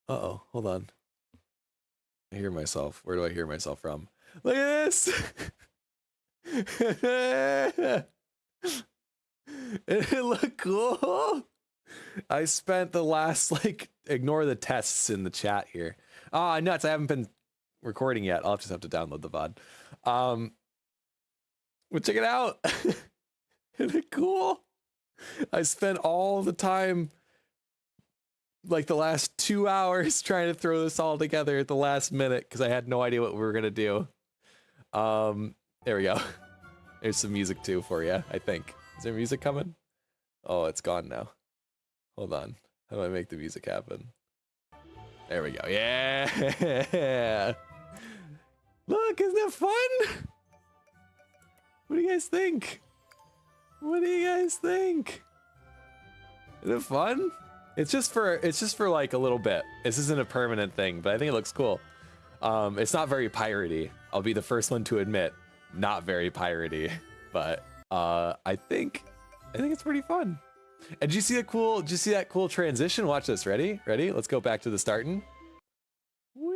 Uh-oh, hold on. I hear myself. Where do I hear myself from? Look at this! It look cool. I spent the last, like, ignore the tests in the chat here. Ah, nuts, I haven't been recording yet. I'll just have to download the VOD. But check it out. Isn't it cool? I spent all the time, like the last 2 hours, trying to throw this all together at the last minute because I had no idea what we were gonna do. There we go. There's some music too for you, I think. Is there music coming? Oh, it's gone now. Hold on. How do I make the music happen? There we go. Yeah. Look, isn't that fun? What do you guys think? What do you guys think? Is it fun? It's just for like a little bit. This isn't a permanent thing, but I think it looks cool. It's not very piratey. I'll be the first one to admit, not very piratey, but I think it's pretty fun. And did you see that cool transition? Watch this. Ready? Let's go back to the starting. Whee!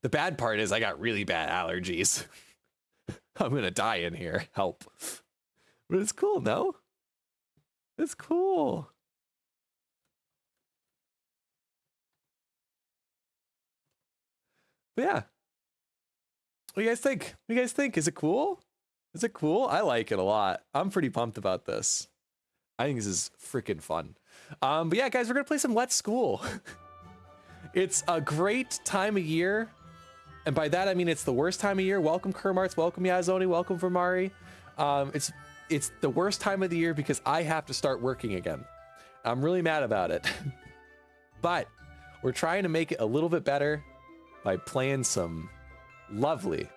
The bad part is I got really bad allergies. I'm gonna die in here. Help. But it's cool, no? It's cool. But yeah. What do you guys think? What do you guys think? Is it cool? Is it cool? I like it a lot. I'm pretty pumped about this. I think this is freaking fun. But yeah, guys, we're gonna play some Let's School. It's a great time of year. And by that, I mean, it's the worst time of year. Welcome, Kermarts. Welcome, Yazoni. Welcome, Vermari. It's the worst time of the year because I have to start working again. I'm really mad about it. But we're trying to make it a little bit better by playing some lovely,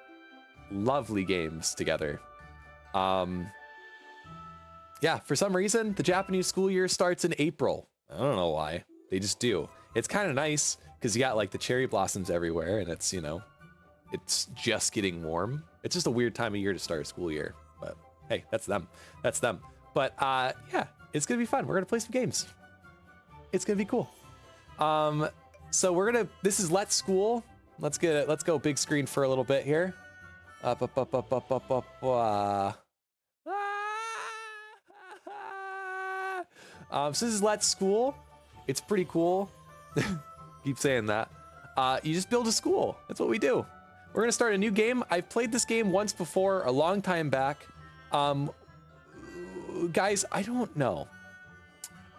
lovely games together. Yeah, for some reason, the Japanese school year starts in April. I don't know why. They just do. It's kind of nice because you got like the cherry blossoms everywhere and it's, you know, it's just getting warm. It's just a weird time of year to start a school year, but hey, that's them. That's them. But yeah, it's gonna be fun. We're gonna play some games. It's gonna be cool. So this is Let's School. Let's go big screen for a little bit here. Up. So this is Let's School. It's pretty cool. Keep saying that. You just build a school. That's what we do. We're gonna start a new game. I've played this game once before, a long time back. Guys, I don't know.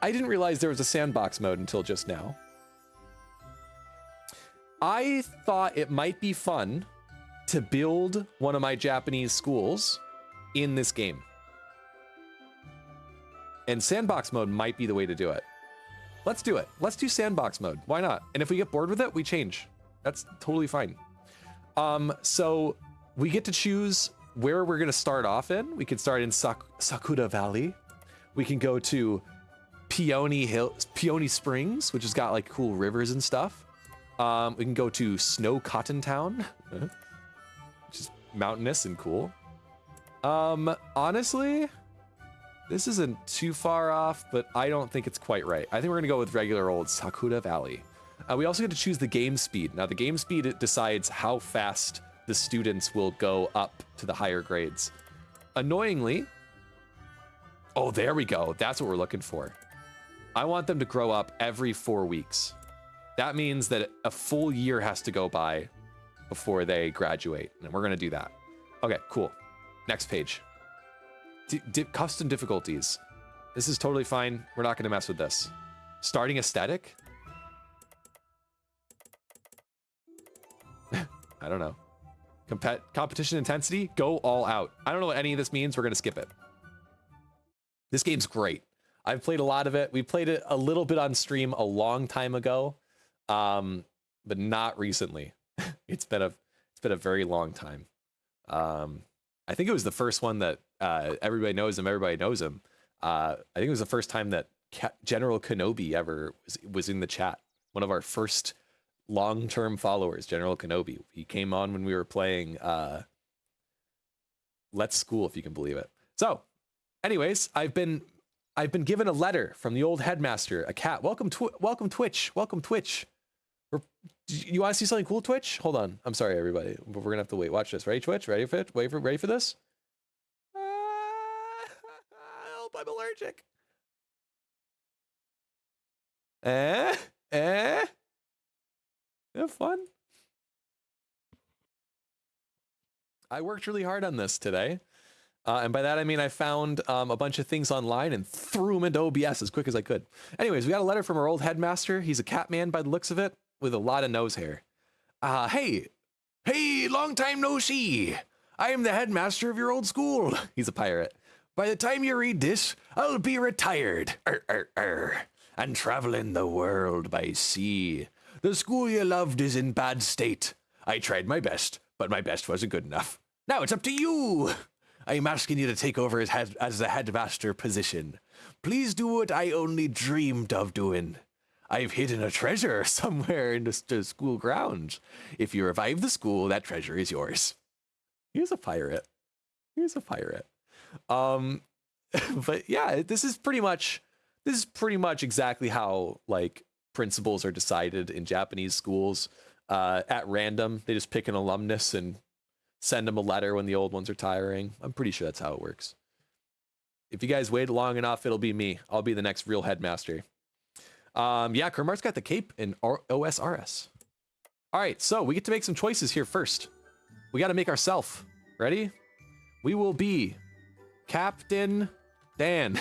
I didn't realize there was a sandbox mode until just now. I thought it might be fun to build one of my Japanese schools in this game. And sandbox mode might be the way to do it. Let's do it. Let's do sandbox mode. Why not? And if we get bored with it, we change. That's totally fine. So we get to choose where we're gonna start off in. We can start in Sakura Valley. We can go to Peony Springs, which has got like cool rivers and stuff. We can go to Snow Cotton Town, which is mountainous and cool. Honestly, this isn't too far off, but I don't think it's quite right. I think we're gonna go with regular old Sakura Valley. We also get to choose the game speed. Now the game speed, it decides how fast the students will go up to the higher grades. Annoyingly, oh, there we go. That's what we're looking for. I want them to grow up every 4 weeks. That means that a full year has to go by before they graduate, and we're gonna do that. Okay, cool. Next page. Custom difficulties. This is totally fine. We're not gonna mess with this. Starting aesthetic? I don't know. Competition intensity? Go all out. I don't know what any of this means. We're gonna skip it. This game's great. I've played a lot of it. We played it a little bit on stream a long time ago, but not recently. It's been a very long time. I think it was the first one that everybody knows him. Everybody knows him. I think it was the first time that General Kenobi ever was in the chat. One of our first long-term followers, General Kenobi. He came on when we were playing Let's School, if you can believe it. So, anyways, I've been given a letter from the old headmaster, a cat. Welcome Twitch. Welcome Twitch. You want to see something cool, Twitch? Hold on. I'm sorry, everybody. But we're gonna have to wait. Watch this. Ready, Twitch? Ready for it? Ready for this? Help! I'm allergic. Have fun. I worked really hard on this today. And by that, I mean I found a bunch of things online and threw them into OBS as quick as I could. Anyways, we got a letter from our old headmaster. He's a cat man by the looks of it, with a lot of nose hair. Hey, long time no see. I am the headmaster of your old school. He's a pirate. By the time you read this, I'll be retired. And traveling the world by sea. The school you loved is in bad state. I tried my best, but my best wasn't good enough. Now it's up to you. I'm asking you to take over as the headmaster position. Please do what I only dreamed of doing. I've hidden a treasure somewhere in the school grounds. If you revive the school, that treasure is yours. He's a pirate. But yeah, this is pretty much exactly how like principals are decided in Japanese schools. At random, they just pick an alumnus and send them a letter when the old ones are tiring. I'm pretty sure that's how it works. If you guys wait long enough, it'll be me. I'll be the next real headmaster. Yeah, Kermar's got the cape in OSRS. All right, so we get to make some choices here first. We got to make ourselves. Ready? We will be Captain Dan.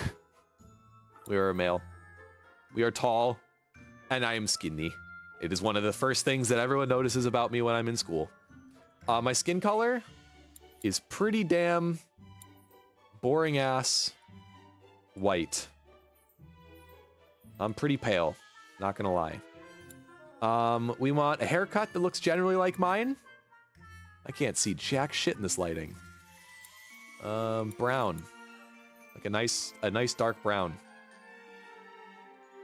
We are a male. We are tall, and I am skinny. It is one of the first things that everyone notices about me when I'm in school. My skin color is pretty damn boring ass white. I'm pretty pale, not gonna lie. We want a haircut that looks generally like mine. I can't see jack shit in this lighting. Brown, like a nice dark brown.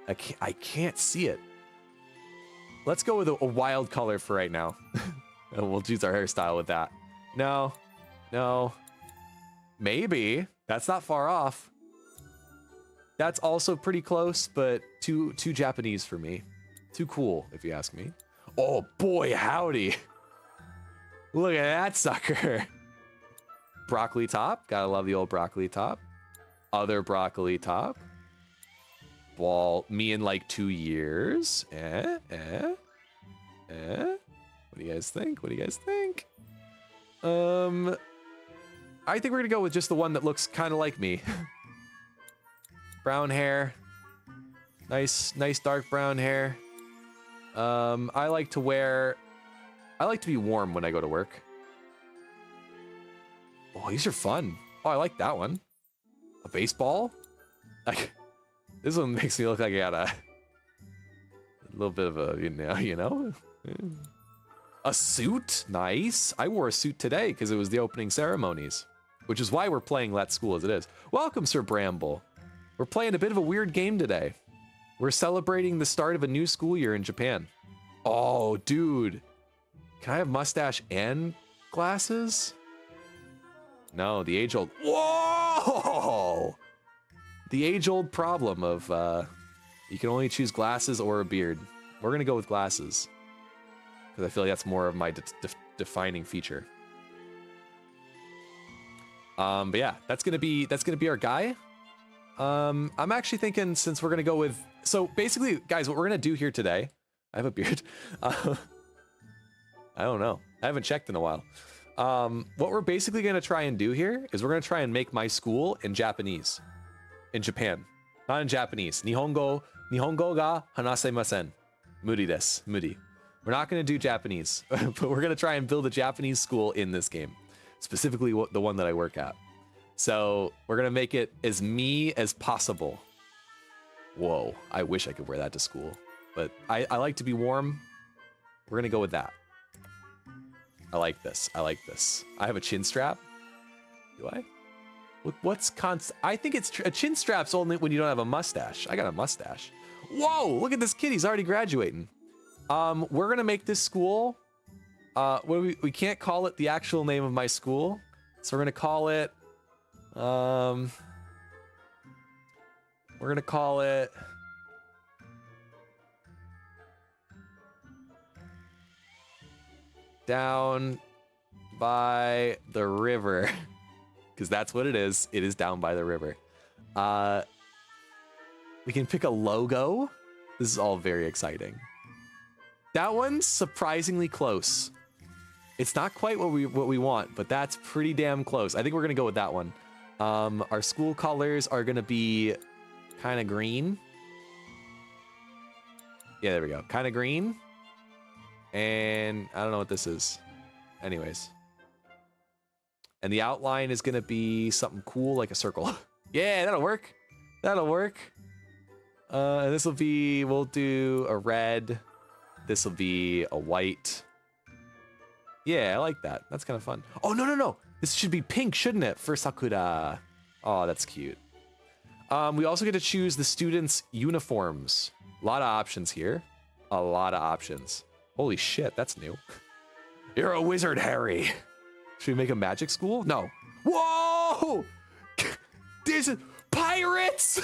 I can't see it. Let's go with a wild color for right now. And we'll choose our hairstyle with that. No. Maybe. That's not far off. That's also pretty close, but too Japanese for me. Too cool, if you ask me. Oh boy, howdy. Look at that sucker. Broccoli top. Gotta love the old broccoli top. Other broccoli top. Ball. Me in like 2 years. What do you guys think? I think we're gonna go with just the one that looks kind of like me. Brown hair. Nice dark brown hair. I like to be warm when I go to work. Oh, these are fun. Oh, I like that one. A baseball? Like, this one makes me look like I got a little bit of a, you know? A suit? Nice. I wore a suit today because it was the opening ceremonies, which is why we're playing Let's School as it is. Welcome, Sir Bramble. We're playing a bit of a weird game today. We're celebrating the start of a new school year in Japan. Oh, dude. Can I have mustache and glasses? No, the age-old... Whoa! The age-old problem of you can only choose glasses or a beard. We're going to go with glasses, because I feel like that's more of my defining feature. But yeah, that's gonna be our guy. I'm actually thinking, since we're gonna go with, so basically, guys, what we're gonna do here today. I have a beard. I don't know. I haven't checked in a while. What we're basically gonna try and do here is we're gonna try and make my school in Japanese, in Japan, not in Japanese. Nihongo ga hanasemasen. Muri desu. Muri. We're not going to do Japanese, but we're going to try and build a Japanese school in this game, specifically the one that I work at. So we're going to make it as me as possible. Whoa, I wish I could wear that to school, but I like to be warm. We're going to go with that. I like this. I have a chin strap. Do I? What's I think it's a chin strap's only when you don't have a mustache. I got a mustache. Whoa, look at this kid. He's already graduating. We're gonna make this school. We can't call it the actual name of my school, so we're gonna call it. We're gonna call it. Down by the river, because that's what it is. It is down by the river. We can pick a logo. This is all very exciting. That one's surprisingly close. It's not quite what we want, but that's pretty damn close. I think we're gonna go with that one. Our school colors are gonna be kind of green. Yeah, there we go. Kind of green. And I don't know what this is. Anyways. And the outline is gonna be something cool like a circle. Yeah, that'll work. That'll work. And this will be, we'll do a red. This will be a white. Yeah, I like that. That's kind of fun. Oh, no, no, no. This should be pink, shouldn't it? For Sakura. Oh, that's cute. We also get to choose the students' uniforms. A lot of options here. A lot of options. Holy shit, that's new. You're a wizard, Harry. Should we make a magic school? No. Whoa! This is pirates!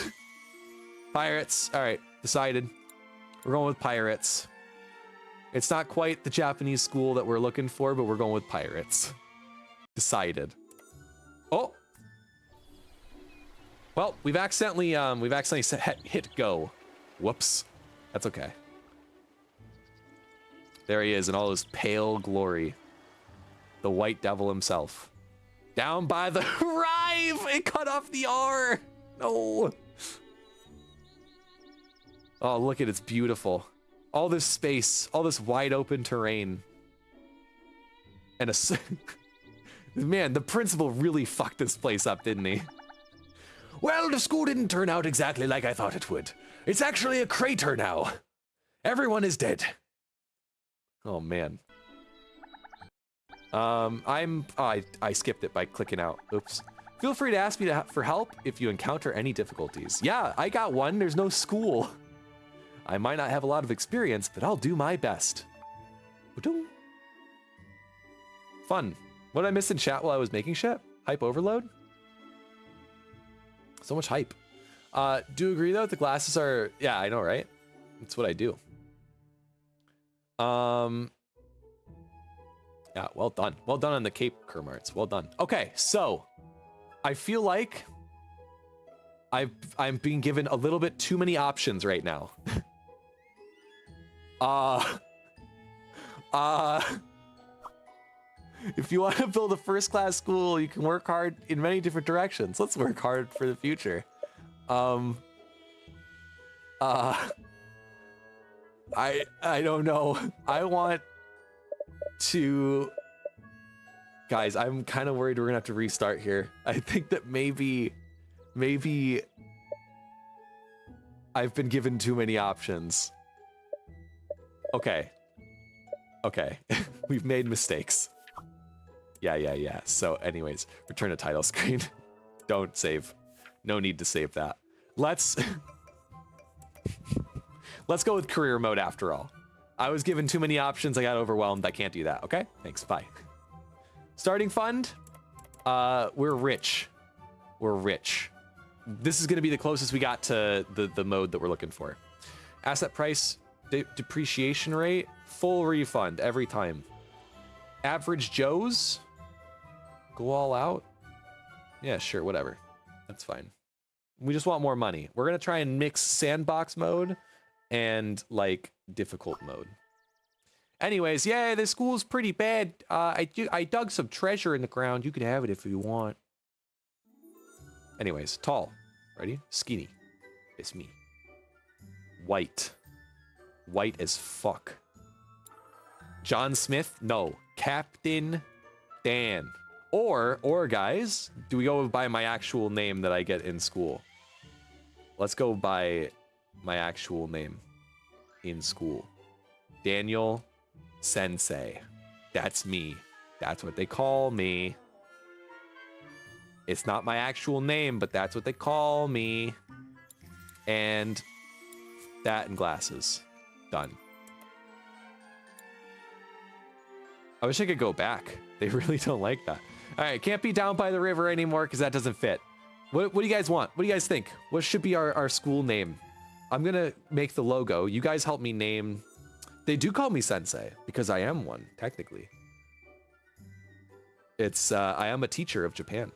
Pirates. All right, decided. We're going with pirates. It's not quite the Japanese school that we're looking for, but we're going with pirates. Decided. Oh. Well, we've accidentally hit go. Whoops. That's okay. There he is in all his pale glory. The white devil himself. Down by the Rive! It cut off the R! No! Oh, look at it, it's beautiful. All this space, all this wide open terrain. And man, the principal really fucked this place up, didn't he? Well, the school didn't turn out exactly like I thought it would. It's actually a crater now. Everyone is dead. Oh, man. I skipped it by clicking out. Oops. Feel free to ask me for help if you encounter any difficulties. Yeah, I got one. There's no school. I might not have a lot of experience, but I'll do my best. Fun. What did I miss in chat while I was making shit? Hype overload? So much hype. Do you agree though? The glasses are, yeah, I know, right? That's what I do. Yeah, well done. Well done on the Cape Kermarts. Well done. Okay, so I feel like I'm being given a little bit too many options right now. If you want to build a first-class school, you can work hard in many different directions. Let's work hard for the future. I don't know. I want to... Guys, I'm kind of worried we're gonna have to restart here. I think that maybe I've been given too many options. Okay. Okay. We've made mistakes. Yeah. So anyways, return to title screen. Don't save. No need to save that. Let's go with career mode after all. I was given too many options. I got overwhelmed. I can't do that. Okay? Thanks. Bye. Starting fund. We're rich. We're rich. This is going to be the closest we got to the mode that we're looking for. Asset price, depreciation rate, full refund every time. Average Joes. Go all out. Yeah, sure, whatever. That's fine. We just want more money. We're going to try and mix sandbox mode and like difficult mode. Anyways, yeah, this school's pretty bad. I dug some treasure in the ground. You can have it if you want. Anyways, tall. Ready? Skinny. It's me. White. White as fuck. John Smith? No. Captain Dan. Or guys, do we go by my actual name that I get in school? Let's go by my actual name in school. Daniel Sensei. That's me. That's what they call me. It's not my actual name, but that's what they call me. And that and glasses. Done. I wish I could go back. They really don't like that. All right, can't be down by the river anymore because that doesn't fit. What do you guys want? What do you guys think? What should be our school name? I'm gonna make the logo. You guys help me name. They do call me sensei because I am one, technically. It's, I am a teacher of Japan.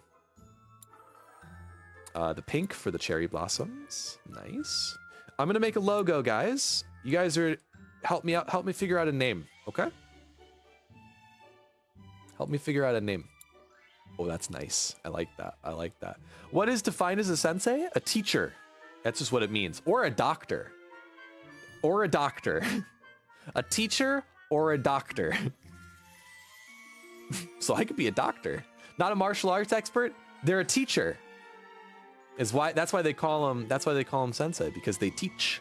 The pink for the cherry blossoms. Nice. I'm gonna make a logo, guys. You guys are, help me out, help me figure out a name, okay? Help me figure out a name. Oh, that's nice. I like that. I like that. What is defined as a sensei? A teacher. That's just what it means. Or a doctor. Or a doctor. A teacher or a doctor. So I could be a doctor. Not a martial arts expert. They're a teacher. That's why they call them sensei, because they teach.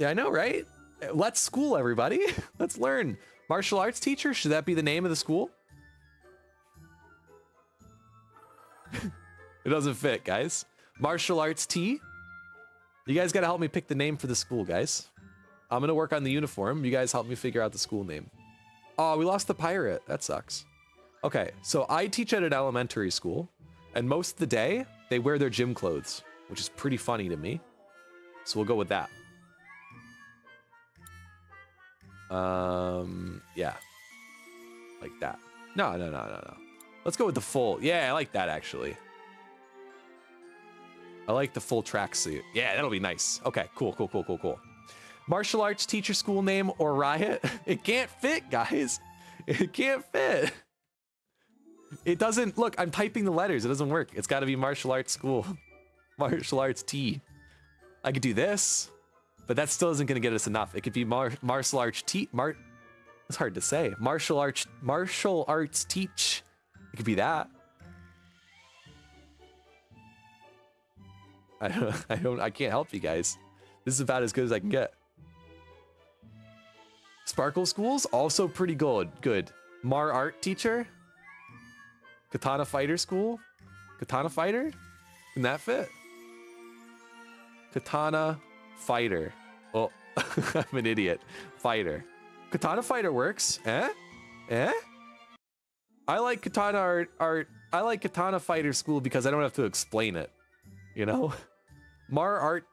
I know, right? Let's school, everybody. Let's learn. Martial arts teacher, should that be the name of the school? It doesn't fit, guys. Martial arts T. You guys gotta help me pick the name for the school, guys. I'm gonna work on the uniform. You guys help me figure out the school name. Oh, we lost the pirate. That sucks. Okay, so I teach at an elementary school, and most of the day, they wear their gym clothes, which is pretty funny to me. So we'll go with that. Yeah. Like that. No. Let's go with the full. Yeah, I like that, actually. I like the full tracksuit. Yeah, that'll be nice. Okay, cool. Martial arts teacher school name or riot? It can't fit, guys. It can't fit. It doesn't, look, I'm typing the letters. It doesn't work. It's got to be martial arts school. Martial arts T. I could do this, but that still isn't going to get us enough. It could be martial arts T. It's hard to say. Martial arts teach. It could be that. I can't help you guys. This is about as good as I can get. Sparkle schools, also pretty good. Mar art teacher. Katana fighter school. Katana fighter? Can that fit? Katana fighter. Oh, I'm an idiot. Fighter. Katana fighter works. Eh? I like katana art. I like katana fighter school because I don't have to explain it. You know? Mar art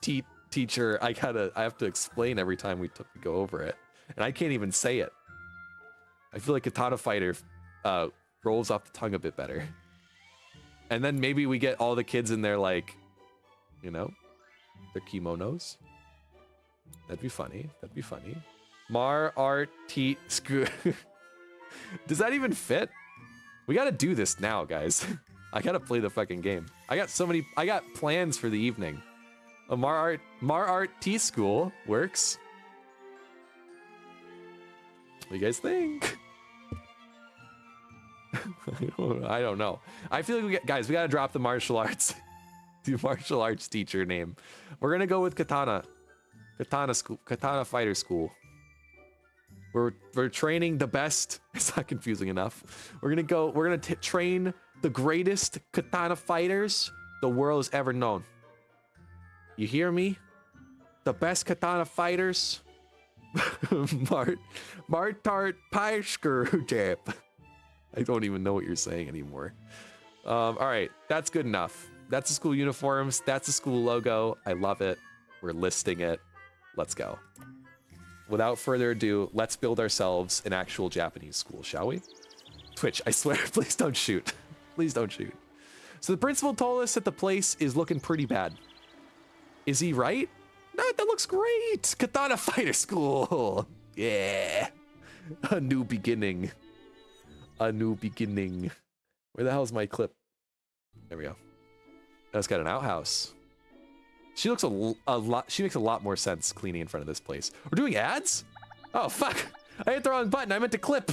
teacher, I have to explain every time we go over it. And I can't even say it. I feel like katana fighter rolls off the tongue a bit better. And then maybe we get all the kids in there, like, you know, their kimonos. That'd be funny. Mar art school. Does that even fit? We gotta do this now, guys. I gotta play the fucking game. I got plans for the evening. A Mar art T school works. What do you guys think? I don't know. I feel like we gotta drop the martial arts. The martial arts teacher name. We're gonna go with katana school, katana fighter school. We're training the best. It's not confusing enough. We're gonna train the greatest katana fighters the world has ever known. You hear me? The best katana fighters. Martart Paisker Jap. I don't even know what you're saying anymore. All right, that's good enough. That's the school uniforms. That's the school logo. I love it. We're listing it. Let's go. Without further ado, let's build ourselves an actual Japanese school, shall we? Twitch, I swear, please don't shoot. Please don't shoot. So the principal told us that the place is looking pretty bad. Is he right? No, that looks great. Katana fighter school. Yeah. A new beginning. A new beginning. Where the hell's my clip? There we go. That's got an outhouse. She looks a lot. She makes a lot more sense cleaning in front of this place. We're doing ads? Oh, fuck. I hit the wrong button. I meant to clip.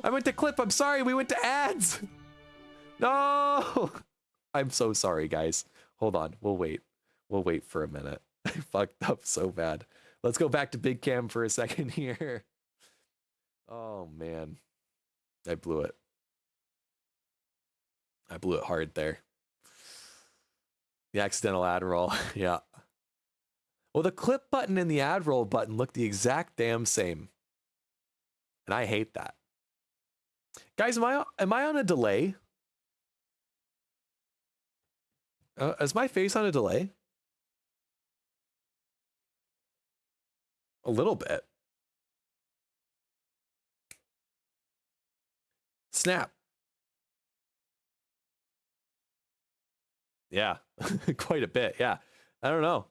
I'm sorry. We went to ads. No. I'm so sorry, guys. Hold on. We'll wait. We'll wait for a minute. I fucked up so bad. Let's go back to big cam for a second here. Oh, man. I blew it. I blew it hard there. The accidental ad roll. Yeah. Well, the clip button and the ad roll button look the exact damn same. And I hate that. Guys, am I on a delay? Is my face on a delay? A little bit. Snap. Yeah, quite a bit. Yeah. I don't know.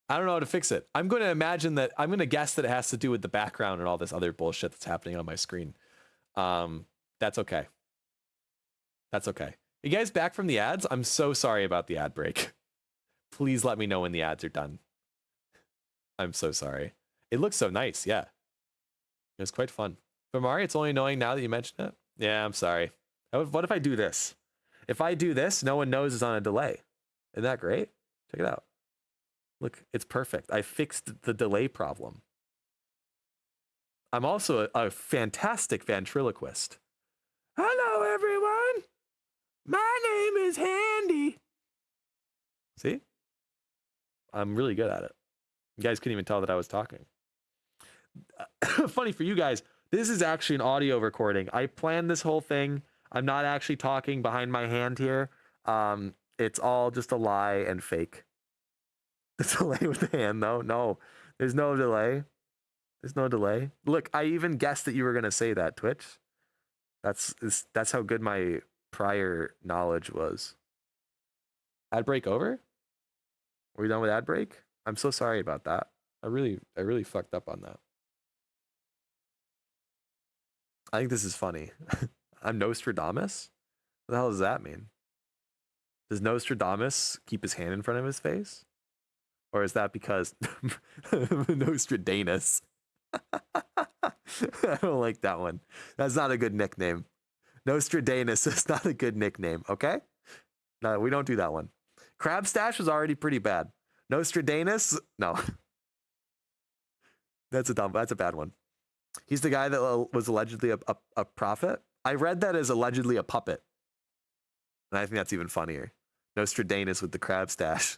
I don't know how to fix it. I'm going to imagine that, I'm going to guess that it has to do with the background and all this other bullshit that's happening on my screen. That's okay. That's okay. You guys back from the ads? I'm so sorry about the ad break. Please let me know when the ads are done. I'm so sorry. It looks so nice. Yeah. It was quite fun. But Mari, it's only annoying now that you mentioned it. Yeah, I'm sorry. What if I do this? If I do this, no one knows it's on a delay. Isn't that great? Check it out. Look, it's perfect. I fixed the delay problem. I'm also a fantastic ventriloquist. Hello, everyone. My name is Handy. See? I'm really good at it. You guys couldn't even tell that I was talking. Funny for you guys, this is actually an audio recording. I planned this whole thing. I'm not actually talking behind my hand here. It's all just a lie and fake. The delay with the hand, though. No, there's no delay. There's no delay. Look, I even guessed that you were going to say that, Twitch. That's how good my prior knowledge was. Ad break over? Are we done with ad break? I'm so sorry about that. I really fucked up on that. I think this is funny. I'm Nostradamus? What the hell does that mean? Does Nostradamus keep his hand in front of his face? Or is that because Nostradamus? I don't like that one. That's not a good nickname. Nostradamus is not a good nickname, okay? No, we don't do that one. Crab Stash was already pretty bad. Nostradamus, no. That's a bad one. He's the guy that was allegedly a prophet. I read that as allegedly a puppet. And I think that's even funnier. Nostradamus with the crab stash.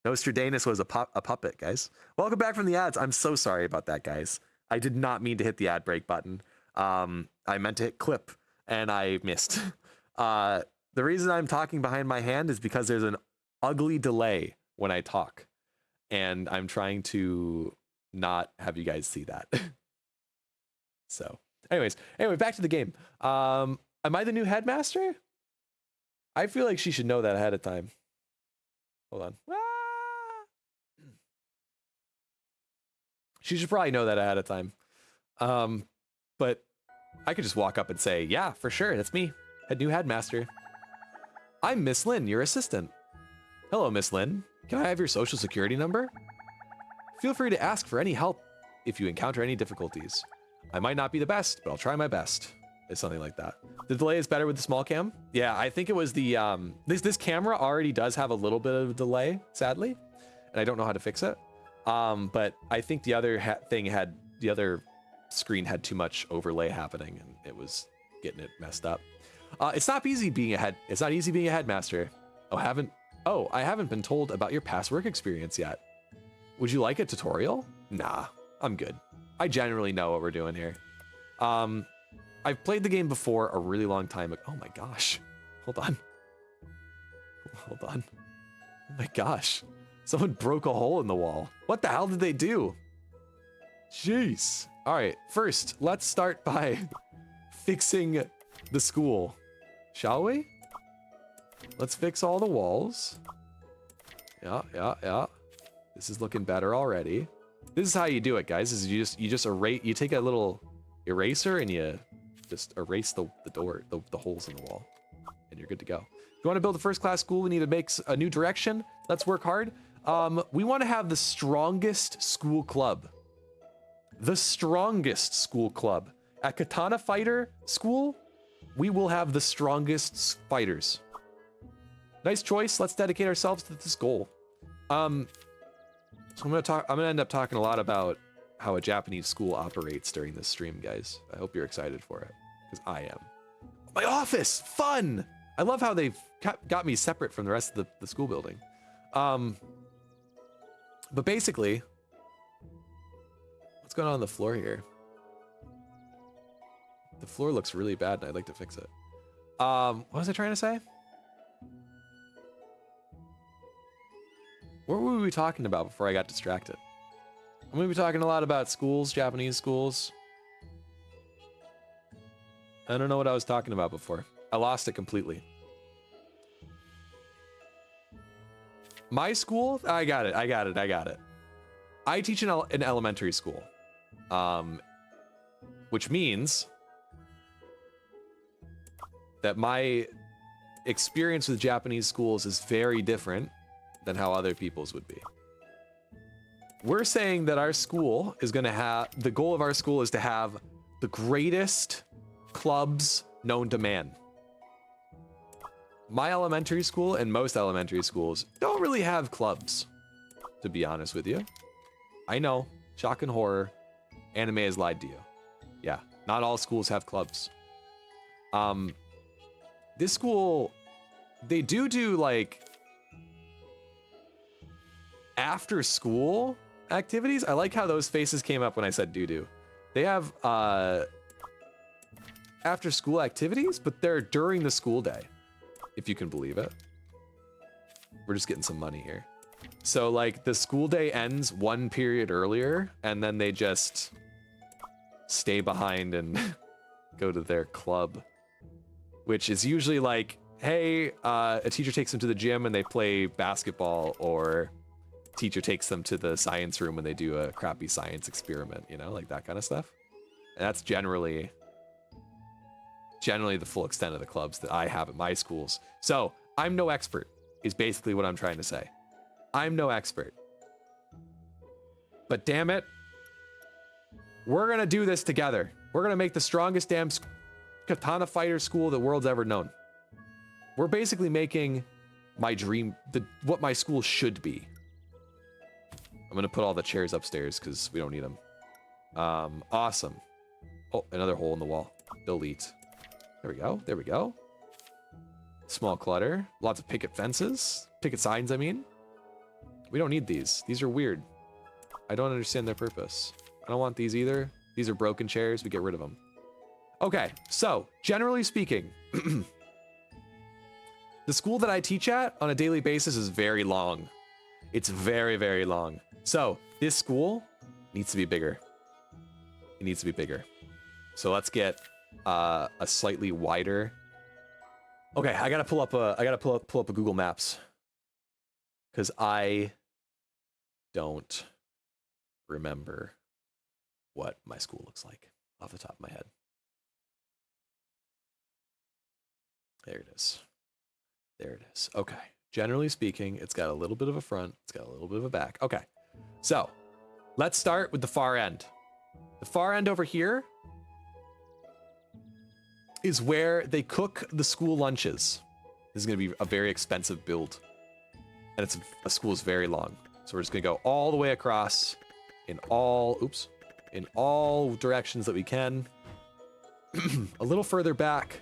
Nostradamus was a puppet, guys. Welcome back from the ads. I'm so sorry about that, guys. I did not mean to hit the ad break button. I meant to hit clip, and I missed. The reason I'm talking behind my hand is because there's an ugly delay when I talk. And I'm trying to not have you guys see that. So, anyway, back to the game. Am I the new headmaster? I feel like she should know that ahead of time. Hold on. She should probably know that ahead of time. But I could just walk up and say, yeah, for sure, that's me, new headmaster. I'm Miss Lynn, your assistant. Hello, Miss Lynn. Can I have your social security number? Feel free to ask for any help if you encounter any difficulties. I might not be the best, but I'll try my best. It's something like that. The delay is better with the small cam. Yeah, I think it was the, this camera already does have a little bit of delay, sadly, and I don't know how to fix it. But I think the other the other screen had too much overlay happening, and it was getting it messed up. It's not easy being a headmaster. I haven't been told about your past work experience yet. Would you like a tutorial? Nah, I'm good. I generally know what we're doing here. I've played the game before a really long time ago. Oh my gosh. Hold on. Hold on. Oh my gosh. Someone broke a hole in the wall. What the hell did they do? Jeez. All right, first, let's start by fixing the school, shall we? Let's fix all the walls. Yeah. This is looking better already. This is how you do it, guys. Is you just erase. You take a little eraser and you just erase the holes in the wall, and you're good to go. If you want to build a first-class school, we need to make a new direction. Let's work hard. We want to have the strongest school club. The strongest school club. At Katana Fighter School, we will have the strongest fighters. Nice choice. Let's dedicate ourselves to this goal. So I'm gonna end up talking a lot about how a Japanese school operates during this stream, guys. I hope you're excited for it, because I am. My office! Fun! I love how they've got me separate from the rest of the school building. But basically, what's going on the floor here? The floor looks really bad and I'd like to fix it. What was I trying to say? What were we talking about before I got distracted? I'm gonna be talking a lot about schools, Japanese schools. I don't know what I was talking about before. I lost it completely. My school? I got it. I teach in an elementary school. Which means that my experience with Japanese schools is very different than how other people's would be. We're saying that our school is going to have, the goal of our school is to have the greatest clubs known to man. My elementary school and most elementary schools don't really have clubs, to be honest with you. I know, shock and horror, anime has lied to you. Yeah, not all schools have clubs. This school, they do like after school activities. I like how those faces came up when I said doo-doo. They have after school activities, but they're during the school day, if you can believe it. We're just getting some money here. So like the school day ends one period earlier and then they just stay behind and go to their club, which is usually like, hey, a teacher takes them to the gym and they play basketball, or teacher takes them to the science room and they do a crappy science experiment, you know, like that kind of stuff. And that's generally the full extent of the clubs that I have at my schools. So I'm no expert, is basically what I'm trying to say. I'm no expert. But damn it, we're gonna do this together. We're gonna make the strongest damn katana fighter school the world's ever known. We're basically making my dream, what my school should be. I'm gonna put all the chairs upstairs because we don't need them. Awesome. Oh, another hole in the wall. Delete. There we go. There we go. Small clutter. Lots of picket fences. Picket signs, I mean. We don't need these. These are weird. I don't understand their purpose. I don't want these either. These are broken chairs. We get rid of them. Okay, so generally speaking, the school that I teach at on a daily basis is very long. It's very, very long. So this school needs to be bigger. It needs to be bigger. So let's get a slightly wider. Okay, I gotta pull up a Google Maps because I don't remember what my school looks like off the top of my head. There it is. There it is. Okay. Generally speaking, it's got a little bit of a front. It's got a little bit of a back. Okay. So let's start with the far end. The far end over here is where they cook the school lunches. This is going to be a very expensive build. And a school is very long. So we're just going to go all the way across in all directions that we can. A little further back.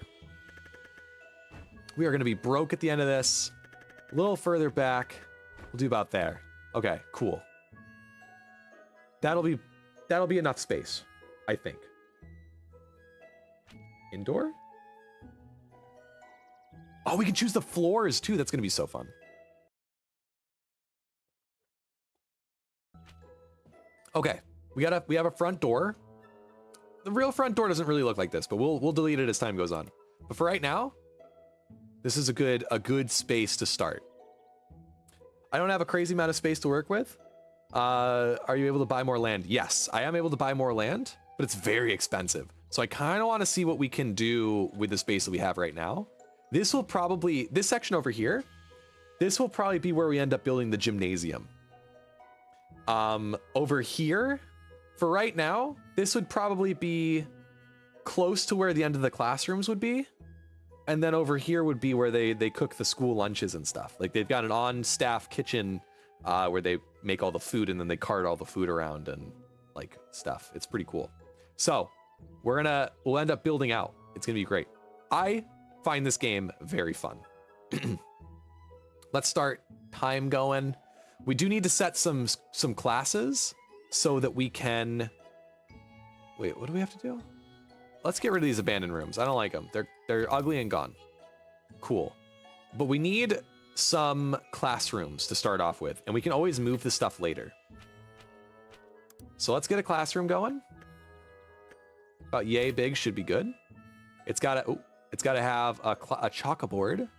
We are going to be broke at the end of this. A little further back. We'll do about there. Okay, cool. That'll be enough space, I think. Indoor? Oh, we can choose the floors too. That's going to be so fun. Okay, we have a front door. The real front door doesn't really look like this, but we'll delete it as time goes on. But for right now, this is a good space to start. I don't have a crazy amount of space to work with. Are you able to buy more land? Yes, I am able to buy more land, but it's very expensive. So I kind of want to see what we can do with the space that we have right now. This section over here, this will probably be where we end up building the gymnasium. Over here, for right now, this would probably be close to where the end of the classrooms would be. And then over here would be where they cook the school lunches and stuff. Like they've got an on-staff kitchen where they make all the food and then they cart all the food around and like stuff. It's pretty cool. So we'll end up building out. It's gonna be great. I find this game very fun. Let's start time going. We do need to set some classes so that we can, wait, what do we have to do? let's get rid of these abandoned rooms. I don't like them. They're ugly and gone. Cool. But we need some classrooms to start off with, and we can always move the stuff later. So let's get a classroom going. About yay big should be good. It's gotta have a chalkboard.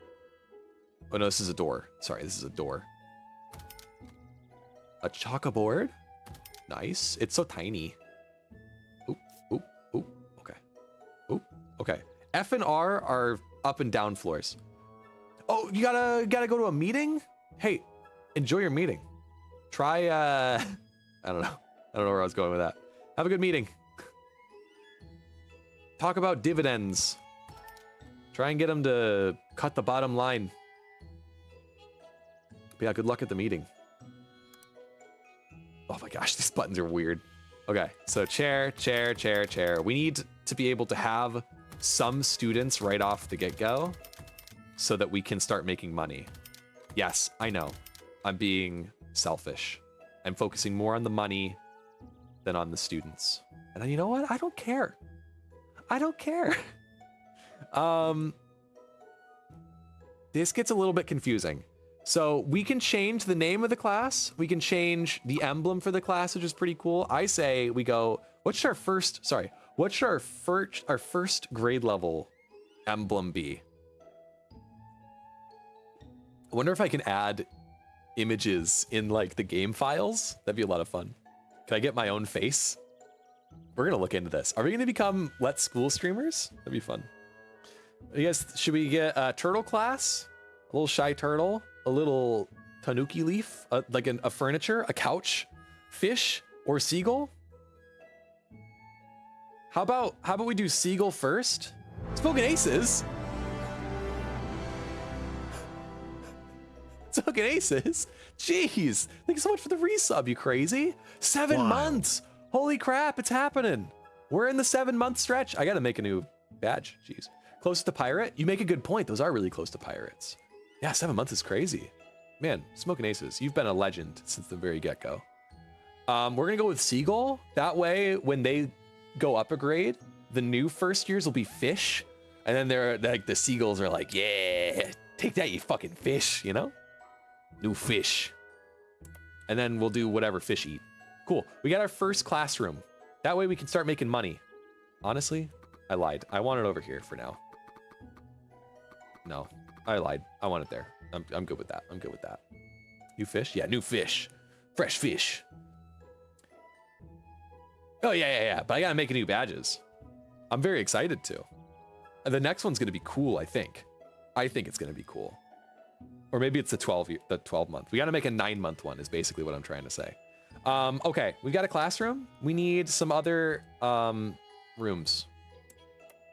Oh no, this is a door. Sorry, this is a door. A chalkboard. Nice. It's so tiny. Oop, oop, oop. Okay. Oop. Okay. F and R are up and down floors. Oh, you gotta go to a meeting? Hey, enjoy your meeting. Try I don't know. I don't know where I was going with that. Have a good meeting. Talk about dividends. Try and get them to cut the bottom line. But yeah, good luck at the meeting. Oh my gosh, these buttons are weird. Okay, so chair, chair, chair, chair. We need to be able to have some students right off the get-go so that we can start making money. Yes, I know. I'm being selfish. I'm focusing more on the money than on the students. And then you know what? I don't care. I don't care. This gets a little bit confusing. So we can change the name of the class. We can change the emblem for the class, which is pretty cool. I say we go, what should our first grade level emblem be? I wonder if I can add images in like the game files. That'd be a lot of fun. Can I get my own face? We're gonna look into this. Are we gonna become Let's School streamers? That'd be fun. You guys, should we get a turtle class? A little shy turtle, a little tanuki leaf, like a furniture, a couch, fish, or seagull? How about we do seagull first? Spoken Aces. Spoken Aces. Jeez, thank you so much for the resub, you crazy. 7 months. Holy crap, it's happening. We're in the 7-month stretch. I gotta make a new badge, jeez. Close to pirate? You make a good point. Those are really close to pirates. Yeah, 7 months is crazy. Man, Smoking Aces, you've been a legend since the very get-go. We're gonna go with Seagull. That way, when they go up a grade, the new first years will be fish. And then they're like, the seagulls are like, yeah, take that, you fucking fish, you know? New fish. And then we'll do whatever fish eat. Cool, we got our first classroom. That way we can start making money. Honestly, I lied. I want it over here for now. No, I lied. I want it there. I'm good with that. I'm good with that. New fish? Yeah, new fish. Fresh fish. Oh, yeah. But I gotta make new badges. I'm very excited to. The next one's gonna be cool, I think. I think it's gonna be cool. Or maybe it's the 12 month. We gotta make a 9-month one is basically what I'm trying to say. Okay, we got a classroom. We need some other rooms.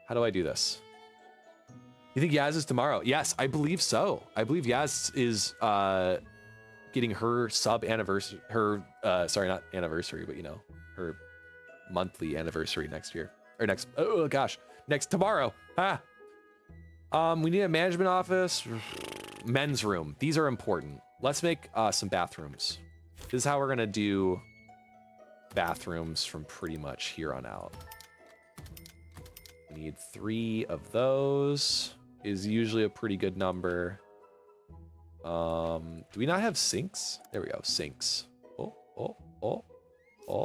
How do I do this? You think Yaz is tomorrow? Yes, I believe so. I believe Yaz is getting her anniversary, sorry, not anniversary, but you know, her monthly anniversary next year. Or next tomorrow. We need a management office, men's room. These are important. Let's make some bathrooms. This is how we're gonna do bathrooms from pretty much here on out. We need 3 of those. Is usually a pretty good number. Do we not have sinks? There we go, sinks. Oh,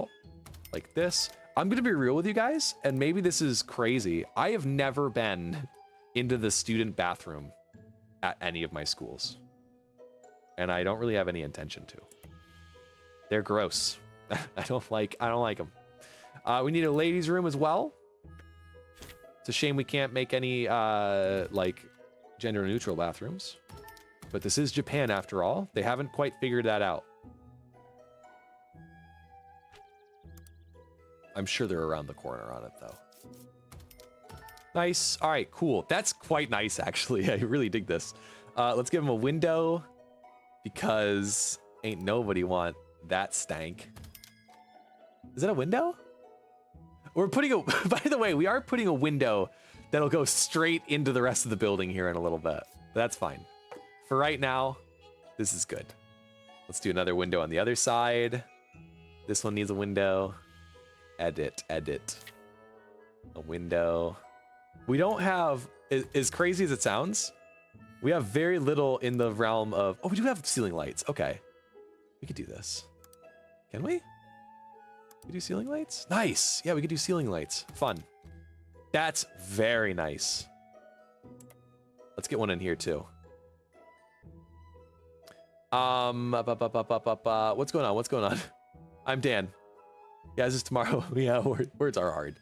like this. I'm gonna be real with you guys, and maybe this is crazy. I have never been into the student bathroom at any of my schools. And I don't really have any intention to. They're gross. I don't like them. We need a ladies' room as well. It's a shame we can't make any like gender neutral bathrooms, but this is Japan after all. They haven't quite figured that out. I'm sure they're around the corner on it though. Nice. All right, cool. That's quite nice actually. I really dig this. Let's give them a window because ain't nobody want that stank. Is that a window? We're putting a, by the way, we are putting a window that'll go straight into the rest of the building here in a little bit. That's fine. For right now, this is good. Let's do another window on the other side. This one needs a window. Edit. A window. We don't have, as crazy as it sounds, we have very little in the realm of, oh, we do have ceiling lights. Okay. We could do this. Can we? We do ceiling lights? Nice. Yeah, we could do ceiling lights. Fun. That's very nice. Let's get one in here too. What's going on? What's going on? I'm Dan. Guys, it's tomorrow. Yeah, words are hard.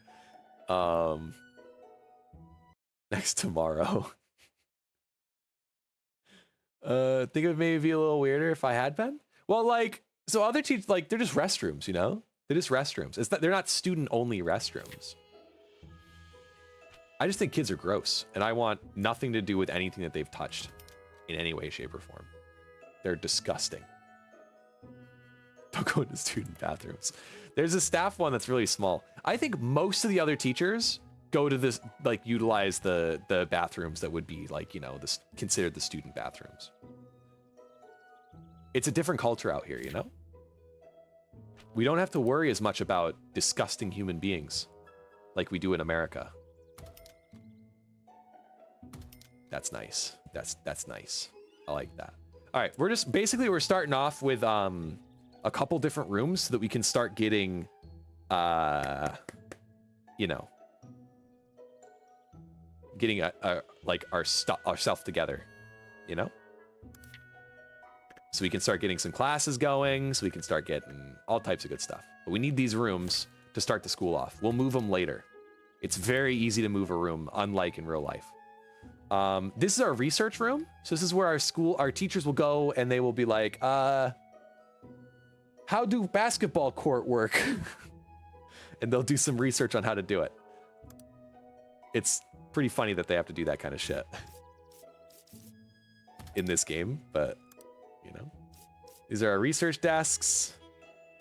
Next tomorrow. Think it would maybe be a little weirder if I had been. Well, like, so other teachers, like, they're just restrooms, you know? They're just restrooms. It's that they're not student-only restrooms. I just think kids are gross, and I want nothing to do with anything that they've touched in any way, shape, or form. They're disgusting. Don't go into student bathrooms. There's a staff one that's really small. I think most of the other teachers go to this, like, utilize the bathrooms that would be, like, you know, this considered the student bathrooms. It's a different culture out here, you know? We don't have to worry as much about disgusting human beings like we do in America. That's nice. That's nice. I like that. All right, we're starting off with a couple different rooms so that we can start getting, you know, getting like ourself together, you know? So we can start getting some classes going, so we can start getting all types of good stuff. But we need these rooms to start the school off. We'll move them later. It's very easy to move a room, unlike in real life. This is our research room. So this is where our teachers will go and they will be like, how do basketball court work? And they'll do some research on how to do it. It's pretty funny that they have to do that kind of shit in this game, but you know, these are our research desks.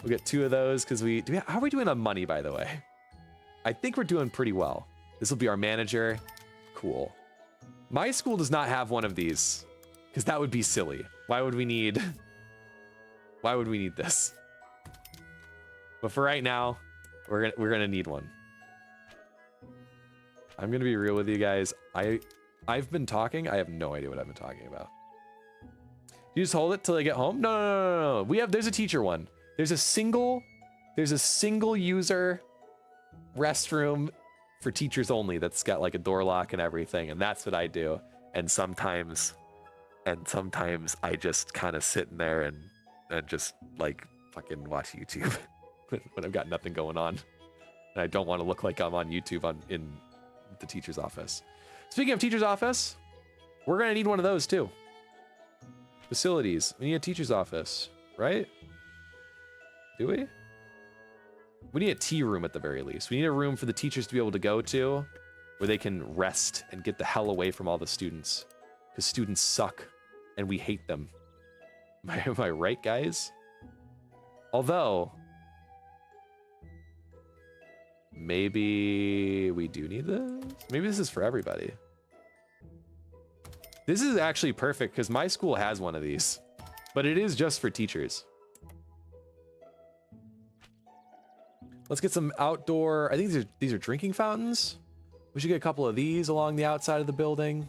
We'll get 2 of those because how are we doing on money, by the way? I think we're doing pretty well. This will be our manager. Cool. My school does not have one of these because that would be silly. Why would we need this? But for right now, we're gonna need one. I'm gonna be real with you guys. I've been talking. I have no idea what I've been talking about. You just hold it till I get home? No. There's a teacher one. There's a single user restroom for teachers only that's got like a door lock and everything, and that's what I do. And sometimes I just kind of sit in there and just like fucking watch YouTube when I've got nothing going on. And I don't want to look like I'm on YouTube in the teacher's office. Speaking of teacher's office, we're gonna need one of those too. Facilities. We need a teacher's office, right? Do we? We need a tea room at the very least. We need a room for the teachers to be able to go to where they can rest and get the hell away from all the students. Because students suck and we hate them. Am I right, guys? Although, maybe we do need this? Maybe this is for everybody. This is actually perfect because my school has one of these, but it is just for teachers. Let's get some outdoor, I think these are drinking fountains. We should get a couple of these along the outside of the building.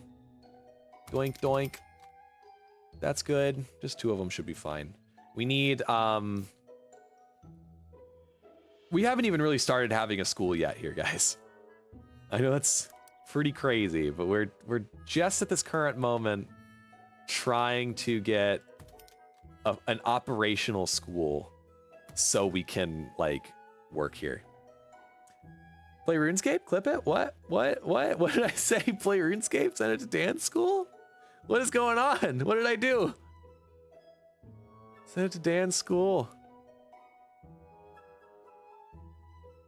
Doink, doink. That's good. Just 2 of them should be fine. We need, we haven't even really started having a school yet here, guys. I know that's pretty crazy, but we're just at this current moment trying to get an operational school so we can like work here. Play RuneScape? Clip it? What did I say? Play RuneScape? Send it to dance school? What is going on? What did I do? Send it to dance school.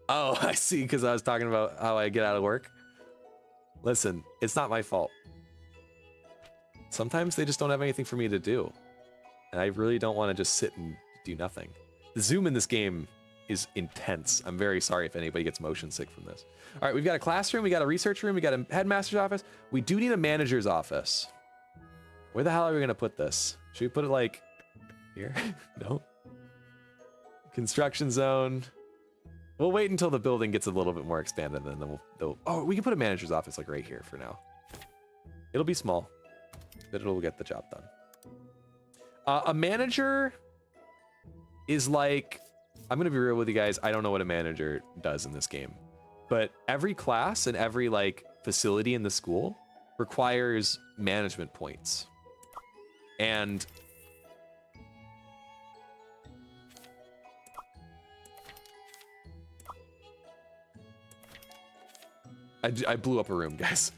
Oh, I see, because I was talking about how I get out of work. Listen, it's not my fault. Sometimes they just don't have anything for me to do. And I really don't want to just sit and do nothing. The zoom in this game is intense. I'm very sorry if anybody gets motion sick from this. All right, we've got a classroom, we got a research room, we got a headmaster's office. We do need a manager's office. Where the hell are we gonna put this? Should we put it like here? No. Construction zone. We'll wait until the building gets a little bit more expanded, and then oh, we can put a manager's office like right here for now. It'll be small, but it'll get the job done. A manager is like, I'm gonna be real with you guys, I don't know what a manager does in this game, but every class and every like facility in the school requires management points. And I blew up a room, guys.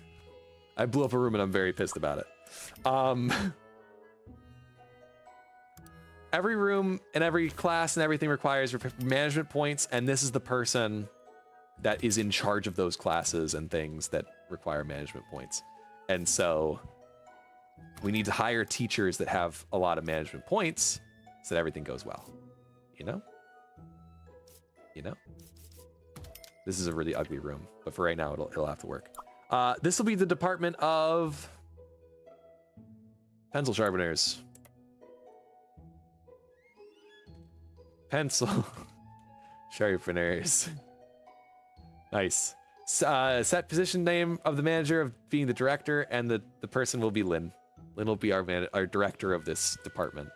I blew up a room and I'm very pissed about it. Every room and every class and everything requires management points, and this is the person that is in charge of those classes and things that require management points. And so we need to hire teachers that have a lot of management points so that everything goes well. You know? You know? This is a really ugly room, but for right now, it'll have to work. This will be the department of pencil sharpeners. Pencil sharpeners. Nice. Set position name of the manager of being the director, and the person will be Lynn. Lynn will be our director of this department.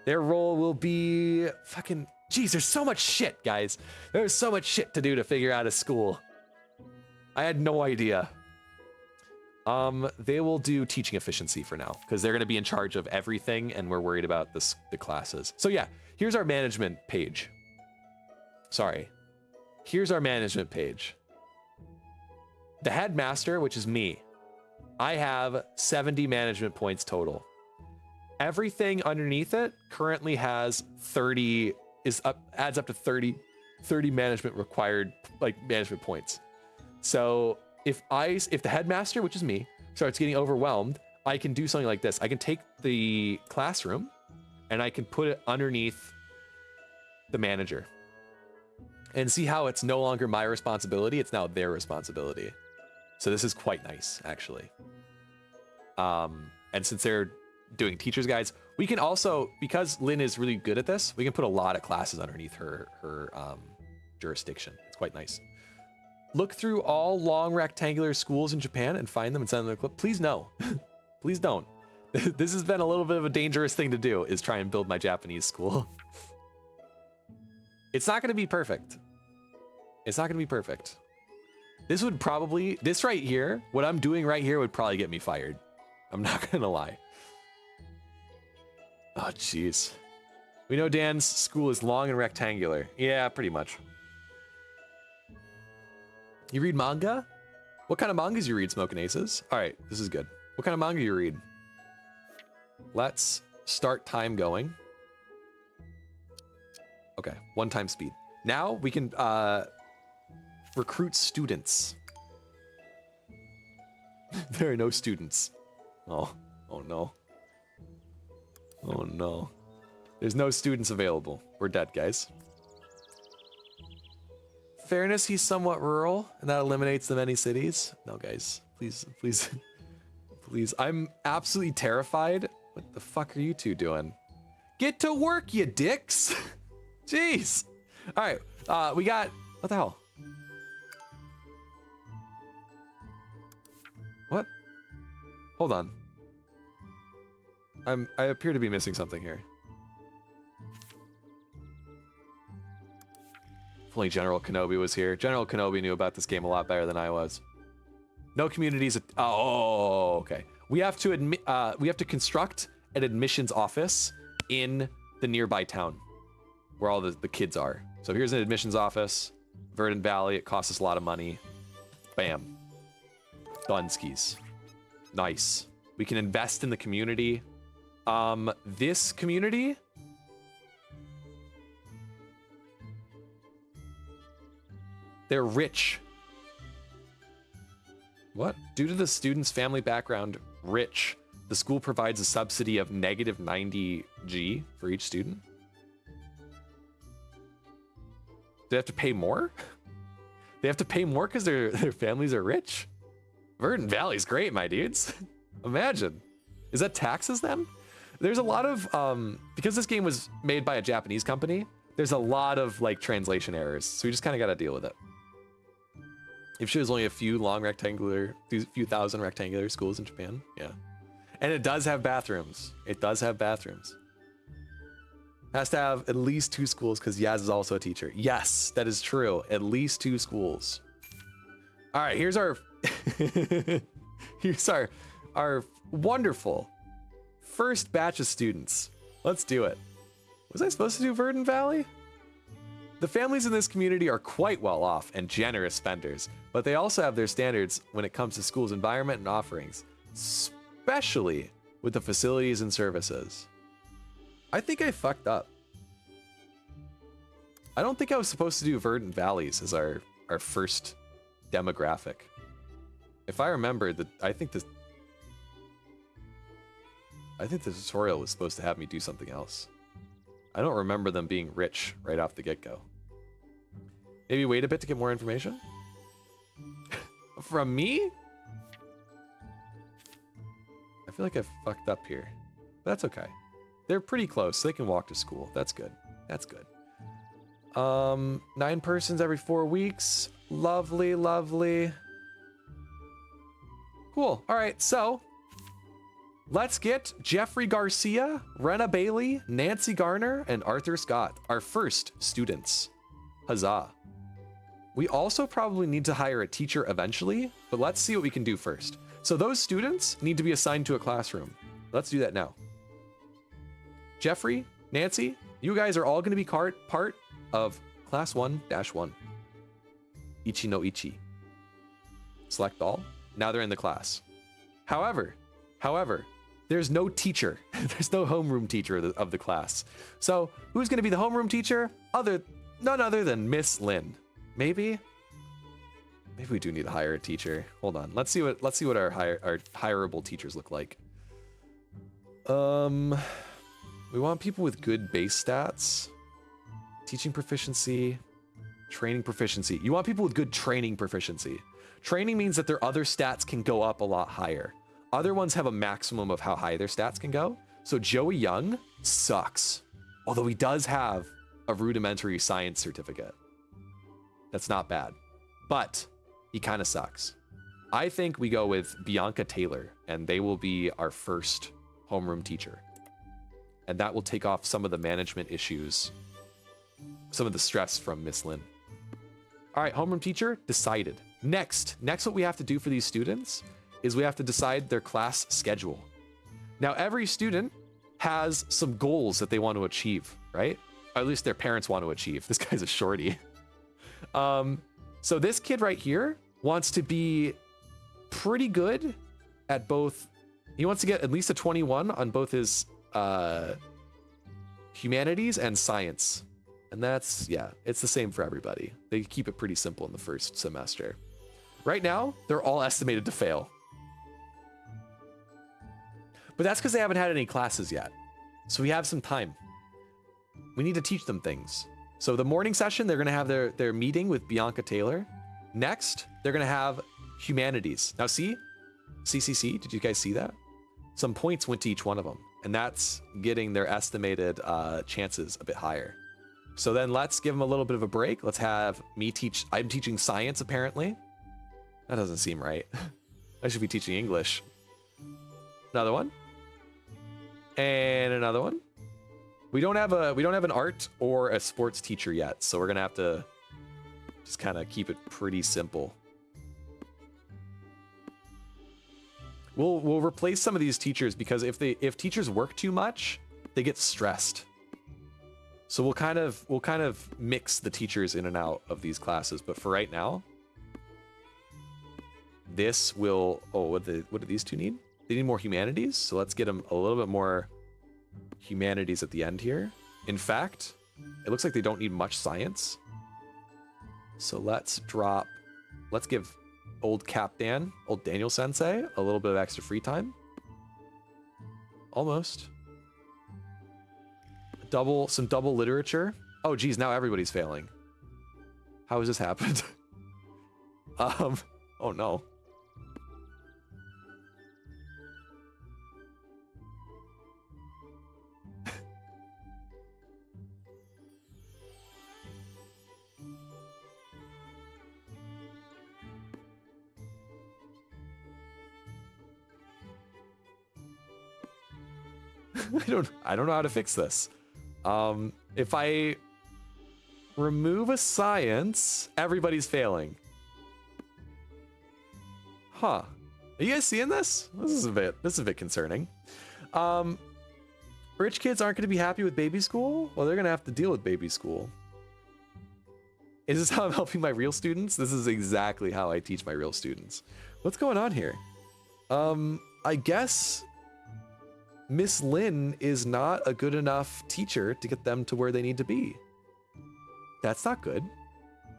Their role will be fucking... Jeez, there's so much shit, guys. There's so much shit to do to figure out a school. I had no idea. They will do teaching efficiency for now, because they're going to be in charge of everything, and we're worried about the classes. So yeah, here's our management page. Sorry. Here's our management page. The headmaster, which is me, I have 70 management points total. Everything underneath it currently has 30... adds up to 30 management required, like, management points. So if the headmaster, which is me, starts getting overwhelmed, I can do something like this. I can take the classroom and I can put it underneath the manager and see how it's no longer my responsibility. It's now their responsibility. So this is quite nice, actually. And since they're doing teacher's guides, we can also, because Lynn is really good at this, we can put a lot of classes underneath her jurisdiction. It's quite nice. Look through all long rectangular schools in Japan and find them and send them a clip. Please no. Please don't. This has been a little bit of a dangerous thing to do, is try and build my Japanese school. It's not going to be perfect. It's not going to be perfect. This would probably, this right here, what I'm doing right here would probably get me fired. I'm not going to lie. Oh, jeez. We know Dan's school is long and rectangular. Yeah, pretty much. You read manga? What kind of mangas you read, Smoking Aces? All right, this is good. What kind of manga you read? Let's start time going. Okay, 1 time speed. Now we can recruit students. There are no students. Oh no. Oh no. There's no students available. We're dead, guys. Fairness, he's somewhat rural, and that eliminates the many cities. No, guys, please, please, please. I'm absolutely terrified. What the fuck are you two doing? Get to work, you dicks. Jeez. All right, we got, what the hell? What? Hold on. I appear to be missing something here. If only General Kenobi was here. General Kenobi knew about this game a lot better than I was. No communities. Oh, okay. We have to construct an admissions office in the nearby town where all the kids are. So here's an admissions office. Verdant Valley. It costs us a lot of money. Bam. Dunskies. Nice. We can invest in the community. This community. They're rich. What? Due to the student's family background, rich, the school provides a subsidy of -90G for each student. Do they have to pay more? They have to pay more because their families are rich? Verdant Valley's great, my dudes. Imagine. Is that taxes then? There's a lot of, because this game was made by a Japanese company, there's a lot of like translation errors, so we just kind of got to deal with it. If she was only a few few thousand rectangular schools in Japan, yeah. And it does have bathrooms. It does have bathrooms. Has to have at least 2 schools because Yaz is also a teacher. Yes, that is true. At least 2 schools. All right, here's our here's our wonderful first batch of students. Let's do it. Was I supposed to do Verdant Valley? The families in this community are quite well off and generous spenders, but they also have their standards when it comes to school's environment and offerings, especially with the facilities and services. I think I fucked up. I don't think I was supposed to do Verdant Valleys as our first demographic. If I remember, I think the tutorial was supposed to have me do something else. I don't remember them being rich right off the get-go. Maybe wait a bit to get more information? From me? I feel like I fucked up here. But that's okay. They're pretty close. They can walk to school. That's good. That's good. 9 persons every 4 weeks. Lovely, lovely. Cool. All right, so let's get Jeffrey Garcia, Rena Bailey, Nancy Garner, and Arthur Scott, our first students. Huzzah. We also probably need to hire a teacher eventually, but let's see what we can do first. So those students need to be assigned to a classroom. Let's do that now. Jeffrey, Nancy, you guys are all going to be part of class 1-1. Ichi no Ichi. Select all. Now they're in the class. However, there's no teacher. There's no homeroom teacher of the class. So who's going to be the homeroom teacher? None other than Miss Lynn. Maybe we do need to hire a teacher. Hold on. Let's see what our hireable teachers look like. We want people with good base stats, teaching proficiency, training proficiency. You want people with good training proficiency. Training means that their other stats can go up a lot higher. Other ones have a maximum of how high their stats can go. So Joey Young sucks. Although he does have a rudimentary science certificate. That's not bad. But he kind of sucks. I think we go with Bianca Taylor, and they will be our first homeroom teacher. And that will take off some of the management issues, some of the stress from Miss Lynn. All right, homeroom teacher, decided. Next, what we have to do for these students is we have to decide their class schedule. Now, every student has some goals that they want to achieve, right? Or at least their parents want to achieve. This guy's a shorty. So this kid right here wants to be pretty good at both. He wants to get at least a 21 on both his humanities and science. And that's, yeah, it's the same for everybody. They keep it pretty simple in the first semester. Right now, they're all estimated to fail. But that's because they haven't had any classes yet. So we have some time. We need to teach them things. So the morning session, they're going to have their meeting with Bianca Taylor. Next, they're going to have humanities. Now see, did you guys see that? Some points went to each one of them. And that's getting their estimated chances a bit higher. So then let's give them a little bit of a break. Let's have me teach. I'm teaching science, apparently. That doesn't seem right. I should be teaching English. Another one. And another one. We don't have an art or a sports teacher yet, so we're gonna have to just kind of keep it pretty simple. We'll replace some of these teachers because if teachers work too much, they get stressed. So we'll kind of mix the teachers in and out of these classes, but for right now, this will. Oh, what do these two need? They need more humanities, so let's get them a little bit more humanities at the end here. In fact, it looks like they don't need much science. So let's give old Daniel Sensei, a little bit of extra free time. Almost. Some double literature. Oh geez, now everybody's failing. How has this happened? Oh no. I don't know how to fix this. If I remove a science, everybody's failing. Huh. Are you guys seeing this? This is a bit concerning. Rich kids aren't going to be happy with baby school? Well, they're going to have to deal with baby school. Is this how I'm helping my real students? This is exactly how I teach my real students. What's going on here? I guess Miss Lynn is not a good enough teacher to get them to where they need to be. That's not good.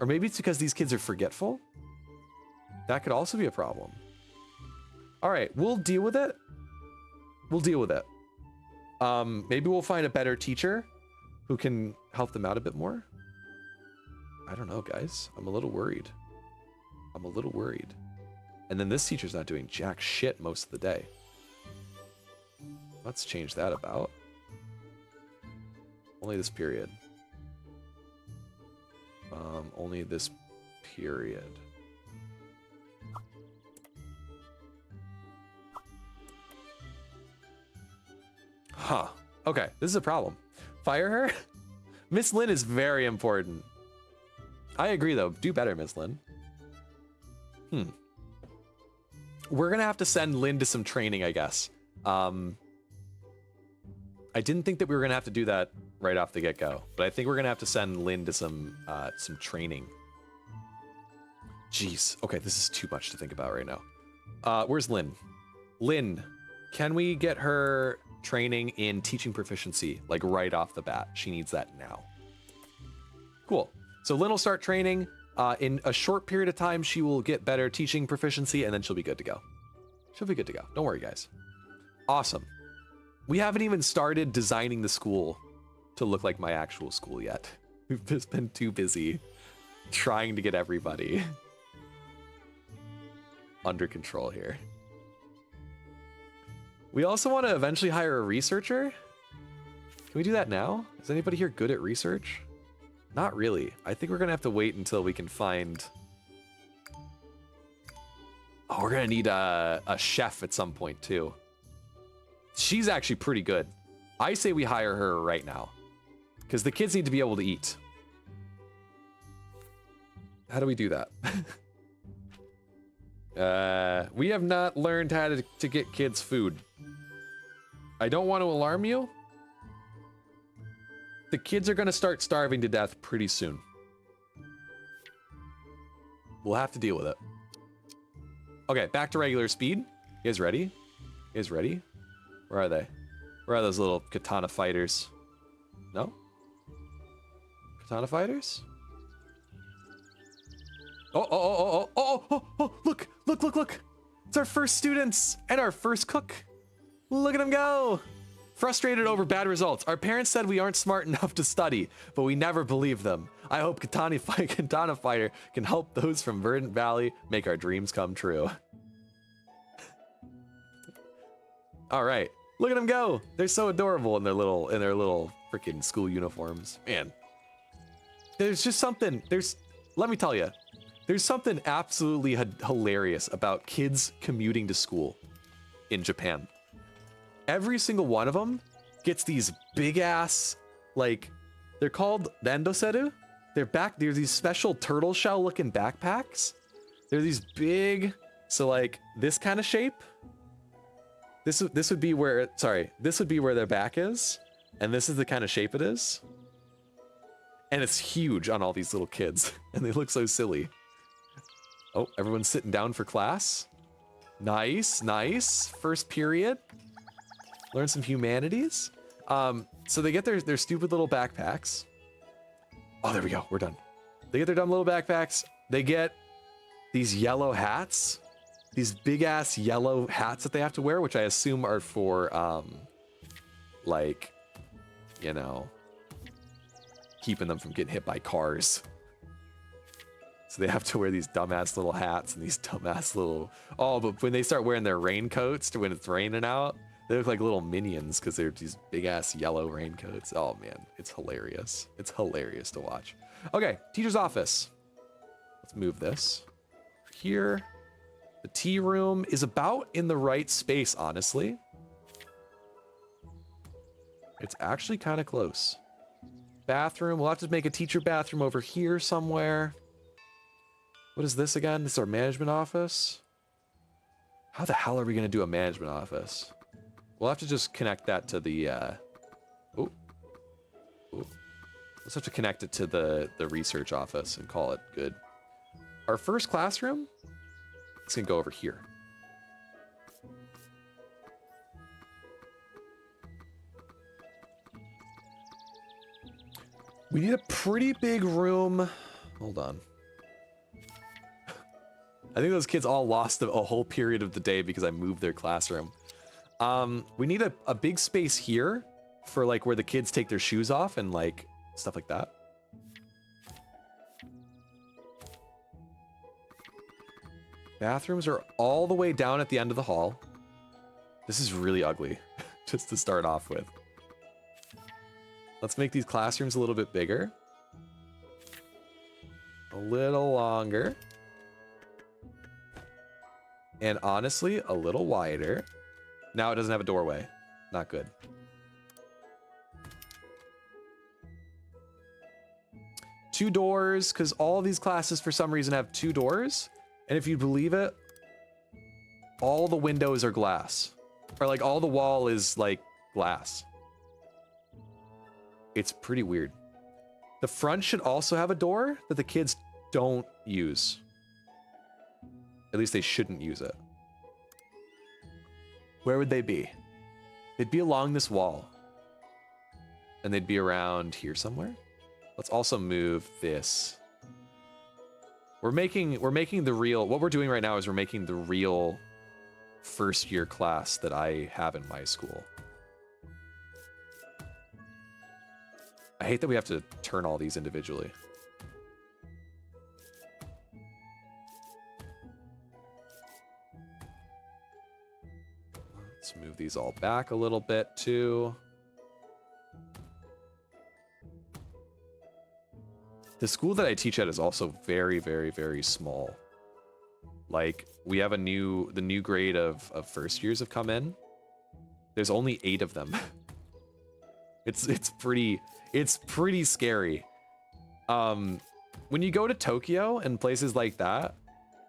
Or maybe it's because these kids are forgetful. That could also be a problem. All right, we'll deal with it. We'll deal with it. Maybe we'll find a better teacher who can help them out a bit more. I don't know, guys. I'm a little worried. I'm a little worried. And then this teacher's not doing jack shit most of the day. Let's change that about. Only this period. Only this period. Huh. Okay, this is a problem. Fire her? Miss Lynn is very important. I agree, though. Do better, Miss Lynn. We're gonna have to send Lynn to some training, I guess. I didn't think that we were gonna have to do that right off the get-go, but I think we're gonna have to send Lynn to some training. Jeez. Okay, this is too much to think about right now. Where's Lynn? Lynn, can we get her training in teaching proficiency, like right off the bat? She needs that now. Cool. So Lynn will start training. In a short period of time, she will get better teaching proficiency, and then she'll be good to go. She'll be good to go. Don't worry, guys. Awesome. We haven't even started designing the school to look like my actual school yet. We've just been too busy trying to get everybody under control here. We also want to eventually hire a researcher. Can we do that now? Is anybody here good at research? Not really. I think we're gonna have to wait until we can find... Oh, we're gonna need a chef at some point too. She's actually pretty good. I say we hire her right now, because the kids need to be able to eat. How do we do that? We have not learned how to get kids food. I don't want to alarm you. The kids are gonna start starving to death pretty soon. We'll have to deal with it. Okay, back to regular speed. You guys ready? You guys ready? Where are they? Where are those little katana fighters? No? Katana fighters? Oh, look, look, look, look. It's our first students and our first cook. Look at them go. Frustrated over bad results. Our parents said we aren't smart enough to study, but we never believed them. I hope Katana Fighter can help those from Verdant Valley make our dreams come true. All right, look at them go. They're so adorable in their little freaking school uniforms. Man, there's just something, let me tell you, there's something absolutely hilarious about kids commuting to school in Japan. Every single one of them gets these big ass, like, they're called rendoseru. They're these special turtle shell looking backpacks. They're these big, so like this kind of shape. This would be where, this would be where their back is, and this is the kind of shape it is. And it's huge on all these little kids, and they look so silly. Oh, everyone's sitting down for class. Nice, nice. First period. Learn some humanities. So they get their stupid little backpacks. Oh, there we go. We're done. They get their dumb little backpacks. They get these yellow hats. These big ass yellow hats that they have to wear, which I assume are for, like, you know, keeping them from getting hit by cars. So they have to wear these dumbass little hats and these dumbass little... Oh, but when they start wearing their raincoats to when it's raining out, they look like little minions because they're these big ass yellow raincoats. Oh man, it's hilarious. It's hilarious to watch. Okay, teacher's office. Let's move this. Here, the tea room is about in the right space, honestly. It's actually kind of close. Bathroom. We'll have to make a teacher bathroom over here somewhere. What is this again? This is our management office. How the hell are we going to do a management office? We'll have to just connect that to the... Ooh. Let's have to connect it to the research office and call it good. Our first classroom, it's going to go over here. We need a pretty big room. Hold on. I think those kids all lost a whole period of the day because I moved their classroom. We need a big space here for like where the kids take their shoes off and like stuff like that. Bathrooms are all the way down at the end of the hall. This is really ugly, just to start off with. Let's make these classrooms a little bit bigger. A little longer. And honestly, a little wider. Now it doesn't have a doorway. Not good. Two doors, because all these classes for some reason have two doors. And if you believe it, all the windows are glass. Or like all the wall is like glass. It's pretty weird. The front should also have a door that the kids don't use. At least they shouldn't use it. Where would they be? They'd be along this wall. And they'd be around here somewhere. Let's also move this. We're making the real, what we're doing right now is we're making the real first year class that I have in my school. I hate that we have to turn all these individually. Let's move these all back a little bit too. The school that I teach at is also very, very, very small. Like, we have the new grade of first years have come in. There's only 8 of them. It's pretty scary. When you go to Tokyo and places like that,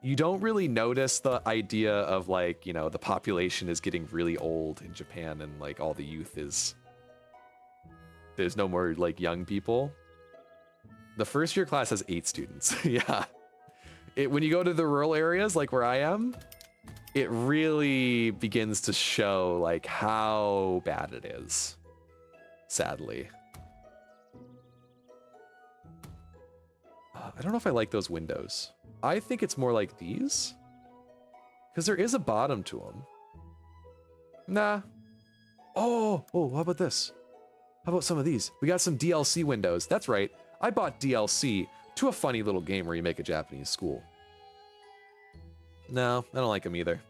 you don't really notice the idea of like, you know, the population is getting really old in Japan and like all the youth is, there's no more like young people. The first year class has 8 students. Yeah. When you go to the rural areas like where I am, it really begins to show like how bad it is. Sadly. I don't know if I like those windows. I think it's more like these. Because there is a bottom to them. Nah. Oh, how about this? How about some of these? We got some DLC windows. That's right. I bought DLC to a funny little game where you make a Japanese school. No, I don't like them either.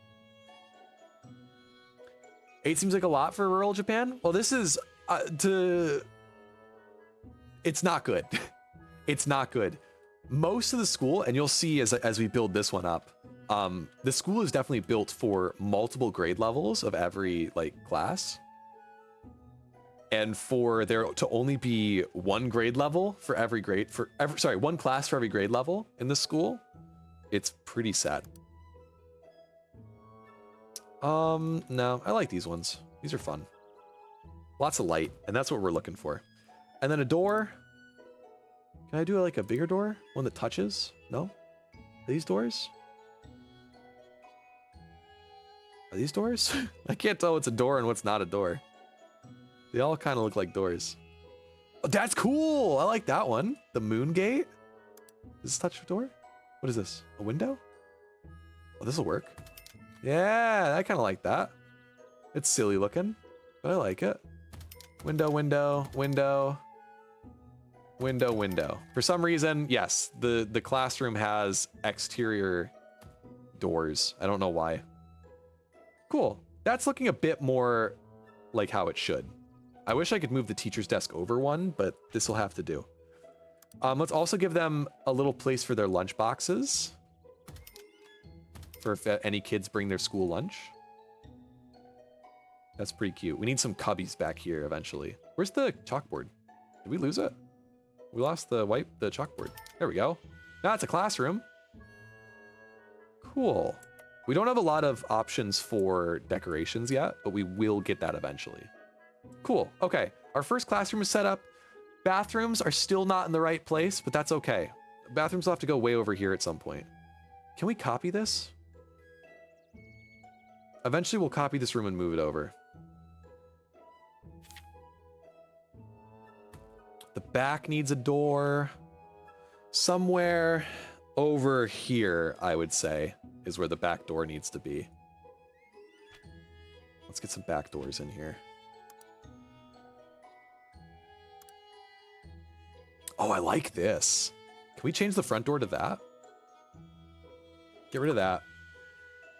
8 seems like a lot for rural Japan. Well, this is it's not good. It's not good. Most of the school, and you'll see as we build this one up, the school is definitely built for multiple grade levels of every like class. And for there to only be one grade level for every grade, one class for every grade level in the school, it's pretty sad. No, I like these ones. These are fun. Lots of light, and that's what we're looking for. And then a door. Can I do like a bigger door? One that touches? No? These doors? Are these doors? I can't tell what's a door and what's not a door. They all kind of look like doors. Oh, that's cool! I like that one. The moon gate? Does this touch a door? What is this? A window? Oh, this will work. Yeah, I kind of like that. It's silly looking, but I like it. Window, window, window. Window, window. For some reason, yes, the classroom has exterior doors. I don't know why. Cool. That's looking a bit more like how it should. I wish I could move the teacher's desk over one, but this will have to do. Let's also give them a little place for their lunch boxes. For if any kids bring their school lunch. That's pretty cute. We need some cubbies back here eventually. Where's the chalkboard? Did we lose it? We lost the chalkboard. There we go. Now it's a classroom. Cool. We don't have a lot of options for decorations yet, but we will get that eventually. Cool. Okay. Our first classroom is set up. Bathrooms are still not in the right place, but that's okay. Bathrooms will have to go way over here at some point. Can we copy this? Eventually we'll copy this room and move it over. The back needs a door. Somewhere over here, I would say, is where the back door needs to be. Let's get some back doors in here. Oh, I like this. Can we change the front door to that? Get rid of that.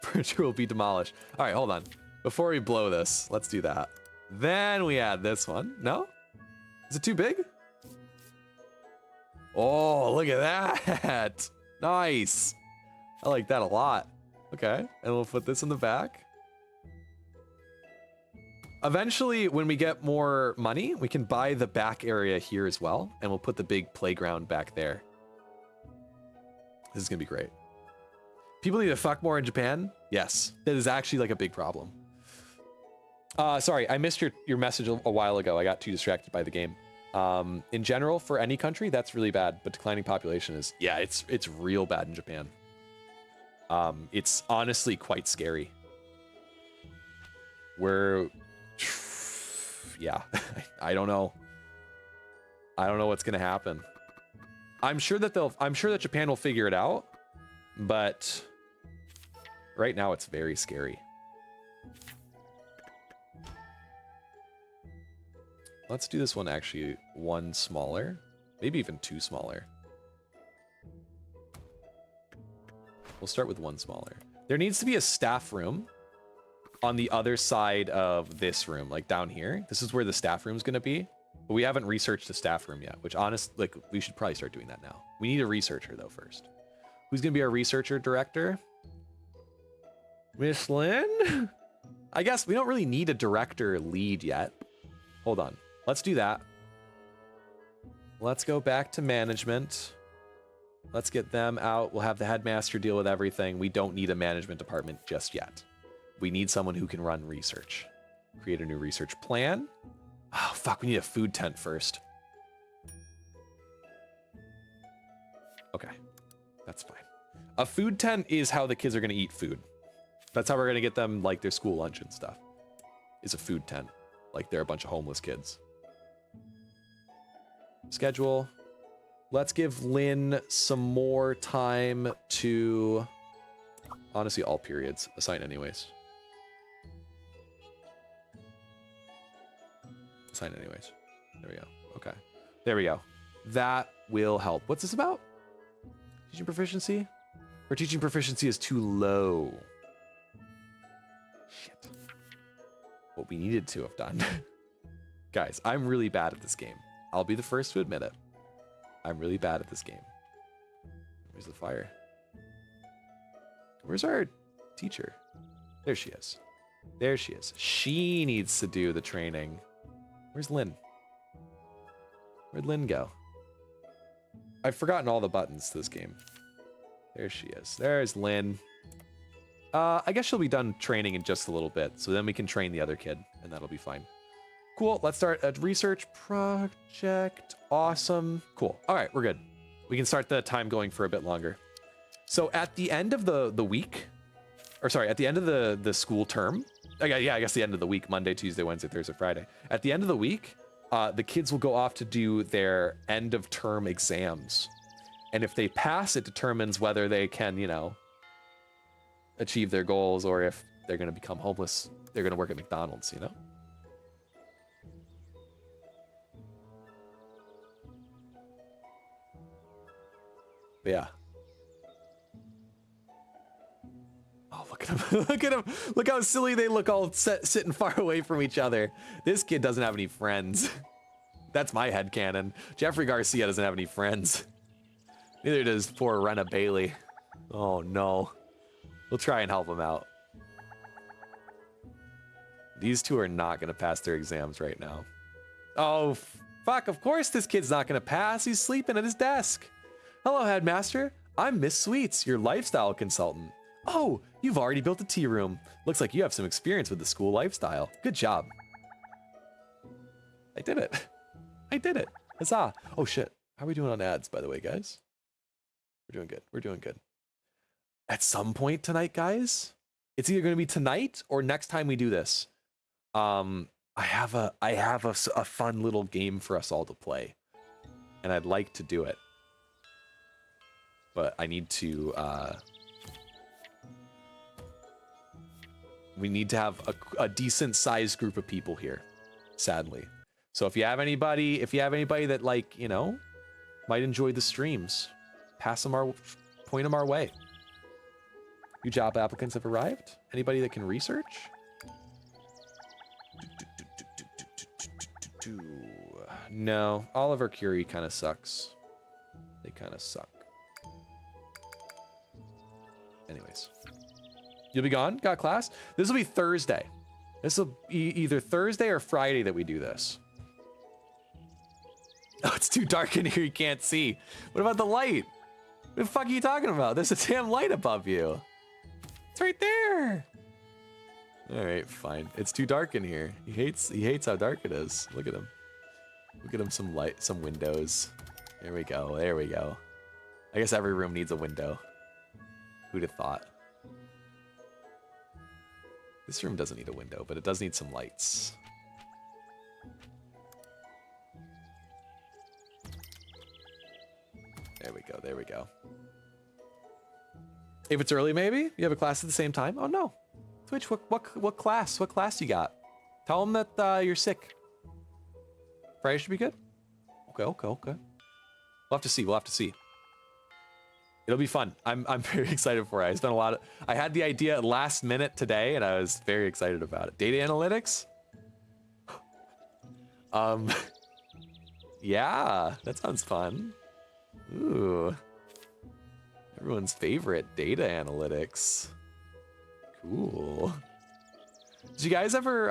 Furniture will be demolished. All right, hold on. Before we blow this, let's do that. Then we add this one. No? Is it too big? Oh, look at that. Nice. I like that a lot. Okay, and we'll put this in the back. Eventually, when we get more money, we can buy the back area here as well, and we'll put the big playground back there. This is gonna be great. People need to fuck more in Japan? Yes, that is actually like a big problem. Sorry, I missed your message a while ago. I got too distracted by the game. In general, for any country, that's really bad, but declining population is, yeah, it's real bad in Japan. It's honestly quite scary. Yeah, I don't know. I don't know what's gonna happen. I'm sure that Japan will figure it out, but right now it's very scary. Let's do this one actually one smaller, maybe even two smaller. We'll start with one smaller. There needs to be a staff room on the other side of this room, like down here. This is where the staff room is going to be, but we haven't researched the staff room yet, which honestly, like, we should probably start doing that now. We need a researcher though first. Who's going to be our researcher director? Miss Lynn? I guess we don't really need a director lead yet. Hold on. Let's do that. Let's go back to management. Let's get them out. We'll have the headmaster deal with everything. We don't need a management department just yet. We need someone who can run research. Create a new research plan. Oh, fuck, we need a food tent first. Okay, that's fine. A food tent is how the kids are gonna eat food. That's how we're gonna get them, like, their school lunch and stuff. Is a food tent. Like, they're a bunch of homeless kids. Schedule. Let's give Lynn some more time to... Honestly, all periods. Assign anyways. Assign anyways. There we go. Okay. There we go. That will help. What's this about? Teaching proficiency? Or teaching proficiency is too low. Shit. What we needed to have done. Guys, I'm really bad at this game. I'll be the first to admit it. I'm really bad at this game. Where's the fire? Where's our teacher? There she is. There she is. She needs to do the training. Where's Lynn? Where'd Lynn go? I've forgotten all the buttons to this game. There she is. There's Lynn. I guess she'll be done training in just a little bit, so then we can train the other kid, and that'll be fine. Cool, let's start a research project. Awesome. Cool. All right, we're good. We can start the time going for a bit longer. So at the end of the week, or sorry, at the end of the school term, yeah, I guess the end of the week, Monday, Tuesday, Wednesday, Thursday, Friday. At the end of the week, the kids will go off to do their end of term exams. And if they pass, it determines whether they can, you know, achieve their goals, or if they're going to become homeless, they're going to work at McDonald's, you know? But yeah. Oh, look at him. Look at him. Look how silly they look, all sitting far away from each other. This kid doesn't have any friends. That's my headcanon. Jeffrey Garcia doesn't have any friends. Neither does poor Rena Bailey. Oh no. We'll try and help him out. These two are not going to pass their exams right now. Oh, fuck. Of course this kid's not going to pass. He's sleeping at his desk. Hello, Headmaster. I'm Miss Sweets, your lifestyle consultant. Oh, you've already built a tea room. Looks like you have some experience with the school lifestyle. Good job. I did it. I did it. Huzzah. Oh, shit. How are we doing on ads, by the way, guys? We're doing good. We're doing good. At some point tonight, guys, it's either going to be tonight or next time we do this. I have a fun little game for us all to play, and I'd like to do it, but I need to. We need to have a decent sized group of people here, sadly. So if you have anybody that, like, you know, might enjoy the streams, point them our way. New job applicants have arrived. Anybody that can research? No, Oliver Curie kind of sucks. They kind of suck. Anyways, you'll be gone? Got class? This will be Thursday. This will be either Thursday or Friday that we do this. Oh, it's too dark in here, you can't see. What about the light? What the fuck are you talking about? There's a damn light above you. It's right there. All right, fine. It's too dark in here. He hates how dark it is. Look at him. Look at him, some light, some windows. There we go, there we go. I guess every room needs a window. Who'd have thought? This room doesn't need a window, but it does need some lights. There we go, there we go. If it's early, maybe? You have a class at the same time? Oh no. Twitch, what class? What class you got? Tell them that you're sick. Friday should be good? Okay. We'll have to see, we'll have to see. It'll be fun. I'm very excited for it. I had the idea last minute today and I was very excited about it. Data analytics? Yeah, that sounds fun. Ooh. Everyone's favorite, data analytics. Cool. Did you guys ever,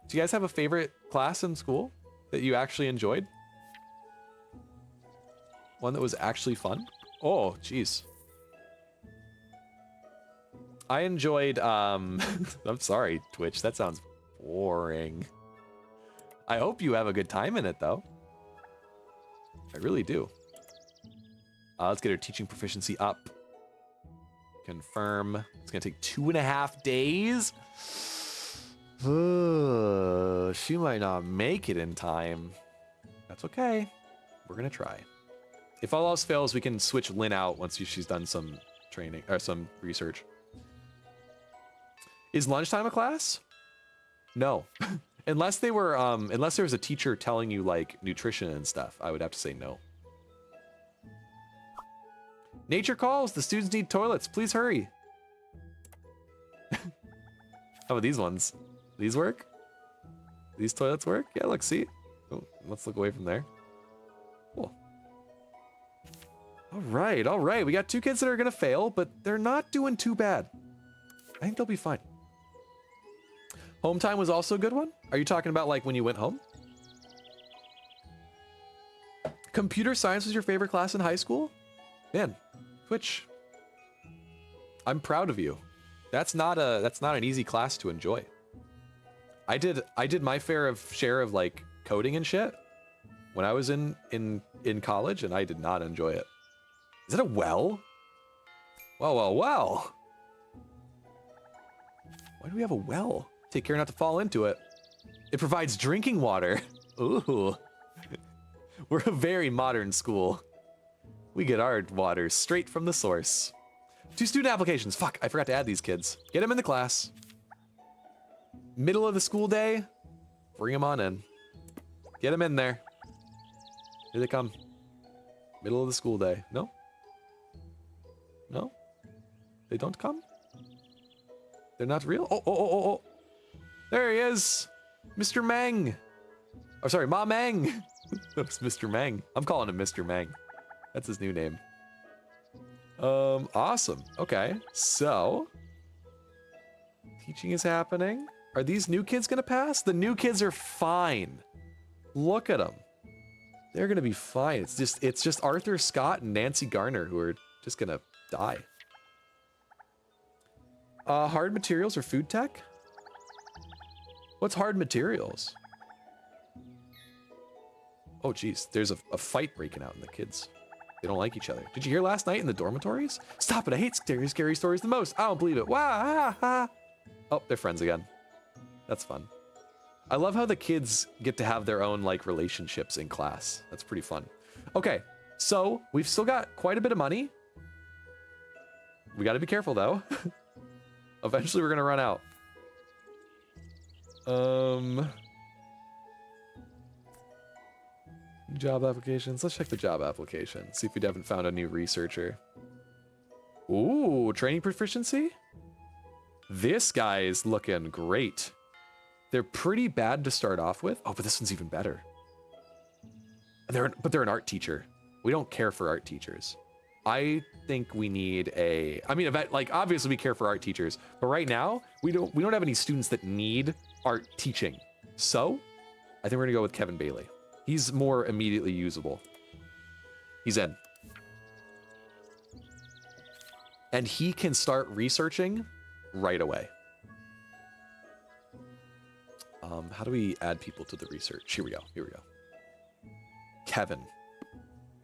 do you guys have a favorite class in school that you actually enjoyed? One that was actually fun? Oh, jeez. I enjoyed, I'm sorry, Twitch, that sounds boring. I hope you have a good time in it, though. I really do. Let's get her teaching proficiency up. Confirm. It's gonna take 2.5 days. She might not make it in time. That's okay. We're gonna try. If all else fails, we can switch Lynn out once she's done some training or some research. Is lunchtime a class? No. Unless they were, unless there was a teacher telling you like nutrition and stuff, I would have to say no. Nature calls. The students need toilets. Please hurry. How about these ones? These work? These toilets work? Yeah, look, see? Oh, let's look away from there. Cool. All right. We got 2 kids that are gonna fail, but they're not doing too bad. I think they'll be fine. Home time was also a good one? Are you talking about like when you went home? Computer science was your favorite class in high school? Man, Twitch, I'm proud of you. That's not an easy class to enjoy. I did my share of like coding and shit when I was in college, and I did not enjoy it. Is that a well? Well. Why do we have a well? Take care not to fall into it. It provides drinking water. Ooh. We're a very modern school. We get our water straight from the source. 2 student applications. Fuck, I forgot to add these kids. Get them in the class. Middle of the school day, bring them on in. Get them in there. Here they come. Middle of the school day. No? No? They don't come? They're not real? Oh. There he is. Mr. Meng. Oh, sorry, Ma Meng. That's Mr. Meng. I'm calling him Mr. Meng. That's his new name. Awesome. Okay, so teaching is happening. Are these new kids gonna pass? The new kids are fine. Look at them. They're gonna be fine. It's just Arthur Scott and Nancy Garner who are just gonna die. Hard materials or food tech? What's hard materials? Oh geez, there's a fight breaking out in the kids. They don't like each other. Did you hear last night in the dormitories? Stop it, I hate scary stories the most. I don't believe it. Wah, ha, ha. Oh, they're friends again. That's fun. I love how the kids get to have their own like relationships in class. That's pretty fun. Okay, so we've still got quite a bit of money. We gotta be careful though. Eventually we're gonna run out. Job applications. Let's check the job application. See if we haven't found a new researcher. Ooh, training proficiency? This guy is looking great. They're pretty bad to start off with. Oh, but this one's even better. But they're an art teacher. We don't care for art teachers. I think we need a, I mean, like obviously we care for art teachers, but right now we don't have any students that need art teaching. So I think we're gonna go with Kevin Bailey. He's more immediately usable. He's in. And he can start researching right away. How do we add people to the research? Here we go. Kevin.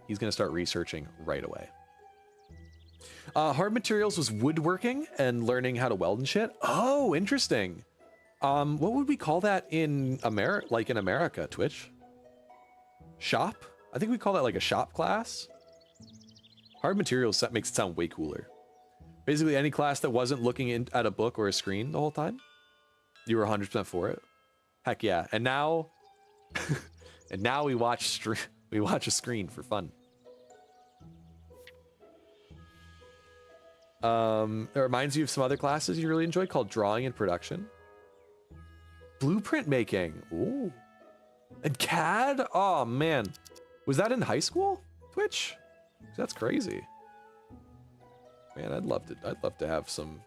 He's gonna start researching right away. Hard materials was woodworking and learning how to weld and shit. Oh, interesting. What would we call that in America? Like in America, Twitch? Shop? I think we call that like a shop class. Hard materials, that makes it sound way cooler. Basically any class that wasn't looking at a book or a screen the whole time. You were 100% for it. Heck yeah. And now, and now we watch a screen for fun. It reminds you of some other classes you really enjoy called drawing and production. Blueprint making. Ooh. And CAD? Oh man. Was that in high school? Twitch? That's crazy. Man, I'd love to have some.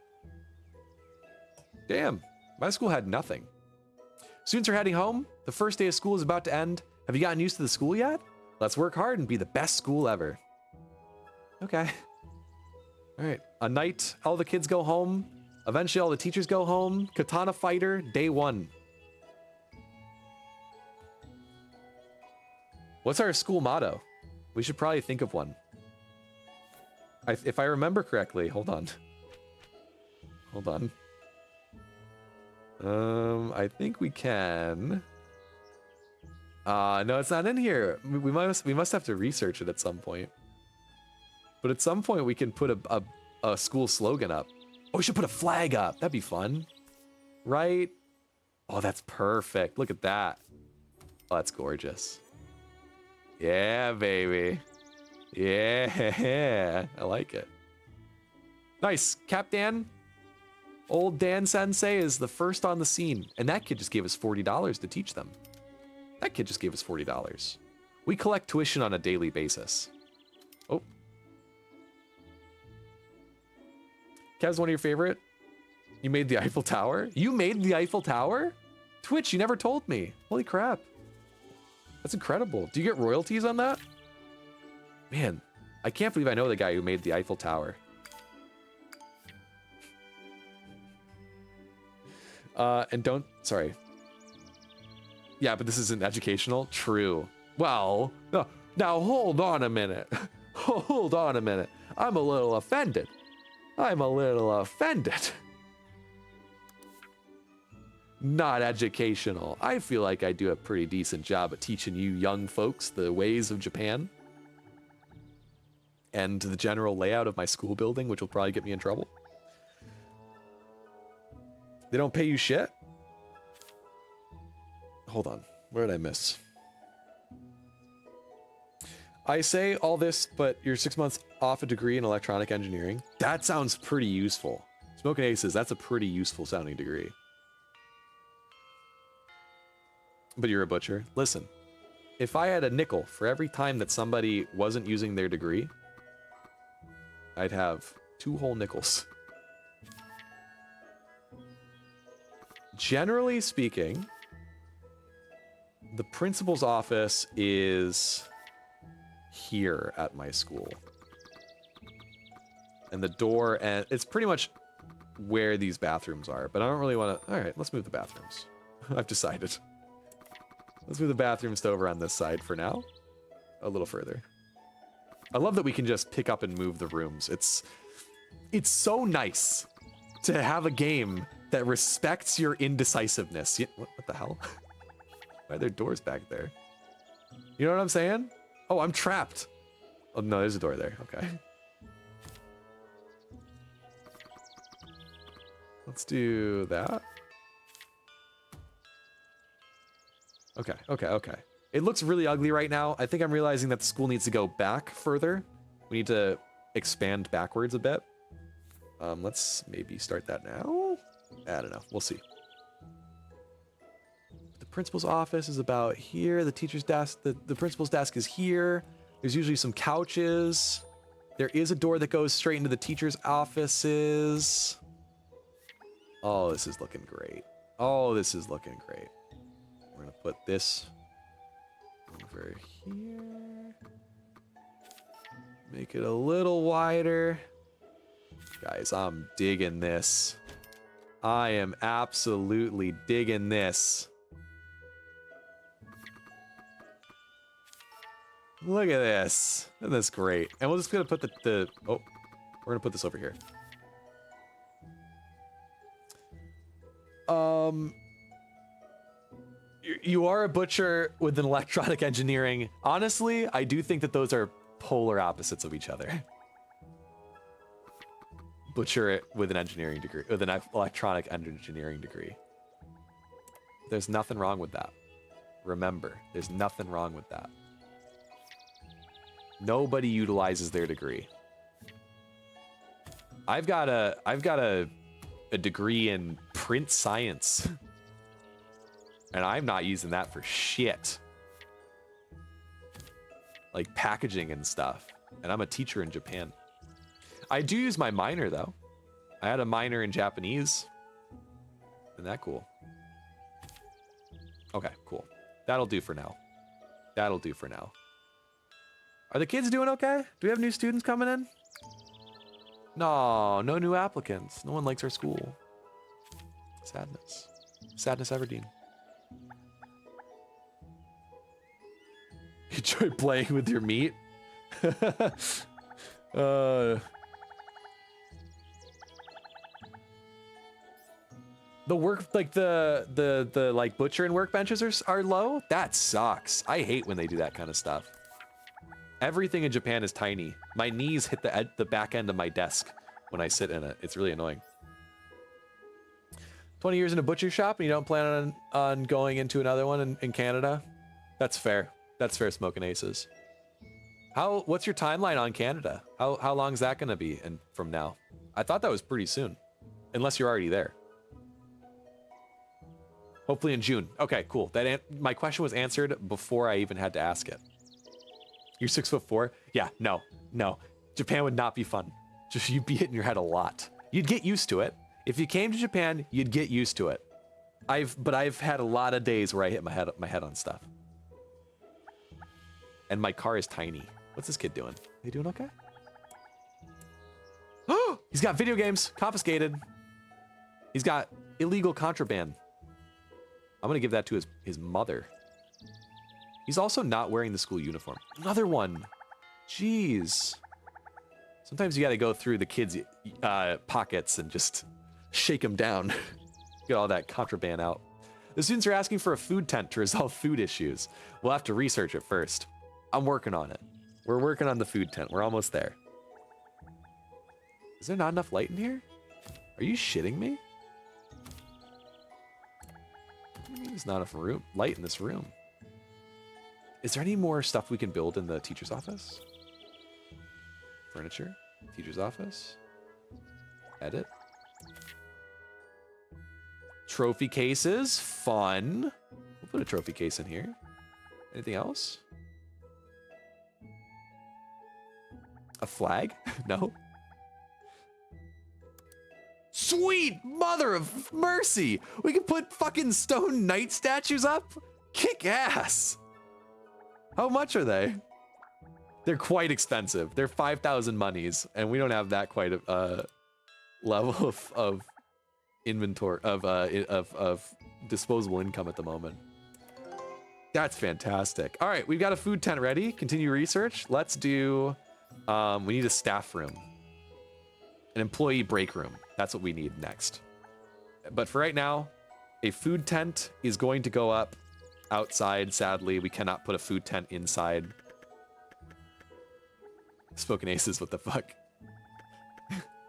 Damn. My school had nothing. Students are heading home. The first day of school is about to end. Have you gotten used to the school yet? Let's work hard and be the best school ever. Okay. All right. A night, all the kids go home. Eventually all the teachers go home. Katana Fighter, day 1. What's our school motto? We should probably think of one. If I remember correctly, hold on. I think we can. No, it's not in here. We must have to research it at some point. But at some point we can put a school slogan up. Oh, we should put a flag up. That'd be fun. Right? Oh, that's perfect. Look at that. Oh, that's gorgeous. Yeah, baby. Yeah, I like it. Nice. Cap Dan. Old Dan Sensei is the first on the scene. And that kid just gave us $40 to teach them. That kid just gave us $40. We collect tuition on a daily basis. Oh. Kev's one of your favorite? You made the Eiffel Tower? You made the Eiffel Tower? Twitch, you never told me. Holy crap. That's incredible. Do you get royalties on that? Man, I can't believe I know the guy who made the Eiffel Tower. And don't, sorry. Yeah, but this isn't educational. True. Well, now hold on a minute. Hold on a minute. I'm a little offended. Not educational. I feel like I do a pretty decent job at teaching you young folks the ways of Japan. And the general layout of my school building, which will probably get me in trouble. They don't pay you shit? Hold on. Where did I miss? I say all this, but you're 6 months off a degree in electronic engineering. That sounds pretty useful. Smoking Aces, that's a pretty useful sounding degree. But you're a butcher. Listen, if I had a nickel for every time that somebody wasn't using their degree, I'd have 2 whole nickels. Generally speaking, the principal's office is here at my school. And the door, and it's pretty much where these bathrooms are, but I don't really want to... All right, let's move the bathrooms. I've decided. Let's move the bathrooms to over on this side for now. A little further. I love that we can just pick up and move the rooms. It's so nice to have a game that respects your indecisiveness. What the hell? Why are there doors back there? You know what I'm saying? Oh, I'm trapped. Oh, no, there's a door there. Okay. Let's do that. Okay, okay, okay. It looks really ugly right now. I think I'm realizing that the school needs to go back further. We need to expand backwards a bit. Let's maybe start that now. I don't know. We'll see. The principal's office is about here. The teacher's desk, the principal's desk is here. There's usually some couches. There is a door that goes straight into the teacher's offices. Oh, this is looking great. Oh, this is looking great. We're gonna put this over here. Make it a little wider. Guys, I'm digging this. I am absolutely digging this. Look at this. Isn't this great? And we're just gonna put oh, we're gonna put this over here. You are a butcher with an electronic engineering. Honestly, I do think that those are polar opposites of each other. Butcher with an engineering degree, with an electronic engineering degree. There's nothing wrong with that. Remember, there's nothing wrong with that. Nobody utilizes their degree. I've got a degree in print science. And I'm not using that for shit. Like packaging and stuff. And I'm a teacher in Japan. I do use my minor though. I had a minor in Japanese. Isn't that cool? Okay, cool. That'll do for now. That'll do for now. Are the kids doing okay? Do we have new students coming in? No, no new applicants. No one likes our school. Sadness. Sadness Everdeen. You enjoy playing with your meat? The work, like the like butcher and workbenches are low? That sucks. I hate when they do that kind of stuff. Everything in Japan is tiny. My knees hit the back end of my desk when I sit in it. It's really annoying. 20 years in a butcher shop and you don't plan on going into another one in Canada? That's fair. That's fair, Smoking Aces. What's your timeline on Canada? How long is that gonna be from now? I thought that was pretty soon. Unless you're already there. Hopefully in June. Okay, cool. My question was answered before I even had to ask it. You're 6'4"? Yeah, no. Japan would not be fun. Just you'd be hitting your head a lot. You'd get used to it. If you came to Japan, you'd get used to it. But I've had a lot of days where I hit my head on stuff. And my car is tiny. What's this kid doing? Are you doing okay? Oh, he's got video games confiscated. He's got illegal contraband. I'm gonna give that to his mother. He's also not wearing the school uniform. Another one. Jeez. Sometimes you gotta go through the kids' pockets and just shake them down. Get all that contraband out. The students are asking for a food tent to resolve food issues. We'll have to research it first. I'm working on it. We're working on the food tent. We're almost there. Is there not enough light in here? Are you shitting me? What do you mean there's not enough light in this room? Is there any more stuff we can build in the teacher's office? Furniture? Teacher's office? Edit? Trophy cases? Fun. We'll put a trophy case in here. Anything else? A flag? No. Sweet mother of mercy. We can put fucking stone knight statues up. Kick ass. How much are they? They're quite expensive. They're 5,000 monies, and we don't have that quite a level of inventory of disposable income at the moment. That's fantastic. All right, we've got a food tent ready. Continue research. Let's do. We need a staff room, an employee break room. That's what we need next. But for right now, a food tent is going to go up outside. Sadly, we cannot put a food tent inside. Spoken Aces, what the fuck?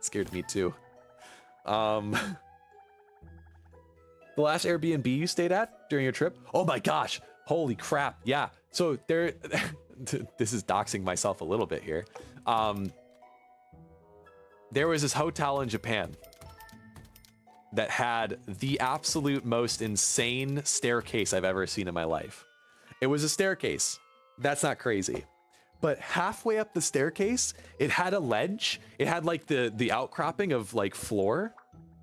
Scared me too. The last Airbnb you stayed at during your trip? Oh my gosh, holy crap, yeah. So there, this is doxing myself a little bit here. There was this hotel in Japan that had the absolute most insane staircase I've ever seen in my life. It was a staircase. That's not crazy. But halfway up the staircase, it had a ledge. It had like the outcropping of like floor,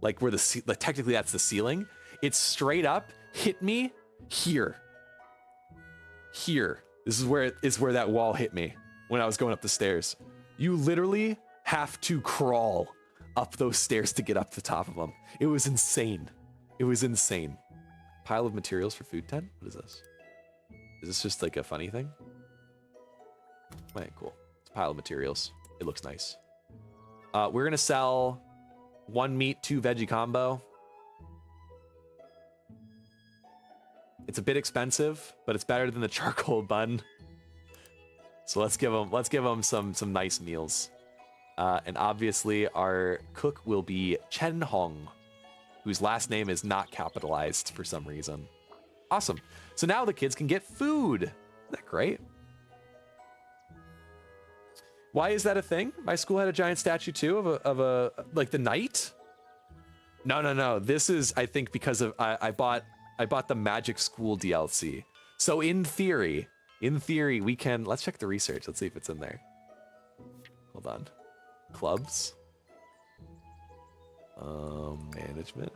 like where like technically that's the ceiling. It straight up hit me here. Here. This is where that wall hit me when I was going up the stairs. You literally have to crawl up those stairs to get up the top of them. It was insane. It was insane. Pile of materials for food tent? What is this? Is this just like a funny thing? Alright, cool. It's a pile of materials. It looks nice. We're gonna sell 1 meat, 2 veggie combo. It's a bit expensive, but it's better than the charcoal bun. So let's give them some nice meals. And obviously our cook will be Chen Hong, whose last name is not capitalized for some reason. Awesome. So now the kids can get food. Isn't that great? Why is that a thing? My school had a giant statue too of a like the knight. No. This is, I think, because of I bought the Magic School DLC. So in theory, we can, let's check the research. Let's see if it's in there. Hold on. Clubs. Management.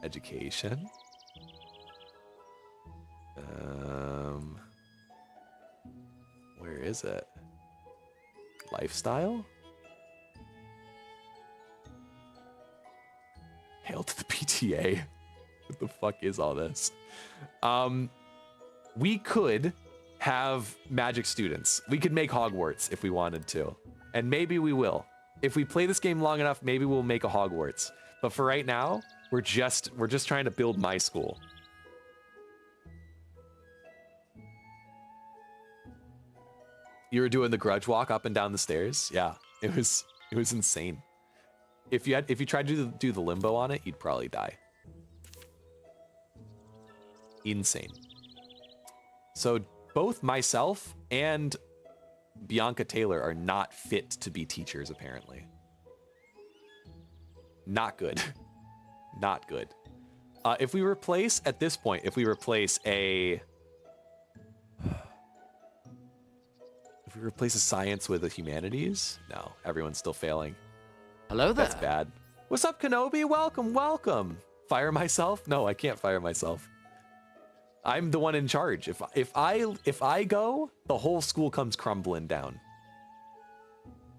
Education. Where is it? Lifestyle? Hail to the PTA. What the fuck is all this? We could have magic students. We could make Hogwarts if we wanted to. And maybe we will. If we play this game long enough, maybe we'll make a Hogwarts. But for right now, we're just trying to build my school. You were doing the grudge walk up and down the stairs? Yeah, it was insane. If you tried to do the limbo on it, you'd probably die. Insane. So both myself and Bianca Taylor are not fit to be teachers, apparently. Not good. Not good. If we replace, at this point, if we replace a science with a humanities, no, everyone's still failing. Hello there. That's bad. What's up, Kenobi? Welcome, welcome. Fire myself? No, I can't fire myself. I'm the one in charge. If I go, the whole school comes crumbling down.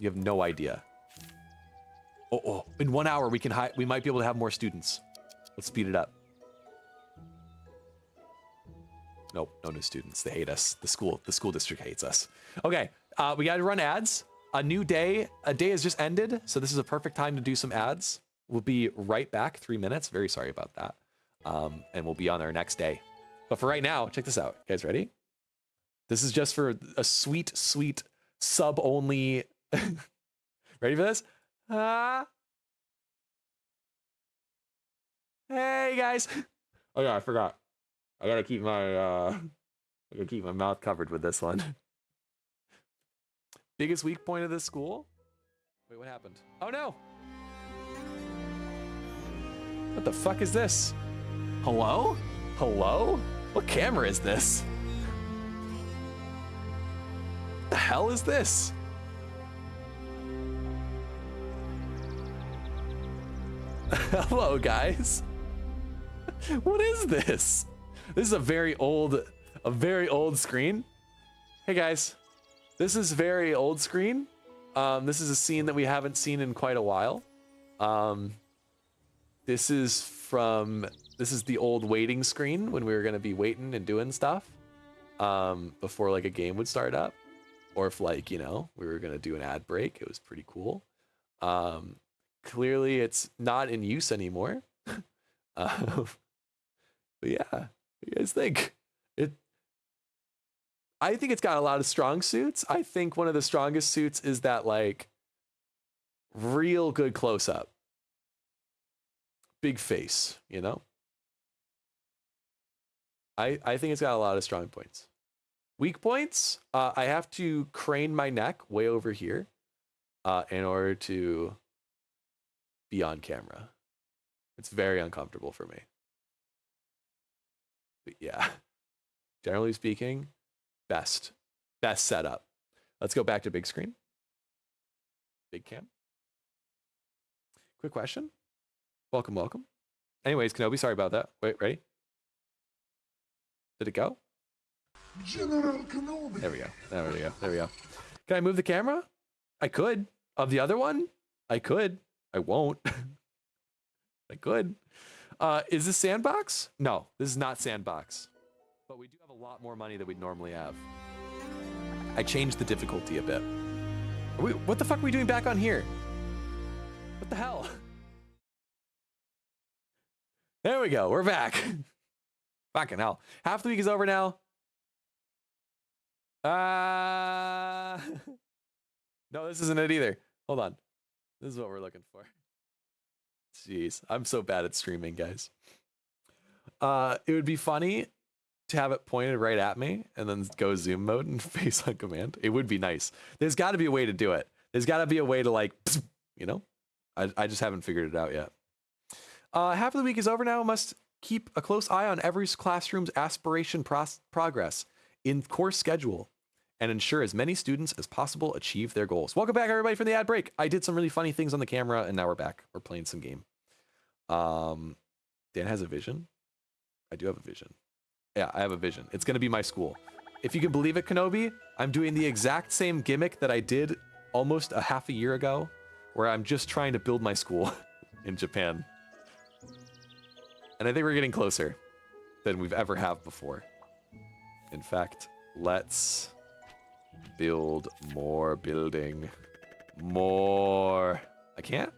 You have no idea. Oh, in 1 hour we might be able to have more students. Let's speed it up. Nope, no new students. They hate us. The school district hates us. Okay, we got to run ads. A day has just ended, so this is a perfect time to do some ads. We'll be right back. 3 minutes. Very sorry about that. And we'll be on our next day. But for right now, check this out. You guys ready? This is just for a sweet, sweet sub-only. Ready for this? Hey guys. Oh yeah, I forgot. I gotta keep my mouth covered with this one. Biggest weak point of this school? Wait, what happened? Oh no! What the fuck is this? Hello? Hello? What camera is this? What the hell is this? Hello, guys. What is this? This is a very old screen. Hey, guys. This is very old screen. This is a scene that we haven't seen in quite a while. This is the old waiting screen when we were gonna be waiting and doing stuff before like a game would start up, or if like, you know, we were gonna do an ad break. It was pretty cool. Clearly it's not in use anymore. But yeah, what do you guys think? I think it's got a lot of strong suits. I think one of the strongest suits is that like real good close up. Big face, you know? I think it's got a lot of strong points. Weak points, I have to crane my neck way over here in order to be on camera. It's very uncomfortable for me. But yeah, generally speaking, best setup. Let's go back to big screen. Big cam. Quick question. Welcome. Anyways, Kenobi, sorry about that. Wait, ready? Did it go? General Kenobi. There we go. Can I move the camera? I could. Of the other one? I could. I won't. I could. Is this sandbox? No, this is not sandbox. But we do have a lot more money than we'd normally have. I changed the difficulty a bit. What the fuck are we doing back on here? What the hell? There we go. We're back. Fucking hell. Half the week is over now. No, this isn't it either. Hold on. This is what we're looking for. Jeez, I'm so bad at streaming, guys. It would be funny to have it pointed right at me and then go zoom mode and face on command. It would be nice. There's got to be a way to do it. There's got to be a way to like, you know? I just haven't figured it out yet. Half of the week is over now. Must keep a close eye on every classroom's aspiration progress in course schedule and ensure as many students as possible achieve their goals. Welcome back, everybody, from the ad break. I did some really funny things on the camera, and now we're back. We're playing some game. Dan has a vision. I do have a vision. Yeah, I have a vision. It's going to be my school. If you can believe it, Kenobi, I'm doing the exact same gimmick that I did almost a half a year ago, where I'm just trying to build my school in Japan. And I think we're getting closer than we've ever have before. In fact, let's build more building. More. I can't?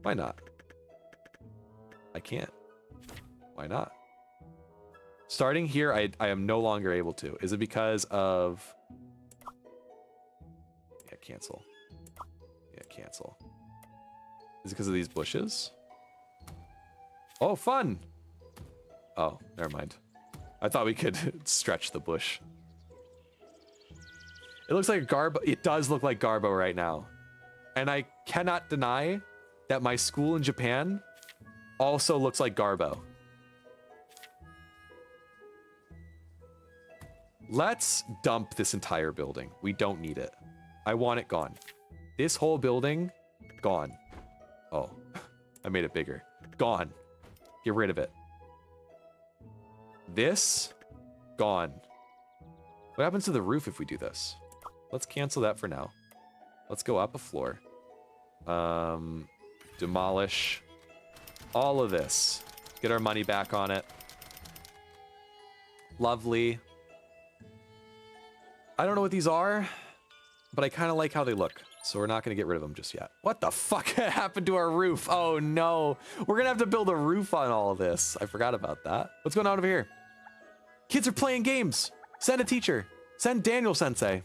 Why not? I can't. Why not? Starting here, I am no longer able to. Is it because of... Yeah, cancel. Yeah, cancel. Is it because of these bushes? Oh, fun! Oh, never mind. I thought we could stretch the bush. It looks like Garbo. It does look like Garbo right now. And I cannot deny that my school in Japan also looks like Garbo. Let's dump this entire building. We don't need it. I want it gone. This whole building, gone. Oh, I made it bigger. Gone. Get rid of it. This, gone. What happens to the roof if we do this? Let's cancel that for now. Let's go up a floor. Demolish all of this. Get our money back on it. Lovely. I don't know what these are, but I kind of like how they look. So we're not going to get rid of them just yet. What the fuck happened to our roof? Oh no. We're going to have to build a roof on all of this. I forgot about that. What's going on over here? Kids are playing games. Send a teacher. Send Daniel Sensei.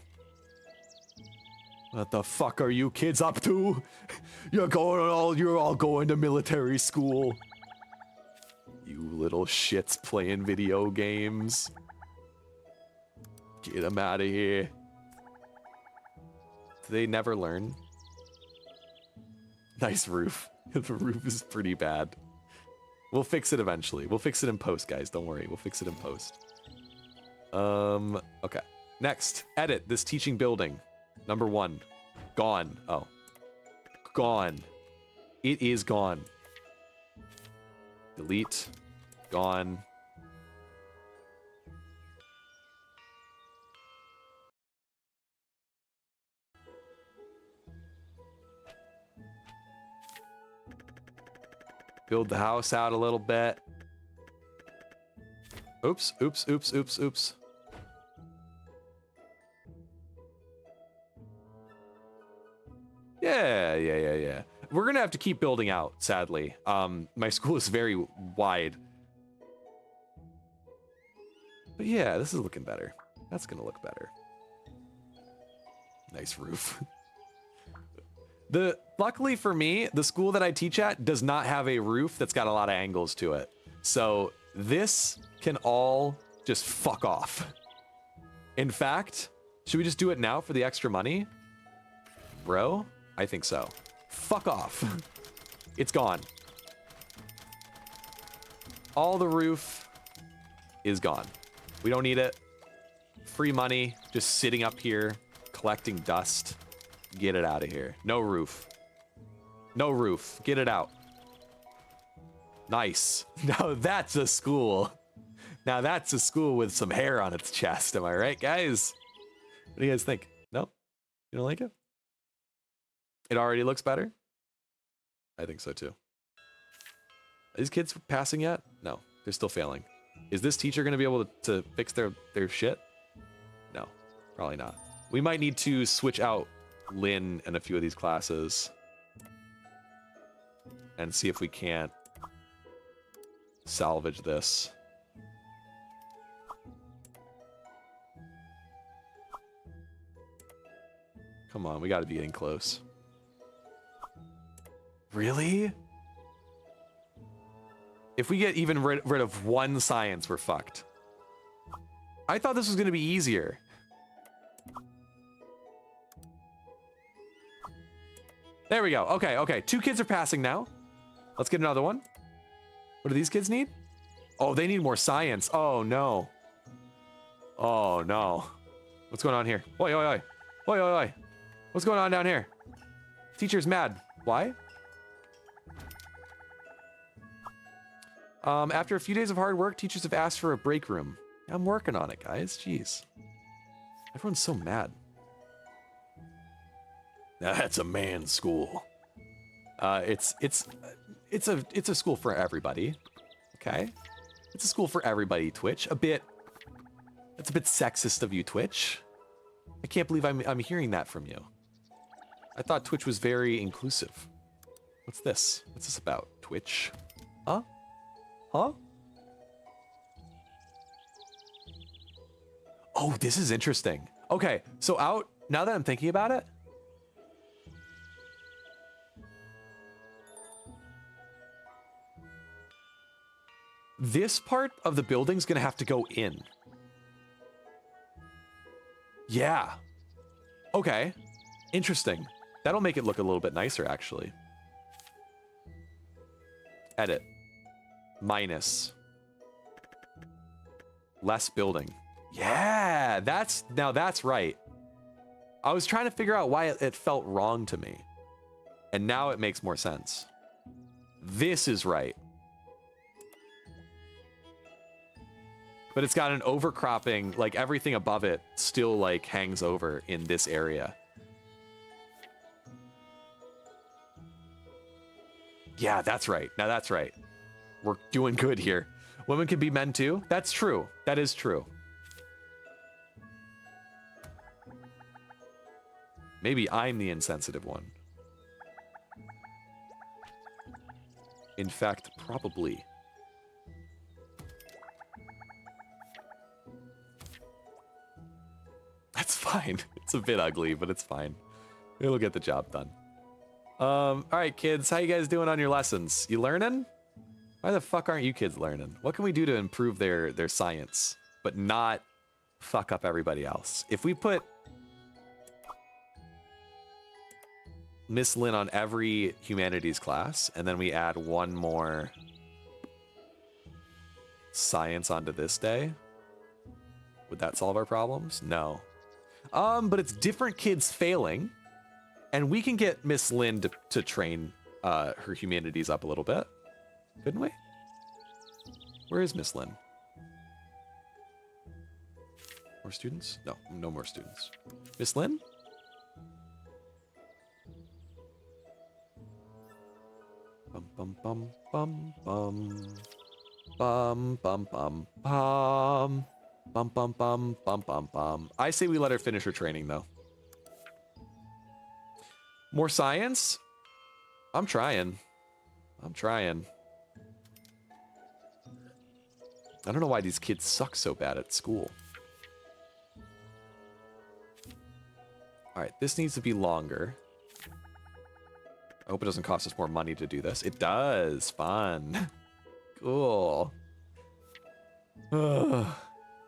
What the fuck are you kids up to? You're all going to military school. You little shits playing video games. Get them out of here. Do they never learn? Nice roof. The roof is pretty bad. We'll fix it eventually. We'll fix it in post, guys. Don't worry. We'll fix it in post. Okay. Next, edit this teaching building. Number 1. Gone. Oh. Gone. It is gone. Delete. Gone. Build the house out a little bit. Oops, oops, oops, oops, oops. Yeah. We're gonna have to keep building out, sadly. My school is very wide. But yeah, this is looking better. That's gonna look better. Nice roof. Luckily for me, the school that I teach at does not have a roof that's got a lot of angles to it. So this can all just fuck off. In fact, should we just do it now for the extra money? Bro, I think so. Fuck off. It's gone. All the roof is gone. We don't need it. Free money, just sitting up here, collecting dust. Get it out of here. No roof. No roof. Get it out. Nice. Now that's a school. Now that's a school with some hair on its chest. Am I right, guys? What do you guys think? No? You don't like it? It already looks better? I think so too. Are these kids passing yet? No, they're still failing. Is this teacher going to be able to fix their shit? No, probably not. We might need to switch out Lynn in a few of these classes and see if we can't salvage this. Come on, we got to be getting close. Really? If we get even rid of one science, we're fucked. I thought this was going to be easier. There we go. Okay. 2 kids are passing now. Let's get another one. What do these kids need? Oh, they need more science. Oh, no. Oh, no. What's going on here? Oi, oi, oi. Oi, oi, oi. What's going on down here? Teacher's mad. Why? After a few days of hard work, teachers have asked for a break room. I'm working on it, guys. Jeez. Everyone's so mad. Now that's a man's school. It's a school for everybody. Okay? It's a school for everybody, Twitch. That's a bit sexist of you, Twitch. I can't believe I'm hearing that from you. I thought Twitch was very inclusive. What's this? What's this about? Twitch? Huh? Huh? Oh, this is interesting. Okay, so now that I'm thinking about it, this part of the building's gonna have to go in. Yeah. Okay. Interesting. That'll make it look a little bit nicer, actually. Edit. Minus. Less building. Yeah, now that's right. I was trying to figure out why it felt wrong to me. And now it makes more sense. This is right. But it's got an overcropping, like everything above it still like hangs over in this area. Yeah, that's right. Now that's right. We're doing good here. Women can be men too? That's true. That is true. Maybe I'm the insensitive one. In fact, probably. That's fine. It's a bit ugly, but it's fine. It'll get the job done. All right, kids, how you guys doing on your lessons? You learning? Why the fuck aren't you kids learning? What can we do to improve their science, but not fuck up everybody else? If we put Miss Lynn on every humanities class, and then we add one more science onto this day, would that solve our problems? No. But it's different kids failing, and we can get Miss Lynn to train her humanities up a little bit. Couldn't we? Where is Miss Lynn? More students? No, no more students. Miss Lynn? Bum bum bum bum bum. Bum bum bum bum. Bum bum bum bum bum bum. I say we let her finish her training though. More science? I'm trying. I'm trying. I don't know why these kids suck so bad at school. Alright, this needs to be longer. I hope it doesn't cost us more money to do this. It does. Fun. Cool. Ugh.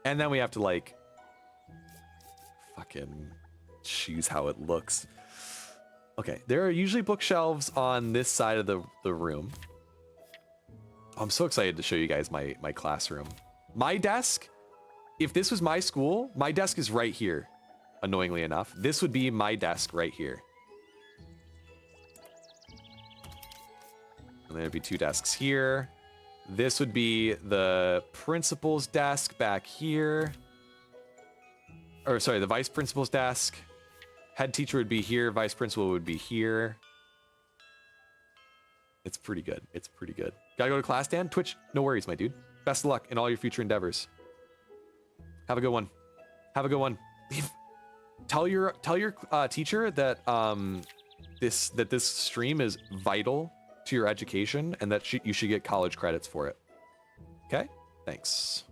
And then we have to, like, fucking choose how it looks. Okay, there are usually bookshelves on this side of the room. I'm so excited to show you guys my classroom. My desk, if this was my school, my desk is right here, annoyingly enough. This would be my desk right here. And there'd be two desks here. This would be the principal's desk back here. Or sorry, the vice principal's desk. Head teacher would be here, vice principal would be here. It's pretty good. It's pretty good. Gotta go to class, Dan? Twitch? No worries, my dude. Best of luck in all your future endeavors. Have a good one. Have a good one. Tell your teacher that this stream is vital to your education and that you should get college credits for it. Okay? Thanks.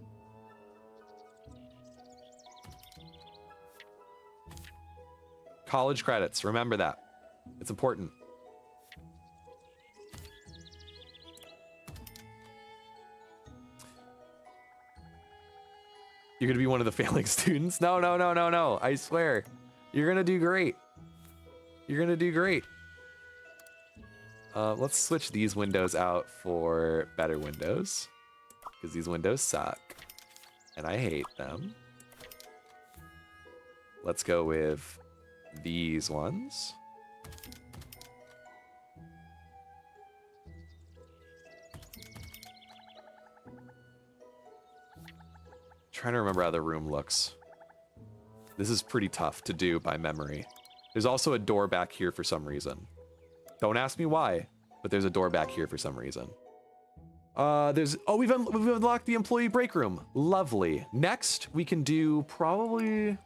College credits. Remember that. It's important. You're gonna be one of the failing students? No, no, no, no, no. I swear. You're gonna do great. You're gonna do great. Let's switch these windows out for better windows. Because these windows suck. And I hate them. Let's go with these ones. Trying to remember how the room looks. This is pretty tough to do by memory. There's also a door back here for some reason. Don't ask me why, but there's a door back here for some reason. We've unlocked the employee break room. Lovely. Next, we can do probably...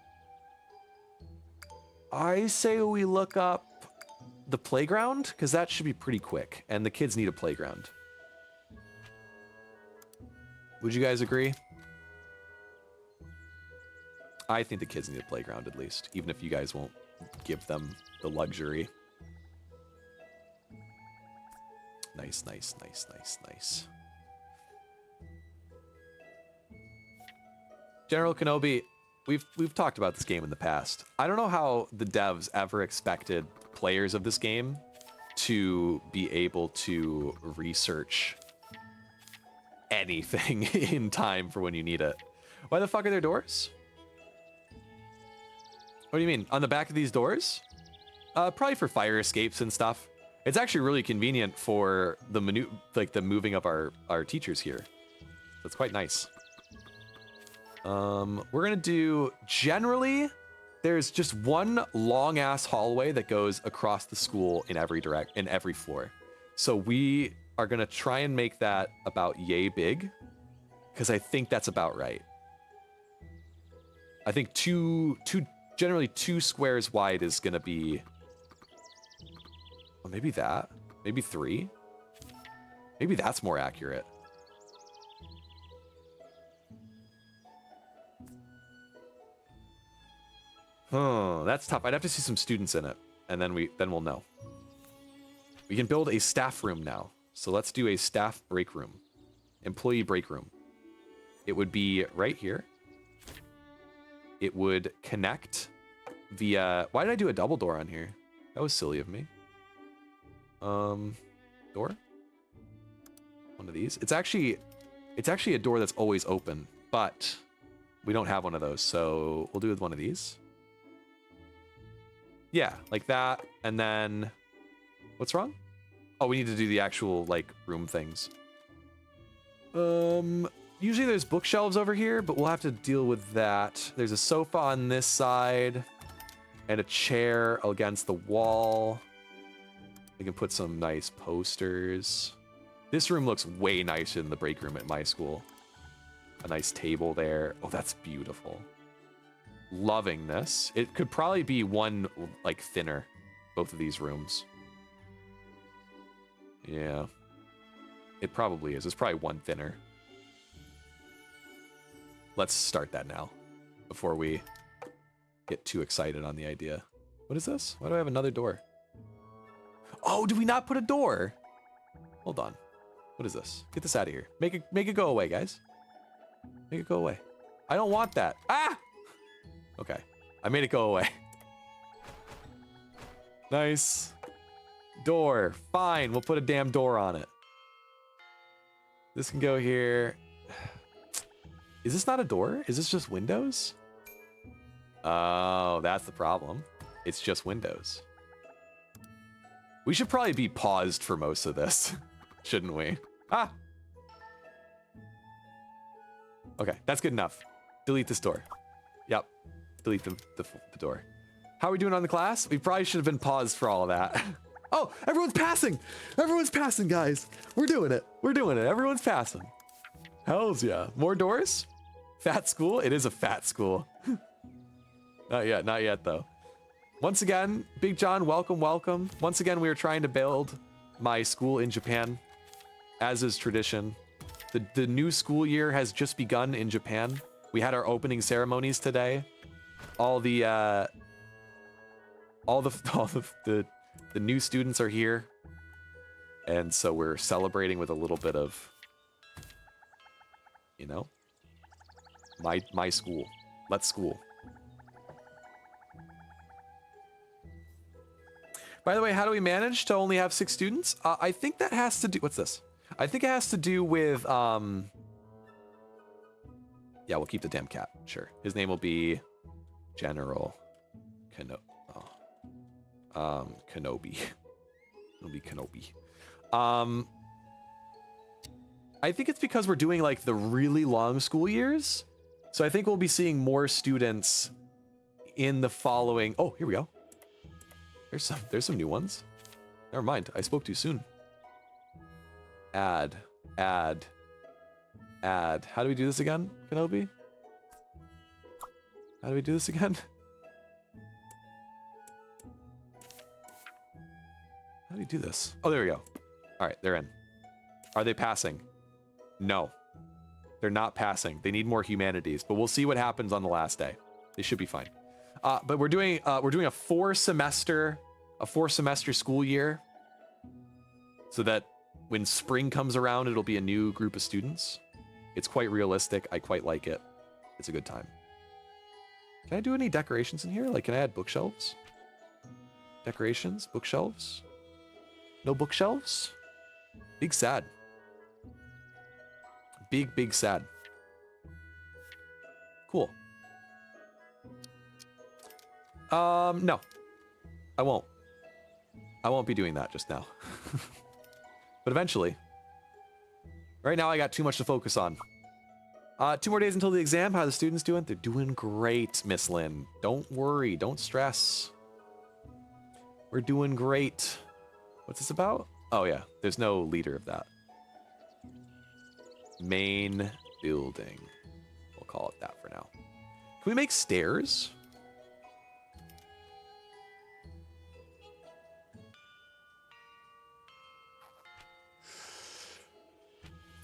I say we look up the playground, because that should be pretty quick, and the kids need a playground. Would you guys agree? I think the kids need a playground at least, even if you guys won't give them the luxury. Nice, nice, nice, nice, nice. General Kenobi, we've talked about this game in the past. I don't know how the devs ever expected players of this game to be able to research anything in time for when you need it. Why the fuck are there doors? What do you mean? On the back of these doors? Probably for fire escapes and stuff. It's actually really convenient for the the moving of our teachers here. That's quite nice. We're gonna do, generally, there's just one long ass hallway that goes across the school in every floor. So we are gonna try and make that about yay big, because I think that's about right. I think generally two squares wide is gonna be, well, maybe that, maybe 3. Maybe that's more accurate. Oh, that's tough. I'd have to see some students in it, and then we'll know. We can build a staff room now. So let's do a staff break room. Employee break room. It would be right here. It would connect via... Why did I do a double door on here? That was silly of me. Door? One of these. It's actually a door that's always open, but we don't have one of those, so we'll do with one of these. Yeah, like that, and then... What's wrong? Oh, we need to do the actual, like, room things. Usually there's bookshelves over here, but we'll have to deal with that. There's a sofa on this side and a chair against the wall. We can put some nice posters. This room looks way nicer than the break room at my school. A nice table there. Oh, that's beautiful. Loving this. It could probably be one, like, thinner, both of these rooms. Yeah. It probably is. It's probably one thinner. Let's start that now, before we get too excited on the idea. What is this? Why do I have another door? Oh, do we not put a door? Hold on. What is this? Get this out of here. Make it go away, guys. Make it go away. I don't want that. Ah! Okay. I made it go away. Nice. Door. Fine. We'll put a damn door on it. This can go here. Is this not a door? Is this just windows? Oh, that's the problem. It's just windows. We should probably be paused for most of this, shouldn't we? Ah! Okay, that's good enough. Delete this door. Yep, delete the door. How are we doing on the class? We probably should have been paused for all of that. Oh, everyone's passing! Everyone's passing, guys! We're doing it. We're doing it. Everyone's passing. Hells yeah. More doors? Fat school? It is a fat school. Not yet though. Once again, Big John, welcome, welcome. Once again, we are trying to build my school in Japan, as is tradition. The new school year has just begun in Japan. We had our opening ceremonies today. All the new students are here, and so we're celebrating with a little bit of, you know, my school. Let's school. By the way, how do we manage to only have 6 students? I think that has to do... What's this? I think it has to do with... Yeah, we'll keep the damn cat. Sure. His name will be General Kenobi. It'll be Kenobi. I think it's because we're doing, like, the really long school years. So I think we'll be seeing more students in the following... Oh, here we go. There's some new ones. Never mind. I spoke too soon. Add. How do we do this again, Kenobi? How do we do this again? How do we do this? Oh, there we go. All right, they're in. Are they passing? No. They're not passing. They need more humanities, but we'll see what happens on the last day. They should be fine. But we're doing a 4 semester school year, so that when spring comes around, it'll be a new group of students. It's quite realistic. I quite like it. It's a good time. Can I do any decorations in here? Like, can I add bookshelves? Decorations, bookshelves. No bookshelves. Big sad. Big sad. Cool. No. I won't. I won't be doing that just now. But eventually. Right now I got too much to focus on. 2 more days until the exam. How are the students doing? They're doing great, Miss Lynn. Don't worry. Don't stress. We're doing great. What's this about? Oh yeah, there's no leader of that. Main building. We'll call it that for now. Can we make stairs?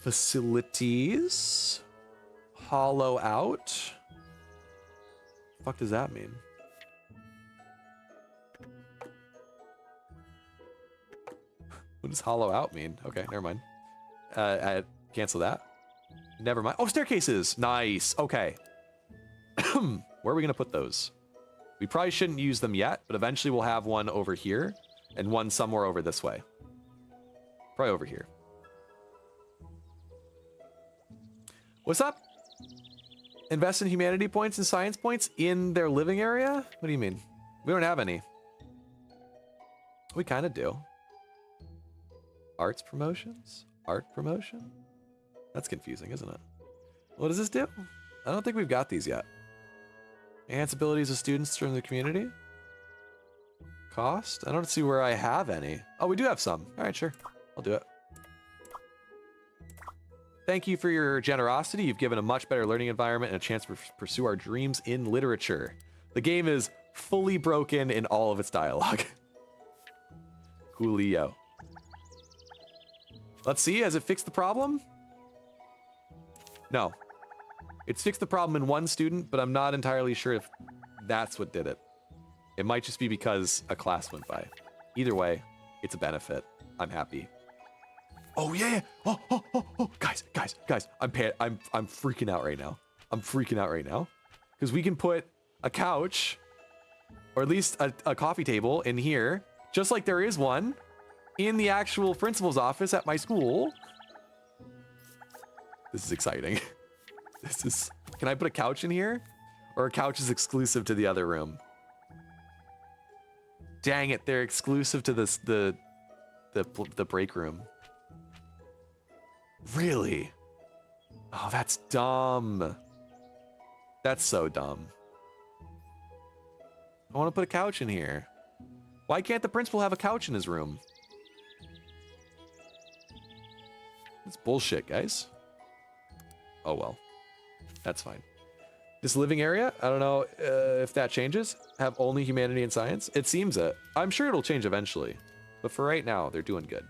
Facilities. Hollow out. The fuck does that mean? What does hollow out mean? Okay, never mind. I cancel that. Never mind. Oh, staircases. Nice. Okay. Where are we going to put those? We probably shouldn't use them yet, but eventually we'll have one over here and one somewhere over this way. Probably over here. What's up? Invest in humanity points and science points in their living area? What do you mean? We don't have any. We kind of do. Arts promotions? Art promotion? That's confusing, isn't it? What does this do? I don't think we've got these yet. Enhance abilities of students from the community? Cost? I don't see where I have any. Oh, we do have some. All right, sure. I'll do it. Thank you for your generosity. You've given a much better learning environment and a chance to pursue our dreams in literature. The game is fully broken in all of its dialogue. Coolio. Let's see, has it fixed the problem? No. It's fixed the problem in one student, but I'm not entirely sure if that's what did it. It might just be because a class went by. Either way, it's a benefit. I'm happy. Oh yeah! Oh! Guys! I'm freaking out right now. I'm freaking out right now. Because we can put a couch, or at least a coffee table in here, just like there is one in the actual principal's office at my school. This is exciting. This is... Can I put a couch in here? Or a couch is exclusive to the other room? Dang it, they're exclusive to this the break room. Really? Oh, that's dumb. That's so dumb. I want to put a couch in here. Why can't the principal have a couch in his room? That's bullshit, guys. Oh well. That's fine. This living area, I don't know if that changes. Have only humanity and science? It seems it. I'm sure it'll change eventually. But for right now, they're doing good.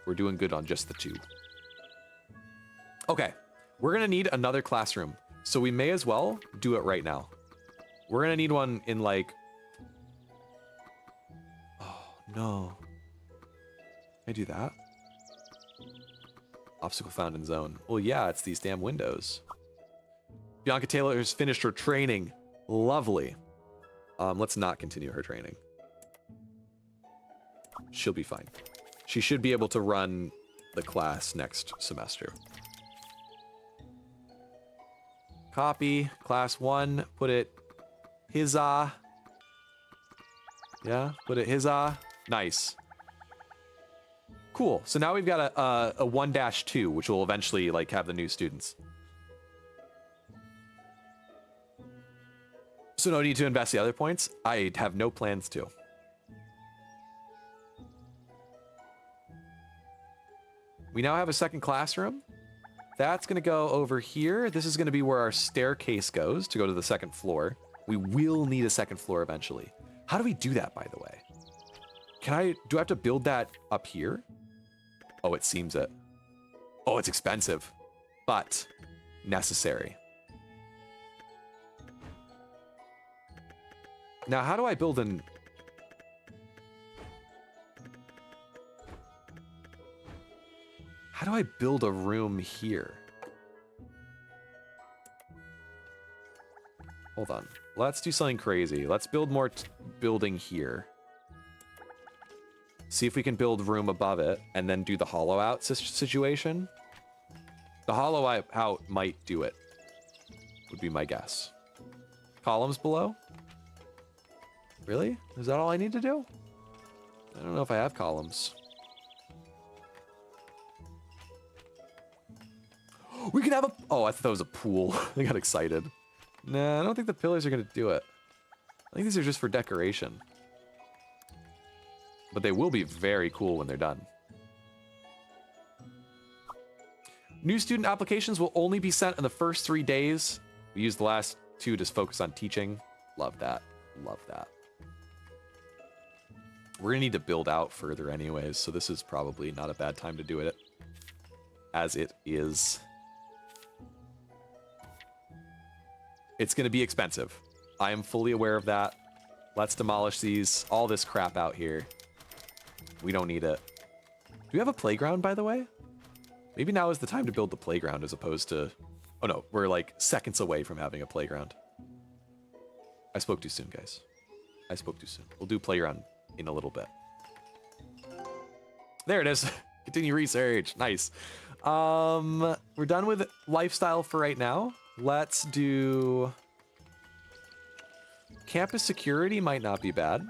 We're doing good on just the two. Okay, we're gonna need another classroom. So we may as well do it right now. We're gonna need one in like... Oh, no. Can I do that? Obstacle found in zone. Well, yeah, it's these damn windows. Bianca Taylor has finished her training. Lovely. Let's not continue her training. She'll be fine. She should be able to run the class next semester. Copy, class 1, put it hizza. Yeah, put it hizza. Nice. Cool, so now we've got a 1-2, which will eventually like have the new students. So no need to invest the other points? I have no plans to. We now have a second classroom. That's gonna go over here. This is gonna be where our staircase goes to go to the second floor. We will need a second floor eventually. How do we do that, by the way? Do I have to build that up here? Oh, it seems it. Oh, it's expensive, but necessary. Now, how do I build an... How do I build a room here? Hold on. Let's do something crazy. Let's build more building here. See if we can build room above it, and then do the hollow out situation. The hollow out might do it, would be my guess. Columns below? Really? Is that all I need to do? I don't know if I have columns. We can have a... Oh, I thought that was a pool. I got excited. Nah, I don't think the pillars are going to do it. I think these are just for decoration. But they will be very cool when they're done. New student applications will only be sent in the first 3 days. We used the last 2 to focus on teaching. Love that. Love that. We're going to need to build out further anyways, so this is probably not a bad time to do it. As it is. It's going to be expensive. I am fully aware of that. Let's demolish all this crap out here. We don't need it. Do we have a playground, by the way? Maybe now is the time to build the playground as opposed to... Oh no, we're like seconds away from having a playground. I spoke too soon, guys. I spoke too soon. We'll do playground in a little bit. There it is. Continue research. Nice. We're done with lifestyle for right now. Let's do... Campus security might not be bad.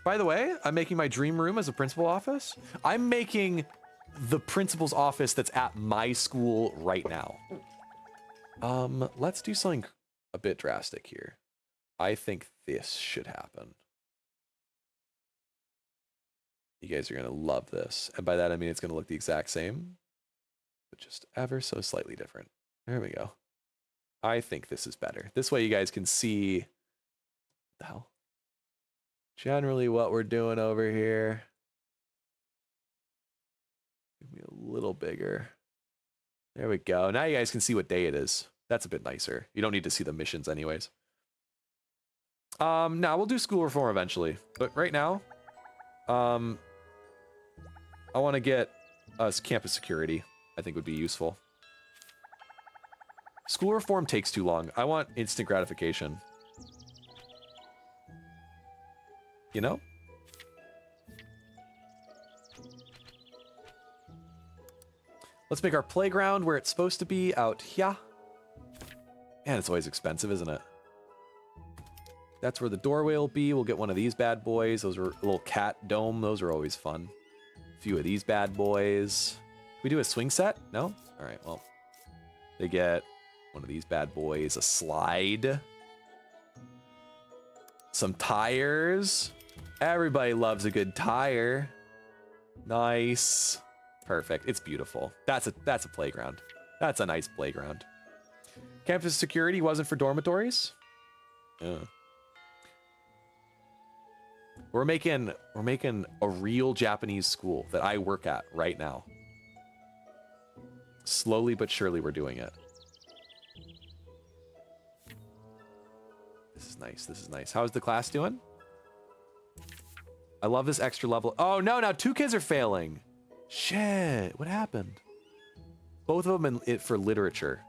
By the way, I'm making my dream room as a principal office. I'm making the principal's office that's at my school right now. Let's do something a bit drastic here. I think this should happen. You guys are going to love this. And by that, I mean it's going to look the exact same, but just ever so slightly different. There we go. I think this is better. This way you guys can see the hell. Generally what we're doing over here. Give me a little bigger. There we go. Now you guys can see what day it is. That's a bit nicer. You don't need to see the missions anyways. Now we'll do school reform eventually, but right now, I want to get us campus security. I think would be useful. School reform takes too long. I want instant gratification. You know? Let's make our playground where it's supposed to be out here. Man, it's always expensive, isn't it? That's where the doorway will be. We'll get one of these bad boys. Those are a little cat dome. Those are always fun. A few of these bad boys. Can we do a swing set? No? All right, well. They get one of these bad boys, a slide. Some tires. Everybody loves a good tire. Nice. Perfect. It's beautiful. That's a playground. That's a nice playground. Campus security wasn't for dormitories? Yeah. We're making a real Japanese school that I work at right now. Slowly but surely we're doing it. This is nice. This is nice. How's the class doing? I love this extra level. Oh no, now 2 kids are failing. Shit, what happened? Both of them in it for literature.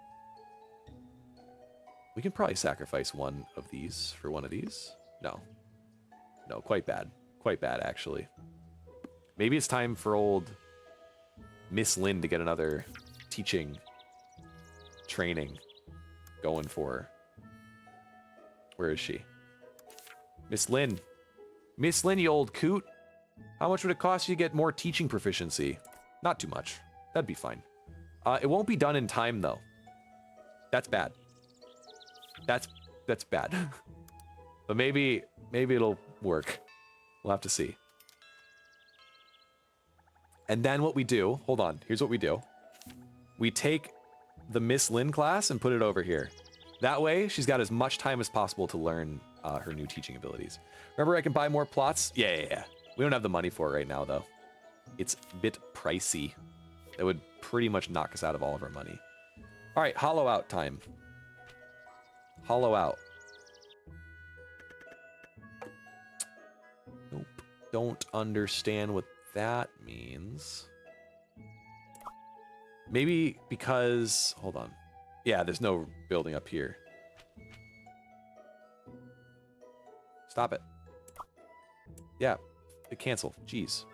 We can probably sacrifice one of these for one of these. No. No, quite bad. Quite bad, actually. Maybe it's time for old Miss Lynn to get another teaching training going for her. Where is she? Miss Lynn. Miss Lynn, you old coot. How much would it cost you to get more teaching proficiency? Not too much. That'd be fine. It won't be done in time, though. That's bad. That's bad. But maybe it'll work. We'll have to see. And then what we do, hold on, here's what we do. We take the Miss Lynn class and put it over here. That way, she's got as much time as possible to learn her new teaching abilities. Remember, I can buy more plots? Yeah. We don't have the money for it right now, though. It's a bit pricey. That would pretty much knock us out of all of our money. All right, hollow out time. Hollow out. Nope. Don't understand what that means. Maybe because... Hold on. Yeah, there's no building up here. Stop it. Yeah. Cancel. Jeez.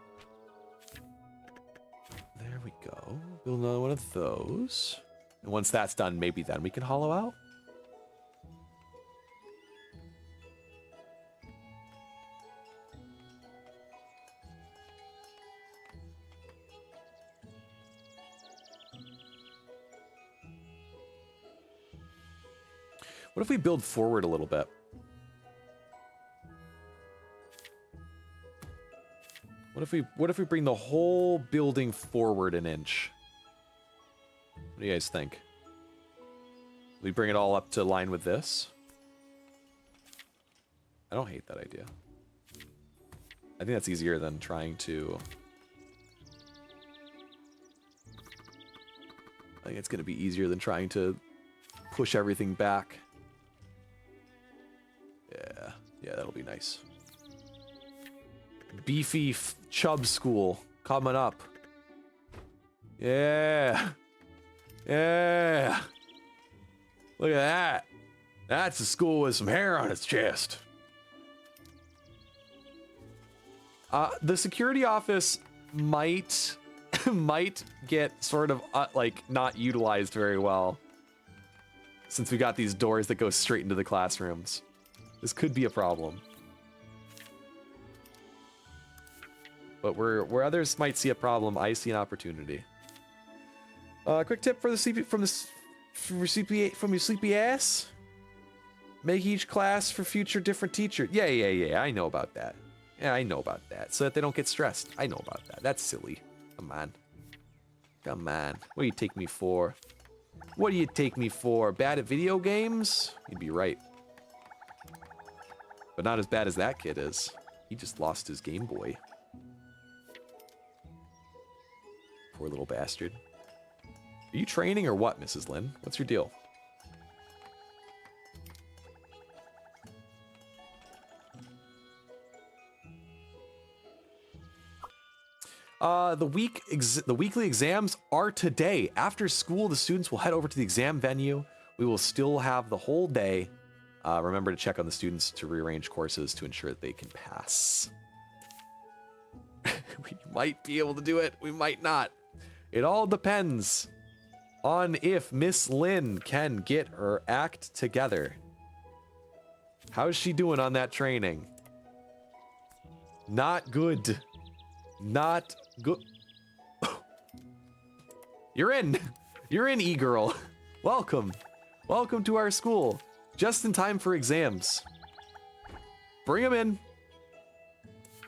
There we go. Build another one of those. And once that's done, maybe then we can hollow out. What if we build forward a little bit? What if we bring the whole building forward an inch? What do you guys think? We bring it all up to line with this? I don't hate that idea. I think that's easier than trying to... I think it's going to be easier than trying to push everything back. Yeah, that'll be nice. Beefy Chub School coming up. Yeah. Look at that. That's a school with some hair on its chest. The security office might get sort of like not utilized very well, since we got these doors that go straight into the classrooms. This could be a problem. But where others might see a problem, I see an opportunity. Quick tip for the sleepy from your sleepy ass. Make each class for future different teacher. Yeah. I know about that. Yeah, I know about that. So that they don't get stressed. I know about that. That's silly. Come on. Come on. What do you take me for? What do you take me for? Bad at video games? You'd be right. But not as bad as that kid is. He just lost his Game Boy. Poor little bastard. Are you training or what, Mrs. Lin? What's your deal? The weekly exams are today. After school, the students will head over to the exam venue. We will still have the whole day. Remember to check on the students to rearrange courses to ensure that they can pass. We might be able to do it. We might not. It all depends on if Miss Lin can get her act together. How's she doing on that training? Not good. Not good. You're in. You're in, e-girl. Welcome. Welcome to our school. Just in time for exams. Bring them in.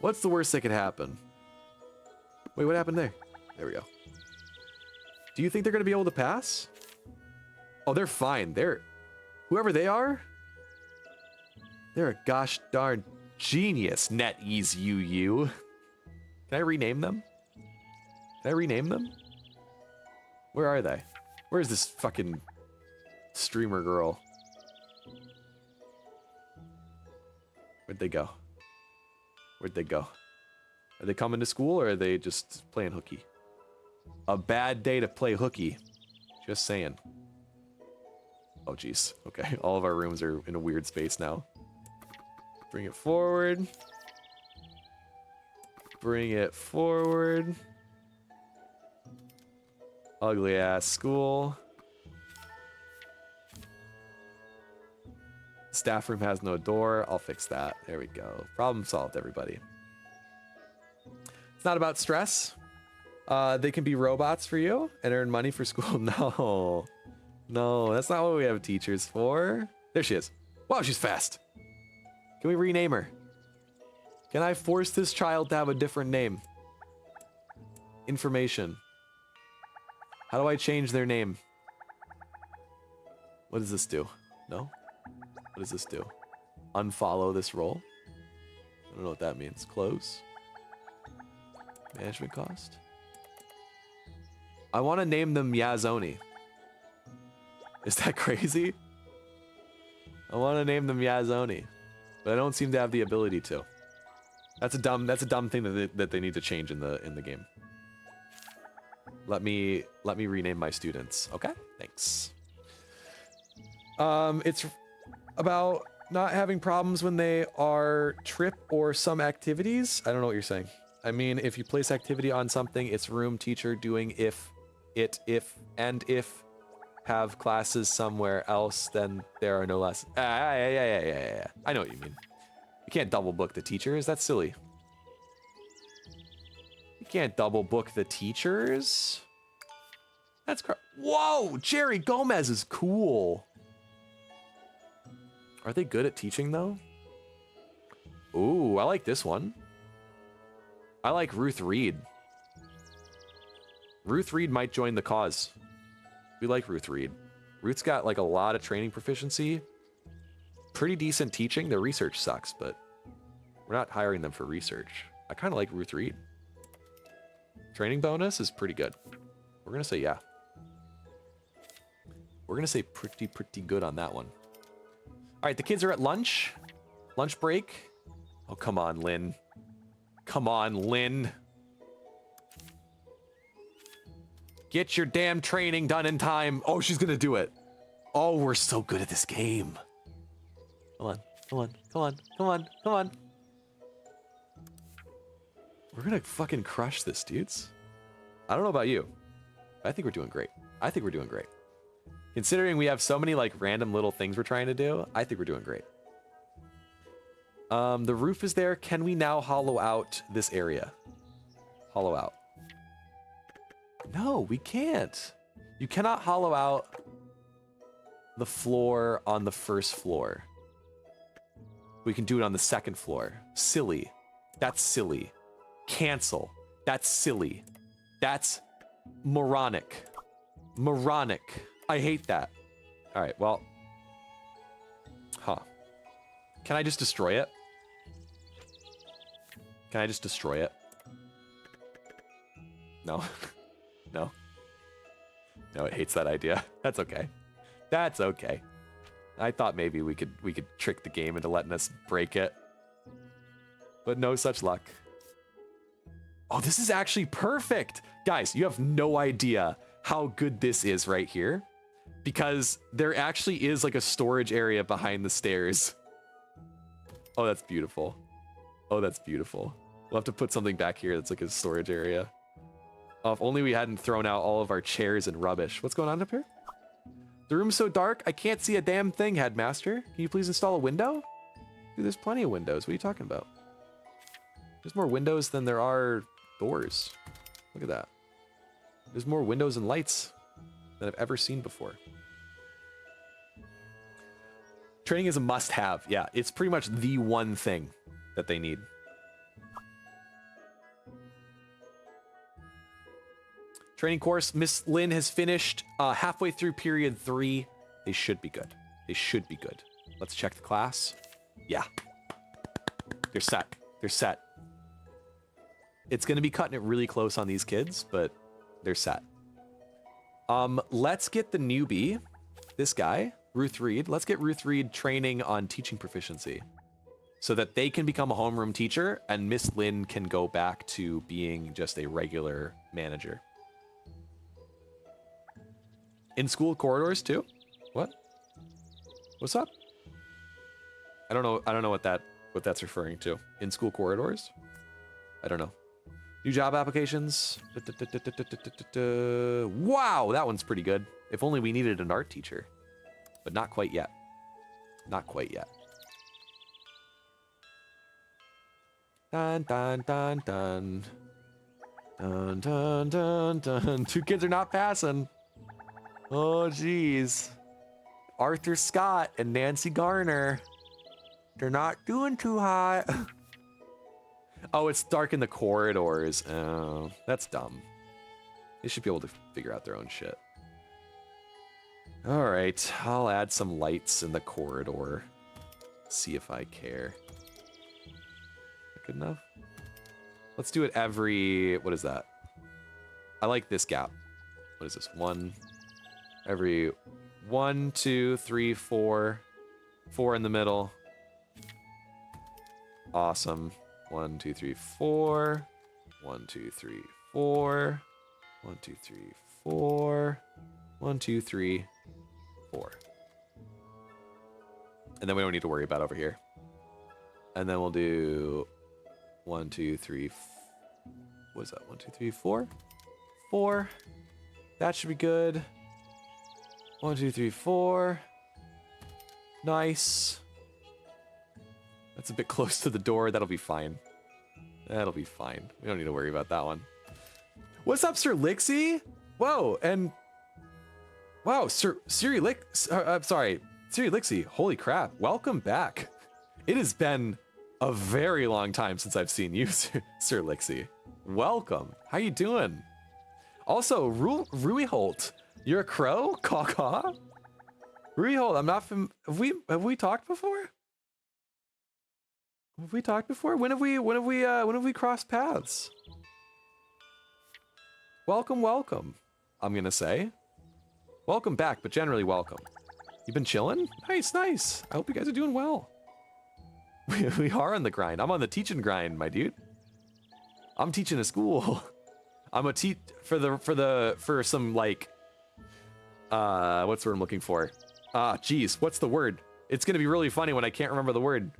What's the worst that could happen? Wait, what happened there? There we go. Do you think they're going to be able to pass? Oh, they're fine. Whoever they are, they're a gosh darn genius. NetEase UU. Can I rename them? Can I rename them? Where are they? Where's this fucking streamer girl? Where'd they go? Where'd they go? Are they coming to school or are they just playing hooky? A bad day to play hooky. Just saying. Oh, jeez. Okay, all of our rooms are in a weird space now. Bring it forward. Bring it forward. Ugly ass school. Staff room has no door. I'll fix that. There we go. Problem solved, everybody. It's not about stress. They can be robots for you and earn money for school. No. No, that's not what we have teachers for. There she is. Wow, she's fast. Can we rename her? Can I force this child to have a different name? Information. How do I change their name? What does this do? No? What does this do? Unfollow this role? I don't know what that means. Close. Management cost? I want to name them Yazoni. Is that crazy? I want to name them Yazoni, but I don't seem to have the ability to. That's a dumb thing that they need to change in the game. Let me rename my students. Okay, thanks. It's about not having problems when they are trip or some activities. I don't know what you're saying. I mean, if you place activity on something, it's room teacher doing if have classes somewhere else, then there are no lessons. Yeah. I know what you mean. You can't double book the teachers. That's silly. You can't double book the teachers. That's whoa, Jerry Gomez is cool. Are they good at teaching though? Ooh, I like this one. I like Ruth Reed. Ruth Reed might join the cause. We like Ruth Reed. Ruth's got like a lot of training proficiency. Pretty decent teaching. Their research sucks, but we're not hiring them for research. I kind of like Ruth Reed. Training bonus is pretty good. We're going to say yeah. We're going to say pretty good on that one. All right, the kids are at lunch. Lunch break. Oh, come on, Lynn. Come on, Lynn. Get your damn training done in time. Oh, she's gonna do it. Oh, we're so good at this game. Come on. We're gonna fucking crush this, dudes. I don't know about you. I think we're doing great. Considering we have so many like random little things we're trying to do, I think we're doing great. The roof is there. Can we now hollow out this area? Hollow out. No, we can't. You cannot hollow out the floor on the first floor. We can do it on the second floor. Silly. That's silly. Cancel. That's silly. That's moronic. Moronic. I hate that. All right, well. Huh. Can I just destroy it? Can I just destroy it? No. No. No, it hates that idea. That's okay. That's okay. I thought maybe we could trick the game into letting us break it. But no such luck. Oh, this is actually perfect. Guys, you have no idea how good this is right here. Because there actually is like a storage area behind the stairs. Oh, that's beautiful. Oh, that's beautiful. We'll have to put something back here that's like a storage area. Oh, if only we hadn't thrown out all of our chairs and rubbish. What's going on up here? The room's so dark, I can't see a damn thing, Headmaster. Can you please install a window? Dude, there's plenty of windows. What are you talking about? There's more windows than there are doors. Look at that. There's more windows and lights than I've ever seen before. Training is a must-have. Yeah, it's pretty much the one thing that they need. Training course, Miss Lynn has finished halfway through period 3. They should be good. They should be good. Let's check the class. Yeah. They're set. They're set. It's going to be cutting it really close on these kids, but they're set. Let's get the newbie, this guy, Ruth Reed. Let's get Ruth Reed training on teaching proficiency so that they can become a homeroom teacher and Miss Lynn can go back to being just a regular manager. In school corridors too? What? What's up? I don't know what that's referring to. In school corridors? I don't know. New job applications. Wow, that one's pretty good. If only we needed an art teacher. But not quite yet. Not quite yet. Dun dun dun dun. Dun dun dun dun. 2 kids are not passing. Oh, geez. Arthur Scott and Nancy Garner. They're not doing too hot. Oh, it's dark in the corridors. Oh, that's dumb. They should be able to figure out their own shit. All right, I'll add some lights in the corridor. See if I care. Good enough? Let's do it every... What is that? I like this gap. What is this? Every 1, 2, 3, 4. 4 in the middle. Awesome. 1, 2, 3, 4. 1, 2, 3, 4. 1, 2, 3, 4. 1, 2, 3, 4. And then we don't need to worry about over here. And then we'll do 1, 2, 3. What is that? 1, 2, 3, 4. 4. That should be good. 1, 2, 3, 4. Nice. That's a bit close to the door. That'll be fine. That'll be fine. We don't need to worry about that one. What's up, Sir Lixie? Whoa, and... Wow, Siri Lixie. Holy crap. Welcome back. It has been a very long time since I've seen you, Sir Lixie. Welcome. How you doing? Also, Rui Holt. You're a crow? Caw-caw? Rui Holt, I'm not have we talked before? Have we talked before? When have we crossed paths? Welcome, I'm gonna say. Welcome back, but generally welcome. You've been chilling? Nice. I hope you guys are doing well. We are on the grind. I'm on the teaching grind, my dude. I'm teaching a school. I'm a for some like what's the word I'm looking for? Geez, what's the word? It's gonna be really funny when I can't remember the word.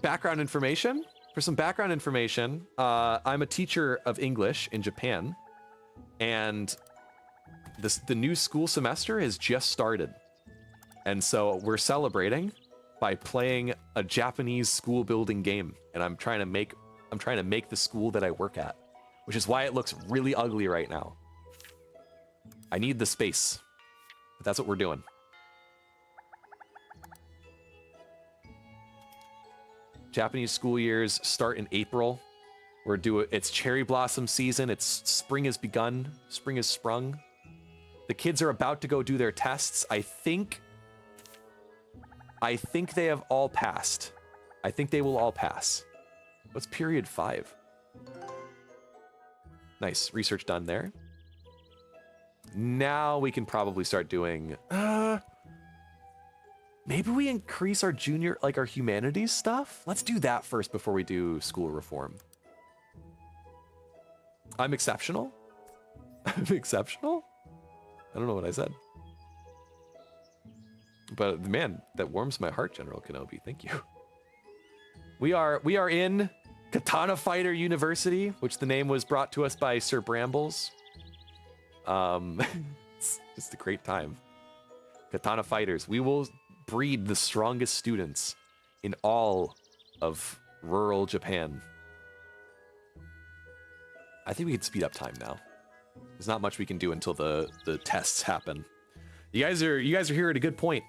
Background information. For some background information, I'm a teacher of English in Japan, and the new school semester has just started, and so we're celebrating by playing a Japanese school building game, and I'm trying to make I'm trying to make the school that I work at, which is why it looks really ugly right now. I need the space, but that's what we're doing. Japanese school years start in April. It's cherry blossom season. It's spring has begun. Spring has sprung. The kids are about to go do their tests. I think they have all passed. I think they will all pass. What's period 5? Nice, research done there. Now we can probably start doing, maybe we increase our junior, like our humanities stuff? Let's do that first before we do school reform. I'm exceptional? I'm exceptional? I don't know what I said. But man, that warms my heart, General Kenobi. Thank you. We are in Katana Fighter University, which the name was brought to us by Sir Brambles. It's just a great time. Katana Fighters. We will breed the strongest students in all of rural Japan. I think we can speed up time now. There's not much we can do until the tests happen. You guys are here at a good point.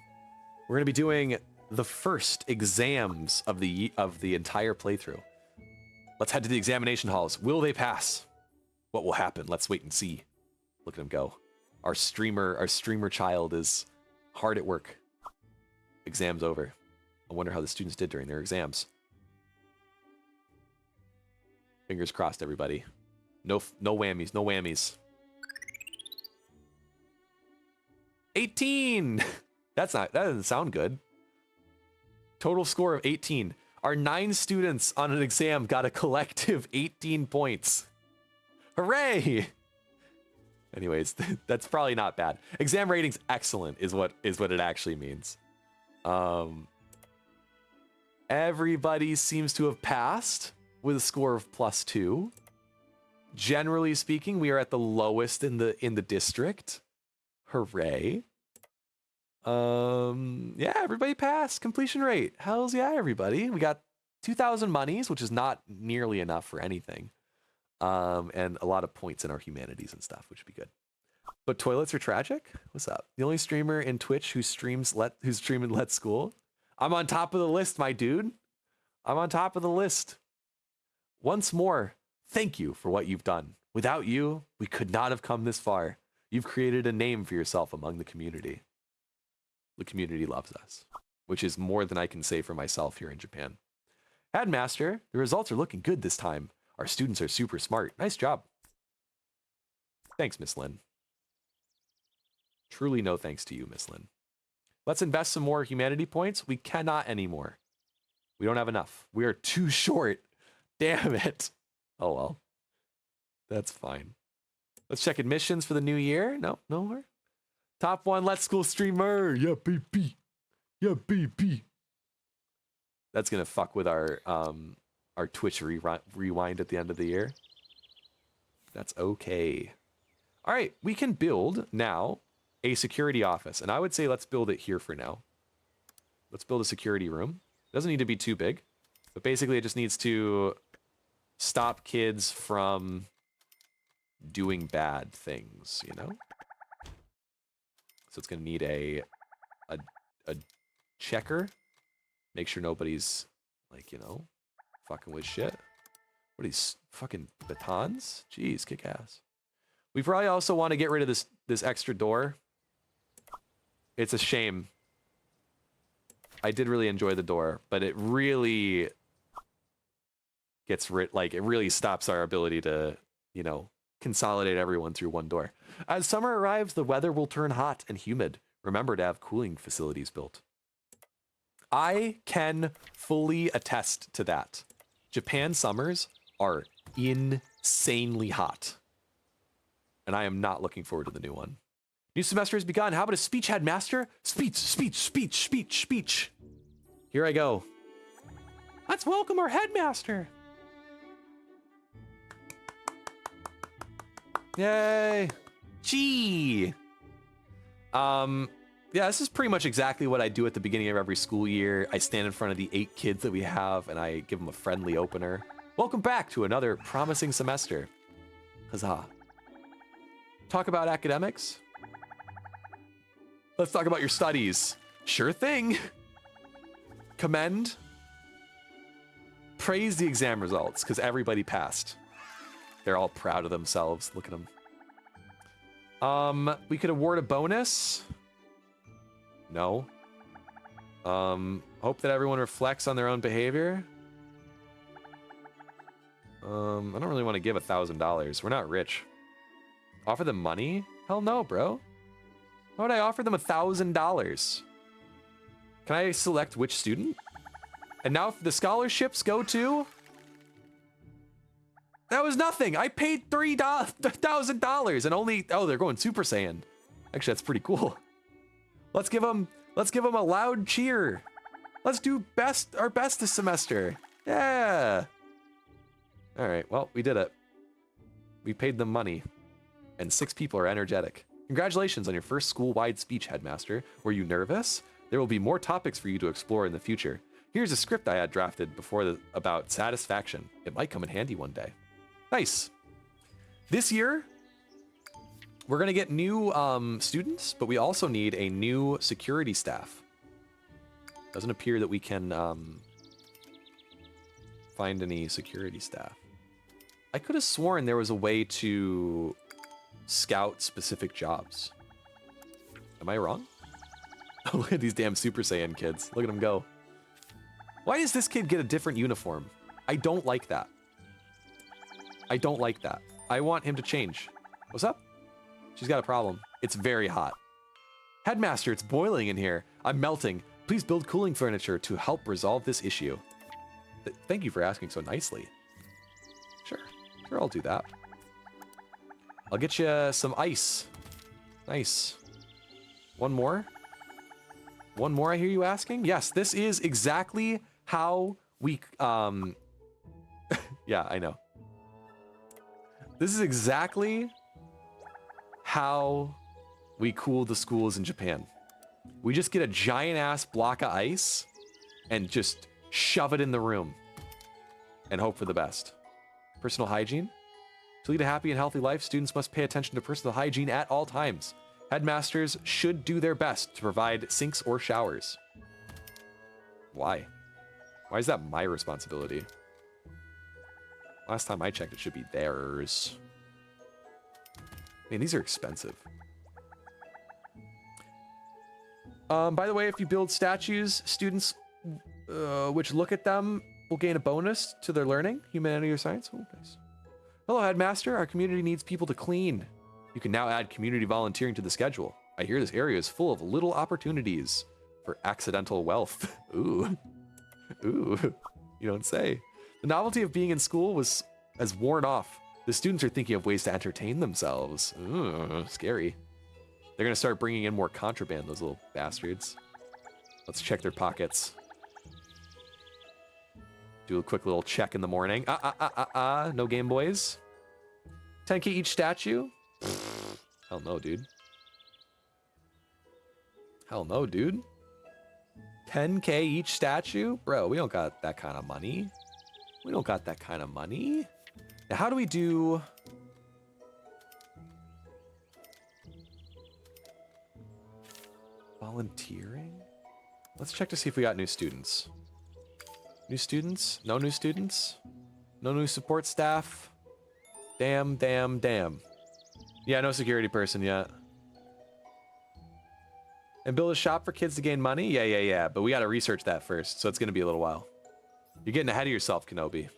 We're gonna be doing the first exams of the entire playthrough. Let's head to the examination halls. Will they pass? What will happen? Let's wait and see. Look at him go. Our streamer child is hard at work. Exams over. I wonder how the students did during their exams. Fingers crossed, everybody. No whammies, no whammies. 18! That doesn't sound good. Total score of 18. Our 9 students on an exam got a collective 18 points. Hooray! Anyways, that's probably not bad. Exam rating's excellent is what it actually means. Everybody seems to have passed with a score of +2. Generally speaking, we are at the lowest in the district. Hooray. Yeah, everybody passed. Completion rate. Hells yeah, everybody. We got 2,000 monies, which is not nearly enough for anything. And a lot of points in our humanities and stuff, which would be good. But toilets are tragic? What's up? The only streamer in Twitch who's streaming Let School? I'm on top of the list, my dude. I'm on top of the list. Once more, thank you for what you've done. Without you, we could not have come this far. You've created a name for yourself among the community. The community loves us, which is more than I can say for myself here in Japan. Headmaster, the results are looking good this time. Our students are super smart. Nice job. Thanks, Miss Lynn. Truly no thanks to you, Miss Lynn. Let's invest some more humanity points. We cannot anymore. We don't have enough. We are too short. Damn it. Oh well. That's fine. Let's check admissions for the new year. No more. Top 1 Let's School streamer. Yeah, baby. Yeah, baby. That's gonna fuck with our Twitch rewind at the end of the year. That's okay. All right, we can build now a security office, and I would say let's build it here for now. Let's build a security room. Doesn't need to be too big, but basically it just needs to stop kids from doing bad things, you know? So it's gonna need a checker. Make sure nobody's, like, you know, fucking with shit. What are these fucking batons? Jeez, kick ass. We probably also want to get rid of this extra door. It's a shame. I did really enjoy the door, but it really gets it really stops our ability to, you know, consolidate everyone through one door. As summer arrives, the weather will turn hot and humid. Remember to have cooling facilities built. I can fully attest to that. Japan summers are insanely hot. And I am not looking forward to the new one. New semester has begun. How about a speech, Headmaster? Speech. Here I go. Let's welcome our Headmaster. Yay. Gee. Yeah, this is pretty much exactly what I do at the beginning of every school year. I stand in front of the 8 kids that we have and I give them a friendly opener. Welcome back to another promising semester. Huzzah. Talk about academics? Let's talk about your studies. Sure thing. Commend. Praise the exam results, because everybody passed. They're all proud of themselves. Look at them. We could award a bonus. No. Hope that everyone reflects on their own behavior. I don't really want to give $1,000. We're not rich. Offer them money? Hell no, bro. Why would I offer them $1,000? Can I select which student? And now the scholarships go to... That was nothing. I paid $3,000 and only... Oh, they're going Super Saiyan. Actually, that's pretty cool. Let's give them a loud cheer. Let's do our best this semester. Yeah. All right, well, we did it. We paid them money. And 6 people are energetic. Congratulations on your first school-wide speech, Headmaster. Were you nervous? There will be more topics for you to explore in the future. Here's a script I had drafted before about satisfaction. It might come in handy one day. Nice. This year, we're going to get new students, but we also need a new security staff. Doesn't appear that we can find any security staff. I could have sworn there was a way to scout specific jobs. Am I wrong? Oh, look at these damn Super Saiyan kids. Look at them go. Why does this kid get a different uniform? I don't like that. I don't like that. I want him to change. What's up? She's got a problem. It's very hot. Headmaster, it's boiling in here. I'm melting. Please build cooling furniture to help resolve this issue. Thank you for asking so nicely. Sure, I'll do that. I'll get you some ice. Nice. One more? One more, I hear you asking? Yes, this is exactly how we... yeah, I know. This is exactly how we cool the schools in Japan. We just get a giant-ass block of ice and just shove it in the room and hope for the best. Personal hygiene? To lead a happy and healthy life, students must pay attention to personal hygiene at all times. Headmasters should do their best to provide sinks or showers. Why? Why is that my responsibility? Last time I checked, it should be theirs. Man, these are expensive. By the way, if you build statues, students which look at them will gain a bonus to their learning, humanity or science. Oh, nice. Hello, Headmaster. Our community needs people to clean. You can now add community volunteering to the schedule. I hear this area is full of little opportunities for accidental wealth. Ooh. Ooh. You don't say. The novelty of being in school has worn off. The students are thinking of ways to entertain themselves. Ooh, scary. They're going to start bringing in more contraband, those little bastards. Let's check their pockets. Do a quick little check in the morning. No Game Boys. 10K each statue? Hell no, dude. Hell no, dude. 10K each statue? Bro, we don't got that kind of money. We don't got that kind of money. Now, how do we do... volunteering? Let's check to see if we got new students. New students? No new students? No new support staff? Damn. Yeah, no security person yet. And build a shop for kids to gain money? Yeah. But we gotta research that first, so it's gonna be a little while. You're getting ahead of yourself, Kenobi.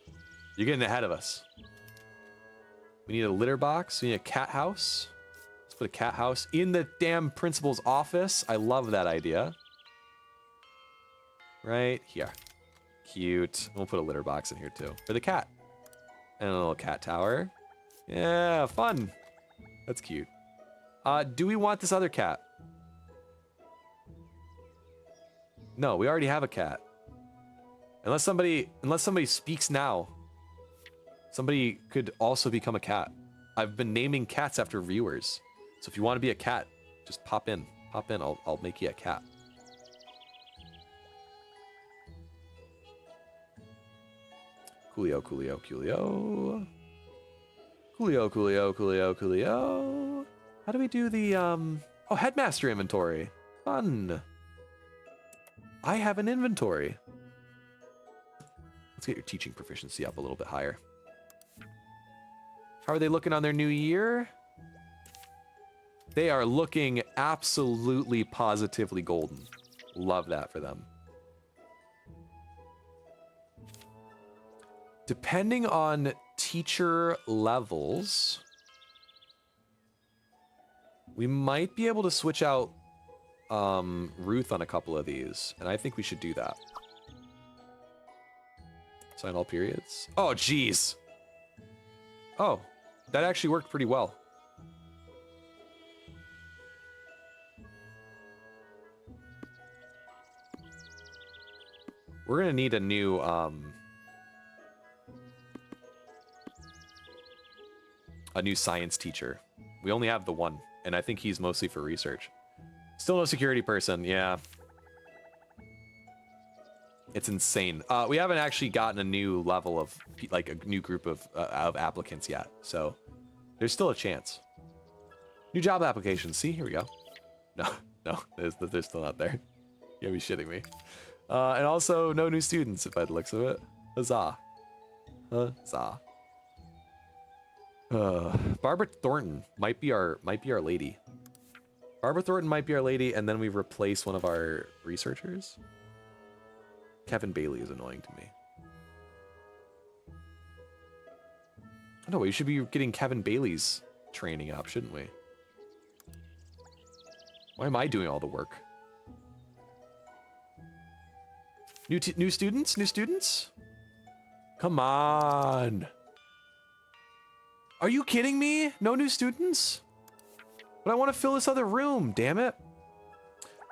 You're getting ahead of us. We need a litter box. We need a cat house. Let's put a cat house in the damn principal's office. I love that idea. Right here. Cute. We'll put a litter box in here too for the cat. And a little cat tower. Yeah, fun. That's cute. Do we want this other cat? No, we already have a cat. Unless somebody speaks now. Somebody could also become a cat. I've been naming cats after viewers. So if you want to be a cat, just pop in. Pop in, I'll make you a cat. Coolio, coolio, coolio. Coolio, coolio, coolio, coolio. How do we do the, oh, Headmaster inventory. Fun. I have an inventory. Let's get your teaching proficiency up a little bit higher. How are they looking on their new year? They are looking absolutely positively golden. Love that for them. Depending on teacher levels, we might be able to switch out Ruth on a couple of these, and I think we should do that. Sign all periods. Oh, geez. Oh, that actually worked pretty well. We're gonna need a new science teacher. We only have the one, and I think he's mostly for research. Still no security person, yeah. It's insane. We haven't actually gotten a new level of, like, a new group of applicants yet, so there's still a chance. New job applications. See, here we go. No, no, they're still not there. You gotta be shitting me. And also, no new students, by the looks of it. Huzzah. Huzzah. Barbara Thornton might be our lady. Barbara Thornton might be our lady, and then we replace one of our researchers. Kevin Bailey is annoying to me. No, we should be getting Kevin Bailey's training up, shouldn't we? Why am I doing all the work? New students? New students? Come on. Are you kidding me? No new students? But I want to fill this other room, damn it.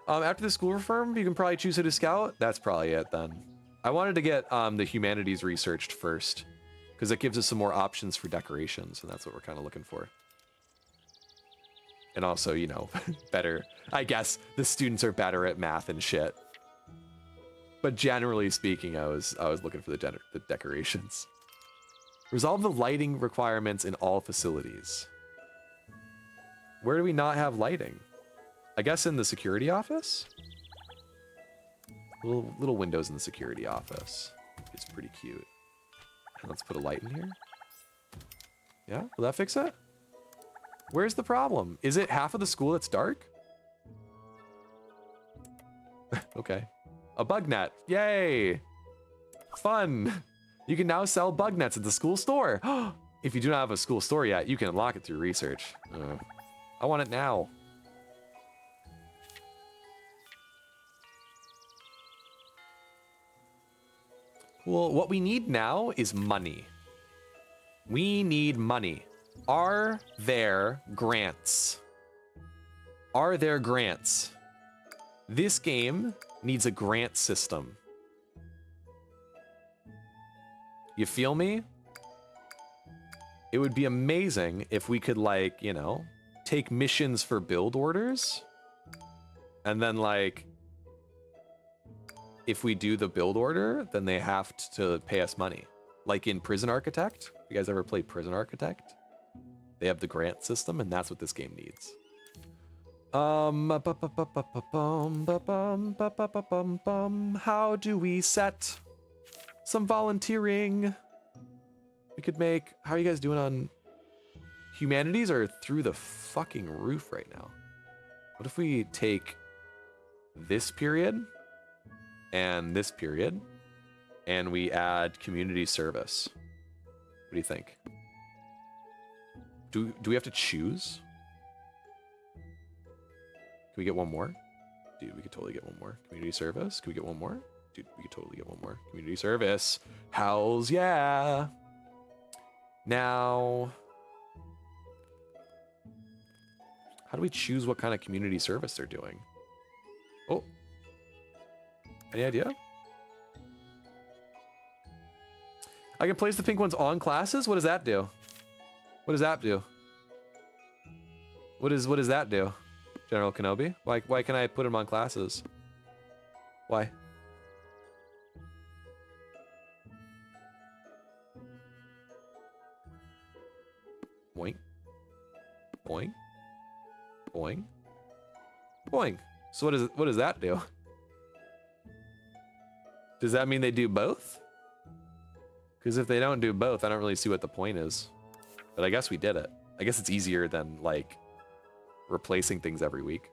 After the school reform, you can probably choose who to scout. That's probably it then. I wanted to get the humanities researched first, because it gives us some more options for decorations, and that's what we're kind of looking for. And also, you know, better. I guess the students are better at math and shit. But generally speaking, I was looking for the decorations. Resolve the lighting requirements in all facilities. Where do we not have lighting? I guess in the security office? Little windows in the security office. It's pretty cute. And let's put a light in here. Yeah, will that fix it? Where's the problem? Is it half of the school that's dark? Okay. A bug net. Yay! Fun! You can now sell bug nets at the school store. If you do not have a school store yet, you can unlock it through research. I want it now. Well, what we need now is money. We need money. Are there grants? Are there grants? This game needs a grant system. You feel me? It would be amazing if we could, like, you know, take missions for build orders. And then, like, if we do the build order, then they have to pay us money. Like in Prison Architect. You guys ever played Prison Architect? They have the grant system, and that's what this game needs. How do we set some volunteering? We could make... How are you guys doing on... Humanities are through the fucking roof right now. What if we take this period and this period and we add community service? What do you think? Do we have to choose? Can we get one more? Dude, we could totally get one more. Community service? Can we get one more? Dude, we could totally get one more. Community service. Hells yeah. Now, how do we choose what kind of community service they're doing? Oh, any idea? I can place the pink ones on classes? What does that do? What does that do? What does that do? General Kenobi? Why can I put them on classes? Why? Boing. Boing. So what does that do? Does that mean they do both? Because if they don't do both, I don't really see what the point is. But I guess we did it. I guess it's easier than, like, replacing things every week.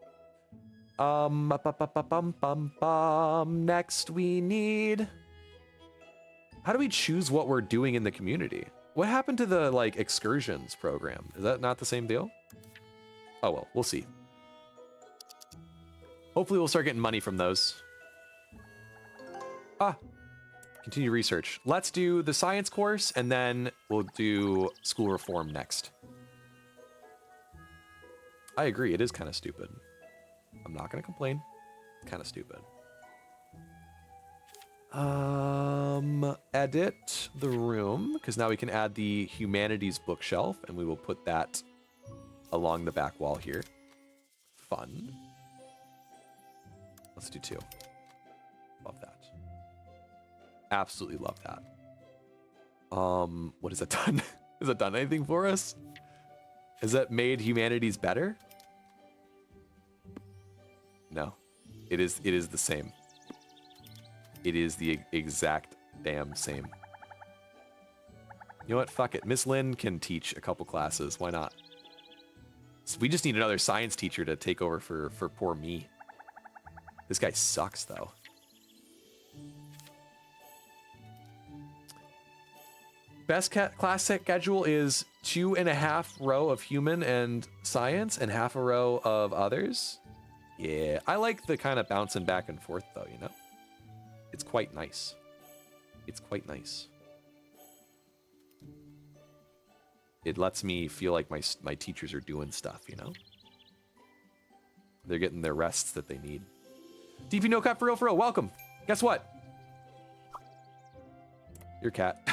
Next we need... How do we choose what we're doing in the community? What happened to the, like, excursions program? Is that not the same deal? Oh, well, we'll see. Hopefully we'll start getting money from those. Continue research. Let's do the science course, and then we'll do school reform next. I agree, it is kind of stupid. I'm not gonna complain. Kind of stupid. Edit the room, because now we can add the humanities bookshelf, and we will put that along the back wall here. Fun. Let's do 2. Love that. Absolutely love that. What has that done? Has that done anything for us? Has that made humanities better? No. It is the same. It is the exact damn same. You know what? Fuck it. Miss Lynn can teach a couple classes. Why not? So we just need another science teacher to take over for poor me. This guy sucks, though. Best class schedule is 2.5 row of human and science and half a row of others. Yeah, I like the kind of bouncing back and forth, though, you know? It's quite nice. It's quite nice. It lets me feel like my teachers are doing stuff, you know? They're getting their rests that they need. DP No Cap for real, welcome. Guess what? Your cat.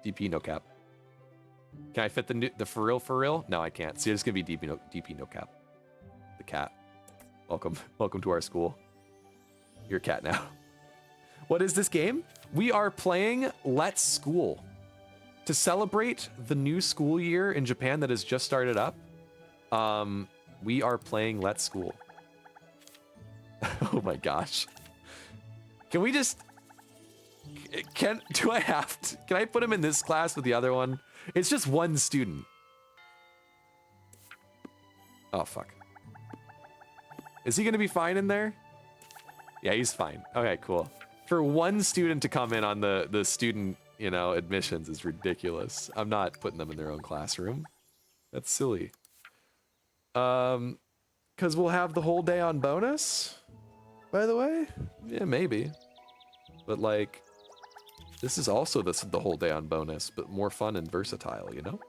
DP No Cap. Can I fit the for real? No, I can't. See, it's gonna be DP No Cap. The cat. Welcome to our school. You're a cat now. What is this game? We are playing Let's School. To celebrate the new school year in Japan that has just started up, we are playing Let's School. Oh my gosh. Can we just... Can I put him in this class with the other one? It's just one student. Oh, fuck. Is he gonna be fine in there? Yeah, he's fine. Okay, cool. For one student to come in on the student, you know, admissions is ridiculous. I'm not putting them in their own classroom. That's silly. Because we'll have the whole day on bonus, by the way? Yeah, maybe. But, like, this is also the whole day on bonus, but more fun and versatile, you know?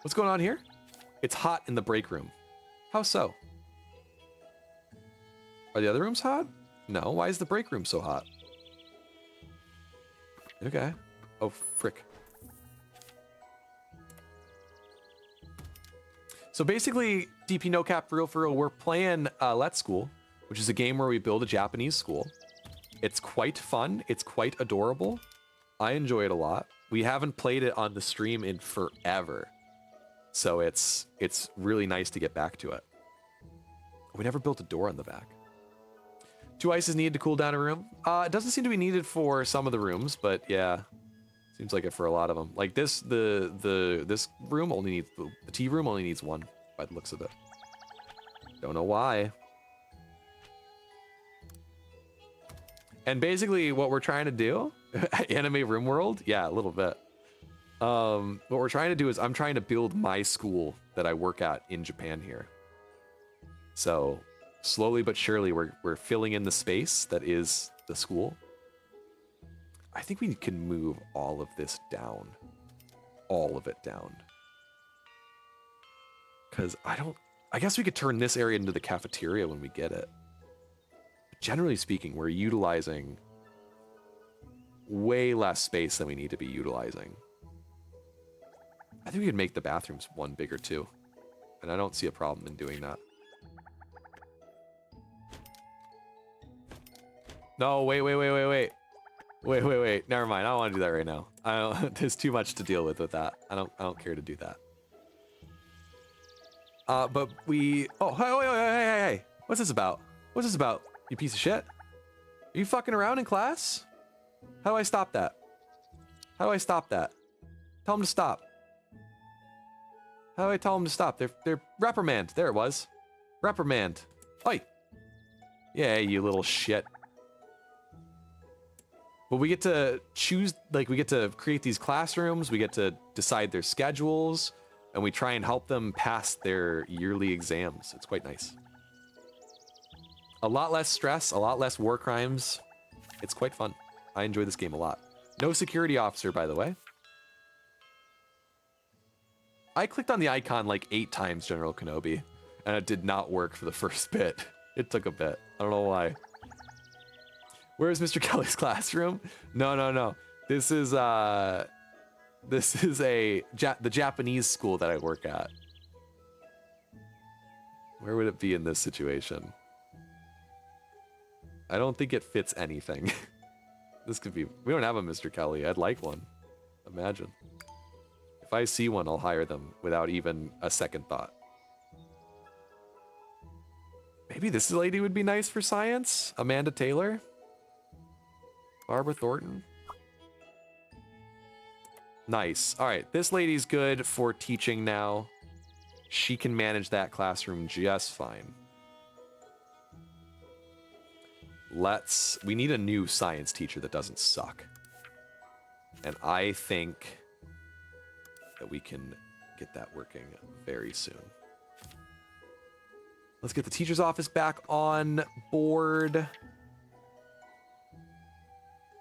What's going on here? It's hot in the break room. How so? Are the other rooms hot? No, why is the break room so hot? Okay. Oh, frick. So basically, DP No Cap for real, we're playing Let's School, which is a game where we build a Japanese school. It's quite fun. It's quite adorable. I enjoy it a lot. We haven't played it on the stream in forever. So it's really nice to get back to it. We never built a door on the back. 2 ice is needed to cool down a room. It doesn't seem to be needed for some of the rooms, but yeah, seems like it for a lot of them. Like this room only needs the tea room only needs 1 by the looks of it. Don't know why. And basically, what we're trying to do, anime room world, yeah, a little bit. What we're trying to do is I'm trying to build my school that I work at in Japan here. So slowly but surely we're filling in the space that is the school. I think we can move all of this down. All of it down. Because I guess we could turn this area into the cafeteria when we get it. But generally speaking, we're utilizing way less space than we need to be utilizing. I think we could make the bathrooms 1 bigger too. And I don't see a problem in doing that. No, wait. Wait. Never mind. I don't want to do that right now. I don't. There's too much to deal with that. I don't care to do that. But we. Oh, hey. What's this about? What's this about? You piece of shit. Are you fucking around in class? How do I stop that? How do I stop that? Tell them to stop. How do I tell them to stop? They're reprimand. There it was. Reprimand. Oi. Yeah, you little shit. But we get to choose, like, we get to create these classrooms, we get to decide their schedules, and we try and help them pass their yearly exams. It's quite nice. A lot less stress, a lot less war crimes. It's quite fun. I enjoy this game a lot. No security officer, by the way. I clicked on the icon like 8 times, General Kenobi, and it did not work for the first bit. It took a bit. I don't know why. Where's Mr. Kelly's classroom? No. This is the Japanese school that I work at. Where would it be in this situation? I don't think it fits anything. This could be. We don't have a Mr. Kelly. I'd like one. Imagine. If I see one, I'll hire them without even a second thought. Maybe this lady would be nice for science. Amanda Taylor. Barbara Thornton. Nice. All right, this lady's good for teaching now. She can manage that classroom just fine. We need a new science teacher that doesn't suck. And I think that we can get that working very soon. Let's get the teacher's office back on board.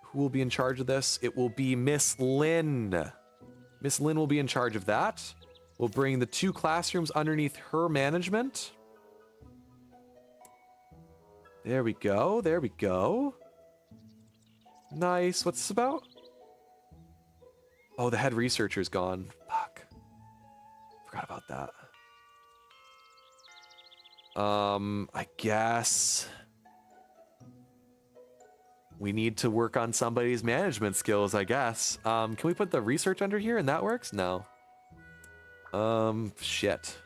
Who will be in charge of this? It will be Miss Lynn. Miss Lynn will be in charge of that. We'll bring the 2 classrooms underneath her management. There we go. There we go. Nice. What's this about? Oh, the head researcher's gone. Fuck. Forgot about that. I guess we need to work on somebody's management skills, I guess. Can we put the research under here and that works? No. Shit.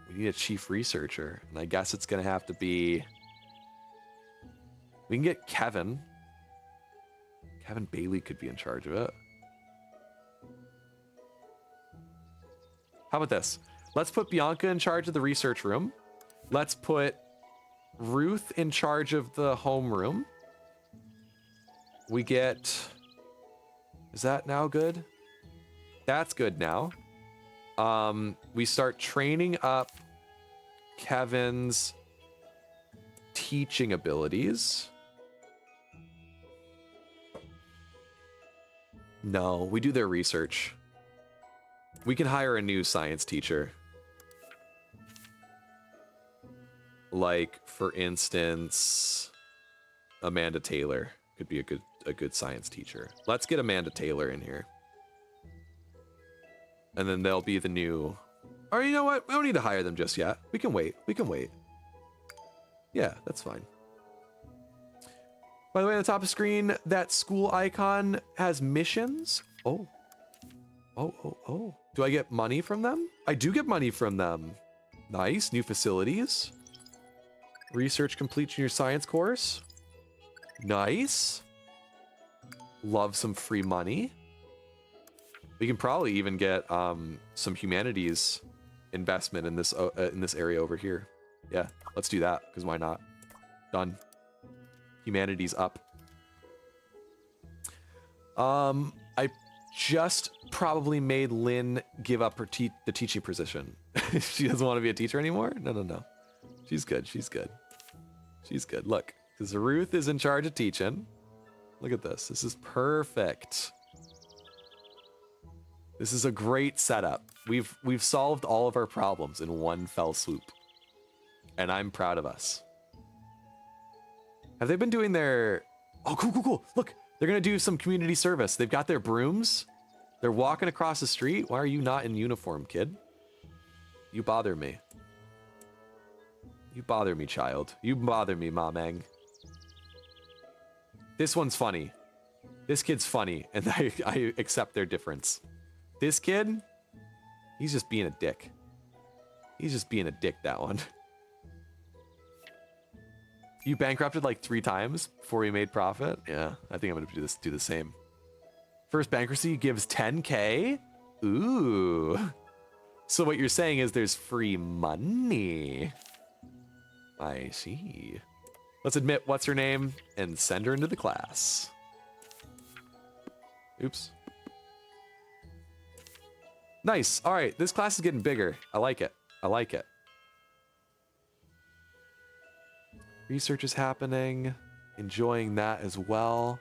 We need a chief researcher, and I guess it's gonna have to be... We can get Kevin. Kevin Bailey could be in charge of it. How about this? Let's put Bianca in charge of the research room. Let's put Ruth in charge of the homeroom. We get... Is that now good? That's good now. We start training up Kevin's teaching abilities. No, we do their research. We can hire a new science teacher. Like, for instance, Amanda Taylor could be a good science teacher. Let's get Amanda Taylor in here. And then they'll be the new... Or you know what? We don't need to hire them just yet. We can wait. We can wait. Yeah, that's fine. By the way, on the top of the screen, that school icon has missions. Oh. Oh. Do I get money from them? I do get money from them. Nice. New facilities. Research complete junior science course. Nice. Love some free money. We can probably even get some humanities investment in this area over here. Yeah, let's do that, because why not? Done. Humanities up. I just probably made Lynn give up her the teaching position. She doesn't want to be a teacher anymore? No. She's good. She's good. She's good. Look, because Ruth is in charge of teaching. Look at this. This is perfect. This is a great setup. We've solved all of our problems in one fell swoop. And I'm proud of us. Have they been doing their... Oh, cool. Look, they're going to do some community service. They've got their brooms. They're walking across the street. Why are you not in uniform, kid? You bother me. You bother me, child. You bother me, Mamang. This one's funny. This kid's funny, and I accept their difference. This kid, he's just being a dick. He's just being a dick, that one. You bankrupted like 3 times before you made profit? Yeah, I think I'm gonna do the same. First bankruptcy gives 10K? Ooh. So what you're saying is there's free money. I see. Let's admit what's her name and send her into the class. Oops. Nice. All right, this class is getting bigger. I like it. I like it. Research is happening. Enjoying that as well.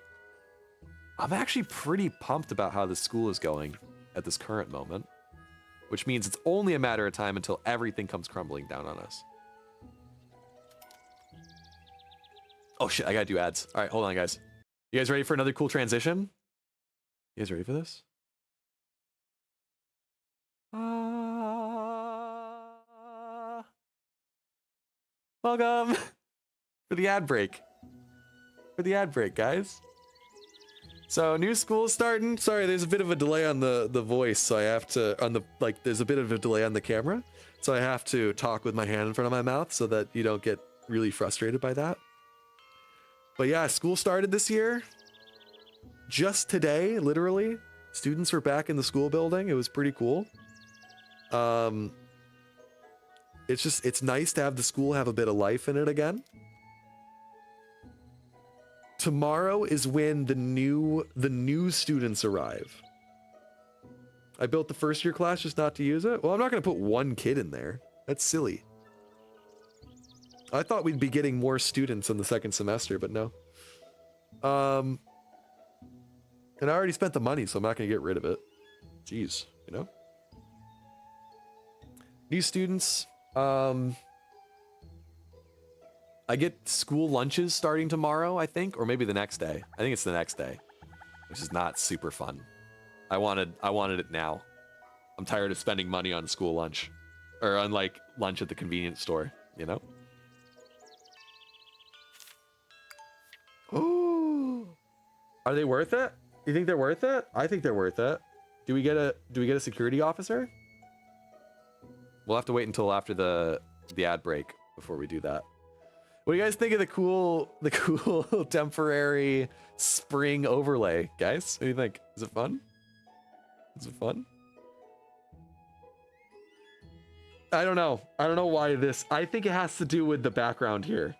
I'm actually pretty pumped about how the school is going at this current moment, which means it's only a matter of time until everything comes crumbling down on us. Oh shit, I gotta do ads. All right, hold on, guys. You guys ready for another cool transition? You guys ready for this? Welcome for the ad break. For the ad break, guys. So new school is starting. Sorry, there's a bit of a delay on the voice, so I have to there's a bit of a delay on the camera, so I have to talk with my hand in front of my mouth so that you don't get really frustrated by that. But yeah, school started this year. Just today, literally, students were back in the school building. It was pretty cool. It's nice to have the school have a bit of life in it again. Tomorrow is when the new students arrive. I built the first year class just not to use it. Well, I'm not going to put 1 kid in there. That's silly. I thought we'd be getting more students in the second semester, but no. And I already spent the money, so I'm not going to get rid of it. Jeez, you know? New students. I get school lunches starting tomorrow, I think, or maybe the next day. I think it's the next day, which is not super fun. I wanted it now. I'm tired of spending money on school lunch, or on like lunch at the convenience store, you know? Oh, are they worth it? You think they're worth it? I think they're worth it. Do we get a security officer? We'll have to wait until after the ad break before we do that. What do you guys think of the cool temporary spring overlay, guys? What do you think? Is it fun? Is it fun? I don't know. I don't know why this. I think it has to do with the background here.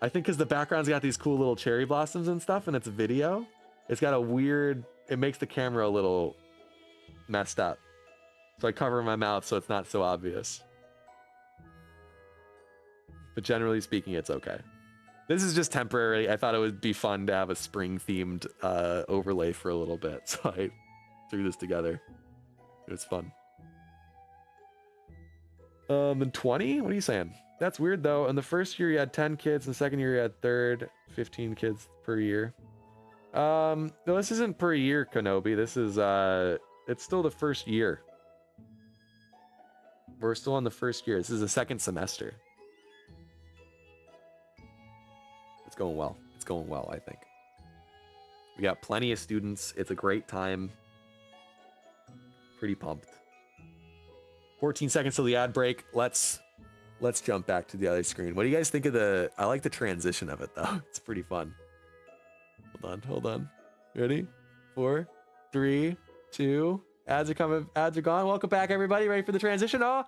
I think because the background's got these cool little cherry blossoms and stuff, and it's a video. It's got a weird. It makes the camera a little messed up. So I cover my mouth so it's not so obvious. But generally speaking, it's okay. This is just temporary. I thought it would be fun to have a spring-themed overlay for a little bit, so I threw this together. It was fun. And 20? What are you saying? That's weird, though. In the first year, you had 10 kids. In the second year, you had 15 kids per year. No, this isn't per year, Kenobi. This is, it's still the first year. We're still on the first year. This is the second semester. It's going well. It's going well, I think. We got plenty of students. It's a great time. Pretty pumped. 14 seconds till the ad break. Let's jump back to the other screen. What do you guys think of the... I like the transition of it, though. It's pretty fun. Hold on. Ready? 4, 3, 2... Ads are coming. Ads are gone. Welcome back, everybody. Ready for the transition? We're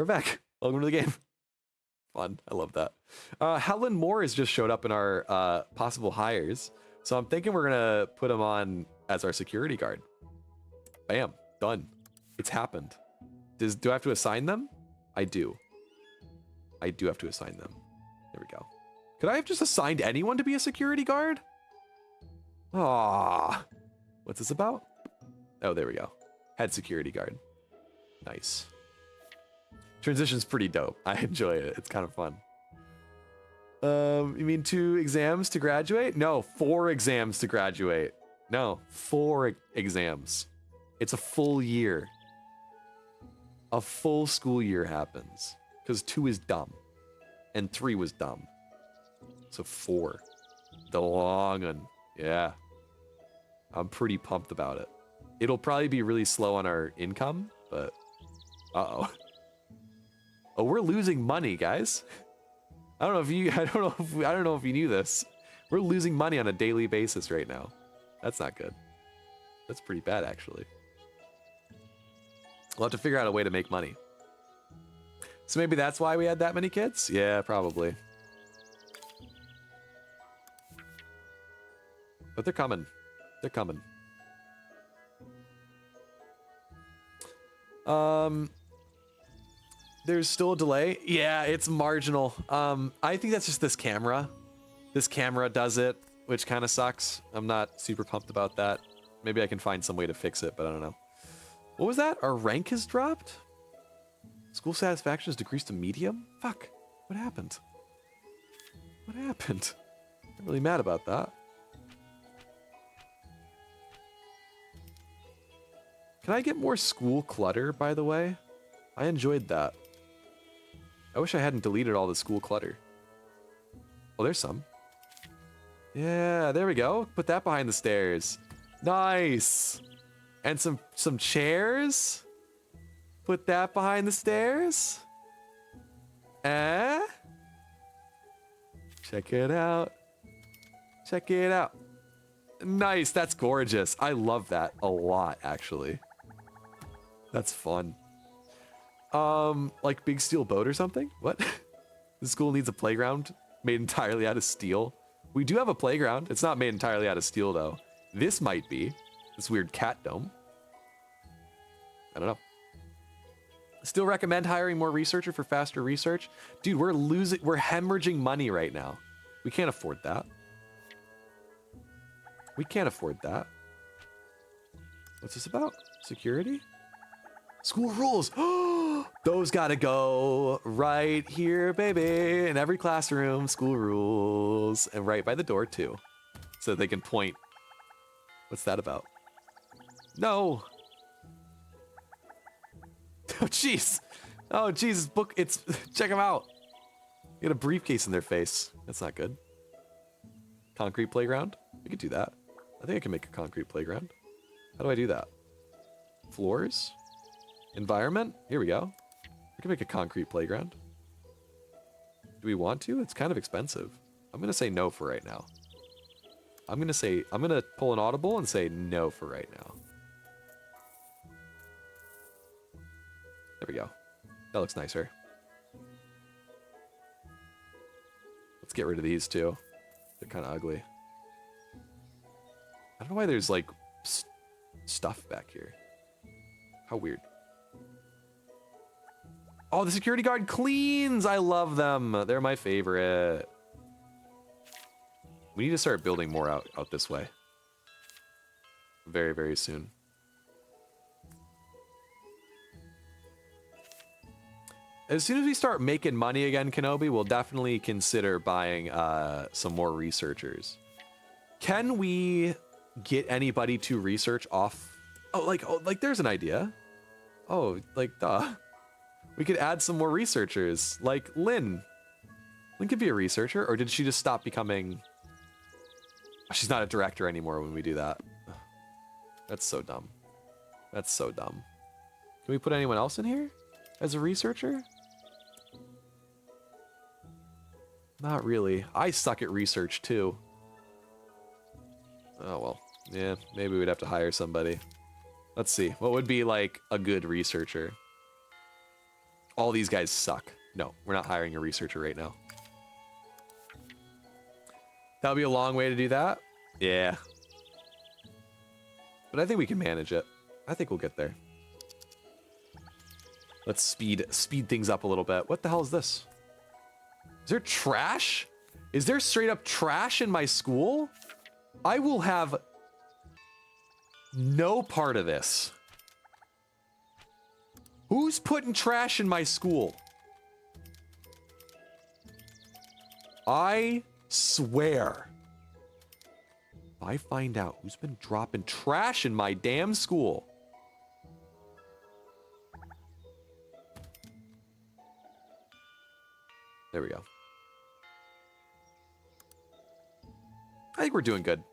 back. Welcome to the game. Fun. I love that. Helen Moore has just showed up in our possible hires. So I'm thinking we're going to put him on as our security guard. Bam. Done. It's happened. Do I have to assign them? I do. I do have to assign them. There we go. Could I have just assigned anyone to be a security guard? Ah, what's this about? Oh, there we go. Head security guard. Nice. Transition's pretty dope. I enjoy it. It's kind of fun. You mean 2 exams to graduate? No, 4 exams to graduate. No, 4 exams. It's a full year. A full school year happens. Because 2 is dumb. and 3 was dumb. So 4. The long one. Yeah. I'm pretty pumped about it. It'll probably be really slow on our income, but uh-oh. Oh, we're losing money, guys. I don't know if you knew this. We're losing money on a daily basis right now. That's not good. That's pretty bad, actually. We'll have to figure out a way to make money. So maybe that's why we had that many kids? Yeah, probably. But they're coming. They're coming. There's still a delay. Yeah, it's marginal. I think that's just this camera. This camera does it, which kind of sucks. I'm not super pumped about that. Maybe I can find some way to fix it, but I don't know. What was that? Our rank has dropped? School satisfaction has decreased to medium? Fuck. What happened? What happened? I'm really mad about that. Can I get more school clutter, by the way? I enjoyed that. I wish I hadn't deleted all the school clutter. Oh, there's some. Yeah, there we go. Put that behind the stairs. Nice. And some chairs. Put that behind the stairs. Eh? Check it out. Check it out. Nice, that's gorgeous. I love that a lot, actually. That's fun. Like big steel boat or something? What? The school needs a playground made entirely out of steel. We do have a playground. It's not made entirely out of steel, though. This might be. This weird cat dome. I don't know. Still recommend hiring more researcher for faster research. Dude, we're hemorrhaging money right now. We can't afford that. We can't afford that. What's this about? Security? School rules. Those gotta go right here, baby. In every classroom, school rules. And right by the door, too. So they can point. What's that about? No. Oh, jeez. Oh, Jesus. Book. It's. Check them out. You got a briefcase in their face. That's not good. Concrete playground? We could do that. I think I can make a concrete playground. How do I do that? Floors? Environment? Here we go. I can make a concrete playground. Do we want to? It's kind of expensive. I'm going to say no for right now. I'm going to pull an audible and say no for right now. There we go. That looks nicer. Let's get rid of these too. They're kind of ugly. I don't know why there's like stuff back here. How weird. Oh, the security guard cleans! I love them. They're my favorite. We need to start building more out this way. Very, very soon. As soon as we start making money again, Kenobi, we'll definitely consider buying some more researchers. Can we get anybody to research off? Oh, like there's an idea. Oh, like, duh. We could add some more researchers, like Lynn. Lynn could be a researcher, or did she just stop becoming... She's not a director anymore when we do that. That's so dumb. That's so dumb. Can we put anyone else in here as a researcher? Not really. I suck at research, too. Oh, well. Yeah, maybe we'd have to hire somebody. Let's see. What would be, like, a good researcher? All these guys suck. No, we're not hiring a researcher right now. That would be a long way to do that. Yeah. But I think we can manage it. I think we'll get there. Let's speed things up a little bit. What the hell is this? Is there trash? Is there straight up trash in my school? I will have no part of this. Who's putting trash in my school? I swear. If I find out who's been dropping trash in my damn school. There we go. I think we're doing good.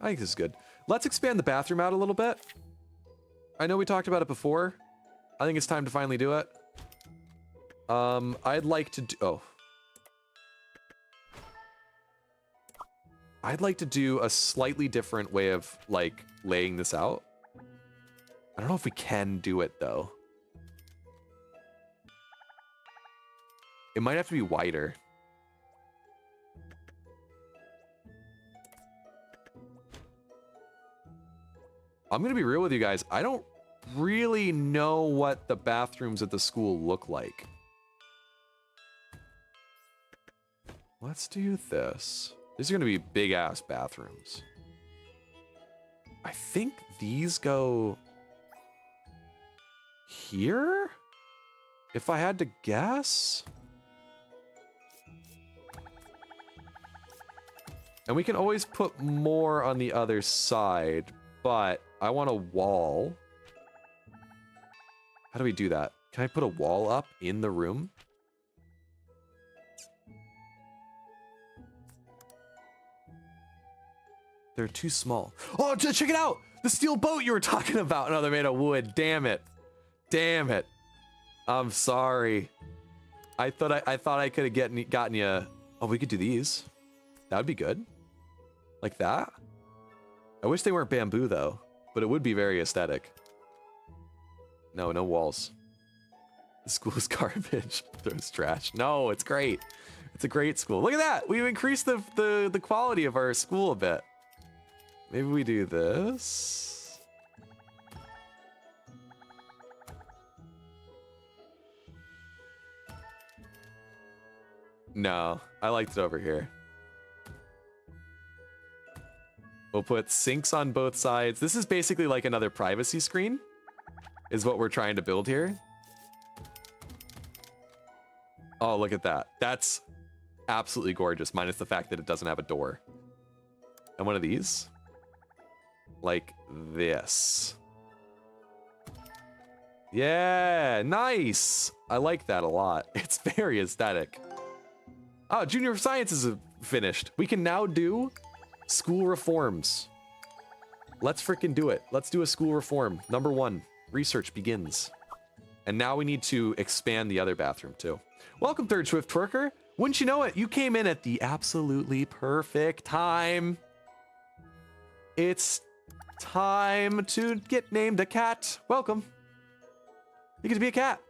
I think this is good. Let's expand the bathroom out a little bit. I know we talked about it before. I think it's time to finally do it. I'd like to do... Oh. I'd like to do a slightly different way of, like, laying this out. I don't know if we can do it, though. It might have to be wider. I'm gonna be real with you guys. I don't really know what the bathrooms at the school look like. Let's do this. These are gonna be big-ass bathrooms. I think these go here? If I had to guess? And we can always put more on the other side, but I want a wall. How do we do that? Can I put a wall up in the room? They're too small. Oh, check it out! The steel boat you were talking about! No, they're made of wood. Damn it. Damn it. I'm sorry. I thought I could have gotten you... Oh, we could do these. That would be good. Like that. I wish they weren't bamboo, though. But it would be very aesthetic. No, no walls. The school is garbage. There's trash. No, it's great. It's a great school. Look at that! We've increased the quality of our school a bit. Maybe we do this. No, I liked it over here. We'll put sinks on both sides. This is basically like another privacy screen, is what we're trying to build here. Oh, look at that. That's absolutely gorgeous, minus the fact that it doesn't have a door. And one of these. Like this. Yeah, nice. I like that a lot. It's very aesthetic. Oh, junior science is finished. We can now do school reforms. Let's freaking do it. Let's do a school reform. Number 1, research begins. And now we need to expand the other bathroom too. Welcome, Third Swift Twerker. Wouldn't you know it? You came in at the absolutely perfect time. It's time to get named a cat. Welcome. You get to be a cat.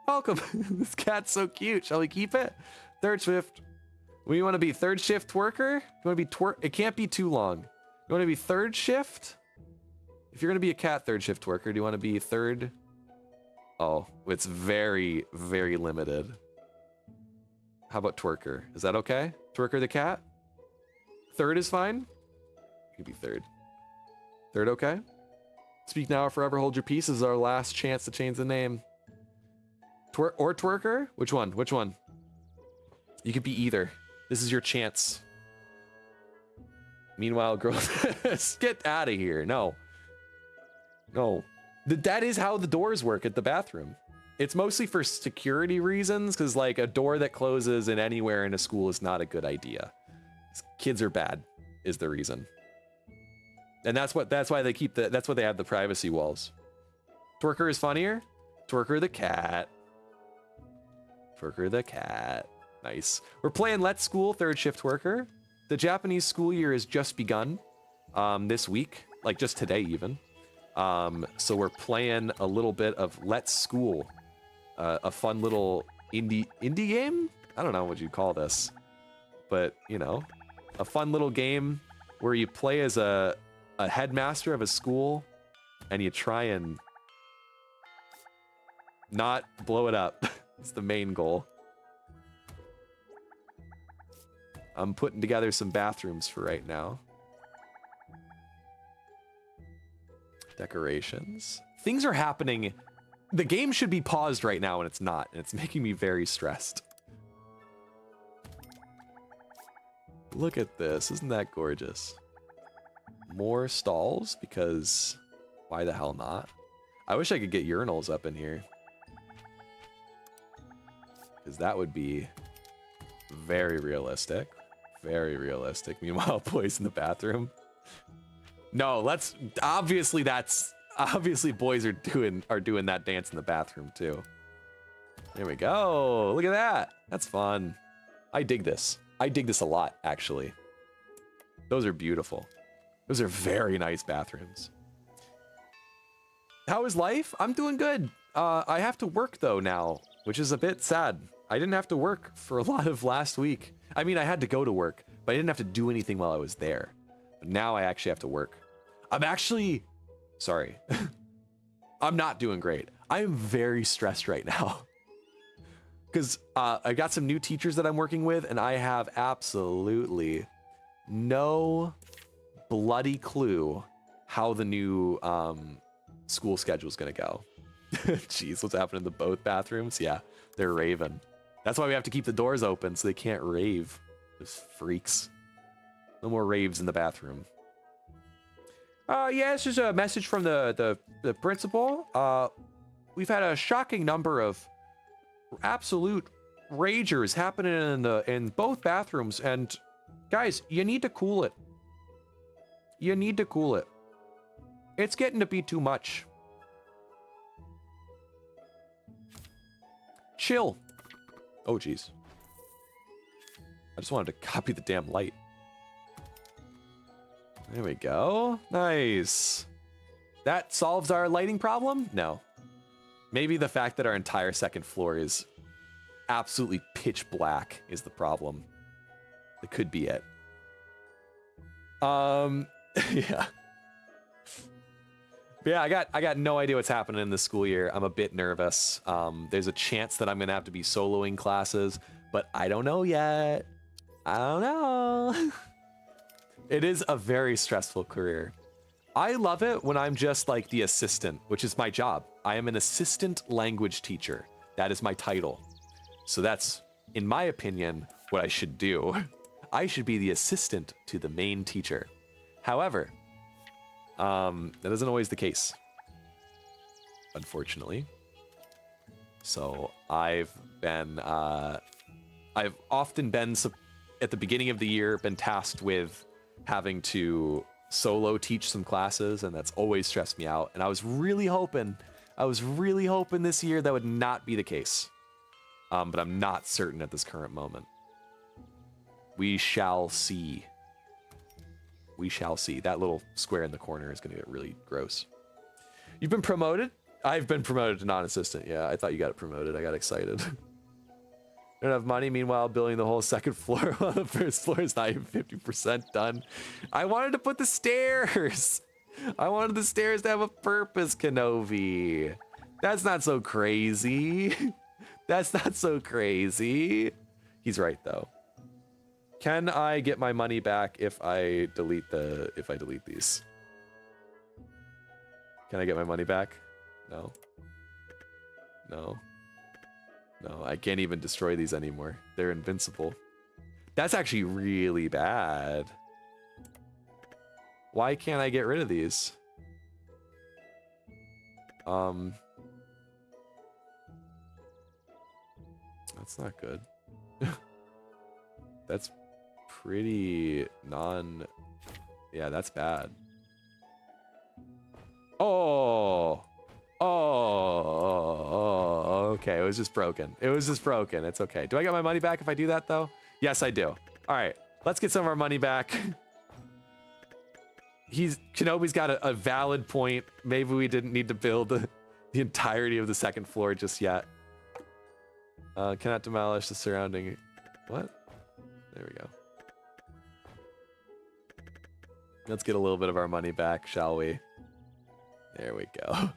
Welcome. This cat's so cute. Shall we keep it? Third shift. We want to be third shift worker. You want to be it can't be too long. You want to be third shift? If you're going to be a cat third shift worker, do you want to be third? Oh, it's very, very limited. How about twerker? Is that okay? Twerker the cat? Third is fine? You could be third. Third okay? Speak now or forever hold your peace is our last chance to change the name. Or twerker? Which one? Which one? You could be either. This is your chance. Meanwhile, girls, get out of here. No. No. That is how the doors work at the bathroom. It's mostly for security reasons, because like a door that closes in anywhere in a school is not a good idea. Kids are bad, is the reason. And that's why they keep that's why they have the privacy walls. Twerker is funnier. Twerker the cat. Twerker the cat. Nice. We're playing Let's School third shift worker. The Japanese school year has just begun this week, like just today even. So we're playing a little bit of Let's School, a fun little indie game. I don't know what you'd call this, but you know, a fun little game where you play as a headmaster of a school, and you try and not blow it up. It's the main goal. I'm putting together some bathrooms for right now. Decorations. Things are happening. The game should be paused right now and it's not, and it's making me very stressed. Look at this. Isn't that gorgeous? More stalls, because why the hell not? I wish I could get urinals up in here, because that would be Very realistic. Very realistic. Meanwhile, boys in the bathroom. No, obviously boys are doing that dance in the bathroom too. There we go. Look at that. That's fun. I dig this. I dig this a lot, actually. Those are beautiful. Those are very nice bathrooms. How is life? I'm doing good. I have to work though now, which is a bit sad. I didn't have to work for a lot of last week. I mean, I had to go to work, but I didn't have to do anything while I was there. But now I actually have to work. I'm actually, sorry. I'm not doing great. I am very stressed right now. Because I got some new teachers that I'm working with, and I have absolutely no bloody clue how the new school schedule is going to go. Jeez, what's happening to both bathrooms? Yeah, they're raving. That's why we have to keep the doors open so they can't rave. Those freaks. No more raves in the bathroom. Yeah, this is a message from the principal. We've had a shocking number of absolute ragers happening in both bathrooms, and guys, you need to cool it. You need to cool it. It's getting to be too much. Chill. Oh, geez. I just wanted to copy the damn light. There we go. Nice. That solves our lighting problem? No. Maybe the fact that our entire second floor is absolutely pitch black is the problem. That could be it. Yeah. But yeah, I got no idea what's happening in this school year. I'm a bit nervous. There's a chance that I'm gonna have to be soloing classes, but I don't know yet. I don't know. It is a very stressful career. I love it when I'm just like the assistant, which is my job. I am an assistant language teacher. That is my title. So that's, in my opinion, what I should do. I should be the assistant to the main teacher. However, that isn't always the case, unfortunately. So I've often been, at the beginning of the year, been tasked with having to solo teach some classes, and that's always stressed me out. And I was really hoping this year that would not be the case. But I'm not certain at this current moment. We shall see. We shall see. That little square in the corner is going to get really gross. You've been promoted? I've been promoted to non-assistant. Yeah, I thought you got promoted. I got excited. I don't have money. Meanwhile, building the whole second floor while the first floor is not even 50% done. I wanted to put the stairs. I wanted the stairs to have a purpose, Kenobi. That's not so crazy. That's not so crazy. He's right, though. Can I get my money back if I delete these? Can I get my money back? No. No. No, I can't even destroy these anymore. They're invincible. That's actually really bad. Why can't I get rid of these? That's not good. That's pretty yeah, that's bad. Oh, okay. It was just broken. It's okay. Do I get my money back if I do that though? Yes, I do. All right, let's get some of our money back. Kenobi's got a valid point. Maybe we didn't need to build the entirety of the second floor just yet. Cannot demolish the surrounding. What? There we go. Let's get a little bit of our money back, shall we? There we go.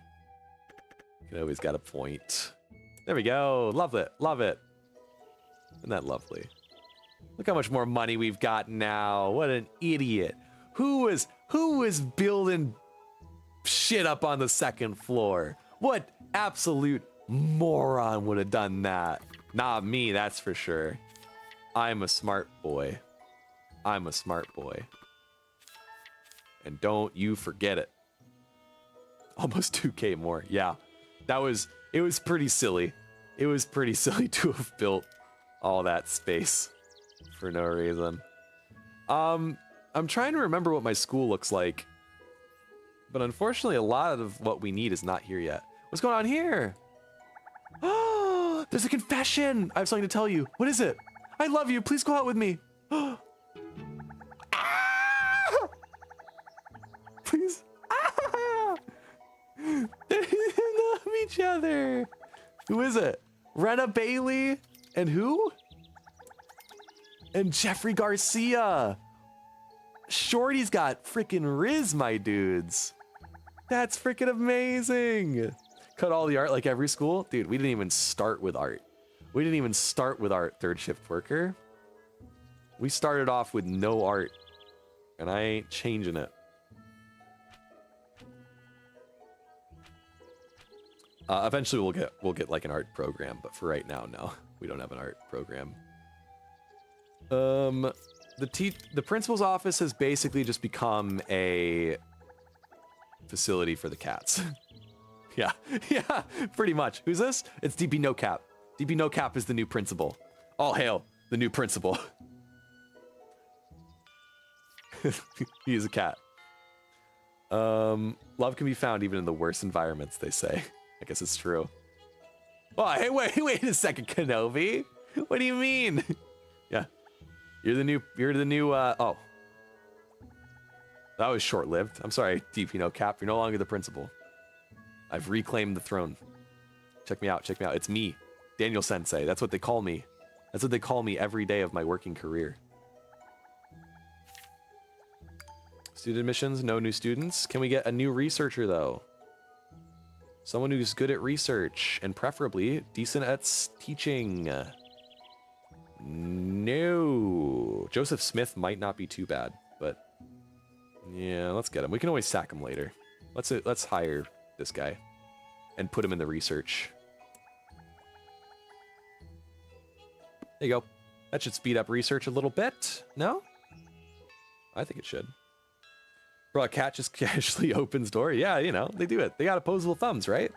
Kenobi's got a point. There we go. Love it. Love it. Isn't that lovely? Look how much more money we've got now. What an idiot. Who was building shit up on the second floor? What absolute moron would have done that? Not me, that's for sure. I'm a smart boy. I'm a smart boy. And don't you forget it. Almost 2K more. Yeah. It was pretty silly. It was pretty silly to have built all that space. for no reason. I'm trying to remember what my school looks like, but unfortunately a lot of what we need is not here yet. What's going on here? Oh, there's a confession. I have something to tell you. What is it? I love you. Please go out with me. Ah! Please. Ah! They love each other. Who is it? Rena Bailey and who? And Jeffrey Garcia. Shorty's got freaking Riz, my dudes. That's freaking amazing. Cut all the art like every school. Dude, we didn't even start with art. We didn't even start with art, third shift worker. We started off with no art, and I ain't changing it. Eventually we'll get like an art program, but for right now, no, we don't have an art program. The principal's office has basically just become a facility for the cats. Yeah, yeah, pretty much. Who's this? It's DP No Cap. DP No Cap is the new principal. All hail the new principal. He is a cat. Love can be found even in the worst environments, they say. I guess it's true. Oh, hey, wait a second, Kenobi. What do you mean? Yeah, you're the new, oh. That was short-lived. I'm sorry, DP No Cap. You're no longer the principal. I've reclaimed the throne. Check me out, check me out. It's me, Daniel Sensei. That's what they call me. That's what they call me every day of my working career. Student admissions, no new students. Can we get a new researcher though? Someone who's good at research and preferably decent at teaching. No. Joseph Smith might not be too bad, but yeah, let's get him. We can always sack him later. Let's hire this guy and put him in the research. There you go. That should speed up research a little bit. No? I think it should. Bro, a cat just casually opens door. Yeah, you know, they do it. They got opposable thumbs, right?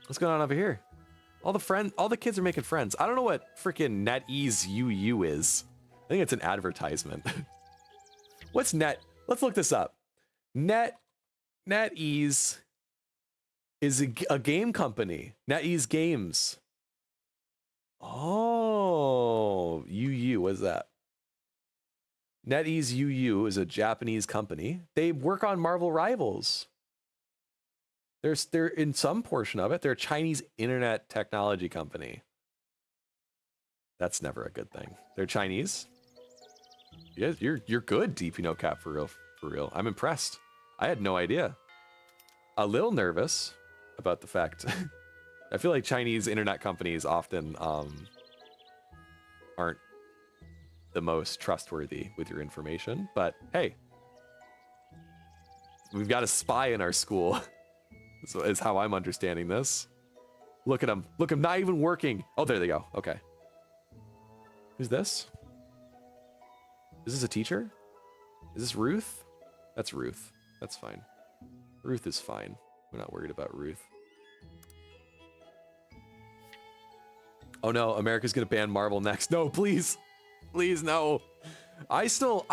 What's going on over here? All the kids are making friends. I don't know what freaking NetEase UU is. I think it's an advertisement. What's Net? Let's look this up. NetEase is a game company. NetEase Games. Oh, UU, what is that? NetEase UU is a Japanese company. They work on Marvel Rivals. They're in some portion of it. They're a Chinese internet technology company. That's never a good thing. They're Chinese. Yeah, you're good, DP No Cap, for real. I'm impressed. I had no idea. A little nervous about the fact. I feel like Chinese internet companies often aren't the most trustworthy with your information, but hey, we've got a spy in our school. So is how I'm understanding this. Look at him. Look, I'm not even working. Oh, there they go. Okay. Who's this? Is this a teacher? Is this Ruth? That's Ruth. That's fine. Ruth is fine. We're not worried about Ruth. Oh no, America's gonna ban Marvel next. No, please. Please, no. I still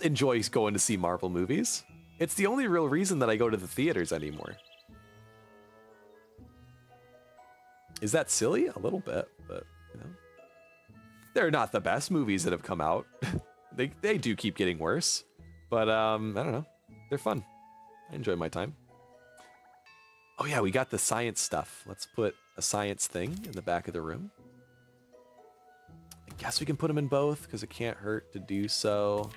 enjoy going to see Marvel movies. It's the only real reason that I go to the theaters anymore. Is that silly? A little bit, but you know. They're not the best movies that have come out. They do keep getting worse. But I don't know. They're fun. I enjoy my time. Oh yeah, we got the science stuff. Let's put a science thing in the back of the room. I guess we can put them in both because it can't hurt to do so.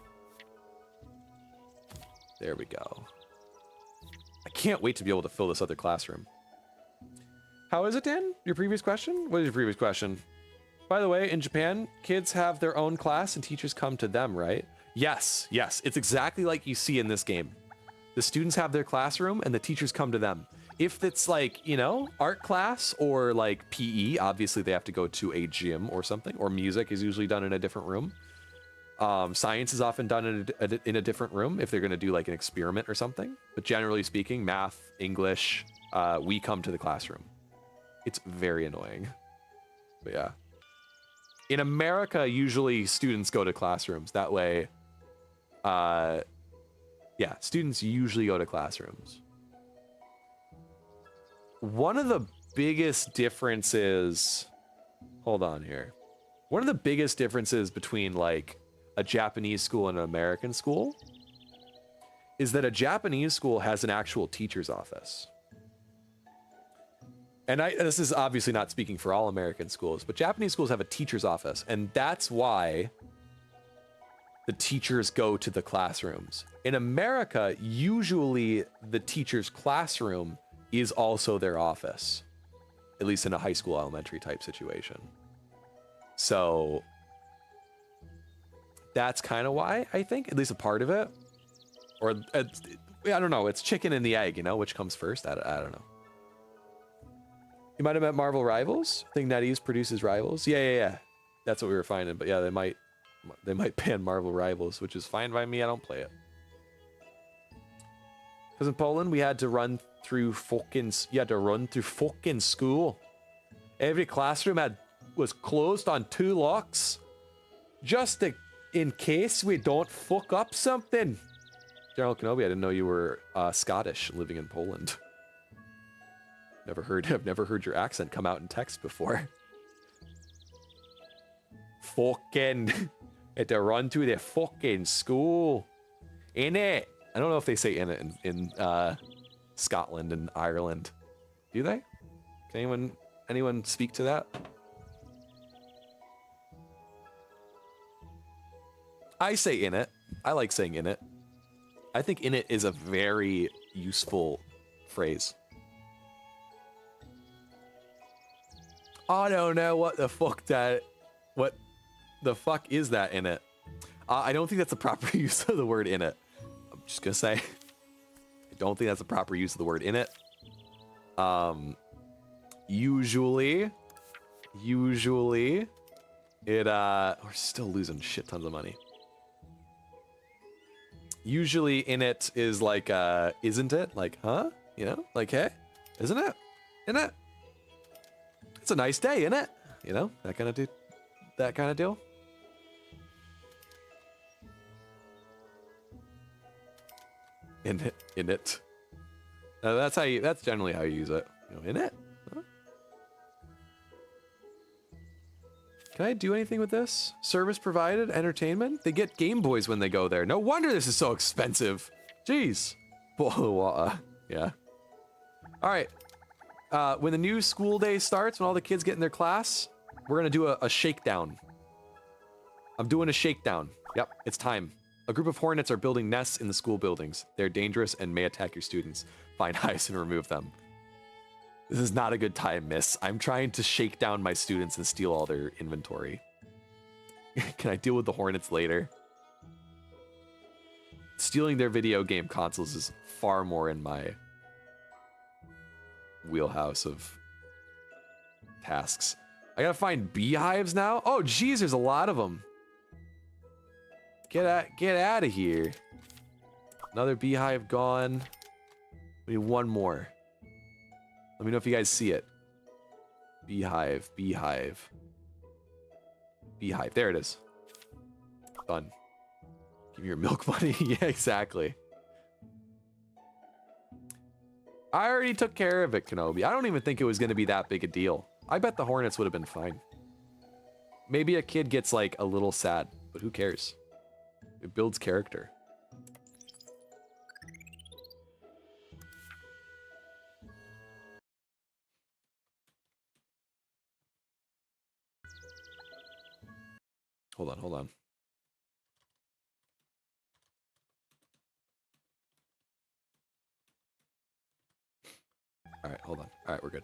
There we go. I can't wait to be able to fill this other classroom. How is it, Dan? Your previous question? What is your previous question? By the way, in Japan, kids have their own class and teachers come to them, right? Yes, yes. It's exactly like you see in this game. The students have their classroom and the teachers come to them. If it's like, you know, art class or like PE, obviously they have to go to a gym or something, or music is usually done in a different room. Science is often done in a different room if they're going to do like an experiment or something. But generally speaking, math, English, we come to the classroom. It's very annoying. But yeah. In America, usually students go to classrooms. That way, yeah, students usually go to classrooms. One of the biggest differences, hold on here. One of the biggest differences between like a Japanese school and an American school is that a Japanese school has an actual teacher's office. And this is obviously not speaking for all American schools, but Japanese schools have a teacher's office, and that's why the teachers go to the classrooms. In America, usually the teacher's classroom is also their office, at least in a high school, elementary type situation. So that's kind of why, I think, at least a part of it. Or, I don't know, it's chicken and the egg, you know, which comes first? I don't know. You might have met Marvel Rivals. I think NetEase produces Rivals. Yeah. That's what we were finding. But yeah, they might ban Marvel Rivals, which is fine by me. I don't play it. Because in Poland, we had to run through fucking school. Every classroom was closed on 2 locks, just in case we don't fuck up something. General Kenobi, I didn't know you were Scottish living in Poland. I've never heard your accent come out in text before. Fucking had to run to the fucking school. In it. I don't know if they say in it in Scotland and Ireland. Do they? Can anyone speak to that? I say in it. I like saying in it. I think in it is a very useful phrase. I don't know what the fuck is that in it? I don't think that's the proper use of the word in it. I'm just gonna say, I don't think that's the proper use of the word in it. Usually it, we're still losing shit tons of money. Usually in it is like, isn't it? Like, huh? You know, like, hey, isn't it? In it? It's a nice day, isn't it? You know, that kind of deal. In it. That's generally how you use it. You know, in it. Huh? Can I do anything with this? Service provided, entertainment? They get Game Boys when they go there. No wonder this is so expensive. Jeez. Yeah. All right. When the new school day starts, when all the kids get in their class, we're gonna do a shakedown. I'm doing a shakedown. Yep, it's time. A group of hornets are building nests in the school buildings. They're dangerous and may attack your students. Find hives and remove them. This is not a good time, miss. I'm trying to shake down my students and steal all their inventory. Can I deal with the hornets later? Stealing their video game consoles is far more in my wheelhouse of tasks. I gotta find beehives now? Oh, geez, there's a lot of them. Get out of here. Another beehive gone. We need one more. Let me know if you guys see it. Beehive. There it is. Done. Give me your milk money. Yeah, exactly. I already took care of it, Kenobi. I don't even think it was going to be that big a deal. I bet the hornets would have been fine. Maybe a kid gets like a little sad, but who cares? It builds character. Hold on. All right, hold on. All right, we're good.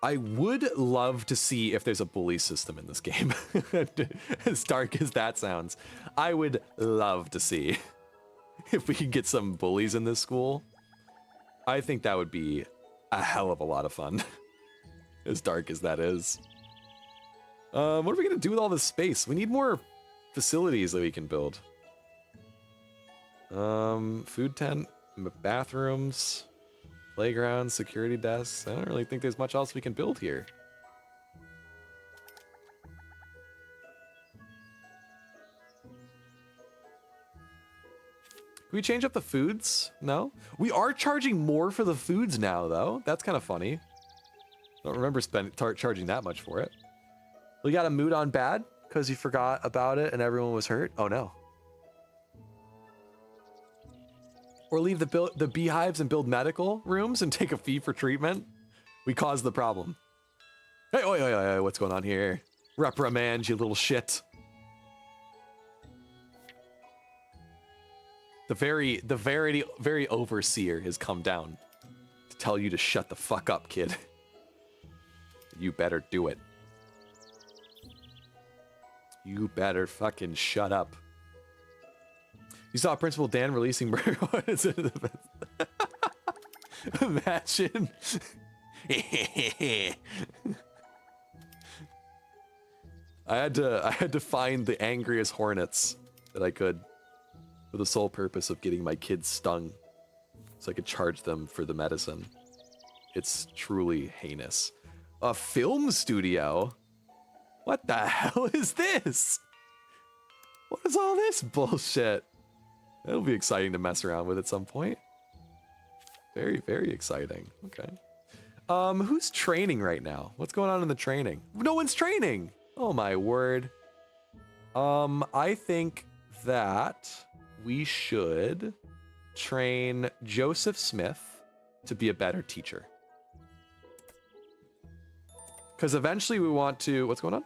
I would love to see if there's a bully system in this game. As dark as that sounds. I would love to see if we could get some bullies in this school. I think that would be a hell of a lot of fun. As dark as that is. What are we gonna do with all this space? We need more facilities that we can build. Food tent, bathrooms. Playground, security desks. I don't really think there's much else we can build here. Can we change up the foods? No? We are charging more for the foods now, though. That's kind of funny. Don't remember charging that much for it. We got a mood on bad because you forgot about it and everyone was hurt. Oh, no. Or leave the beehives and build medical rooms and take a fee for treatment. We caused the problem. Hey, oi, what's going on here? Reprimand, you little shit. The very overseer has come down to tell you to shut the fuck up, kid. You better do it. You better fucking shut up. You saw Principal Dan releasing what is it? Imagine. I had to find the angriest hornets that I could for the sole purpose of getting my kids stung so I could charge them for the medicine. It's truly heinous. A film studio? What the hell is this? What is all this bullshit? It'll be exciting to mess around with at some point. Very, very exciting. Okay. Who's training right now? What's going on in the training? No one's training! Oh my word. I think that we should train Joseph Smith to be a better teacher. Because eventually we want to... What's going on?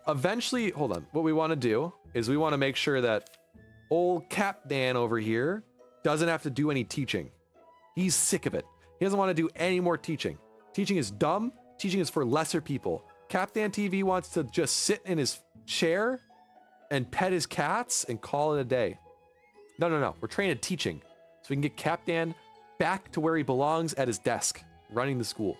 Eventually, hold on. What we want to do is we want to make sure that old Cap Dan over here doesn't have to do any teaching. He's sick of it. He doesn't want to do any more teaching. Teaching is dumb. Teaching is for lesser people. Cap Dan TV wants to just sit in his chair and pet his cats and call it a day. No. We're trained at teaching. So we can get Cap Dan back to where he belongs at his desk, running the school.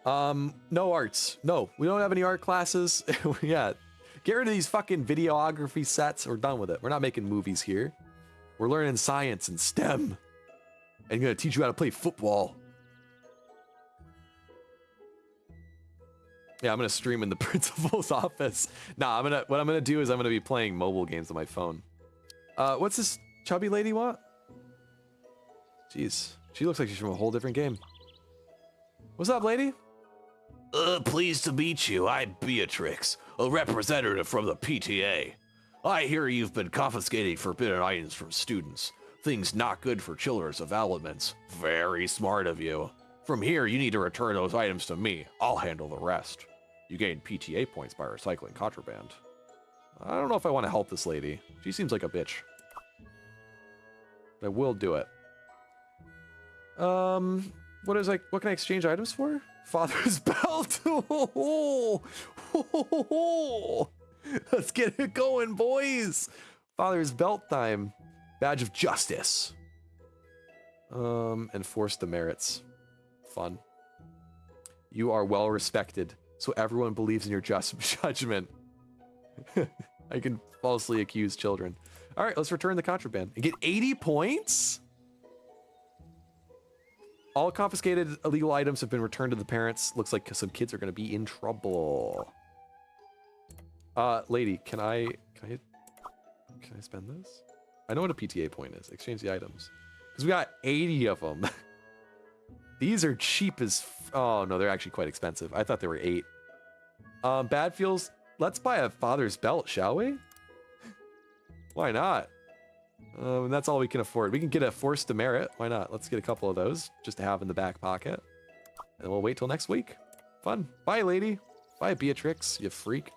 No arts. No, we don't have any art classes. Yeah. Get rid of these fucking videography sets. We're done with it. We're not making movies here. We're learning science and STEM. And gonna teach you how to play football. Yeah, I'm gonna stream in the principal's office. Nah, what I'm gonna do is I'm gonna be playing mobile games on my phone. What's this chubby lady want? Jeez, she looks like she's from a whole different game. What's up, lady? Pleased to meet you. I'm Beatrix, a representative from the PTA. I hear you've been confiscating forbidden items from students. Things not good for children's developments. Very smart of you. From here, you need to return those items to me. I'll handle the rest. You gain PTA points by recycling contraband. I don't know if I want to help this lady. She seems like a bitch. But I will do it. What can I exchange items for? Father's belt. Let's get it going, boys. Father's belt time. Badge of justice. Enforce the merits. Fun. You are well respected, so everyone believes in your just judgment. I can falsely accuse children. All right, let's return the contraband and get 80 points. All confiscated illegal items have been returned to the parents. Looks like some kids are going to be in trouble. Lady, can I spend this? I know what a PTA point is. Exchange the items. Because we got 80 of them. These are cheap as... Oh, no, they're actually quite expensive. I thought they were 8. Bad feels... Let's buy a father's belt, shall we? Why not? That's all we can afford. We can get a forced demerit. Why not? Let's get a couple of those just to have in the back pocket. And we'll wait till next week. Fun. Bye, lady. Bye, Beatrix, you freak.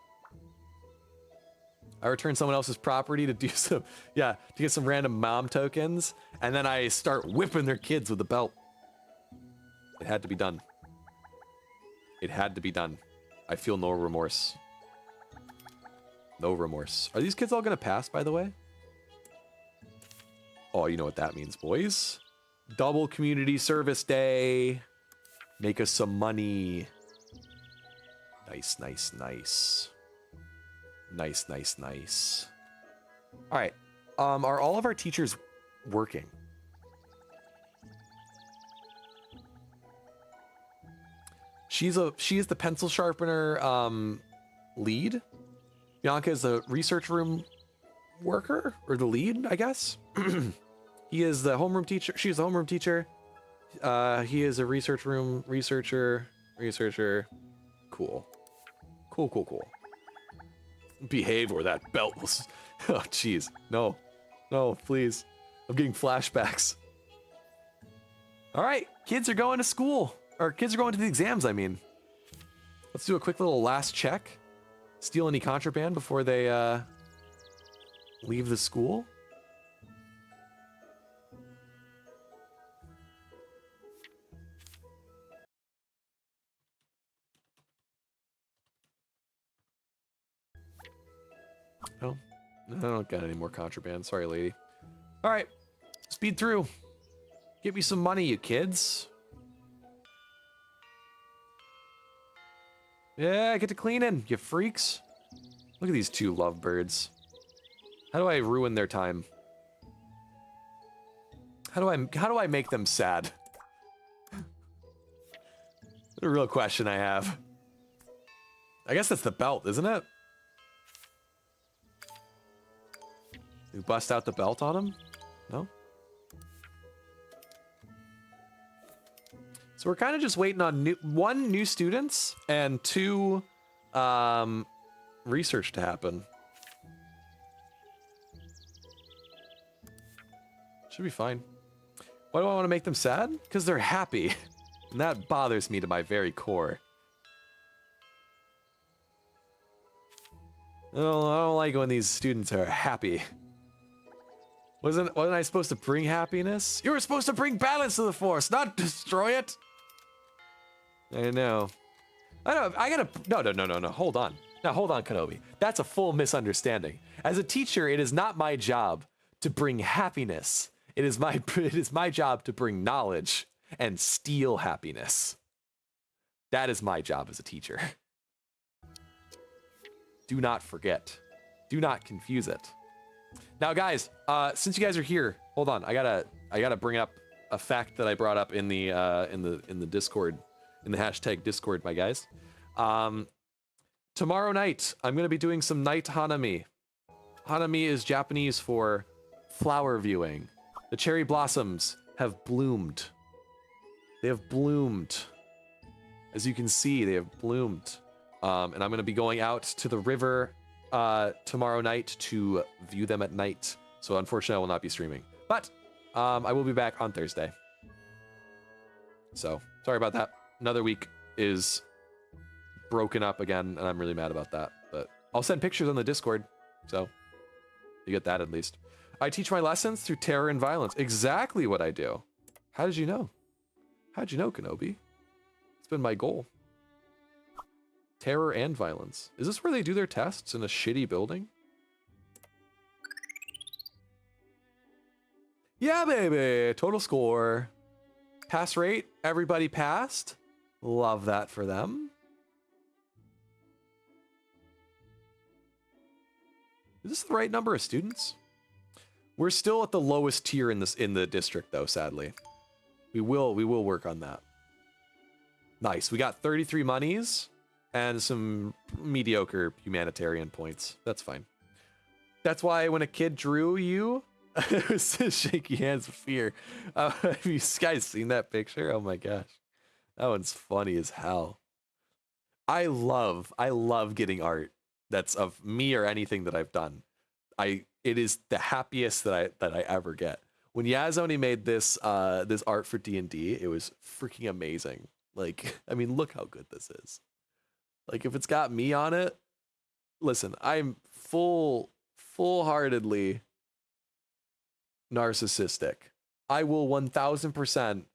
I return someone else's property to do some... Yeah, to get some random mom tokens. And then I start whipping their kids with the belt. It had to be done. It had to be done. I feel no remorse. No remorse. Are these kids all gonna pass, by the way? Oh, you know what that means, boys. Double community service day. Make us some money. Nice, nice, nice. Nice. All right. Are all of our teachers working? She is the pencil sharpener lead. Bianca is the research room worker, or the lead, I guess. He is the homeroom teacher. She's the homeroom teacher. He is a research room researcher. Cool. Cool. Behave or that belt will... Oh, jeez. No, please. I'm getting flashbacks. All right, kids are going to school. Or kids are going to the exams, I mean. Let's do a quick little last check. Steal any contraband before they leave the school. Oh, I don't got any more contraband. Sorry, lady. All right, speed through. Get me some money, you kids. Yeah, get to cleaning, you freaks. Look at these two lovebirds. How do I ruin their time? How do I make them sad? A real question I have. I guess that's the belt, isn't it? You bust out the belt on him? No? So we're kind of just waiting on one new students and 2 research to happen. Should be fine. Why do I want to make them sad? Because they're happy. And that bothers me to my very core. I don't like when these students are happy. Wasn't I supposed to bring happiness? You were supposed to bring balance to the force, not destroy it. I know. I gotta. No. Hold on. Now, hold on, Kenobi. That's a full misunderstanding. As a teacher, it is not my job to bring happiness. It is my job to bring knowledge and steal happiness. That is my job as a teacher. Do not forget. Do not confuse it. Now, guys, since you guys are here, hold on. I gotta bring up a fact that I brought up in the Discord, in the hashtag Discord, my guys. Tomorrow night, I'm gonna be doing some night hanami. Hanami is Japanese for flower viewing. The cherry blossoms have bloomed. They have bloomed. As you can see, they have bloomed. And I'm gonna be going out to the river tomorrow night to view them at night. So unfortunately, I will not be streaming. But I will be back on Thursday. So sorry about that. Another week is broken up again, and I'm really mad about that. But I'll send pictures on the Discord, so you get that at least. I teach my lessons through terror and violence. Exactly what I do. How did you know? How'd you know, Kenobi? It's been my goal. Terror and violence. Is this where they do their tests in a shitty building? Yeah, baby. Total score. Pass rate. Everybody passed. Love that for them. Is this the right number of students? We're still at the lowest tier in the district, though, sadly. We will work on that. Nice. We got 33 monies and some mediocre humanitarian points. That's fine. That's why when a kid drew you, it was shaky hands of fear. Have you guys seen that picture? Oh my gosh. That one's funny as hell. I love getting art that's of me or anything that I've done. It is the happiest that I ever get. When Yazoni made this this art for D&D, it was freaking amazing. Like, I mean, look how good this is. Like, if it's got me on it, listen, I'm full-heartedly narcissistic. I will 1000%.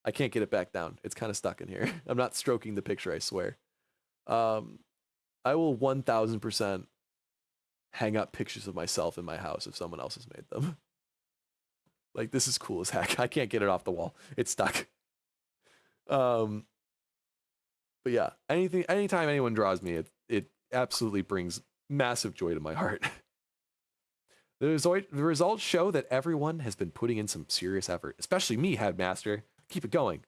I can't get it back down. It's kind of stuck in here. I'm not stroking the picture, I swear. I will 1000% hang up pictures of myself in my house if someone else has made them. Like, this is cool as heck. I can't get it off the wall. It's stuck. But yeah, anytime anyone draws me, it absolutely brings massive joy to my heart. The results show that everyone has been putting in some serious effort, especially me, Headmaster. Keep it going.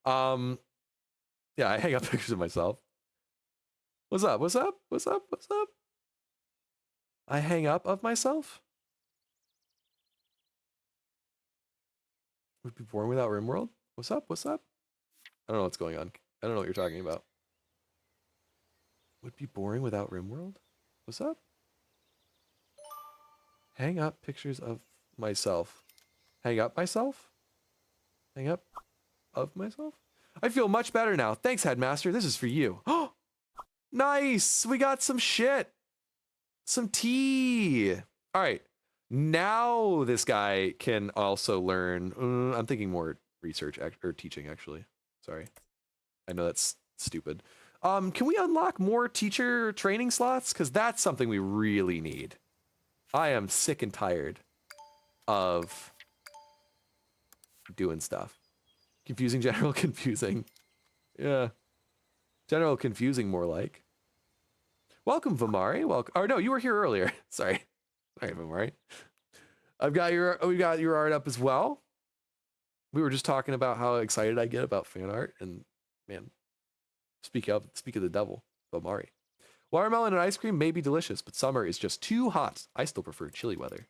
Yeah, I hang up pictures of myself. What's up? What's up? What's up? What's up? I hang up of myself? Would be boring without RimWorld? What's up? What's up? I don't know what's going on. I don't know what you're talking about. Would be boring without RimWorld? What's up? Hang up pictures of myself. Hang up myself? Hang up of myself? I feel much better now. Thanks, Headmaster. This is for you. Oh, nice. We got some shit. Some tea. All right. Now this guy can also learn. I'm thinking more research or teaching, actually. Sorry. I know that's stupid. Can we unlock more teacher training slots? Because that's something we really need. I am sick and tired of doing stuff. Confusing, general, confusing. Yeah. General confusing, more like. Welcome, Vamari. Welcome. Oh, no, you were here earlier. Sorry. Sorry, Vamari. We got your art up as well. We were just talking about how excited I get about fan art, and man, speak of the devil, Vamari. Watermelon and ice cream may be delicious, but summer is just too hot. I still prefer chilly weather.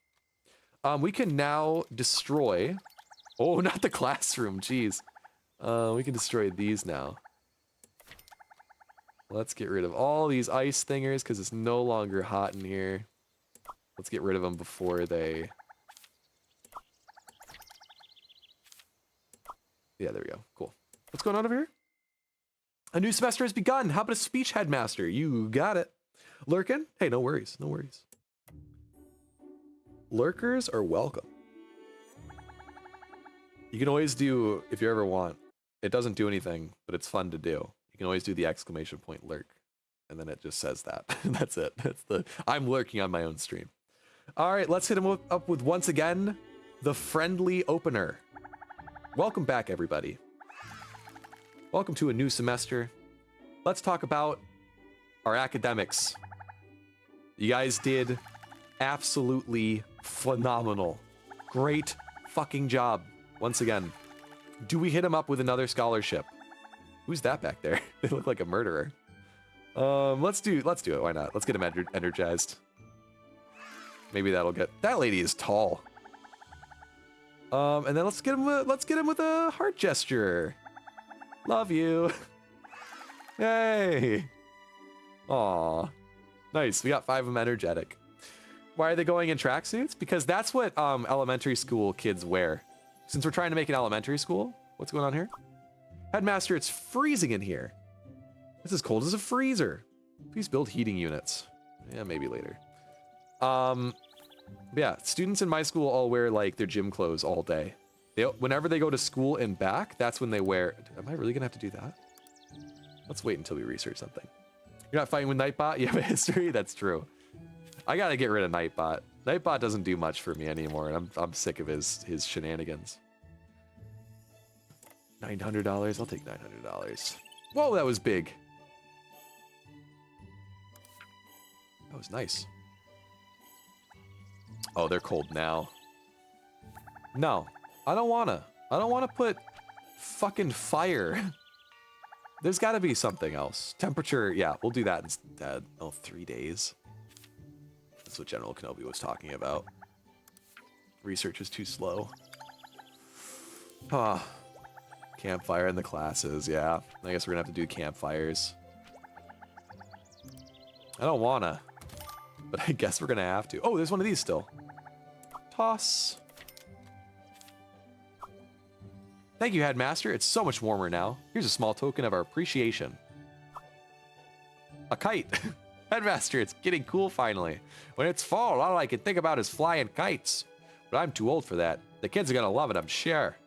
We can now destroy. Oh, not the classroom. Jeez. We can destroy these now. Let's get rid of all these ice thingers because it's no longer hot in here. Let's get rid of them before they... Yeah, there we go. Cool. What's going on over here? A new semester has begun. How about a speech, Headmaster? You got it. Lurkin? Hey, no worries. No worries. Lurkers are welcome. You can always do, if you ever want, it doesn't do anything, but it's fun to do. You can always do the exclamation point lurk. And then it just says that. That's it. That's the, I'm lurking on my own stream. All right, let's hit him up with, once again, the friendly opener. Welcome back, everybody. Welcome to a new semester. Let's talk about our academics. You guys did absolutely phenomenal. Great fucking job. Once again. Do we hit him up with another scholarship? Who's that back there? They look like a murderer. Let's do it. Why not? Let's get him energized. Maybe that'll get... That lady is tall. And then let's get him with a heart gesture. Love you. Yay. Aw. Nice. We got 5 of them energetic. Why are they going in tracksuits? Because that's what elementary school kids wear. Since we're trying to make an elementary school, what's going on here? Headmaster, it's freezing in here. It's as cold as a freezer. Please build heating units. Yeah, maybe later. Yeah, students in my school all wear like their gym clothes all day. Whenever they go to school and back, that's when they wear... Am I really gonna have to do that? Let's wait until we research something. You're not fighting with Nightbot? You have a history? That's true. I gotta get rid of Nightbot. Nightbot doesn't do much for me anymore, and I'm sick of his shenanigans. $900? I'll take $900. Whoa, that was big. That was nice. Oh, they're cold now. No, I don't wanna. I don't wanna put fucking fire. There's gotta be something else. Temperature, yeah, we'll do that instead. Oh, 3 days. That's what General Kenobi was talking about. Research is too slow. Ah, campfire in the classes, yeah. I guess we're gonna have to do campfires. I don't wanna, but I guess we're gonna have to. Oh, there's one of these still. Toss. Thank you, Headmaster. It's so much warmer now. Here's a small token of our appreciation. A kite. Headmaster, it's getting cool finally. When it's fall, all I can think about is flying kites. But I'm too old for that. The kids are gonna love it, I'm sure.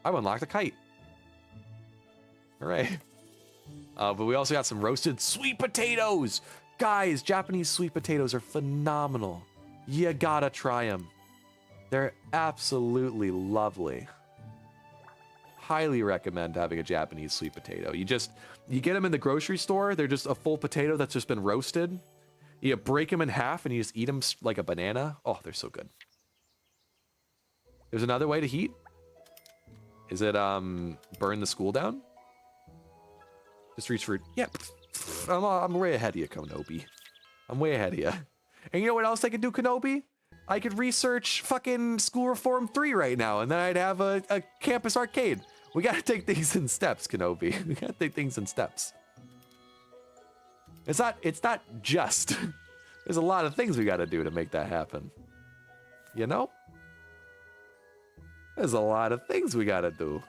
I've unlocked a kite. Hooray. But we also got some roasted sweet potatoes. Guys, Japanese sweet potatoes are phenomenal. You gotta try them. They're absolutely lovely. Highly recommend having a Japanese sweet potato. You get them in the grocery store. They're just a full potato that's just been roasted. You break them in half and you just eat them like a banana. Oh, they're so good. There's another way to heat. Is it burn the school down? Just reach for, yeah. I'm way ahead of you, Kenobi. I'm way ahead of you. And you know what else I could do, Kenobi? I could research fucking School Reform 3 right now, and then I'd have a campus arcade. We gotta take things in steps, Kenobi. We gotta take things in steps. It's not just. There's a lot of things we gotta do to make that happen. You know? There's a lot of things we gotta do.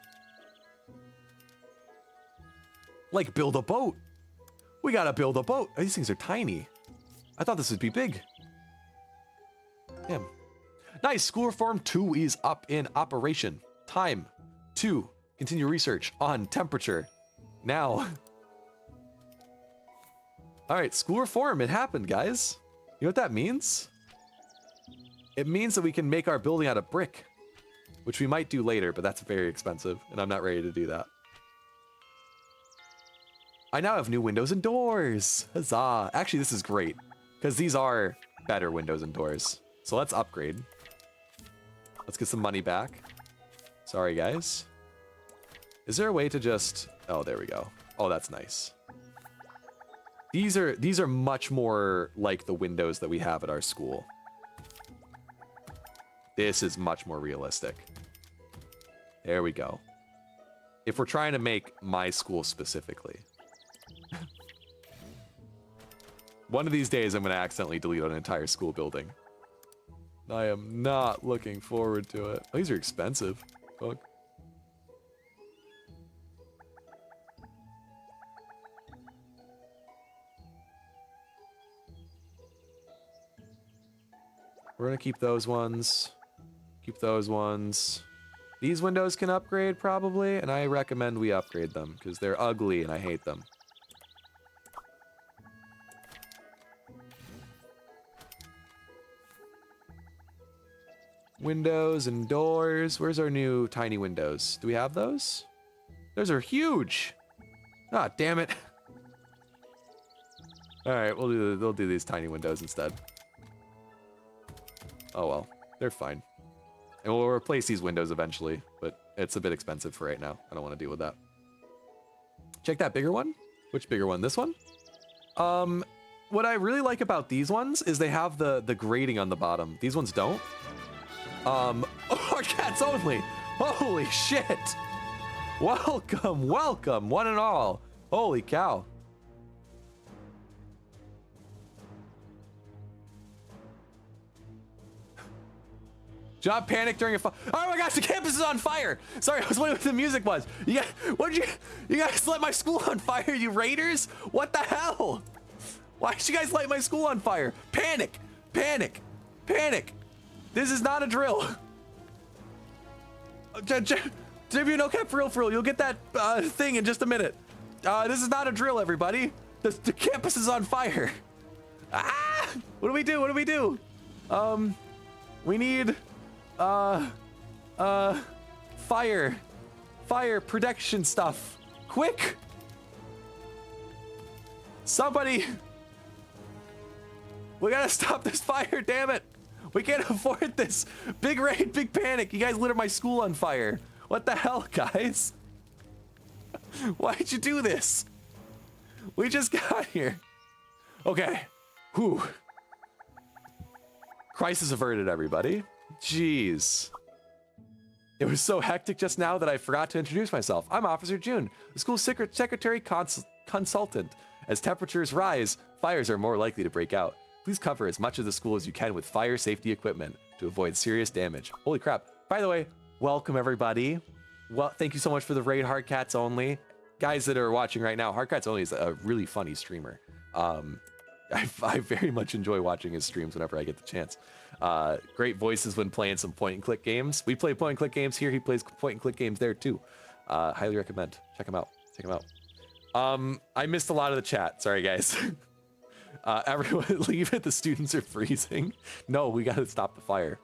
Like build a boat. We gotta build a boat. These things are tiny. I thought this would be big. Damn. Nice. School Reform 2 is up in operation. Time to continue research on temperature. Now. All right, School Reform. It happened, guys. You know what that means? It means that we can make our building out of brick, which we might do later, but that's very expensive, and I'm not ready to do that. I now have new windows and doors. Huzzah. Actually, this is great, because these are better windows and doors. So let's upgrade. Let's get some money back. Sorry, guys. Is there a way to just... Oh, there we go. Oh, that's nice. These are much more like the windows that we have at our school. This is much more realistic. There we go. If we're trying to make my school specifically. One of these days, I'm going to accidentally delete an entire school building. I am not looking forward to it. Oh, these are expensive. Fuck. We're going to keep those ones. Keep those ones. These windows can upgrade probably, and I recommend we upgrade them because they're ugly and I hate them. Windows and doors. Where's our new tiny windows? Do we have those? Those are huge. Ah, damn it. All right, we'll do these tiny windows instead. Oh well, they're fine. And we'll replace these windows eventually, but it's a bit expensive for right now. I don't want to deal with that. Check that bigger one. Which bigger one? This one? What I really like about these ones is they have the grating on the bottom. These ones don't. Oh, cats only. Holy shit. Welcome, welcome, one and all. Holy cow. Do not panic during a fire. Oh my gosh, the campus is on fire. Sorry, I was wondering what the music was. You guys let my school on fire, you raiders? What the hell? Why did you guys light my school on fire? Panic, panic, panic. This is not a drill. Tribune, no cap, for real, you'll get that thing in just a minute. This is not a drill, everybody. The campus is on fire. Ah! What do we do? What do we do? We need fire protection stuff. Quick! Somebody! We gotta stop this fire, damn it! We can't afford this! Big raid, big panic! You guys lit my school on fire! What the hell, guys? Why'd you do this? We just got here. Okay. Whew. Crisis averted, everybody. Jeez. It was so hectic just now that I forgot to introduce myself. I'm Officer June, the school secretary consultant. As temperatures rise, fires are more likely to break out. Please cover as much of the school as you can with fire safety equipment to avoid serious damage. Holy crap. By the way, welcome everybody. Well, thank you so much for the raid, Hardcats Only. Guys that are watching right now, Hardcats Only is a really funny streamer. I very much enjoy watching his streams whenever I get the chance. Great voices when playing some point and click games. We play point and click games here. He plays point and click games there too. Highly recommend. Check him out. Check him out. I missed a lot of the chat. Sorry, guys. Everyone leave it. The students are freezing. No, we got to stop the fire.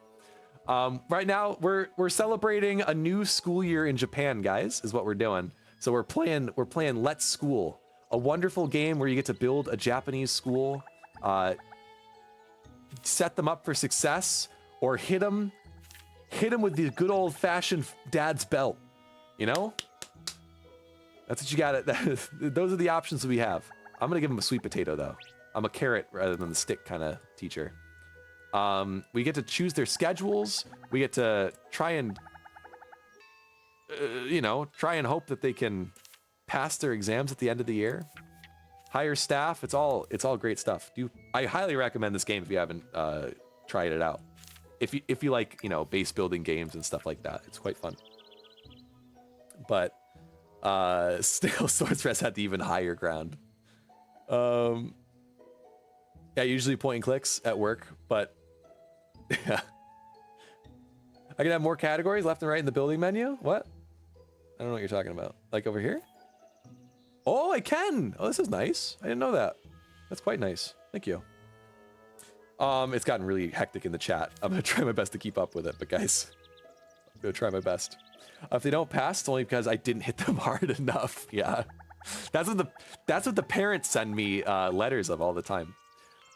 Right now, we're celebrating a new school year in Japan, guys, is what we're doing. So we're playing Let's School, a wonderful game where you get to build a Japanese school, set them up for success, or hit them with the good old-fashioned dad's belt. You know? That's what you got. Those are the options we have. I'm gonna give him a sweet potato though. I'm a carrot rather than the stick kind of teacher. We get to choose their schedules. We get to try and, you know, try and hope that they can pass their exams at the end of the year. Hire staff. It's all great stuff. I highly recommend this game if you haven't tried it out. If you like, you know, base building games and stuff like that, it's quite fun. But still, Swords Press had the even higher ground. Yeah, usually point and clicks at work, but yeah. I can have more categories left and right in the building menu. What? I don't know what you're talking about. Like over here? Oh, I can. Oh, this is nice. I didn't know that. That's quite nice. Thank you. It's gotten really hectic in the chat. I'm gonna try my best to keep up with it, but guys, I'm gonna try my best. If they don't pass, it's only because I didn't hit them hard enough. Yeah, that's what the parents send me letters of all the time.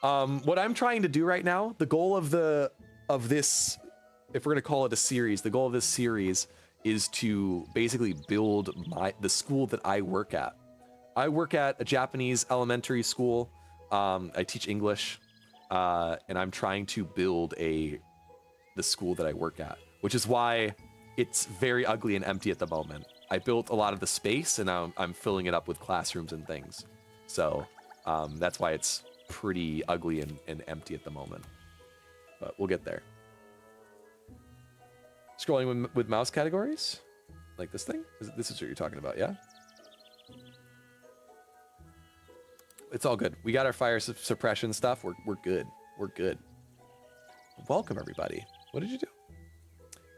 What I'm trying to do right now, the goal of this, if we're gonna call it a series, the goal of this series is to basically build the school that I work at. I work at a Japanese elementary school. I teach English. And I'm trying to build the school that I work at, which is why it's very ugly and empty at the moment. I built a lot of the space and now I'm filling it up with classrooms and things. So that's why it's pretty ugly and empty at the moment, but we'll get there. Scrolling with mouse categories, like this thing. This is what you're talking about, yeah? It's all good. We got our fire suppression stuff. We're good. We're good. Welcome, everybody. What did you do?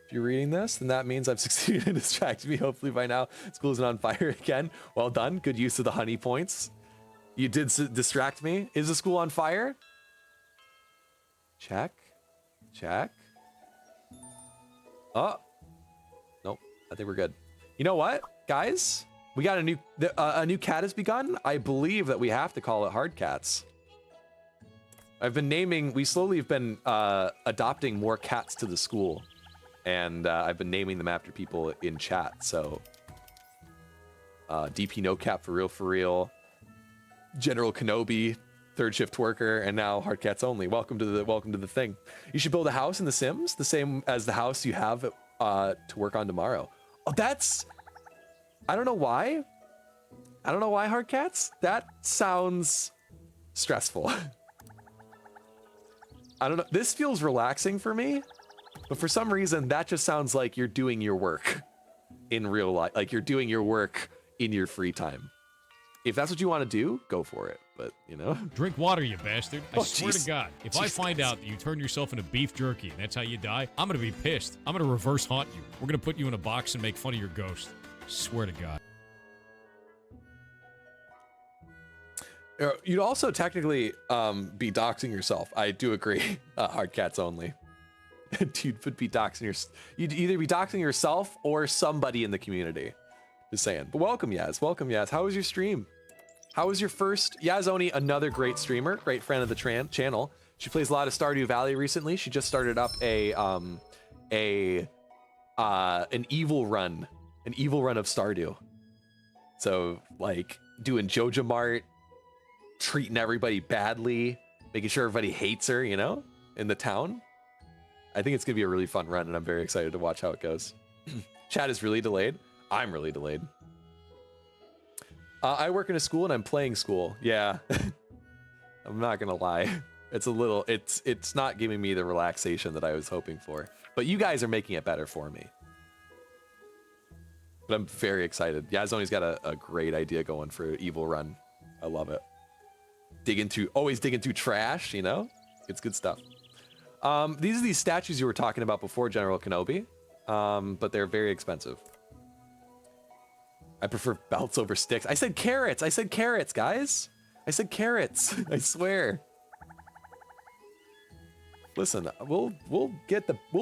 If you're reading this, then that means I've succeeded in distracting me. Hopefully by now, school isn't on fire again. Well done. Good use of the honey points. You did distract me. Is the school on fire? Check. Check. Oh. Nope. I think we're good. You know what, guys? We got a new cat has begun. I believe that we have to call it Hard Cats. We slowly have been adopting more cats to the school. And I've been naming them after people in chat. So DP No Cap for real. General Kenobi, third shift worker, and now Hard Cats only. Welcome to the thing. You should build a house in The Sims, the same as the house you have to work on tomorrow. Oh, I don't know why. I don't know why, Hard Cats. That sounds stressful. I don't know. This feels relaxing for me, but for some reason, that just sounds like you're doing your work in real life. Like you're doing your work in your free time. If that's what you want to do, go for it. But, you know. Drink water, you bastard. I swear geez. to God, if I Jesus. find out that you turn yourself into beef jerky and that's how you die, I'm going to be pissed. I'm going to reverse haunt you. We're going to put you in a box and make fun of your ghost. Swear to God. You'd also technically be doxing yourself. I do agree. Hard Cats only. You'd be doxing you'd either be doxing yourself or somebody in the community. Just saying. But welcome, Yaz. Welcome, Yaz. How was your stream? How was your first? Yazoni, another great streamer, great friend of the channel. She plays a lot of Stardew Valley recently. She just started up an evil run of Stardew. So like doing Joja Mart, treating everybody badly, making sure everybody hates her, you know, in the town. I think it's gonna be a really fun run, and I'm very excited to watch how it goes. Chat is really delayed. I'm really delayed. I work in a school and I'm playing school. Yeah, I'm not gonna lie. It's not giving me the relaxation that I was hoping for. But you guys are making it better for me. But I'm very excited. Yazoni's got a great idea going for Evil Run. I love it. Always digging through trash, you know? It's good stuff. These are these statues you were talking about before, General Kenobi. But they're very expensive. I prefer belts over sticks. I said carrots. I said carrots, guys. I said carrots. I swear. Listen, we'll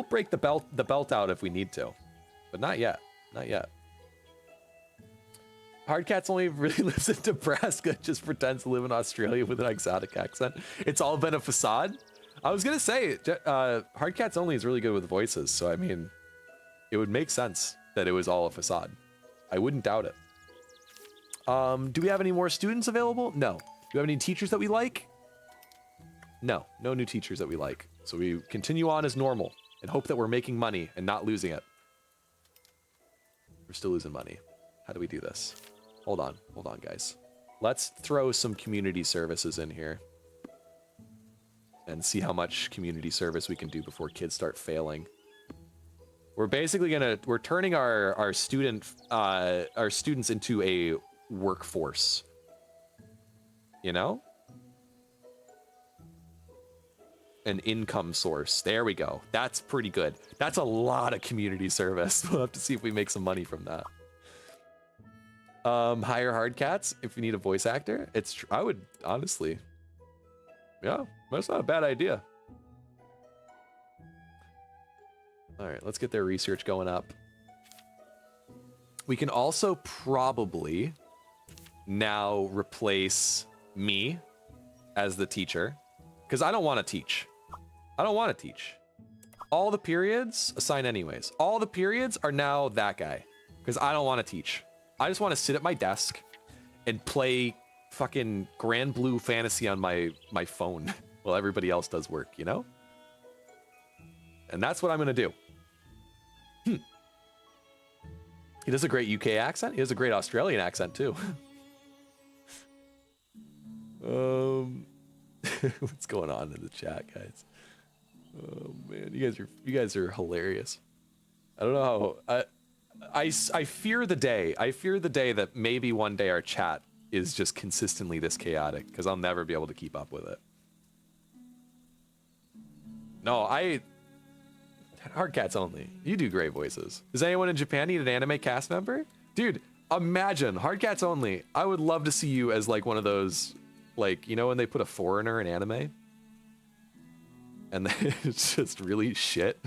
break the belt out if we need to, but not yet. Not yet. Hard Cats only really lives in Nebraska. Just pretends to live in Australia with an exotic accent. It's all been a facade. I was gonna say, Hard Cats only is really good with voices, so I mean, it would make sense that it was all a facade. I wouldn't doubt it. Do we have any more students available? No. Do we have any teachers that we like? No, no new teachers that we like. So we continue on as normal and hope that we're making money and not losing it. We're still losing money. How do we do this? Hold on, guys. Let's throw some community services in here and see how much community service we can do before kids start failing. We're basically we're turning our students into a workforce. You know? An income source. There we go. That's pretty good. That's a lot of community service. We'll have to see if we make some money from that. Hire hard cats if you need a voice actor. I would honestly. Yeah, that's not a bad idea. All right, let's get their research going up. We can also probably now replace me as the teacher because I don't want to teach. I don't want to teach. All the periods assign anyways. All the periods are now that guy because I don't want to teach. I just want to sit at my desk and play fucking Grand Blue Fantasy on my phone while everybody else does work, you know? And that's what I'm going to do. He does a great UK accent. He has a great Australian accent too. What's going on in the chat, guys? Oh man, you guys are hilarious. I don't know how I fear the day. I fear the day that maybe one day our chat is just consistently this chaotic because I'll never be able to keep up with it. No, hard cats only. You do great voices. Does anyone in Japan need an anime cast member? Dude, imagine hard cats only. I would love to see you as like one of those, like, you know, when they put a foreigner in anime and it's just really shit.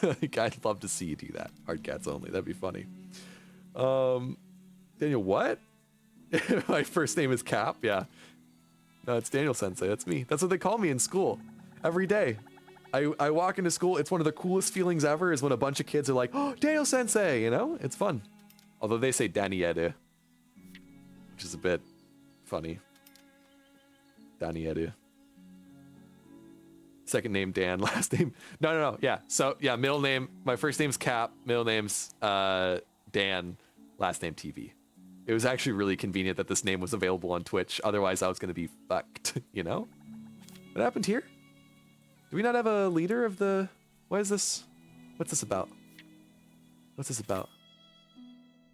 Like, I'd love to see you do that. Hard cats only. That'd be funny. Daniel, what? My first name is Cap. Yeah. No, it's Daniel Sensei. That's me. That's what they call me in school. Every day. I walk into school. It's one of the coolest feelings ever is when a bunch of kids are like, oh, Daniel Sensei, you know? It's fun. Although they say Danieru, which is a bit funny. Danieru. Second name Dan, last name. No. Yeah. So yeah, middle name. My first name's Cap. Middle name's Dan. Last name TV. It was actually really convenient that this name was available on Twitch. Otherwise, I was gonna be fucked. You know? What happened here? Do we not have a leader of the? What is this? What's this about? What's this about?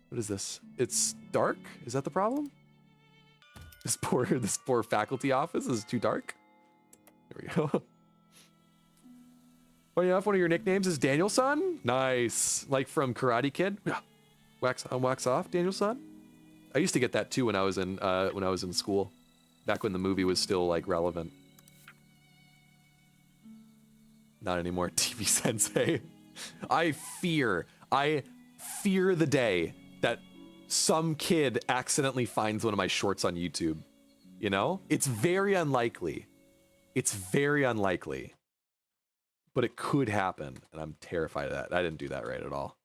What is this? It's dark. Is that the problem? This poor faculty office is too dark. There we go. Funny enough, one of your nicknames is Daniel-san? Nice. Like from Karate Kid? Yeah. Wax on, wax off, Daniel-san? I used to get that too when I was in school. Back when the movie was still like relevant. Not anymore, TV Sensei. I fear the day that some kid accidentally finds one of my shorts on YouTube. You know? It's very unlikely. It's very unlikely. But it could happen, and I'm terrified of that. I didn't do that right at all.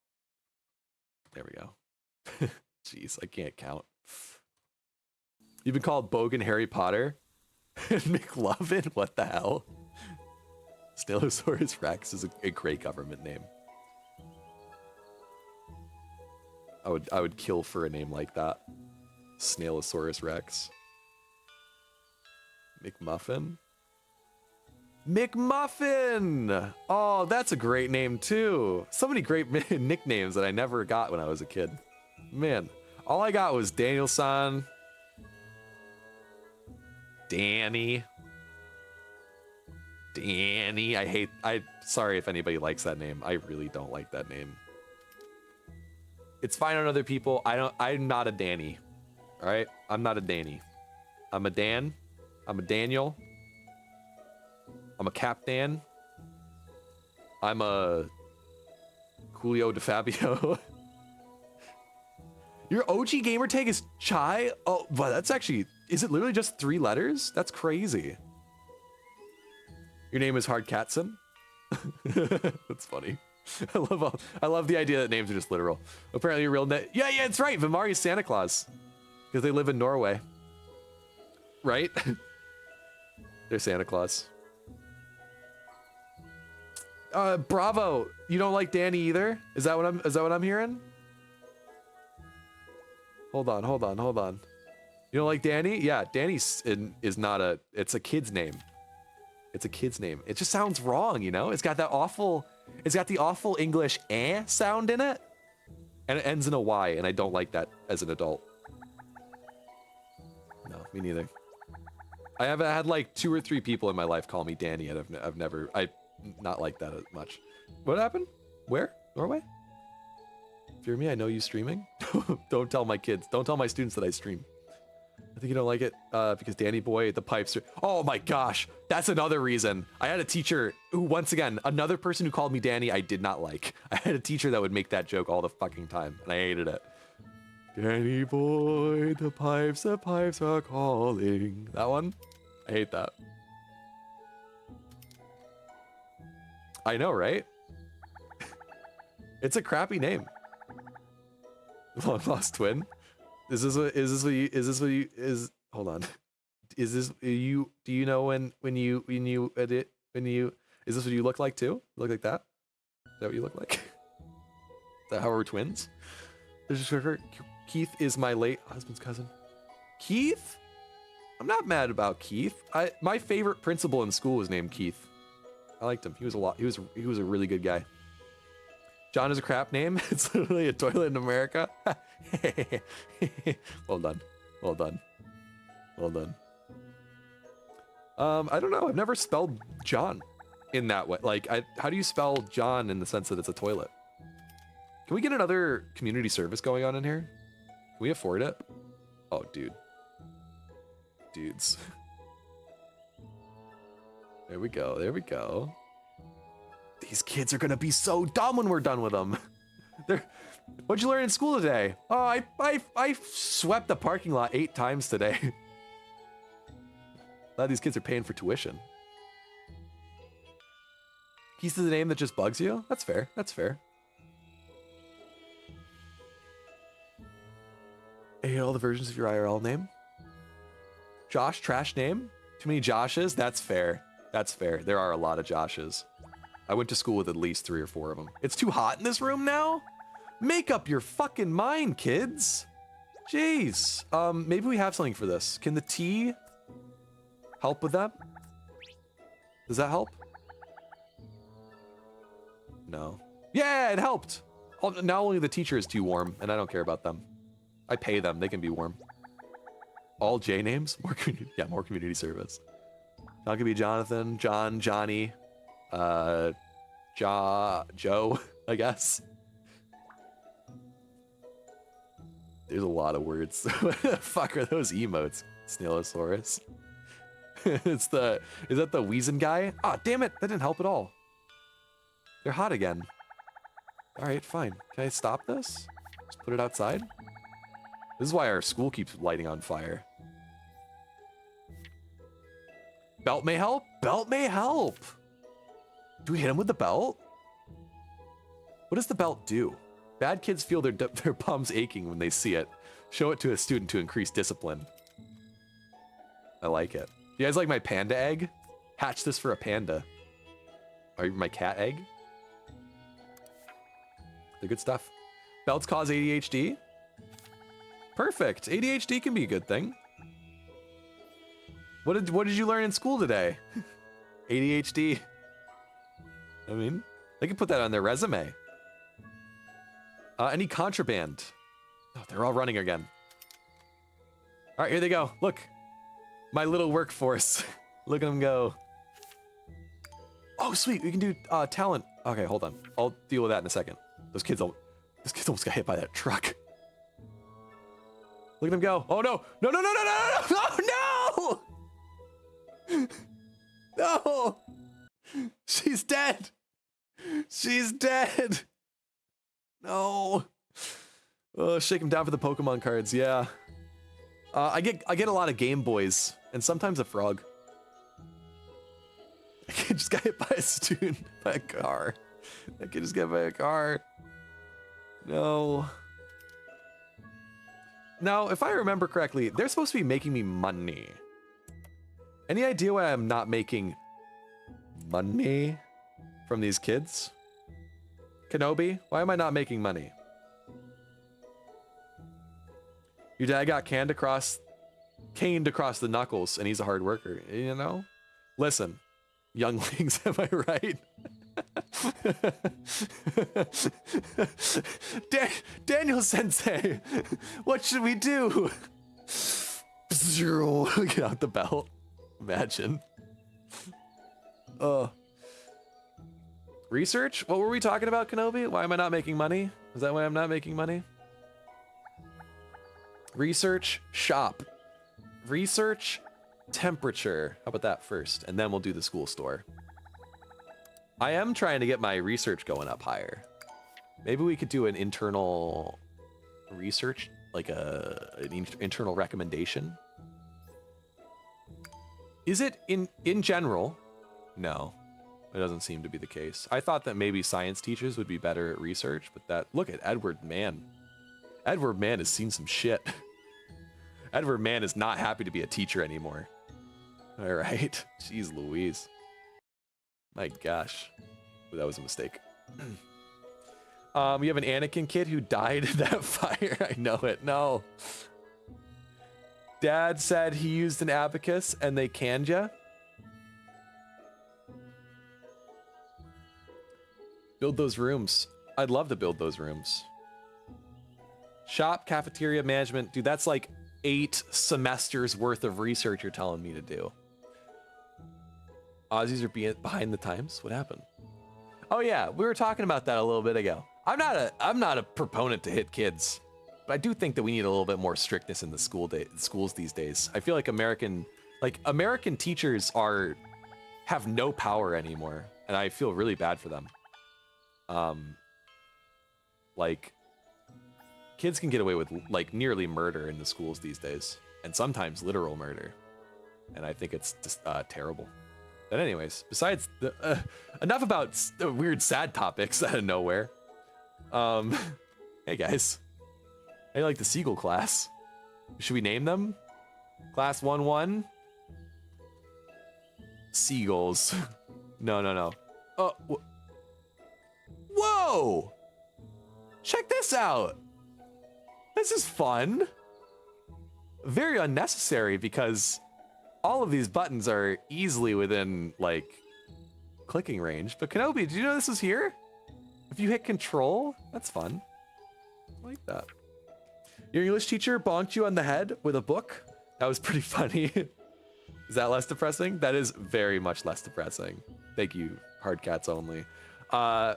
There we go. Jeez, I can't count. You've been called Bogan Harry Potter? McLovin? What the hell? Stegosaurus Rex is a great government name. I would kill for a name like that. Snailosaurus Rex. McMuffin? McMuffin! Oh, that's a great name too. So many great nicknames that I never got when I was a kid. Man, all I got was Daniel-san, Danny. Sorry if anybody likes that name. I really don't like that name. It's fine on other people. I'm not a Danny. All right? I'm not a Danny. I'm a Dan. I'm a Daniel. I'm a Captain. I'm a Julio DeFabio. Your OG gamer tag is Chai? Oh, but that's actually, is it literally just 3 letters? That's crazy. Your name is Hard Catson? That's funny. I love the idea that names are just literal. Apparently a real name. Yeah, it's right. Vimari is Santa Claus. Because they live in Norway. Right? They're Santa Claus. Bravo. You don't like Danny either? Is that what I'm hearing? Hold on. You don't like Danny? Yeah, Danny's is not a, it's a kid's name. It's a kid's name. It just sounds wrong, you know? It's got the awful English eh sound in it. And it ends in a Y, and I don't like that as an adult. No, me neither. I have had like 2 or 3 people in my life call me Danny, and I've not liked that as much. What happened? Where? Norway? Fear me, I know you streaming. Don't tell my kids. Don't tell my students that I stream. I think you don't like it because Danny boy, the pipes are... Oh my gosh, that's another reason. I had a teacher who, once again, another person who called me Danny I did not like. I had a teacher that would make that joke all the fucking time, and I hated it. Danny boy, the pipes are calling. That one? I hate that. I know, right? It's a crappy name. Long lost twin. Hold on. Is this you? Do you know when you edit is this what you look like too? Look like that? Is that what you look like? Is that how we're twins? Keith is my late husband's cousin. Keith? I'm not mad about Keith. My favorite principal in school was named Keith. I liked him. He was a really good guy. John is a crap name. It's literally a toilet in America. Well done. I don't know. I've never spelled John in that way. Like, how do you spell John in the sense that it's a toilet? Can we get another community service going on in here? Can we afford it? Oh, dudes. There we go. These kids are gonna be so dumb when we're done with them. What'd you learn in school today? Oh, I swept the parking lot 8 times today. Glad these kids are paying for tuition. Keith is the name that just bugs you? That's fair. I hate all the versions of your IRL name. Josh, trash name? Too many Joshes? That's fair. There are a lot of Joshes. I went to school with at least 3 or 4 of them. It's too hot in this room now? Make up your fucking mind, kids. Jeez. Maybe we have something for this. Can the tea help with that? Does that help? No. Yeah, it helped. Now only the teacher is too warm, and I don't care about them. I pay them. They can be warm. All J names? More community service. John could be Jonathan, John, Johnny, Joe, I guess. There's a lot of words. What the fuck are those emotes? Snailosaurus. Is that the Weezin guy? Ah, oh, damn it, that didn't help at all. They're hot again. Alright, fine. Can I stop this? Just put it outside? This is why our school keeps lighting on fire. Belt may help? Belt may help! Do we hit him with the belt? What does the belt do? Bad kids feel their bums aching when they see it. Show it to a student to increase discipline. I like it. You guys like my panda egg? Hatch this for a panda. Or my cat egg? They're good stuff. Belts cause ADHD? Perfect. ADHD can be a good thing. What did you learn in school today? ADHD. I mean, they can put that on their resume. Any contraband? Oh, they're all running again. All right, here they go. Look, my little workforce. Look at them go. Oh, sweet. We can do talent. Okay, hold on. I'll deal with that in a second. Those kids almost got hit by that truck. Look at them go. Oh no! No! No! No! No! No! No! No! No! She's dead. She's dead. No. Oh, shake him down for the Pokemon cards. Yeah. I get a lot of Game Boys and sometimes a frog. I just got hit by a student by a car. I could just get by a car. No. Now, if I remember correctly, they're supposed to be making me money. Any idea why I'm not making money from these kids? Kenobi, why am I not making money? Your dad got caned across the knuckles, and he's a hard worker, you know? Listen, younglings, am I right? Daniel Sensei, what should we do? Get out the belt. Imagine. Research? What were we talking about, Kenobi? Why am I not making money? Is that why I'm not making money? Research, shop. Research, temperature. How about that first? And then we'll do the school store. I am trying to get my research going up higher. Maybe we could do an internal research, like an internal recommendation. Is it in general? No, it doesn't seem to be the case. I thought that maybe science teachers would be better at research, but look at Edward Mann. Edward Mann has seen some shit. Edward Mann is not happy to be a teacher anymore. All right, jeez Louise. My gosh, that was a mistake. We have an Anakin kid who died in that fire. I know it. No. Dad said he used an abacus and they canned ya. Build those rooms. I'd love to build those rooms. Shop, cafeteria, management. Dude, that's like 8 semesters worth of research you're telling me to do. Aussies are being behind the times. What happened? Oh yeah, we were talking about that a little bit ago. I'm not a proponent to hit kids, but I do think that we need a little bit more strictness in the schools these days. I feel like American teachers have no power anymore, and I feel really bad for them. Like kids can get away with like nearly murder in the schools these days, and sometimes literal murder, and I think it's just terrible. But anyways, besides enough about weird sad topics out of nowhere. Hey guys, I like the Seagull class. Should we name them? Class 1-1? Seagulls. No. Oh, whoa! Check this out. This is fun. Very unnecessary because all of these buttons are easily within like clicking range. But Kenobi, did you know this was here? If you hit control, that's fun. I like that. Your English teacher bonked you on the head with a book? That was pretty funny. Is that less depressing? That is very much less depressing. Thank you, Hard Cats only. I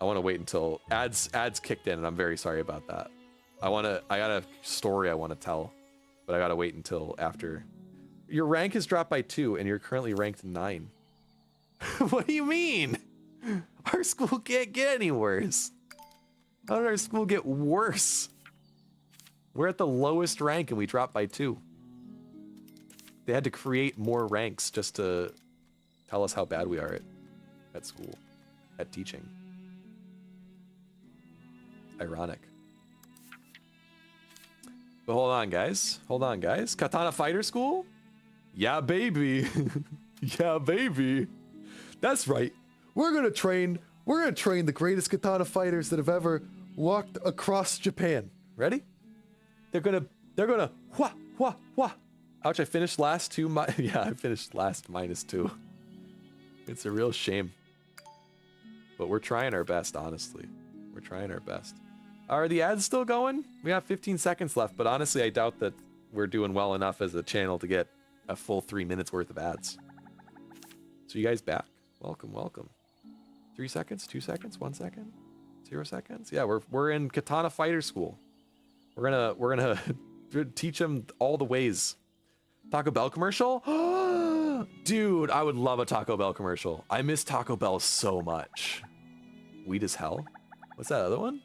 want to wait until ads kicked in, and I'm very sorry about that. I got a story I want to tell, but I gotta wait until after. Your rank is dropped by 2, and you're currently ranked 9. What do you mean? Our school can't get any worse. How did our school get worse? We're at the lowest rank, and we dropped by 2. They had to create more ranks just to tell us how bad we are at school, at teaching. Ironic. But hold on, guys. Katana Fighter School? Yeah, baby. Yeah, baby. That's right. We're gonna train the greatest katana fighters that have ever walked across Japan. Ready? They're gonna wha wha wha. Ouch, I finished last 2. Yeah, I finished last -2. It's a real shame. But we're trying our best, honestly. We're trying our best. Are the ads still going? We got 15 seconds left, but honestly, I doubt that we're doing well enough as a channel to get a full 3 minutes worth of ads. So you guys back? Welcome. 3 seconds, 2 seconds, 1 second, 0 seconds. Yeah, we're in Katana Fighter School. We're gonna teach them all the ways. Taco Bell commercial? Dude, I would love a Taco Bell commercial. I miss Taco Bell so much. Weed as hell. What's that other one?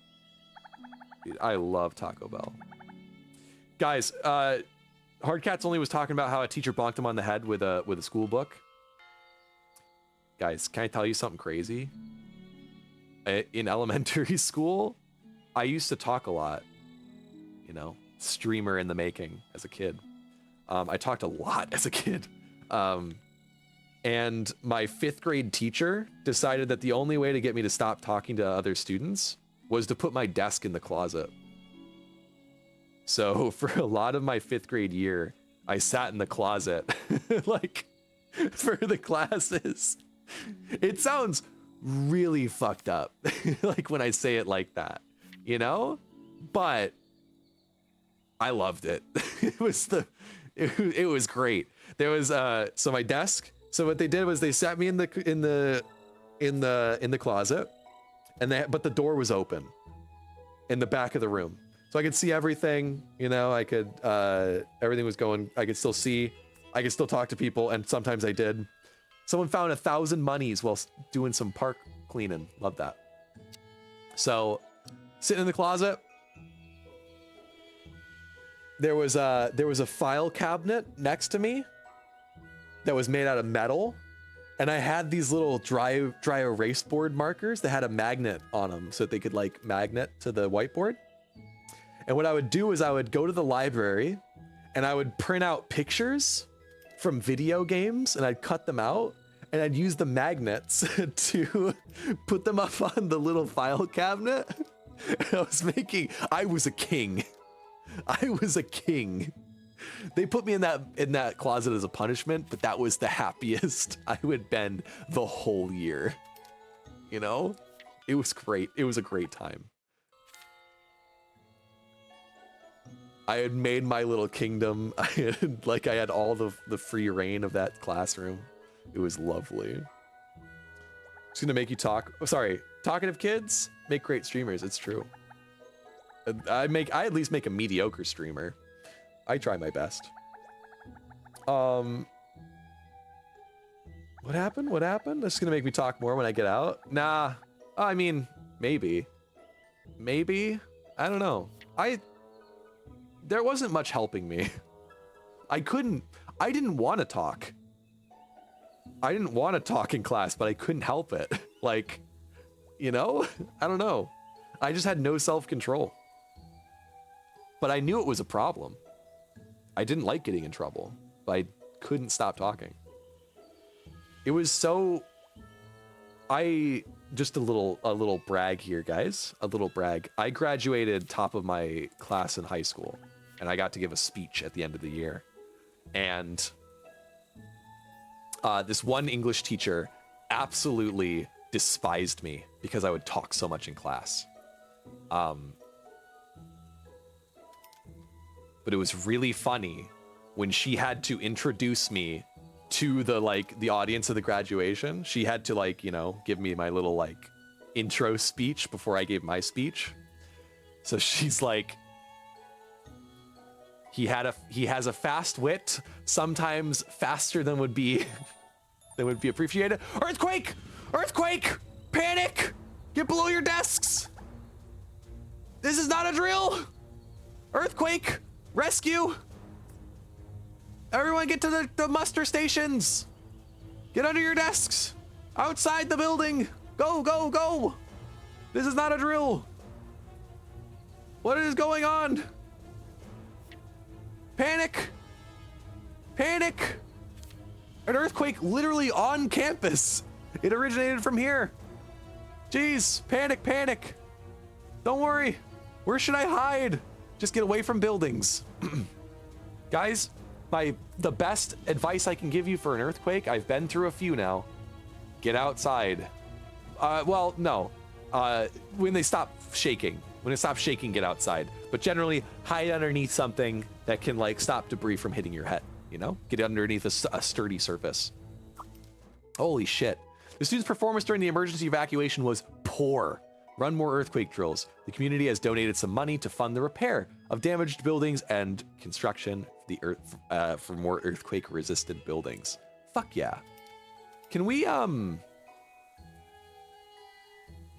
Dude, I love Taco Bell. Guys, Hardcats only was talking about how a teacher bonked him on the head with a school book. Guys, can I tell you something crazy? in elementary school, I used to talk a lot, you know, streamer in the making as a kid. I talked a lot as a kid. And my 5th grade teacher decided that the only way to get me to stop talking to other students was to put my desk in the closet. So for a lot of my 5th grade year, I sat in the closet, like, for the classes. It sounds really fucked up, like when I say it like that, you know? But I loved it. It was great. There was so my desk. So what they did was they sat me in the closet, and but the door was open in the back of the room, so I could see everything. You know, I could everything was going. I could still see. I could still talk to people, and sometimes I did. Someone found 1,000 monies while doing some park cleaning. Love that. So sitting in the closet. There was a file cabinet next to me that was made out of metal, and I had these little dry erase board markers that had a magnet on them so that they could like magnet to the whiteboard. And what I would do is I would go to the library and I would print out pictures from video games, and I'd cut them out and I'd use the magnets to put them up on the little file cabinet. I was a king. I was a king. They put me in that closet as a punishment, but that was the happiest I would been the whole year. You know? It was great. It was a great time. I had made my little kingdom. I had all the free reign of that classroom. It was lovely. It's gonna make you talk. Oh, sorry. Talkative kids make great streamers. It's true. I at least make a mediocre streamer. I try my best. What happened? What happened? This is gonna make me talk more when I get out? Nah. I mean, maybe. Maybe? I don't know. There wasn't much helping me. I didn't want to talk. I didn't want to talk in class, but I couldn't help it. Like, you know? I don't know. I just had no self-control. But I knew it was a problem. I didn't like getting in trouble, but I couldn't stop talking. It was so... Just a little brag here, guys. A little brag. I graduated top of my class in high school, and I got to give a speech at the end of the year. And this one English teacher absolutely despised me because I would talk so much in class. But it was really funny when she had to introduce me to the audience of the graduation. She had to give me my little intro speech before I gave my speech. So she's like, he has a fast wit, sometimes faster than would be appreciated. Earthquake! Earthquake! Panic! Get below your desks! This is not a drill! Earthquake! Rescue! Everyone get to the muster stations! Get under your desks! Outside the building! Go, go, go! This is not a drill! What is going on? Panic! Panic! An earthquake literally on campus! It originated from here! Jeez, panic, panic! Don't worry! Where should I hide? Just get away from buildings. Guys, the best advice I can give you for an earthquake, I've been through a few now. Get outside. Well, no. When they stop shaking. When it stops shaking, get outside. But generally, hide underneath something that can stop debris from hitting your head, you know? Get underneath a sturdy surface. Holy shit. The students' performance during the emergency evacuation was poor. Run more earthquake drills. The community has donated some money to fund the repair of damaged buildings and construction for more earthquake-resistant buildings. Fuck yeah. Can we,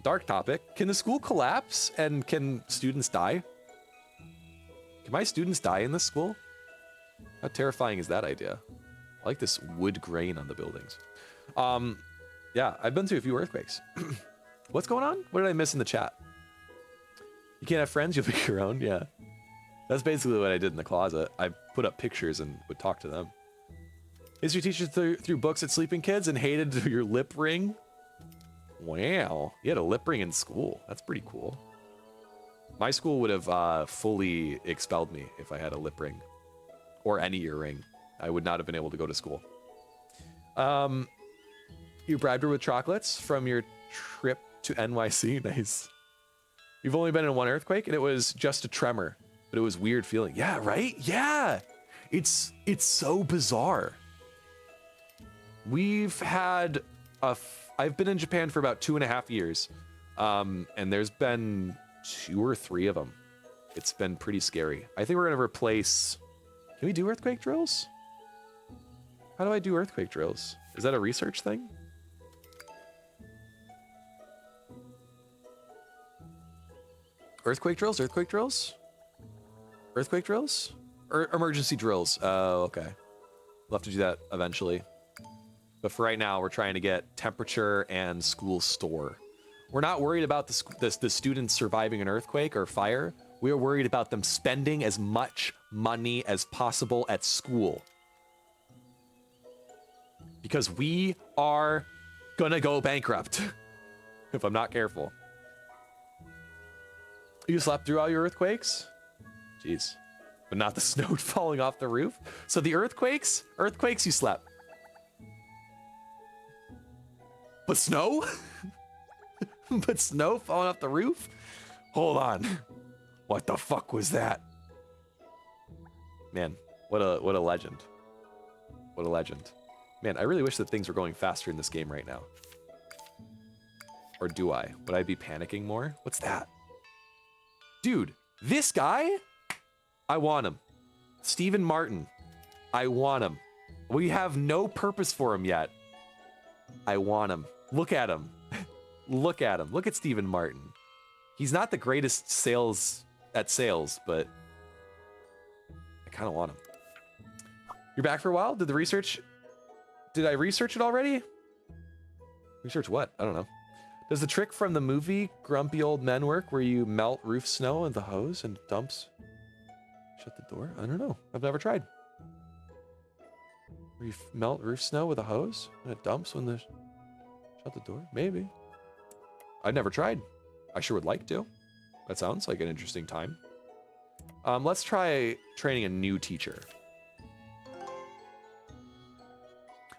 dark topic. Can the school collapse and can students die? Can my students die in this school? How terrifying is that idea? I like this wood grain on the buildings. Yeah, I've been through a few earthquakes. What's going on? What did I miss in the chat? You can't have friends, you'll pick your own? Yeah. That's basically what I did in the closet. I put up pictures and would talk to them. History teacher threw books at sleeping kids and hated your lip ring? Wow. You had a lip ring in school. That's pretty cool. My school would have fully expelled me if I had a lip ring. Or any earring. I would not have been able to go to school. You bribed her with chocolates from your trip to NYC. Nice. You've only been in one earthquake, and it was just a tremor, but it was weird feeling. Yeah, right? Yeah. It's so bizarre. We've had I've been in Japan for about 2.5 years, and there's been 2 or 3 of them. It's been pretty scary. I think we're gonna replace. Can we do earthquake drills? How do I do earthquake drills? Is that a research thing? Earthquake drills? Earthquake drills? Earthquake drills? Or emergency drills? Oh, okay. We'll have to do that eventually. But for right now, we're trying to get temperature and school store. We're not worried about the students surviving an earthquake or fire. We are worried about them spending as much money as possible at school. Because we are gonna go bankrupt if I'm not careful. You slept through all your earthquakes? Jeez. But not the snow falling off the roof? So the earthquakes you slept. But snow? But snow falling off the roof? Hold on. What the fuck was that? Man, what a legend. What a legend. Man, I really wish that things were going faster in this game right now. Or do I? Would I be panicking more? What's that? Dude, this guy? I want him. Stephen Martin. I want him. We have no purpose for him yet. I want him. Look at him. Look at him. Look at Stephen Martin. He's not the greatest sales, but I kind of want him. You're back for a while? Did I research it already? Research what? I don't know. Does the trick from the movie Grumpy Old Men work where you melt roof snow in the hose and dumps? Shut the door? I don't know. I've never tried. Where you melt roof snow with a hose and it dumps when the... Shut the door? Maybe. I've never tried. I sure would like to. That sounds like an interesting time. Let's try training a new teacher.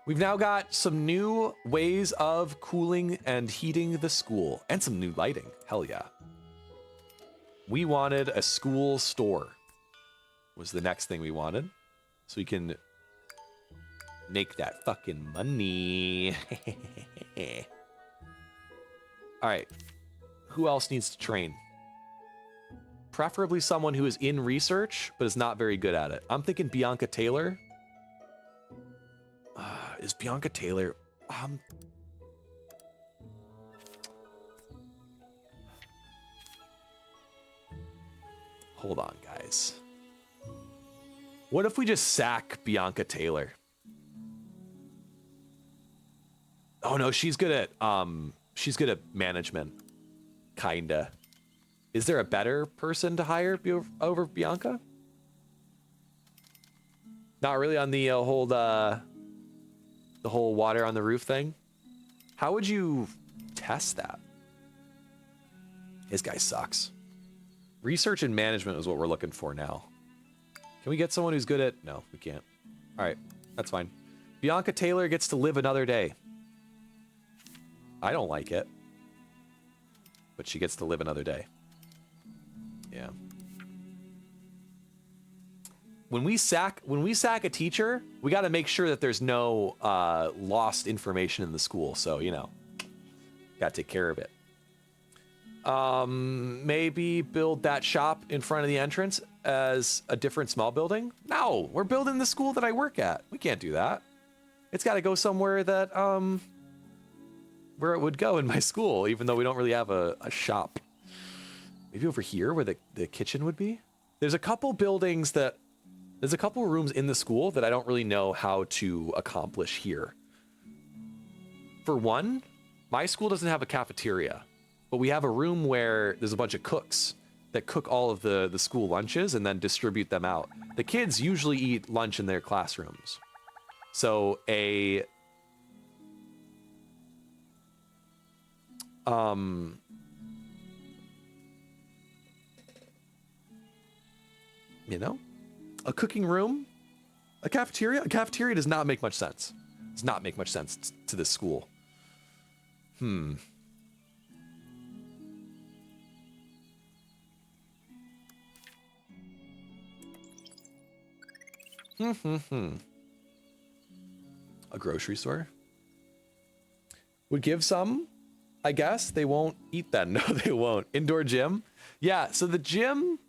We've now got some new ways of cooling and heating the school, and some new lighting. Hell yeah. We wanted a school store, was the next thing we wanted. So we can make that fucking money. All right, who else needs to train? Preferably someone who is in research, but is not very good at it. I'm thinking Bianca Taylor. Is Bianca Taylor... Hold on, guys. What if we just sack Bianca Taylor? Oh no, she's good at management. Kinda. Is there a better person to hire over Bianca? Not really on the whole water on the roof thing. How would you test that? This guy sucks. Research and management is what we're looking for now. Can we get someone who's good at... No, we can't. All right, that's fine. Bianca Taylor gets to live another day. I don't like it. But she gets to live another day. Yeah. When we sack a teacher, we got to make sure that there's no lost information in the school. So, you know, got to take care of it. Maybe build that shop in front of the entrance as a different small building. No, we're building the school that I work at. We can't do that. It's got to go somewhere that where it would go in my school, even though we don't really have a shop. Maybe over here where the kitchen would be. There's a couple buildings that... There's a couple rooms in the school that I don't really know how to accomplish here. For one, my school doesn't have a cafeteria. but we have a room where there's a bunch of cooks that cook all of the school lunches and then distribute them out. The kids usually eat lunch in their classrooms. So a you know, a cooking room, a cafeteria. A cafeteria does not make much sense. Does not make much sense to this school. A grocery store would give some, I guess. They won't eat that. No, they won't. Indoor gym. Yeah, so the gym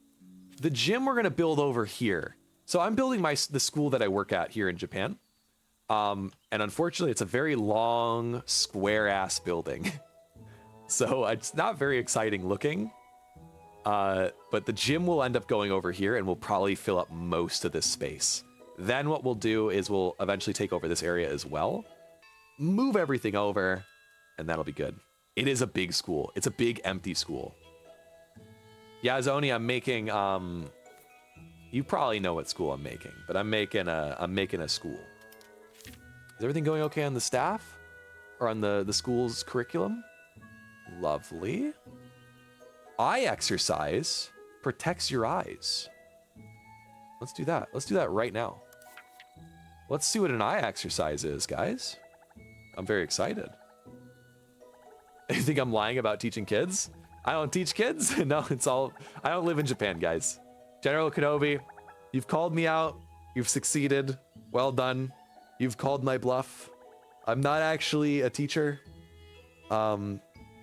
we're gonna build over here. So I'm building the school that I work at here in Japan. And unfortunately it's a very long square ass building. So it's not very exciting looking. But the gym will end up going over here and we'll probably fill up most of this space. Then what we'll do is we'll eventually take over this area as well, move everything over, and that'll be good. It is a big school. It's a big empty school. Yeah, Zoni, I'm making, you probably know what school I'm making, but I'm making a school. Is everything going okay on the staff or on the school's curriculum? Lovely. Eye exercise protects your eyes. Let's do that. Let's do that right now. Let's see what an eye exercise is, guys. I'm very excited. You think I'm lying about teaching kids? I don't teach kids. No, it's all, I don't live in Japan, guys. General Kenobi, you've called me out. You've succeeded. Well done. You've called my bluff. I'm not actually a teacher. I'm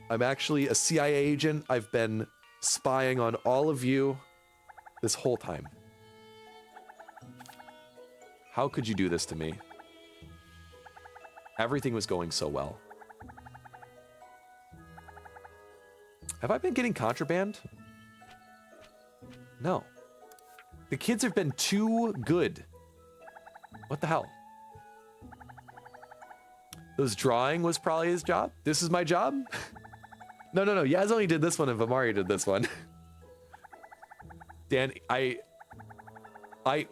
actually a CIA agent. I've been spying on all of you this whole time. How could you do this to me? Everything was going so well. Have I been getting contraband? No. The kids have been too good. What the hell? Those drawing was probably his job. This is my job? No. Yaz only did this one and Vamari did this one. Dan, I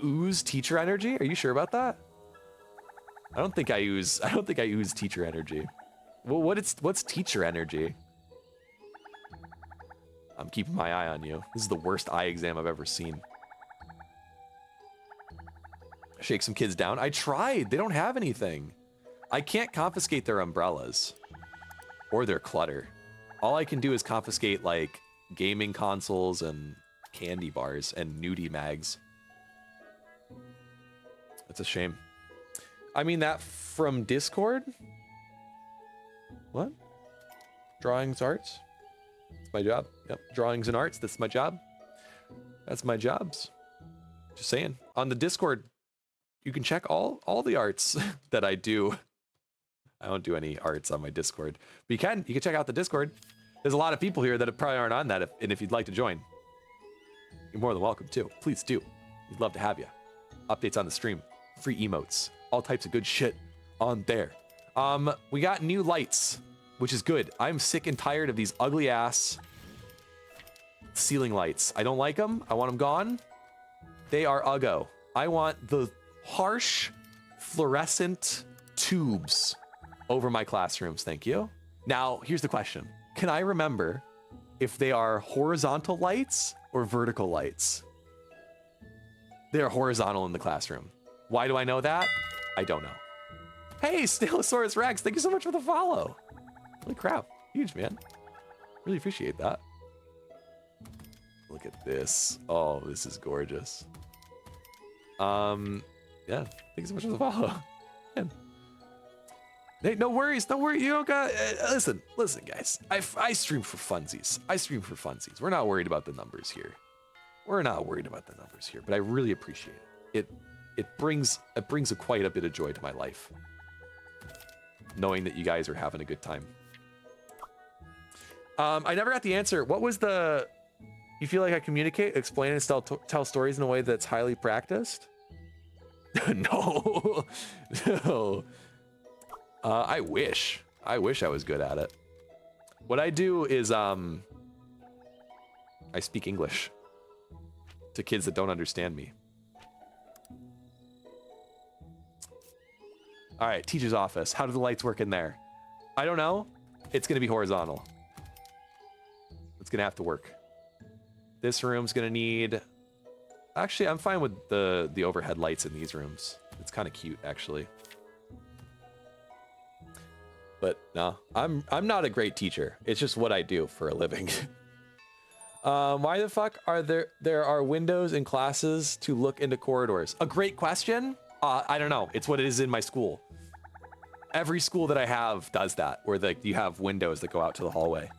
ooze teacher energy? Are you sure about that? I don't think I ooze teacher energy. Well, what's teacher energy? I'm keeping my eye on you. This is the worst eye exam I've ever seen. Shake some kids down. I tried. They don't have anything. I can't confiscate their umbrellas or their clutter. All I can do is confiscate like gaming consoles and candy bars and nudie mags. That's a shame. I mean that from Discord? What? Drawings, arts? It's my job. Yep, drawings and arts, that's my job. That's my jobs. Just saying. On the Discord, you can check all the arts that I do. I don't do any arts on my Discord. But you can check out the Discord. There's a lot of people here that probably aren't on that, and if you'd like to join, you're more than welcome to. Please do. We'd love to have you. Updates on the stream, free emotes, all types of good shit on there. We got new lights, which is good. I'm sick and tired of these ugly ass ceiling lights. I don't like them. I want them gone. They are uggo. I want the harsh fluorescent tubes over my classrooms. Thank you. Now, here's the question. Can I remember if they are horizontal lights or vertical lights? They are horizontal in the classroom. Why do I know that? I don't know. Hey, Stegosaurus Rex, thank you so much for the follow. Holy crap, huge, man. Really appreciate that. Look at this. Oh, this is gorgeous. Yeah, thank you so much for the follow. Man. Hey, no worries, don't worry. You don't got. Listen, guys. I stream for funsies. We're not worried about the numbers here. But I really appreciate it. It brings quite a bit of joy to my life, knowing that you guys are having a good time. I never got the answer. What was the? You feel like I communicate, explain, and tell stories in a way that's highly practiced? No. I wish I was good at it. What I do is I speak English to kids that don't understand me. All right, teacher's office. How do the lights work in there? I don't know. It's gonna be horizontal. It's gonna have to work. This room's gonna need... Actually, I'm fine with the overhead lights in these rooms. It's kind of cute, actually. But no, I'm not a great teacher. It's just what I do for a living. Why the fuck are there are windows in classes to look into corridors? A great question. I don't know. It's what it is in my school. Every school that I have does that, where you have windows that go out to the hallway.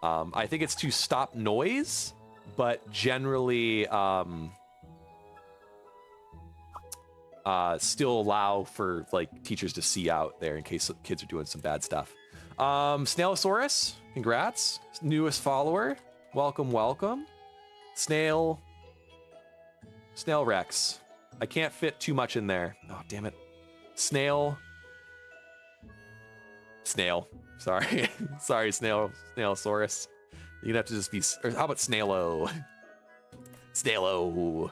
I think it's to stop noise, but generally still allow for like teachers to see out there in case kids are doing some bad stuff. Snailosaurus, congrats. Newest follower. Welcome, welcome. Snail Rex. I can't fit too much in there. Oh, damn it. Snail. Sorry. Sorry, Snailosaurus. You're gonna have to just be, or how about Snailo? Snailo.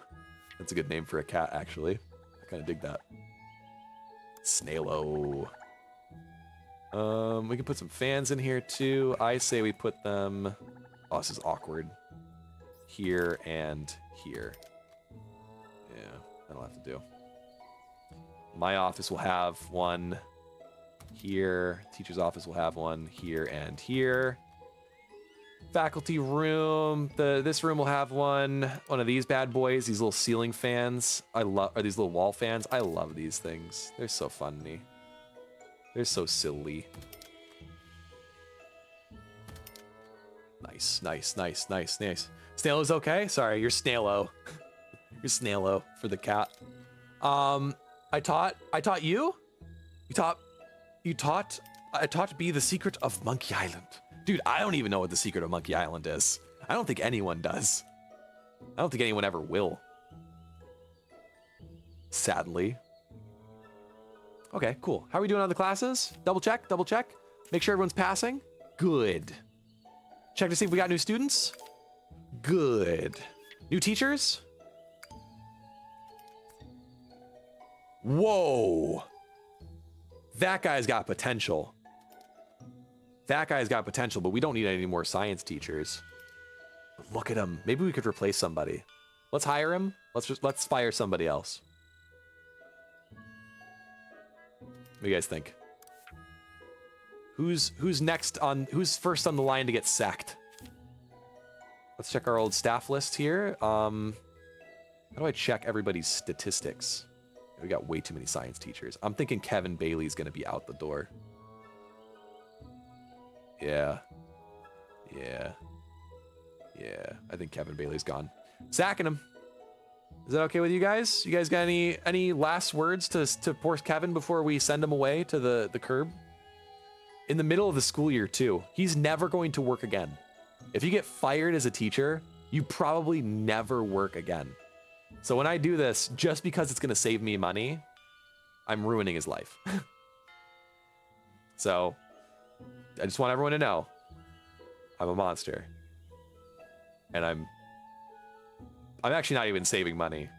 That's a good name for a cat, actually. I kind of dig that. Snailo. We can put some fans in here too. I say we put them, oh, this is awkward. Here and here. Yeah, that'll have to do. My office will have one here. Teacher's office will have one here and here. Faculty room. This room will have one of these bad boys. These little ceiling fans. Or these little wall fans. I love these things. They're so funny. They're so silly. Nice. Snailo is okay? Sorry, you're Snailo. You're Snailo for the cat. I taught you? I taught be the secret of Monkey Island. Dude, I don't even know what the secret of Monkey Island is. I don't think anyone does. I don't think anyone ever will. Sadly. Okay, cool. How are we doing on the classes? Double check. Make sure everyone's passing. Good. Check to see if we got new students. Good. New teachers? Whoa. That guy's got potential. But we don't need any more science teachers. Look at him. Maybe we could replace somebody. Let's hire him. Let's fire somebody else. What do you guys think? Who's first on the line to get sacked? Let's check our old staff list here. How do I check everybody's statistics? We got way too many science teachers. I'm thinking Kevin Bailey's gonna be out the door. Yeah. I think Kevin Bailey's gone. Sacking him. Is that okay with you guys? You guys got any last words to poor Kevin before we send him away to the curb? In the middle of the school year too. He's never going to work again. If you get fired as a teacher, you probably never work again. So when I do this, just because it's gonna save me money, I'm ruining his life. So I just want everyone to know I'm a monster. And I'm actually not even saving money.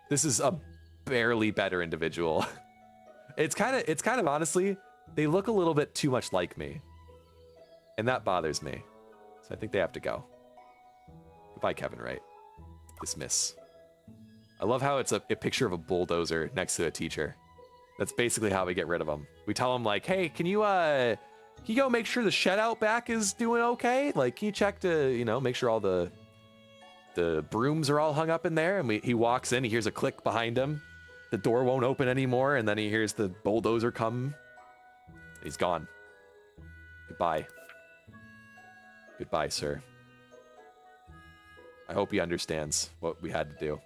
This is a barely better individual. It's kind of honestly, they look a little bit too much like me. And that bothers me. So I think they have to go. Goodbye, Kevin Wright. Dismiss. I love how it's a picture of a bulldozer next to a teacher. That's basically how we get rid of them. We tell them like, hey, can you go make sure the shed out back is doing okay? Like, can you check to, make sure all the brooms are all hung up in there? And he walks in, he hears a click behind him. The door won't open anymore, and then he hears the bulldozer come. He's gone. Goodbye. Goodbye, sir. I hope he understands what we had to do.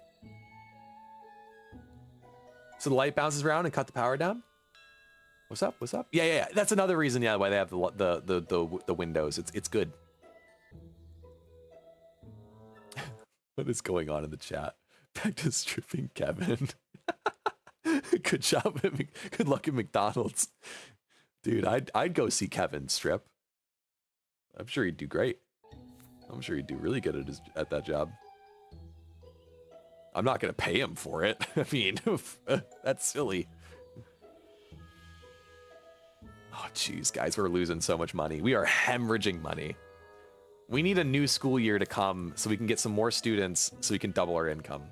So the light bounces around and cut the power down? What's up? Yeah. That's another reason, why they have the windows. It's good. What is going on in the chat? Back to stripping Kevin. Good job. Good luck at McDonald's. Dude, I'd go see Kevin strip. I'm sure he'd do great. I'm sure he'd do really good at that job. I'm not gonna pay him for it. I mean, that's silly. Oh, jeez, guys, we're losing so much money. We are hemorrhaging money. We need a new school year to come so we can get some more students so we can double our income.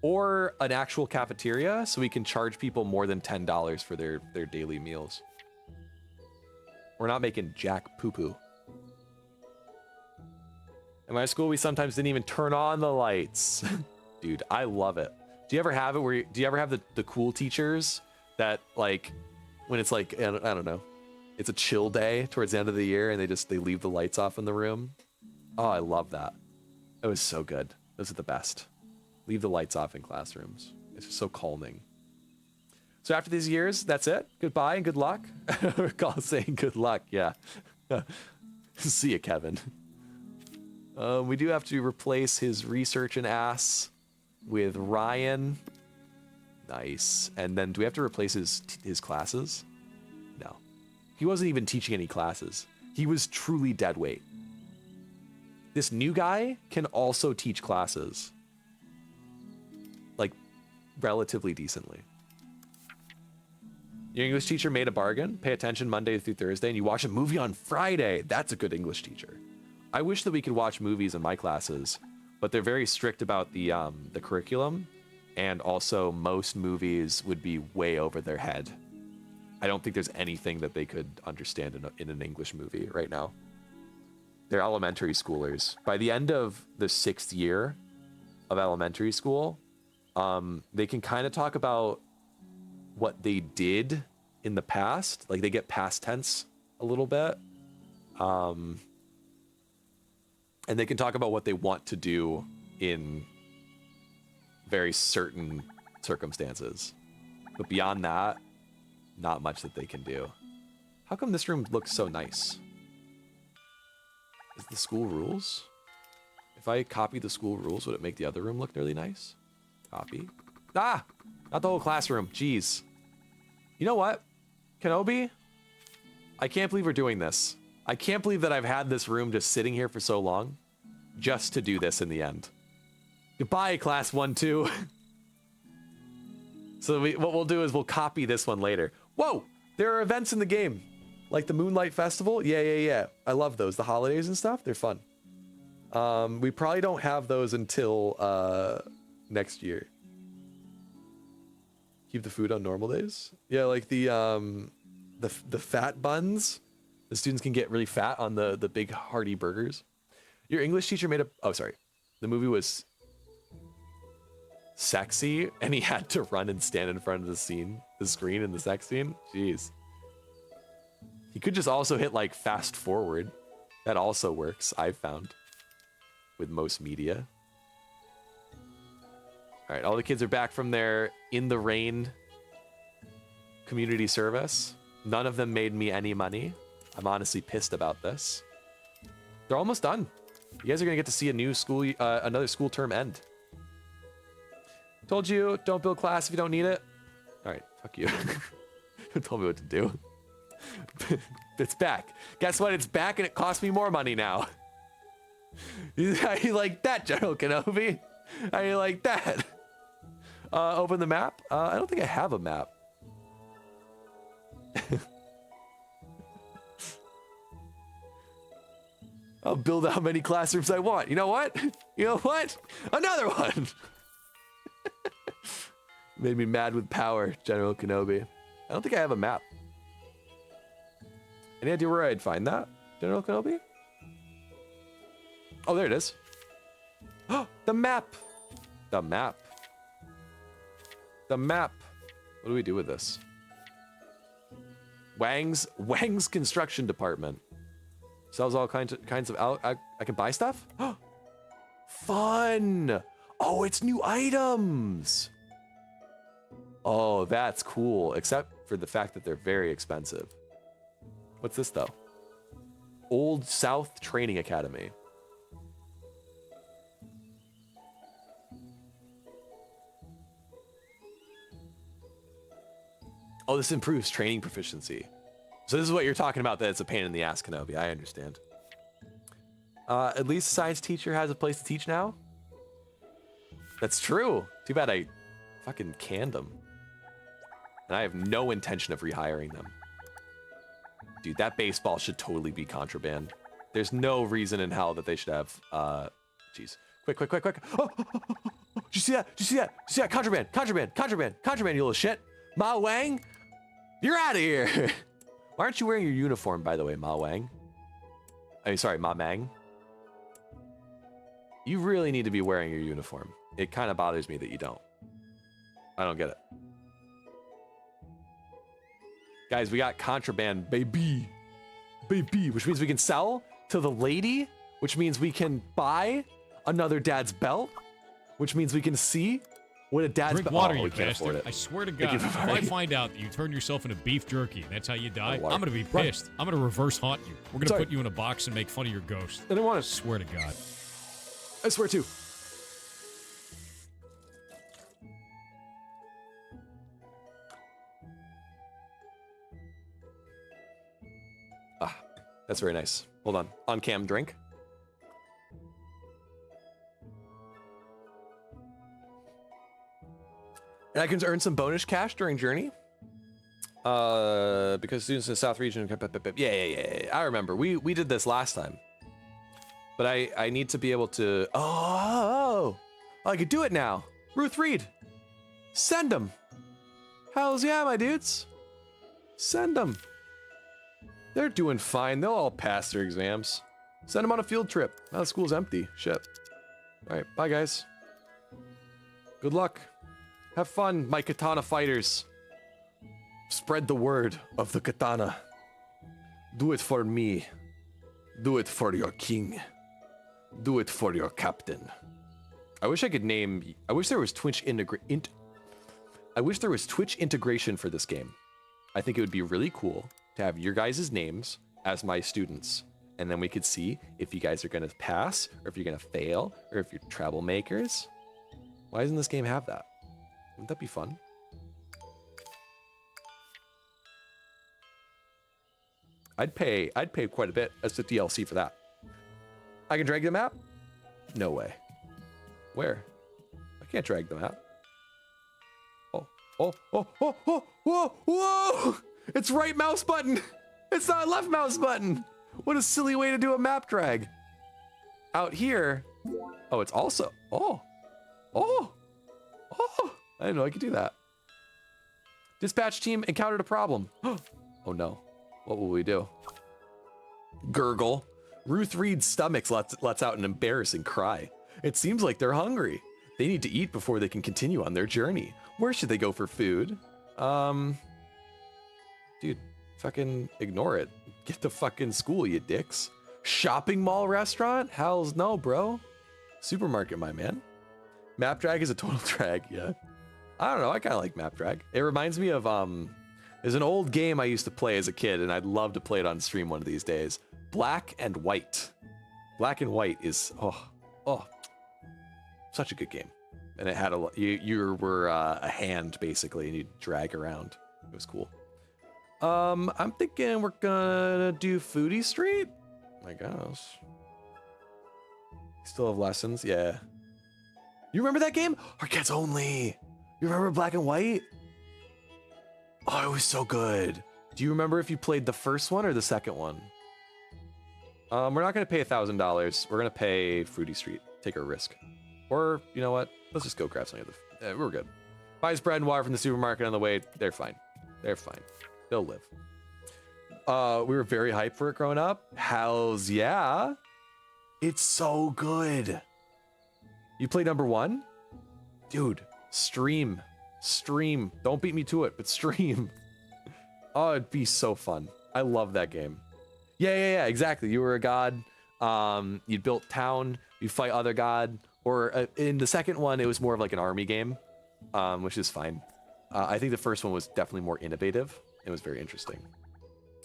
Or an actual cafeteria so we can charge people more than $10 for their daily meals. We're not making jack poo-poo. In my school, we sometimes didn't even turn on the lights. Dude, I love it. Do you ever have it where do you ever have the cool teachers that, like, when it's like, I don't know, it's a chill day towards the end of the year and they leave the lights off in the room? Oh, I love that. It was so good. Those are the best. Leave the lights off in classrooms. It's just so calming. So after these years, that's it. Goodbye and good luck. Recall saying good luck. Yeah. See ya, Kevin. We do have to replace his research and ass with Ryan. Nice. And then do we have to replace his classes? No. He wasn't even teaching any classes. He was truly dead weight. This new guy can also teach classes. Like, relatively decently. Your English teacher made a bargain. Pay attention Monday through Thursday, and you watch a movie on Friday. That's a good English teacher. I wish that we could watch movies in my classes, but they're very strict about the curriculum, and also most movies would be way over their head. I don't think there's anything that they could understand in an English movie right now. They're elementary schoolers. By the end of the 6th year of elementary school, they can kind of talk about what they did in the past. Like, they get past tense a little bit. And they can talk about what they want to do in very certain circumstances. But beyond that, not much that they can do. How come this room looks so nice? Is the school rules? If I copy the school rules, would it make the other room look really nice? Copy. Ah! Not the whole classroom. Jeez. You know what? Kenobi? I can't believe we're doing this. I can't believe that I've had this room just sitting here for so long just to do this in the end. Goodbye, class 1-2. So what we'll do is we'll copy this one later. Whoa! There are events in the game. Like the Moonlight Festival. Yeah. I love those. The holidays and stuff. They're fun. We probably don't have those until next year. Keep the food on normal days. Yeah, like the fat buns. The students can get really fat on the big hearty burgers. Your English teacher made a... Oh, sorry. The movie was sexy, and he had to run and stand in front of the screen in the sex scene. Jeez. He could just also hit, like, fast forward. That also works, I've found, with most media. All right, all the kids are back from their In the Rain community service. None of them made me any money. I'm honestly pissed about this. They're almost done. You guys are gonna get to see a new school, another school term end. Told you, don't build class if you don't need it. All right, fuck you. Told me what to do. It's back. Guess what? It's back, and it costs me more money now. How you like that, General Kenobi? How you like that? Open the map. I don't think I have a map. I'll build how many classrooms I want. You know what? You know what? Another one! Made me mad with power, General Kenobi. I don't think I have a map. Any idea where I'd find that, General Kenobi? Oh, there it is. Oh, the map! The map. The map. What do we do with this? Wang's construction department. Sells all kinds of I can buy stuff? Fun! Oh, it's new items! Oh, that's cool. Except for the fact that they're very expensive. What's this, though? Old South Training Academy. Oh, this improves training proficiency. So this is what you're talking about, that it's a pain in the ass, Kenobi. I understand. At least science teacher has a place to teach now. That's true. Too bad I fucking canned them. And I have no intention of rehiring them. Dude, that baseball should totally be contraband. There's no reason in hell that they should have, jeez. Quick, quick, quick, quick. Oh, oh, oh, oh, oh. Did you see that? Did you see that? Did you see that? Contraband, contraband, contraband, contraband, you little shit. Ma Wang, you're out of here. Why aren't you wearing your uniform, by the way, Ma Wang? I mean, sorry, Ma Mang. You really need to be wearing your uniform. It kind of bothers me that you don't. I don't get it. Guys, we got contraband, baby. Baby, which means we can sell to the lady, which means we can buy another dad's belt, which means we can see what a dad's Drink water, you we can't afford bastard. it. I swear to God, if I find out that you turn yourself into beef jerky and that's how you die, I'm going to be pissed. I'm going to reverse haunt you. We're going to put you in a box and make fun of your ghost. I don't want I swear to God. I swear to. Ah, that's very nice. Hold on. On cam drink. And I can earn some bonus cash during Journey. Because students in the South region. Yeah. I remember. We did this last time. But I need to be able to. Oh, I could do it now. Ruth Reed, send them. Hells yeah, my dudes. Send them. They're doing fine. They'll all pass their exams. Send them on a field trip. Now the school's empty. Shit. All right, bye guys. Good luck. Have fun, my katana fighters. Spread the word of the katana. Do it for me. Do it for your king. Do it for your captain. I wish I could name. I wish there was Twitch I wish there was Twitch integration for this game. I think it would be really cool to have your guys' names as my students, and then we could see if you guys are gonna pass, or if you're gonna fail, or if you're troublemakers. Why doesn't this game have that? Wouldn't that be fun? I'd pay quite a bit as the DLC for that. I can drag the map? No way. Where? I can't drag the map. Whoa! It's right mouse button. It's not left mouse button. What a silly way to do a map drag. Out here. Oh, it's also. Oh. I didn't know I could do that. Dispatch team encountered a problem. Oh no. What will we do? Gurgle. Ruth Reed's stomach lets out an embarrassing cry. It seems like they're hungry. They need to eat before they can continue on their journey. Where should they go for food? Dude, fucking ignore it. Get to fucking school, you dicks. Shopping mall restaurant? Hells no, bro. Supermarket, my man. Map drag is a total drag, yeah. I don't know, I kind of like map drag. It reminds me of, there's an old game I used to play as a kid, and I'd love to play it on stream one of these days. Black and White. Black and White is, such a good game. And it had you were a hand, basically, and you'd drag around. It was cool. I'm thinking we're gonna do Foodie Street, I guess. Still have lessons, yeah. You remember that game? Arcades only. You remember Black and White? Oh, it was so good. Do you remember if you played the first one or the second one? We're not gonna pay $1,000. We're gonna pay Fruity Street. Take a risk. Or, you know what? Let's just go grab something. We're good. Buys bread and water from the supermarket on the way. They're fine. They're fine. They'll live. We were very hyped for it growing up. Hells yeah. It's so good. You play number one? Dude, stream. Stream. Don't beat me to it, but stream. Oh, it'd be so fun. I love that game. Yeah, exactly. You were a god. You built town. You fight other god. Or in the second one, it was more of like an army game, which is fine. I think the first one was definitely more innovative. It was very interesting.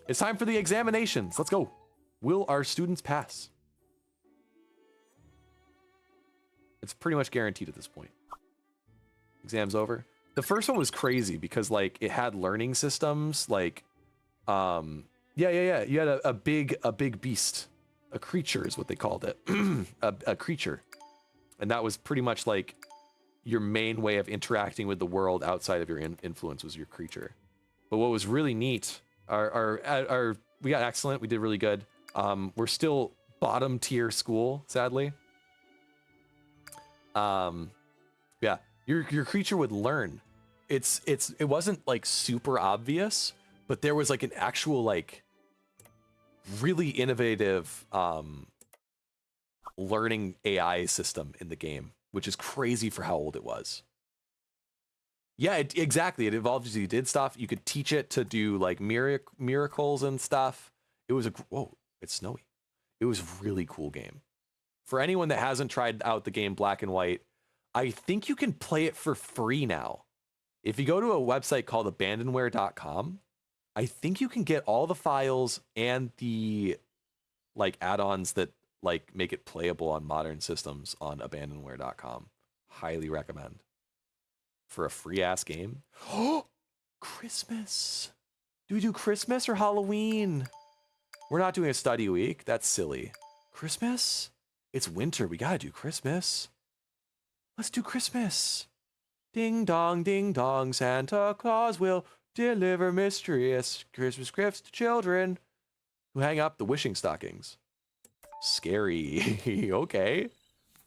It's time for the examinations. Let's go. Will our students pass? It's pretty much guaranteed at this point. Exam's over. The first one was crazy because like it had learning systems like Yeah. You had a big beast. A creature is what they called it. a creature. And that was pretty much like your main way of interacting with the world outside of your influence was your creature. But what was really neat, we got excellent, we did really good. We're still bottom tier school, sadly. Yeah, your creature would learn. It wasn't like super obvious, but there was like an actual like really innovative learning AI system in the game, which is crazy for how old it was. Yeah, exactly. It evolved as you did stuff. You could teach it to do like miracles and stuff. It was whoa, it's snowy. It was a really cool game. For anyone that hasn't tried out the game Black and White, I think you can play it for free now. If you go to a website called abandonware.com, I think you can get all the files and the like add-ons that like make it playable on modern systems on abandonware.com. Highly recommend. For a free ass game. Oh, Christmas. Do we do Christmas or Halloween? We're not doing a study week. That's silly. Christmas? It's winter. We gotta do Christmas. Let's do Christmas. Ding dong, Santa Claus will deliver mysterious Christmas gifts to children who hang up the wishing stockings. Scary. Okay.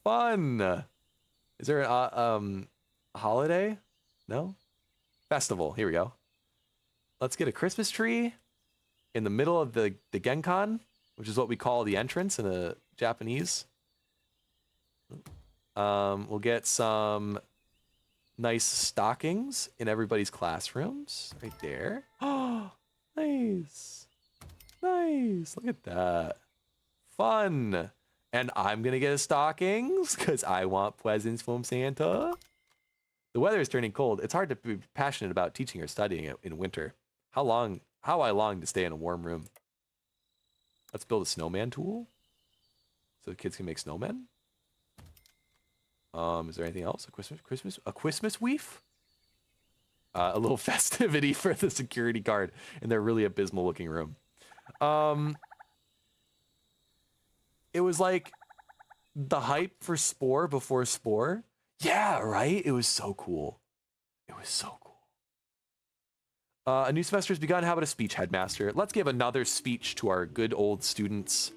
Fun. Is there a holiday? No? Festival. Here we go. Let's get a Christmas tree in the middle of the Genkan, which is what we call the entrance in a Japanese. We'll get some nice stockings in everybody's classrooms right there. Oh, nice. Nice. Look at that. Fun. And I'm going to get a stockings because I want presents from Santa. The weather is turning cold. It's hard to be passionate about teaching or studying it in winter. How I long to stay in a warm room. Let's build a snowman tool so the kids can make snowmen. Is there anything else? A Christmas weef? A little festivity for the security guard in their really abysmal looking room. It was like the hype for Spore before Spore. Yeah, right? It was so cool. It was so cool. A new semester has begun. How about a speech, Headmaster? Let's give another speech to our good old students.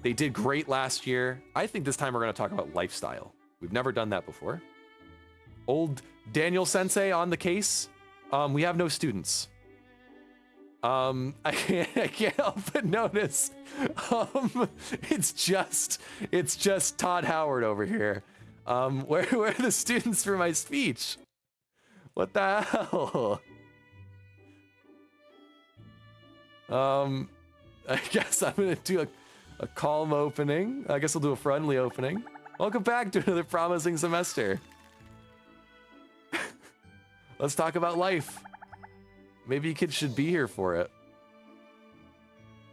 They did great last year. I think this time we're going to talk about lifestyle. We've never done that before. Old Daniel Sensei on the case. We have no students. I can't help but notice. It's just Todd Howard over here. Where are the students for my speech? What the hell? I guess I'm gonna do a calm opening. I guess I'll do a friendly opening. Welcome back to another promising semester. Let's talk about life. Maybe you kids should be here for it.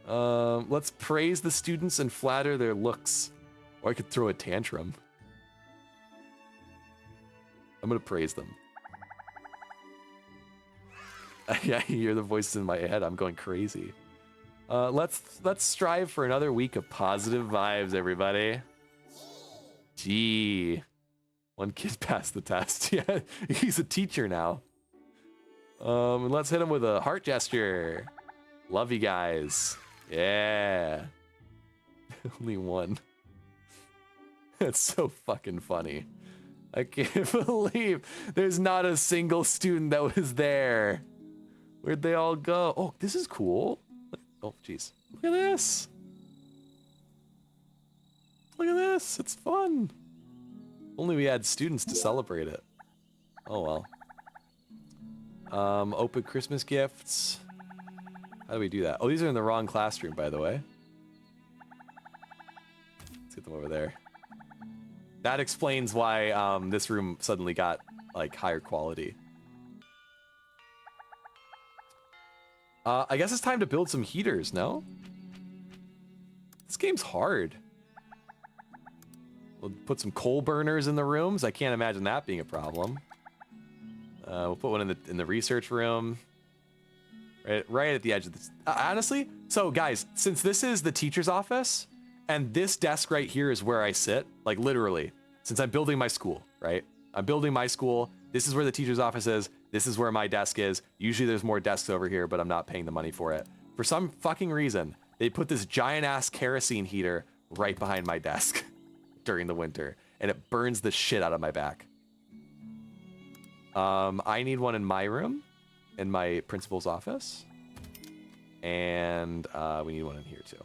Let's praise the students and flatter their looks. Or I could throw a tantrum. I'm gonna praise them. Yeah, you hear the voices in my head. I'm going crazy. Let's strive for another week of positive vibes, everybody. Gee. One kid passed the test. Yeah, he's a teacher now. And let's hit him with a heart gesture. Love you guys. Yeah. Only one. That's so fucking funny. I can't believe there's not a single student that was there. Where'd they all go? Oh, this is cool. Oh, jeez. Look at this. Look at this. It's fun. Only we had students to celebrate it. Oh, well. Open Christmas gifts. How do we do that? Oh, these are in the wrong classroom, by the way. Let's get them over there. That explains why this room suddenly got, like, higher quality. I guess it's time to build some heaters, no? This game's hard. We'll put some coal burners in the rooms. I can't imagine that being a problem. We'll put one in the research room. right at the edge of this. Honestly, so guys, since this is the teacher's office, and this desk right here is where I sit, like literally, since I'm building my school, right? I'm building my school. This is where the teacher's office is. This is where my desk is. Usually there's more desks over here, but I'm not paying the money for it. For some fucking reason, they put this giant ass kerosene heater right behind my desk during the winter, and it burns the shit out of my back. I need one in my room, in my principal's office, and we need one in here too.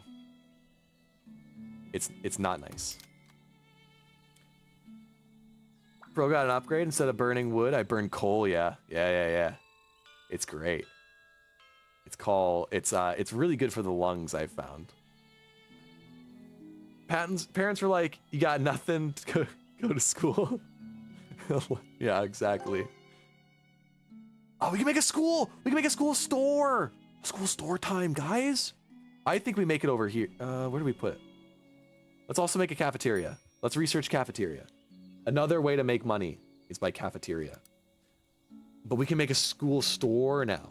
It's not nice. Bro got an upgrade. Instead of burning wood, I burn coal. Yeah. It's great. It's really good for the lungs, I've found. Parents were like, you got nothing to go to school. Yeah, exactly. Oh, we can make a school. We can make a school store. School store time, guys. I think we make it over here. Where do we put it? Let's also make a cafeteria. Let's research cafeteria. Another way to make money is by cafeteria. But we can make a school store now.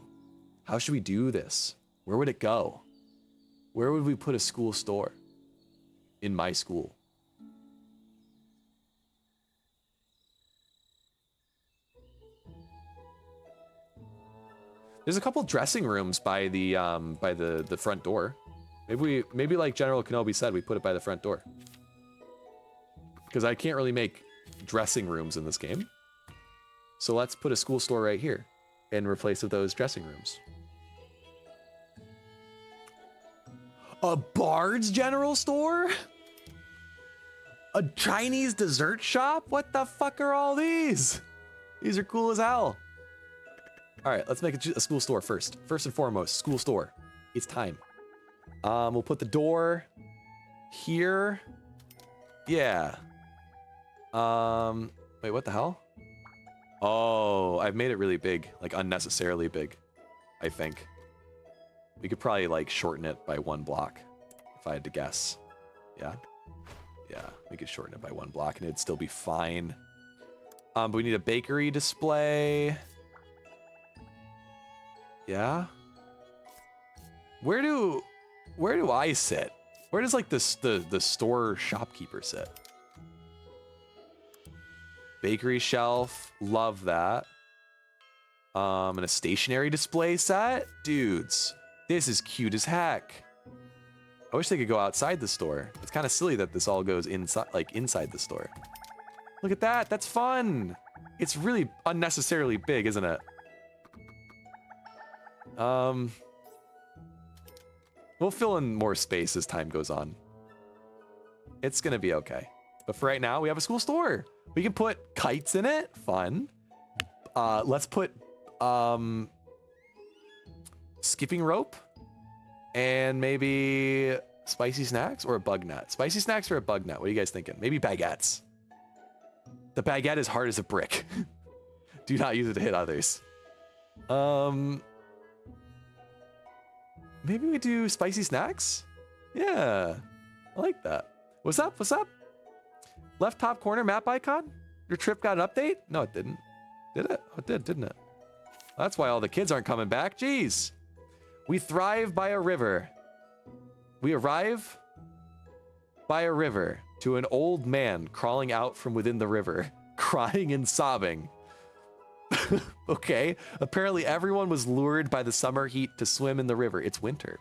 How should we do this? Where would it go? Where would we put a school store? In my school. There's a couple dressing rooms by the front door. Maybe like General Kenobi said, we put it by the front door. Because I can't really make dressing rooms in this game. So let's put a school store right here in replace of those dressing rooms. A Bard's General Store? A Chinese dessert shop? What the fuck are all these? These are cool as hell. All right, let's make a school store first. First and foremost, school store. It's time. We'll put the door here. Yeah. Wait, what the hell? Oh, I've made it really big, like unnecessarily big, I think. We could probably like shorten it by 1 block, if I had to guess. Yeah? Yeah, we could shorten it by 1 block and it'd still be fine. But we need a bakery display. Yeah? Where do I sit? Where does like the store shopkeeper sit? Bakery shelf, love that. And a stationary display set? Dudes, this is cute as heck. I wish they could go outside the store. It's kind of silly that this all goes inside, like inside the store. Look at that, that's fun. It's really unnecessarily big, isn't it? We'll fill in more space as time goes on. It's gonna be okay. But for right now, we have a school store. We can put kites in it, fun. Let's put skipping rope and maybe spicy snacks or a bug net. Spicy snacks or a bug net, what are you guys thinking? Maybe baguettes. The baguette is hard as a brick. Do not use it to hit others. Maybe we do spicy snacks? Yeah, I like that. What's up? What's up? Left top corner map icon? Your trip got an update? No, it didn't. Did it? Oh, it did, didn't it? That's why all the kids aren't coming back. Jeez. We thrive by a river. We arrive by a river to an old man crawling out from within the river, crying and sobbing. Okay. Apparently everyone was lured by the summer heat to swim in the river. It's winter.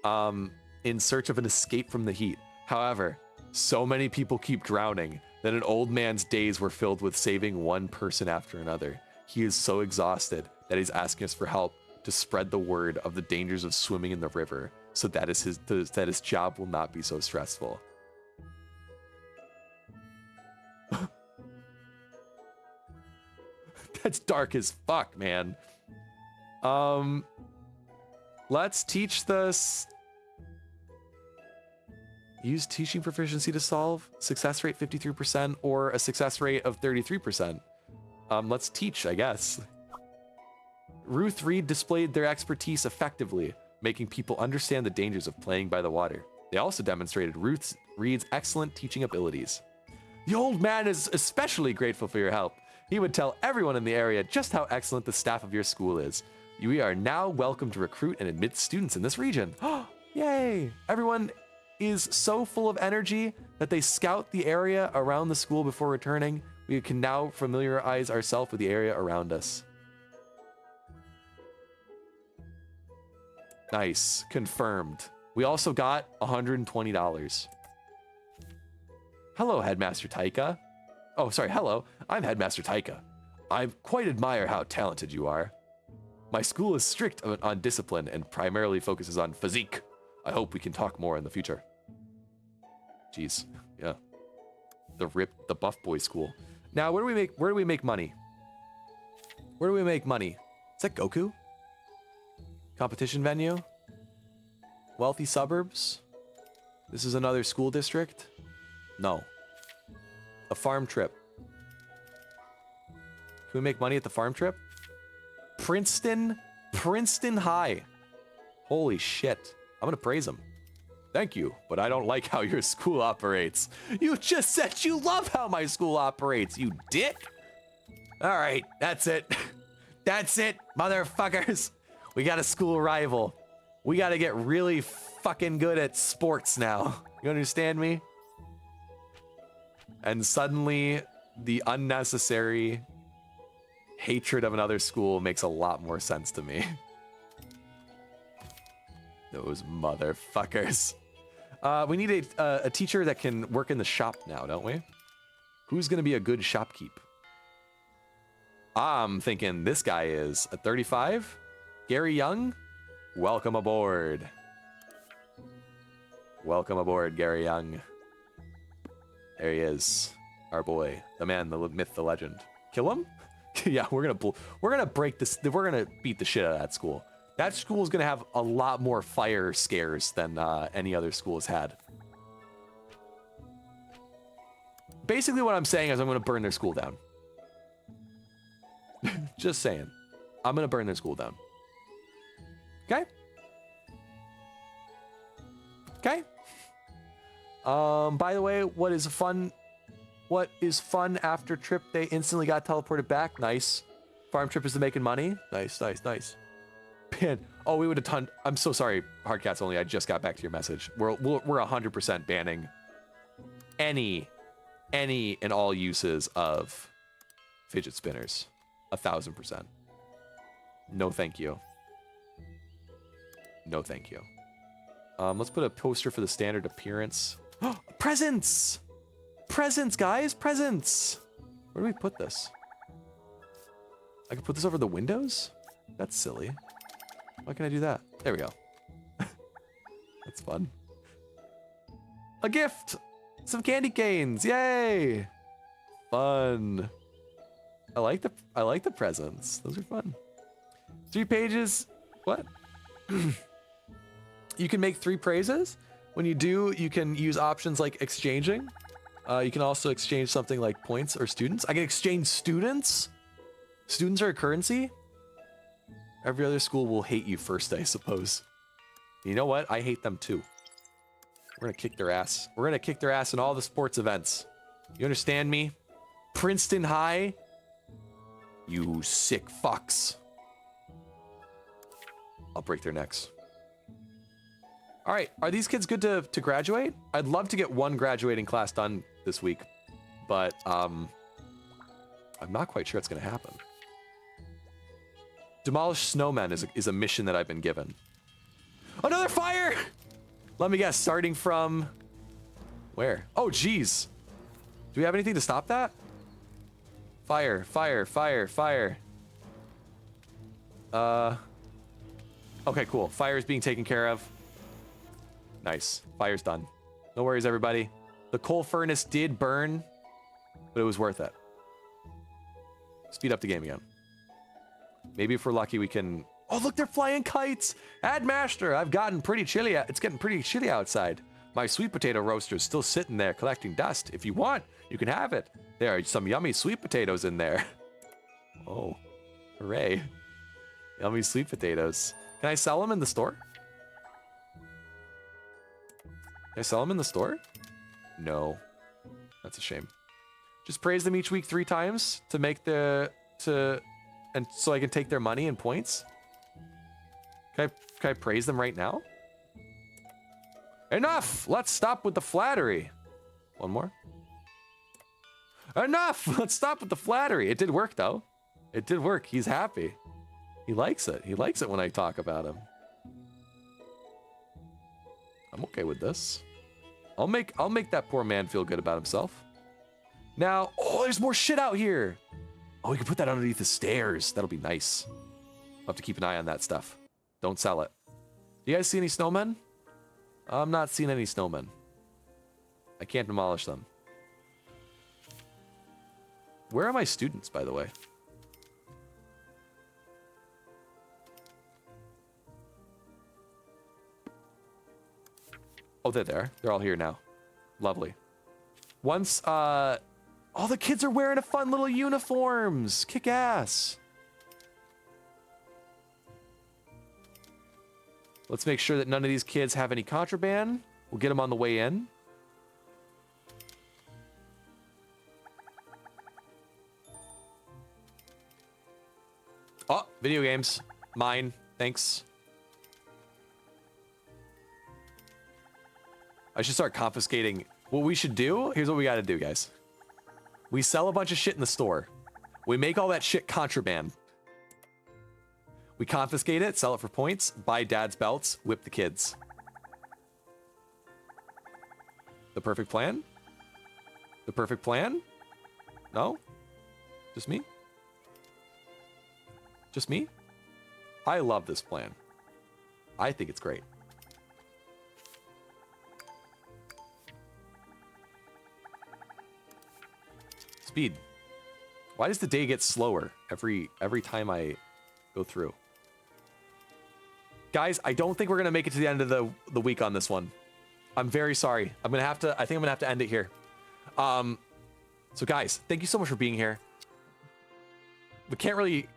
In search of an escape from the heat. However, so many people keep drowning that an old man's days were filled with saving one person after another. He is so exhausted that he's asking us for help to spread the word of the dangers of swimming in the river so that his job will not be so stressful. That's dark as fuck, man. Let's teach this. Use teaching proficiency to solve. Success rate 53% or a success rate of 33%. Let's teach, I guess. Ruth Reed displayed their expertise effectively, making people understand the dangers of playing by the water. They also demonstrated Ruth Reed's excellent teaching abilities. The old man is especially grateful for your help. He would tell everyone in the area just how excellent the staff of your school is. We are now welcome to recruit and admit students in this region. Yay! Everyone is so full of energy that they scout the area around the school before returning. We can now familiarize ourselves with the area around us. Nice. Confirmed. We also got $120. Hello, Headmaster Taika. Oh, sorry. Hello. I'm Headmaster Taika. I quite admire how talented you are. My school is strict on discipline and primarily focuses on physique. I hope we can talk more in the future. Jeez. Yeah. The buff boy school. Now, where do we make money? Where do we make money? Is that Goku? Competition venue? Wealthy suburbs? This is another school district? No. A farm trip. Can we make money at the farm trip? Princeton High. Holy shit. I'm gonna praise him. Thank you, but I don't like how your school operates. You just said you love how my school operates, you dick. All right, that's it. That's it, motherfuckers. We got a school rival. We gotta get really fucking good at sports now. You understand me? And suddenly, the unnecessary hatred of another school makes a lot more sense to me. Those motherfuckers. We need a teacher that can work in the shop now, don't we? Who's gonna be a good shopkeep? I'm thinking this guy is a 35. Gary Young, welcome aboard. Welcome aboard, Gary Young. There he is, our boy, the man, the myth, the legend. Kill him? Yeah, we're gonna break this. We're gonna beat the shit out of that school. That school is gonna have a lot more fire scares than any other school has had. Basically, what I'm saying is I'm gonna burn their school down. Just saying, I'm gonna burn their school down. Okay. Okay. By the way, what is fun after trip? They instantly got teleported back. Nice. Farm trip is to making money. Nice, nice, nice. Man, oh, we would have done. I'm so sorry, Hardcats only. I just got back to your message. We're 100% banning any and all uses of fidget spinners. 1000%. No, thank you. No, thank you. Let's put a poster for the standard appearance. Presents! Presents, guys! Presents! Where do we put this? I can put this over the windows? That's silly. Why can I do that? There we go. That's fun. A gift! Some candy canes! Yay! Fun. I like the presents. Those are fun. 3 pages. What? You can make 3 praises. When you do, you can use options like exchanging. You can also exchange something like points or students. I can exchange students? Students are a currency? Every other school will hate you first, I suppose. You know what? I hate them too. We're gonna kick their ass. We're gonna kick their ass in all the sports events. You understand me? Princeton High? You sick fucks. I'll break their necks. All right, are these kids good to graduate? I'd love to get 1 graduating class done this week, but I'm not quite sure it's gonna happen. Demolish snowmen is a mission that I've been given. Another fire! Let me guess, starting from where? Oh, geez. Do we have anything to stop that? Fire, fire, fire, fire. Okay, cool. Fire is being taken care of. Nice. Fire's done. No worries, everybody. The coal furnace did burn, but it was worth it. Speed up the game again. Maybe if we're lucky, we can... Oh, look, they're flying kites! Headmaster, I've gotten pretty chilly. It's getting pretty chilly outside. My sweet potato roaster is still sitting there collecting dust. If you want, you can have it. There are some yummy sweet potatoes in there. Oh, hooray. Yummy sweet potatoes. Can I sell them in the store? Can I sell them in the store? No. That's a shame. Just praise them each week 3 times to make and so I can take their money and points. Can I praise them right now? Enough! Let's stop with the flattery. One more. Enough! Let's stop with the flattery. It did work, though. It did work. He's happy. He likes it. He likes it when I talk about him. I'm okay with this. I'll make that poor man feel good about himself. Now, oh, there's more shit out here. Oh, we can put that underneath the stairs. That'll be nice. I'll have to keep an eye on that stuff. Don't sell it. Do you guys see any snowmen? I'm not seeing any snowmen. I can't demolish them. Where are my students, by the way? Oh, they're there. They're all here now. Lovely. Once, all the kids are wearing a fun little uniforms. Kick ass. Let's make sure that none of these kids have any contraband. We'll get them on the way in. Oh, video games. Mine. Thanks. I should start confiscating. What we should do, here's what we gotta do, guys. We sell a bunch of shit in the store. We make all that shit contraband. We confiscate it, sell it for points, buy dad's belts, whip the kids. The perfect plan? The perfect plan? No? Just me? Just me? I love this plan. I think it's great. Speed. Why does the day get slower every time I go through? Guys, I don't think we're gonna make it to the end of the week on this one. I'm very sorry. I think I'm gonna have to end it here. So guys, thank you so much for being here. We can't really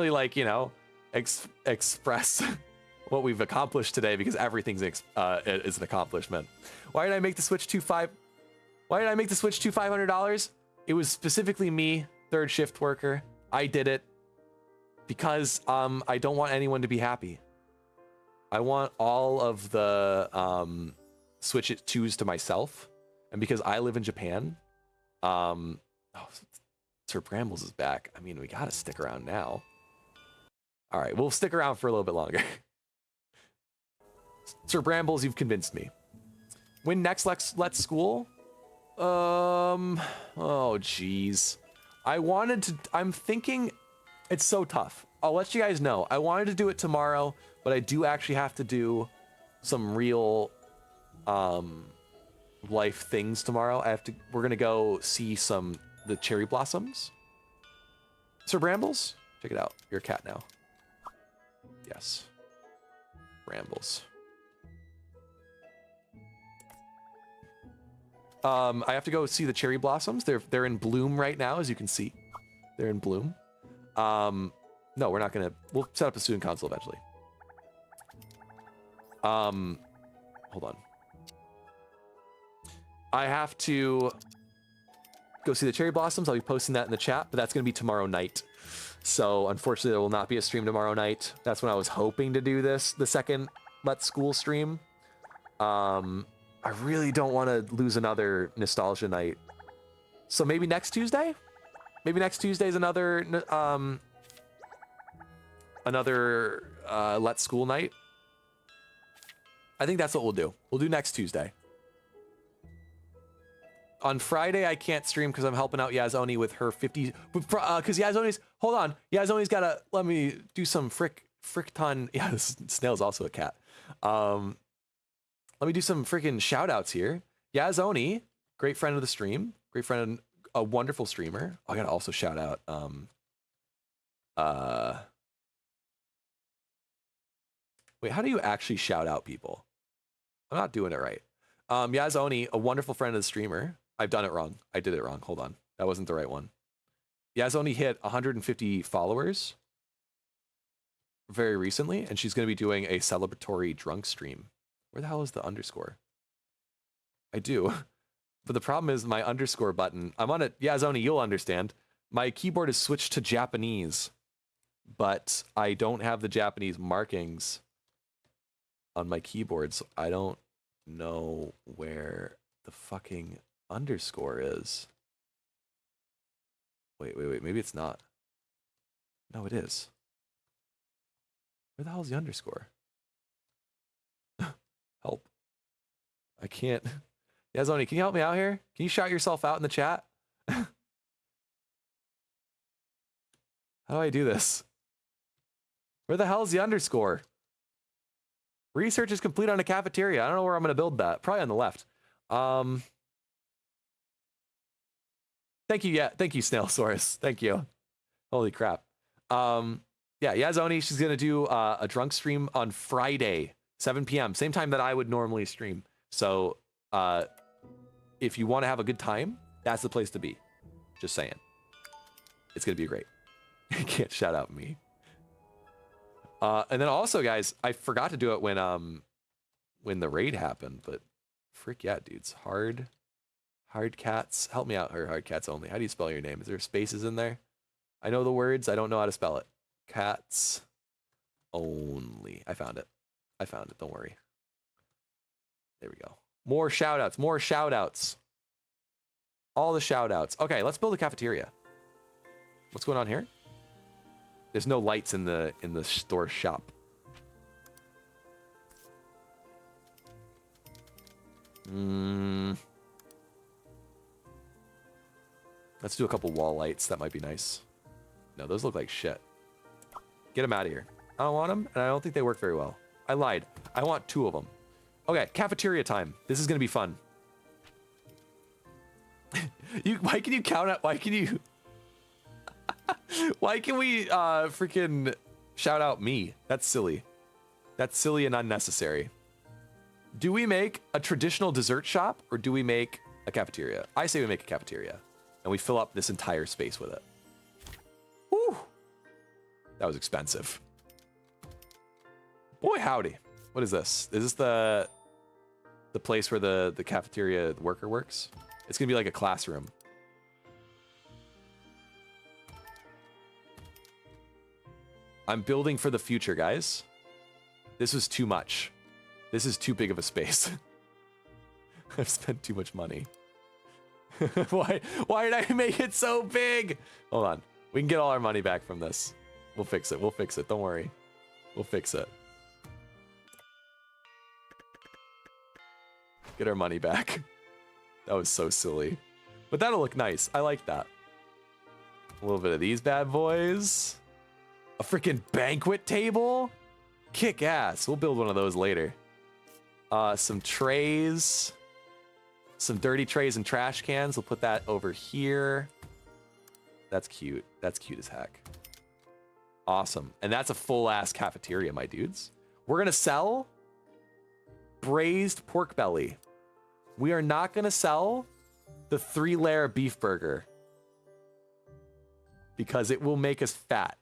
like, you know, express what we've accomplished today because everything's is an accomplishment. Why did I make the switch to $500? It was specifically me, third shift worker. I did it because I don't want anyone to be happy. I want all of the switch it twos to myself, and because I live in Japan, oh, Sir Brambles is back. I mean, we gotta stick around now. All right, we'll stick around for a little bit longer. Sir Brambles, you've convinced me. When next Let's School? Oh geez. I'm thinking it's so tough. I'll let you guys know. I wanted to do it tomorrow, but I do actually have to do some real life things tomorrow. We're gonna go see the cherry blossoms. Sir Brambles, check it out. You're a cat now. Yes. Brambles. I have to go see the cherry blossoms. They're in bloom right now, as you can see. They're in bloom. No, we're not gonna. We'll set up a student council eventually. Hold on. I have to go see the cherry blossoms. I'll be posting that in the chat, but that's gonna be tomorrow night. So unfortunately, there will not be a stream tomorrow night. That's when I was hoping to do this, the second Let's School stream. I really don't want to lose another nostalgia night. So maybe next Tuesday? Maybe next Tuesday is another Let's School night. I think that's what we'll do. We'll do next Tuesday. On Friday, I can't stream because I'm helping out Yazoni with her 50. Because Yazoni's, hold on. Yazoni's got to let me do some frick ton. Yeah, this snail's also a cat. Let me do some freaking shout outs here. Yazoni, great friend of the stream, great friend, a wonderful streamer. I gotta also shout out, wait, how do you actually shout out people? I'm not doing it right. Yazoni, a wonderful friend of the streamer. I've done it wrong. I did it wrong. Hold on. That wasn't the right one. Yazoni hit 150 followers very recently, and she's gonna be doing a celebratory drunk stream. Where the hell is the underscore? I do. But the problem is my underscore button. I'm on it. Yeah, Zoni, you'll understand. My keyboard is switched to Japanese but I don't have the Japanese markings on my keyboard, so I don't know where the fucking underscore is. Wait, maybe it's not. No, it is. Where the hell is the underscore? Help. I can't. Yazoni, can you help me out here? Can you shout yourself out in the chat? How do I do this? Where the hell is the underscore? Research is complete on a cafeteria. I don't know where I'm going to build that. Probably on the left. Thank you. Yeah, thank you, Snailsaurus. Thank you. Holy crap. Yeah, Yazoni, she's going to do a drunk stream on Friday, 7 p.m. Same time that I would normally stream. So if you want to have a good time, that's the place to be. Just saying. It's going to be great. You can't shout out me. And then also, guys, I forgot to do it when the raid happened, but frick yeah, dudes. Hard cats. Help me out here, hard cats only. How do you spell your name? Is there spaces in there? I know the words. I don't know how to spell it. Cats only. I found it. Don't worry. There we go. More shout outs. All the shout outs. Okay, let's build a cafeteria. What's going on here? There's no lights in the store shop. Let's do a couple wall lights. That might be nice. No, those look like shit. Get them out of here. I don't want them, and I don't think they work very well. I lied. I want 2 of them. Okay, cafeteria time. This is gonna be fun. Why can you count out? Why can you? Why can we freaking shout out me? That's silly. That's silly and unnecessary. Do we make a traditional dessert shop or do we make a cafeteria? I say we make a cafeteria and we fill up this entire space with it. Whew. That was expensive. Boy, howdy. What is this? Is this the place where the cafeteria worker works? It's gonna be like a classroom. I'm building for the future, guys. This was too much. This is too big of a space. I've spent too much money. Why did I make it so big? Hold on. We can get all our money back from this. We'll fix it. We'll fix it. Don't worry. We'll fix it. Get our money back. That was so silly. But that'll look nice. I like that. A little bit of these bad boys. A freaking banquet table? Kick ass. We'll build one of those later. Some trays. Some dirty trays and trash cans. We'll put that over here. That's cute. That's cute as heck. Awesome. And that's a full-ass cafeteria, my dudes. We're going to sell braised pork belly. We are not going to sell the 3-layer beef burger because it will make us fat.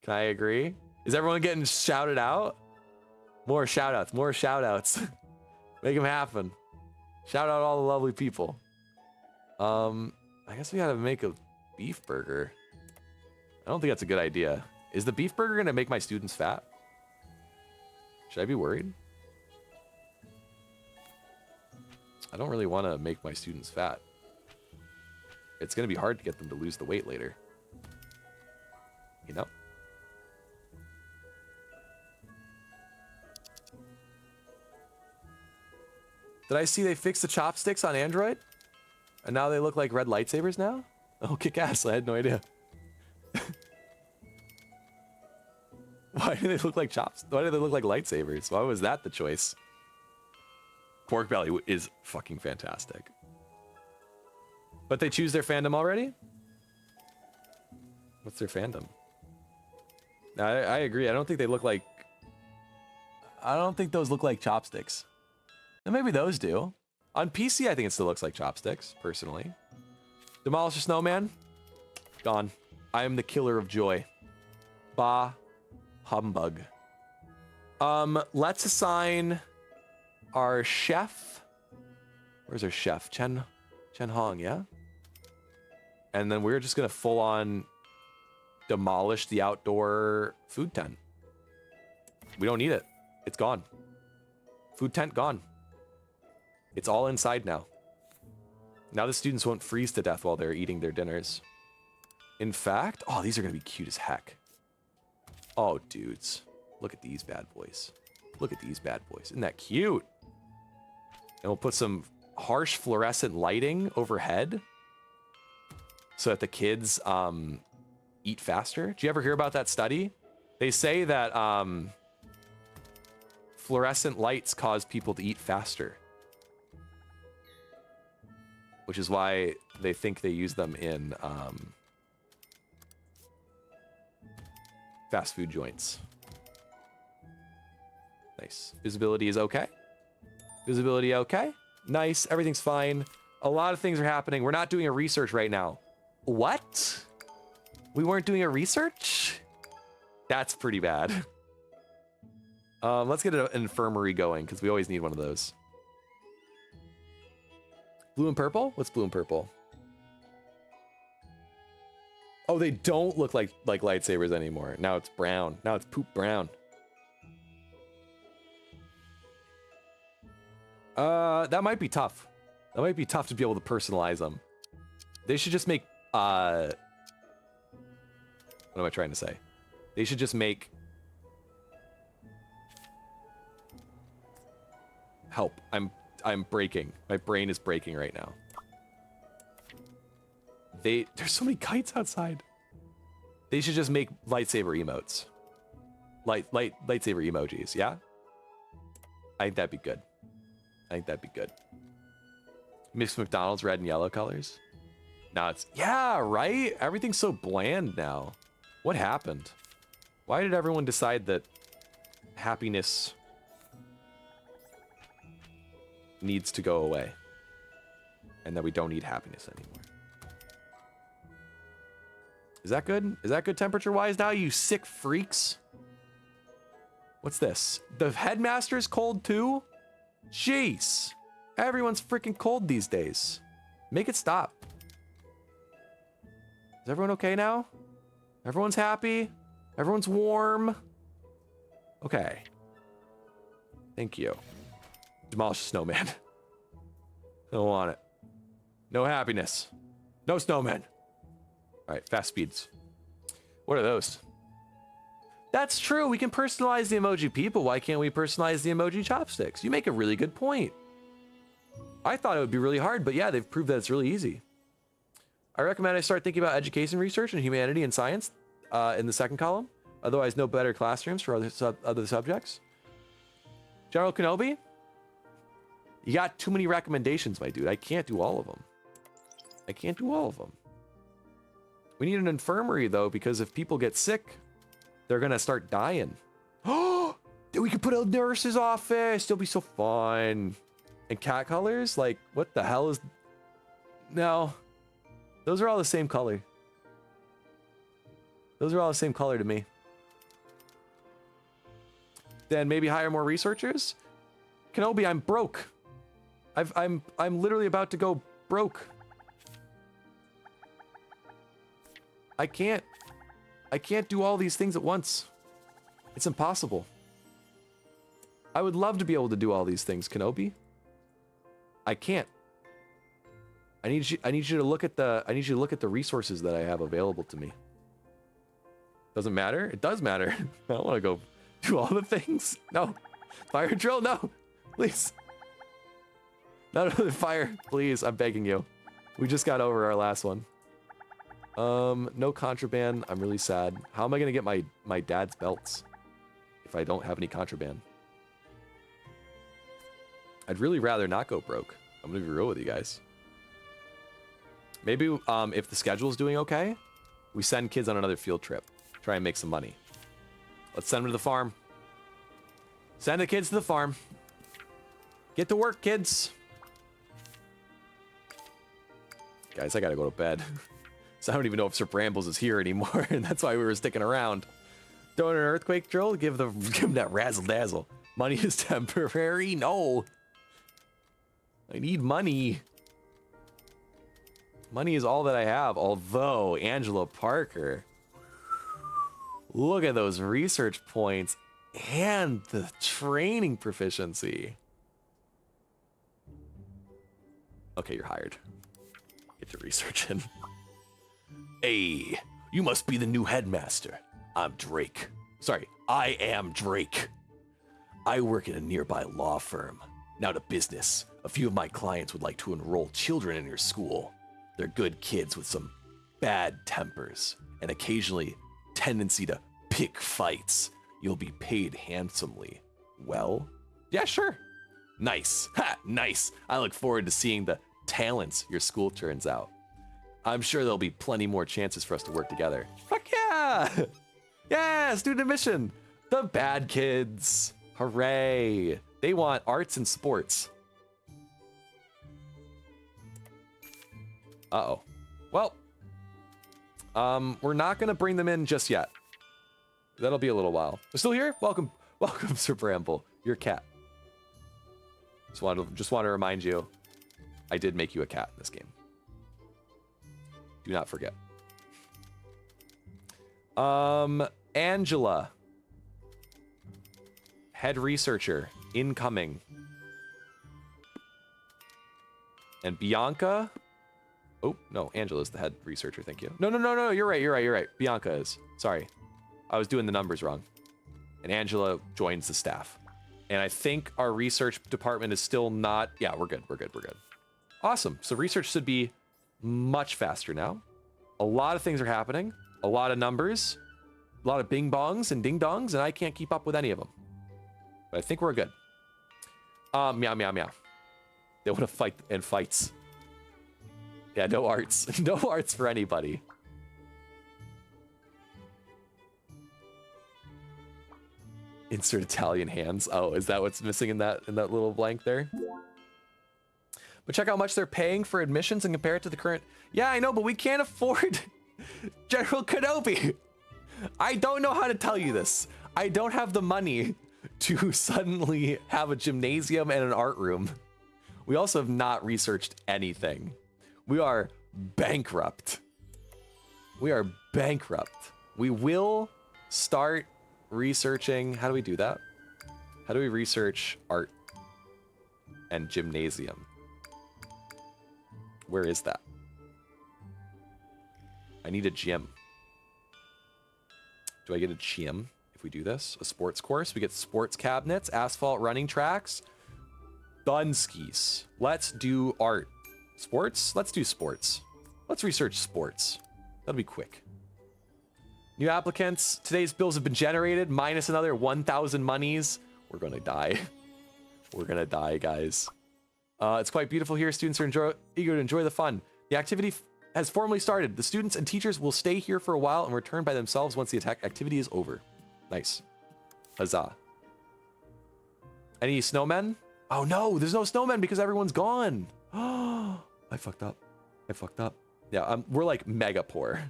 Can I agree? Is everyone getting shouted out? More shout outs, more shout outs. Make them happen. Shout out all the lovely people. I guess we gotta make a beef burger. I don't think that's a good idea. Is the beef burger gonna make my students fat? Should I be worried? I don't really want to make my students fat. It's gonna be hard to get them to lose the weight later. You know? Did I see they fixed the chopsticks on Android? And now they look like red lightsabers now? Oh, kick ass. I had no idea. Why do they look like Why do they look like lightsabers? Why was that the choice? Pork belly is fucking fantastic. But they choose their fandom already? What's their fandom? I agree. I don't think they look like... I don't think those look like chopsticks. And maybe those do. On PC, I think it still looks like chopsticks, personally. Demolish a snowman? Gone. I am the killer of joy. Bah. Humbug. Let's assign our chef. Where's our chef? Chen Hong, yeah? And then we're just gonna full on demolished the outdoor food tent. We don't need it. It's gone. Food tent gone. It's all inside now. Now the students won't freeze to death while they're eating their dinners. In fact, oh, these are gonna be cute as heck. Oh, dudes. Look at these bad boys. Look at these bad boys. Isn't that cute? And we'll put some harsh fluorescent lighting overhead so that the kids eat faster. Did you ever hear about that study? They say that fluorescent lights cause people to eat faster, which is why they think they use them in fast food joints. Nice. Visibility is okay. Visibility okay. Nice. Everything's fine. A lot of things are happening. We're not doing a research right now. What? We weren't doing a research? That's pretty bad. Let's get an infirmary going because we always need one of those. Blue and purple? What's blue and purple? Oh, they don't look like lightsabers anymore. Now it's brown. Now it's poop brown. That might be tough. That might be tough to be able to personalize them. They should just make, what am I trying to say? They should just make, help. I'm breaking. My brain is breaking right now. There's so many kites outside. They should just make lightsaber emotes. Lightsaber emojis, yeah? I think that'd be good. I think that'd be good. Mix McDonald's red and yellow colors. Now it's, yeah, right? Everything's so bland now. What happened? Why did everyone decide that happiness needs to go away and that we don't need happiness anymore? Is that good? Is that good temperature-wise now, you sick freaks? What's this? The Headmaster's cold too? Jeez. Everyone's freaking cold these days. Make it stop. Is everyone okay now? Everyone's happy? Everyone's warm? Okay. Thank you. Demolish the snowman. Don't want it. No happiness. No snowman. All right, fast speeds. What are those? That's true. We can personalize the emoji people. Why can't we personalize the emoji chopsticks? You make a really good point. I thought it would be really hard, but yeah, they've proved that it's really easy. I recommend I start thinking about education research and humanity and science in the second column. Otherwise, no better classrooms for other subjects. General Kenobi, you got too many recommendations, my dude. I can't do all of them. I can't do all of them. We need an infirmary, though, because if people get sick, they're going to start dying. Oh, we could put a nurse's office. It'll be so fun. And cat colors? Like, what the hell is... No. Those are all the same color. Those are all the same color to me. Then maybe hire more researchers? Kenobi, I'm broke. I'm literally about to go broke. I can't do all these things at once. It's impossible. I would love to be able to do all these things, Kenobi. I can't. I need you to look at the resources that I have available to me. Doesn't matter? It does matter. I don't want to go do all the things. No. Fire drill, no. Please. Not another fire, please. I'm begging you. We just got over our last one. No contraband. I'm really sad. How am I gonna get my dad's belts if I don't have any contraband? I'd really rather not go broke. I'm gonna be real with you guys. Maybe if the schedule's doing okay, we send kids on another field trip. Try and make some money. Let's send them to the farm. Send the kids to the farm. Get to work, kids. Guys, I gotta go to bed. So I don't even know if Sir Brambles is here anymore, and that's why we were sticking around. Throw in an earthquake drill, give him that razzle dazzle. Money is temporary? No. I need money. Money is all that I have, although Angela Parker. Look at those research points and the training proficiency. Okay, you're hired. Get your research in. Hey, you must be the new headmaster. I'm Drake. Sorry, I am Drake. I work in a nearby law firm. Now to business. A few of my clients would like to enroll children in your school. They're good kids with some bad tempers and occasionally tendency to pick fights. You'll be paid handsomely. Well? Yeah, sure. Nice. Ha, nice. I look forward to seeing the Talents your school turns out. I'm sure there'll be plenty more chances for us to work together. Fuck yeah! Yeah, student admission. The bad kids. Hooray. They want arts and sports. Uh-oh. Well, we're not gonna bring them in just yet. That'll be a little while. They're still here? Welcome, Sir Bramble. Your cat. Just want to remind you, I did make you a cat in this game. Do not forget. Angela. Head researcher, incoming. And Bianca. Oh, no, Angela's the head researcher, thank you. No, you're right. Bianca is. Sorry. I was doing the numbers wrong. And Angela joins the staff. And I think our research department is still not... Yeah, we're good. Awesome. So research should be much faster now. A lot of things are happening. A lot of numbers. A lot of bing bongs and ding dongs, and I can't keep up with any of them. But I think we're good. Meow. They want to fight and fights. Yeah, no arts. No arts for anybody. Insert Italian hands. Oh, is that what's missing in that little blank there? But check how much they're paying for admissions and compare it to the current... Yeah, I know, but we can't afford General Kenobi. I don't know how to tell you this. I don't have the money to suddenly have a gymnasium and an art room. We also have not researched anything. We are bankrupt. We will start researching. How do we do that? How do we research art and gymnasium? Where is that? I need a gym. Do I get a gym if we do this? A sports course? We get sports cabinets, asphalt running tracks, Dunskies. Let's do art. Sports? Let's do sports. Let's research sports. That'll be quick. New applicants. Today's bills have been generated, minus another 1,000 monies. We're gonna die. We're gonna die, guys. It's quite beautiful here. Students are eager to enjoy the fun. The activity has formally started. The students and teachers will stay here for a while and return by themselves once the activity is over. Nice. Huzzah. Any snowmen? Oh no, there's no snowmen because everyone's gone. Oh, I fucked up. Yeah, we're like mega poor.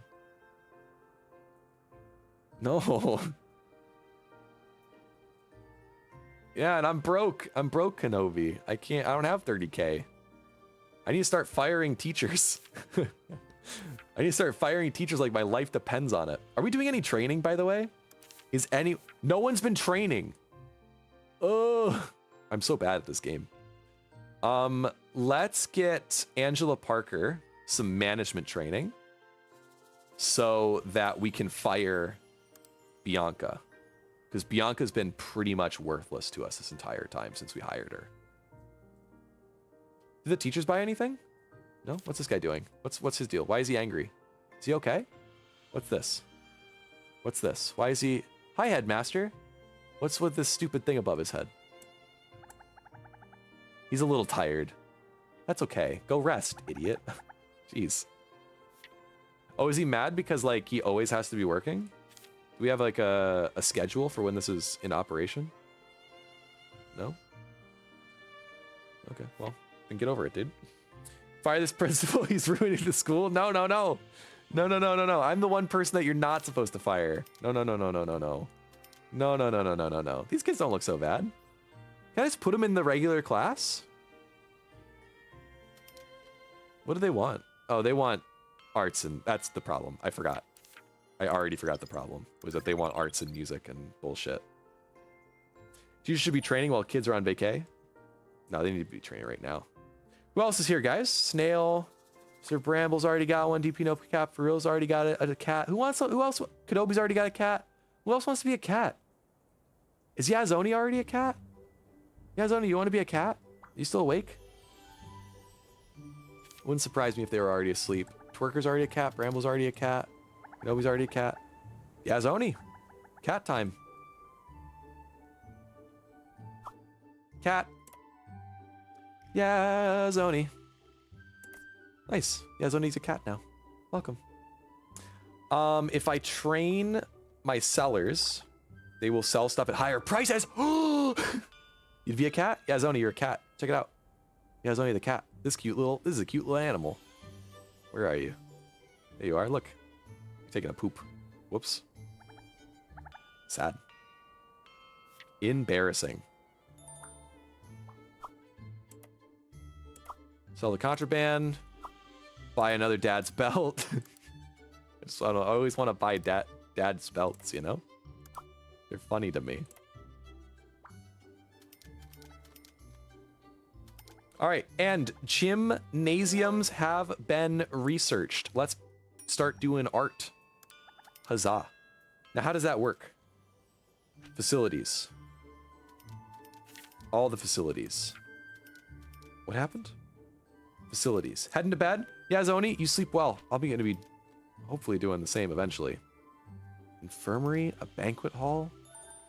No. Yeah, and I'm broke. Kenobi. I don't have 30K. I need to start firing teachers. I need to start firing teachers like my life depends on it. Are we doing any training, by the way? No one's been training. Oh, I'm so bad at this game. Let's get Angela Parker some management training so that we can fire Bianca. Because Bianca's been pretty much worthless to us this entire time since we hired her. Did the teachers buy anything? No? What's this guy doing? What's his deal? Why is he angry? Is he okay? What's this? Why is he... Hi, Headmaster. What's with this stupid thing above his head? He's a little tired. That's okay. Go rest, idiot. Jeez. Oh, is he mad because, like, he always has to be working? Do we have, like, a schedule for when this is in operation? No? Okay, well, then get over it, dude. Fire this principal. He's ruining the school. No. I'm the one person that you're not supposed to fire. No. No. These kids don't look so bad. Can I just put them in the regular class? What do they want? Oh, they want arts, and that's the problem. I forgot I already forgot the problem. Was that they want arts and music and bullshit. Teachers should be training while kids are on vacay. No, they need to be training right now. Who else is here, guys? Snail. Sir Bramble's already got one. DP No Cap for real's already got a cat. Who else? Kenobi's already got a cat. Who else wants to be a cat? Is Yazoni already a cat? Yazoni, you want to be a cat? Are you still awake? Wouldn't surprise me if they were already asleep. Twerker's already a cat. Bramble's already a cat. Kenobi's already a cat. Yazoni. Cat time. Cat. Yazoni. Nice. Yazoni's a cat now. Welcome. If I train my sellers, they will sell stuff at higher prices. You'd be a cat? Yazoni, you're a cat. Check it out. Yazoni the cat. This is a cute little animal. Where are you? There you are. Look. You're taking a poop. Whoops. Sad. Embarrassing. Sell the contraband. Buy another dad's belt. I always want to buy dad's belts, you know? They're funny to me. All right, and gymnasiums have been researched. Let's start doing art. Huzzah. Now, how does that work? Facilities. All the facilities. What happened? Facilities. Heading to bed? Yeah, Zoni, you sleep well. I'll be going to be hopefully doing the same eventually. Infirmary? A banquet hall?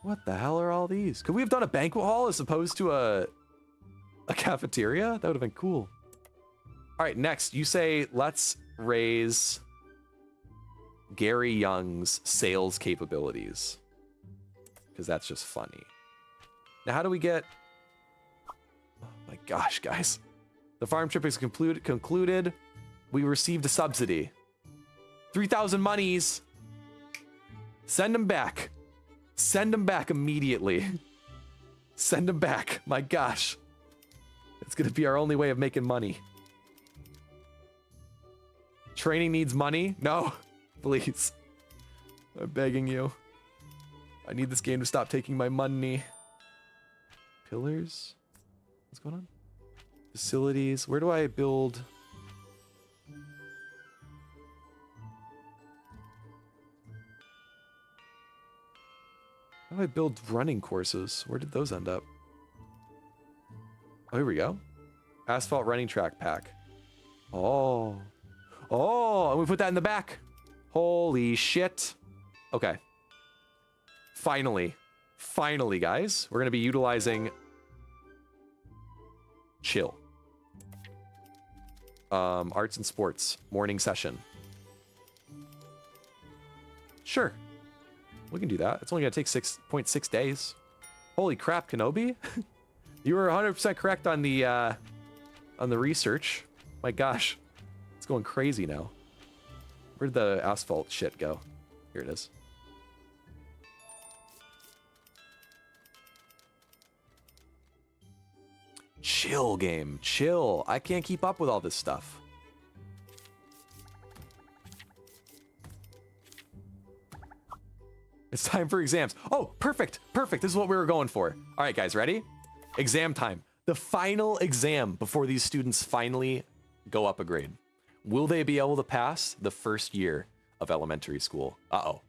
What the hell are all these? Could we have done a banquet hall as opposed to a cafeteria? That would have been cool. All right, next, you say, let's raise Gary Young's sales capabilities. Because that's just funny. Now, how do we get... Oh my gosh, guys. The farm trip is concluded. We received a subsidy. 3,000 monies. Send them back. Send them back immediately. Send them back. My gosh. It's going to be our only way of making money. Training needs money? No, please. I'm begging you. I need this game to stop taking my money. Pillars? What's going on? Facilities. Where do I build? How do I build running courses? Where did those end up? Oh, here we go. Asphalt running track pack. Oh. Oh, and we put that in the back. Holy shit. Okay. Finally. Finally, guys. We're going to be utilizing chill. Arts and sports. Morning session. Sure. We can do that. It's only going to take 6.6 days. Holy crap, Kenobi. You were 100% correct on the research. My gosh. It's going crazy now. Where'd the asphalt shit go? Here it is. Chill game. Chill. I can't keep up with all this stuff. It's time for exams. Oh, perfect. Perfect. This is what we were going for. All right, guys, ready? Exam time. The final exam before these students finally go up a grade. Will they be able to pass the first year of elementary school? Uh-oh.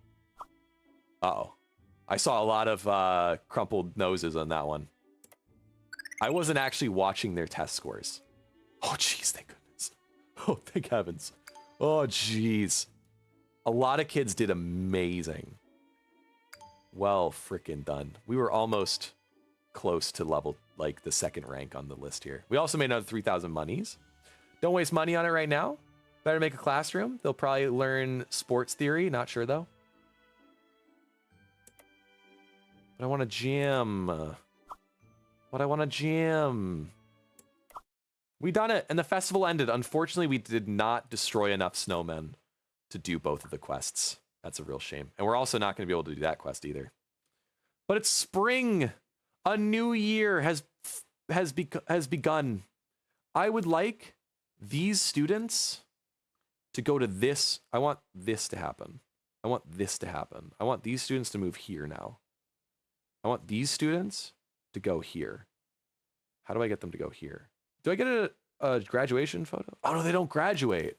Uh-oh. I saw a lot of crumpled noses on that one. I wasn't actually watching their test scores. Oh, jeez, thank goodness. Oh, thank heavens. Oh, jeez. A lot of kids did amazing. Well frickin' done. We were almost close to level, like, the second rank on the list here. We also made another 3,000 monies. Don't waste money on it right now. Better make a classroom. They'll probably learn sports theory. Not sure, though. But I want a gym. But I want a gym. We done it, and the festival ended. Unfortunately, we did not destroy enough snowmen to do both of the quests. That's a real shame. And we're also not going to be able to do that quest either. But it's spring. A new year has begun. I would like these students to go to this. I want this to happen. I want this to happen. I want these students to move here now. I want these students to go here. How do I get them to go here? Do I get a graduation photo? Oh no, they don't graduate.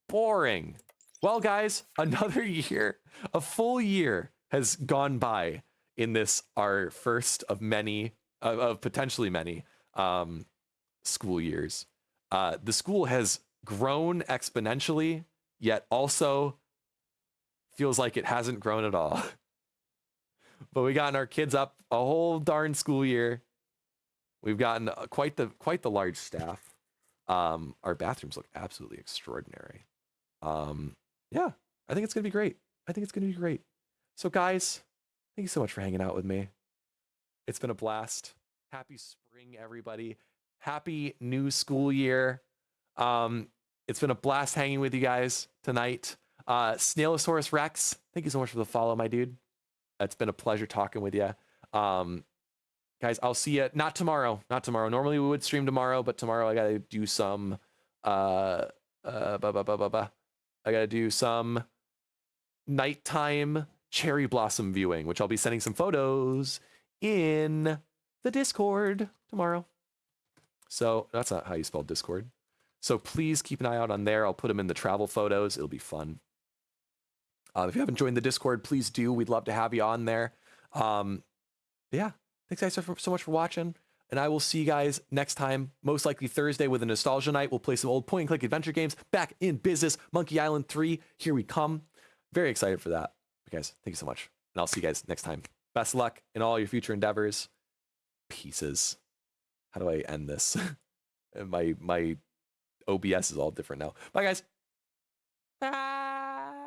Boring. Well, guys, another year, a full year has gone by in this, our first of many, of potentially many school years. The school has grown exponentially, yet also feels like it hasn't grown at all. But we gotten our kids up a whole darn school year. We've gotten quite the large staff. Our bathrooms look absolutely extraordinary. Yeah, I think it's gonna be great. I think it's gonna be great. So guys, thank you so much for hanging out with me. It's been a blast. Happy spring, everybody. Happy new school year. It's been a blast hanging with you guys tonight. Snailosaurus Rex, thank you so much for the follow, my dude. It's been a pleasure talking with you. Guys, I'll see you, not tomorrow. Normally we would stream tomorrow, but tomorrow I gotta do some, I gotta do some nighttime cherry blossom viewing, which I'll be sending some photos in the Discord tomorrow. So that's not how you spell Discord. So please keep an eye out on there. I'll put them in the travel photos. It'll be fun. If you haven't joined the Discord, please do. We'd love to have you on there. Yeah, thanks guys so much for watching. And I will see you guys next time, most likely Thursday with a nostalgia night. We'll play some old point and click adventure games. Back in business. Monkey Island 3, here we come. Very excited for that. Guys, thank you so much. And I'll see you guys next time. Best of luck in all your future endeavors. Pieces. How do I end this? my OBS is all different now. Bye, guys. Bye.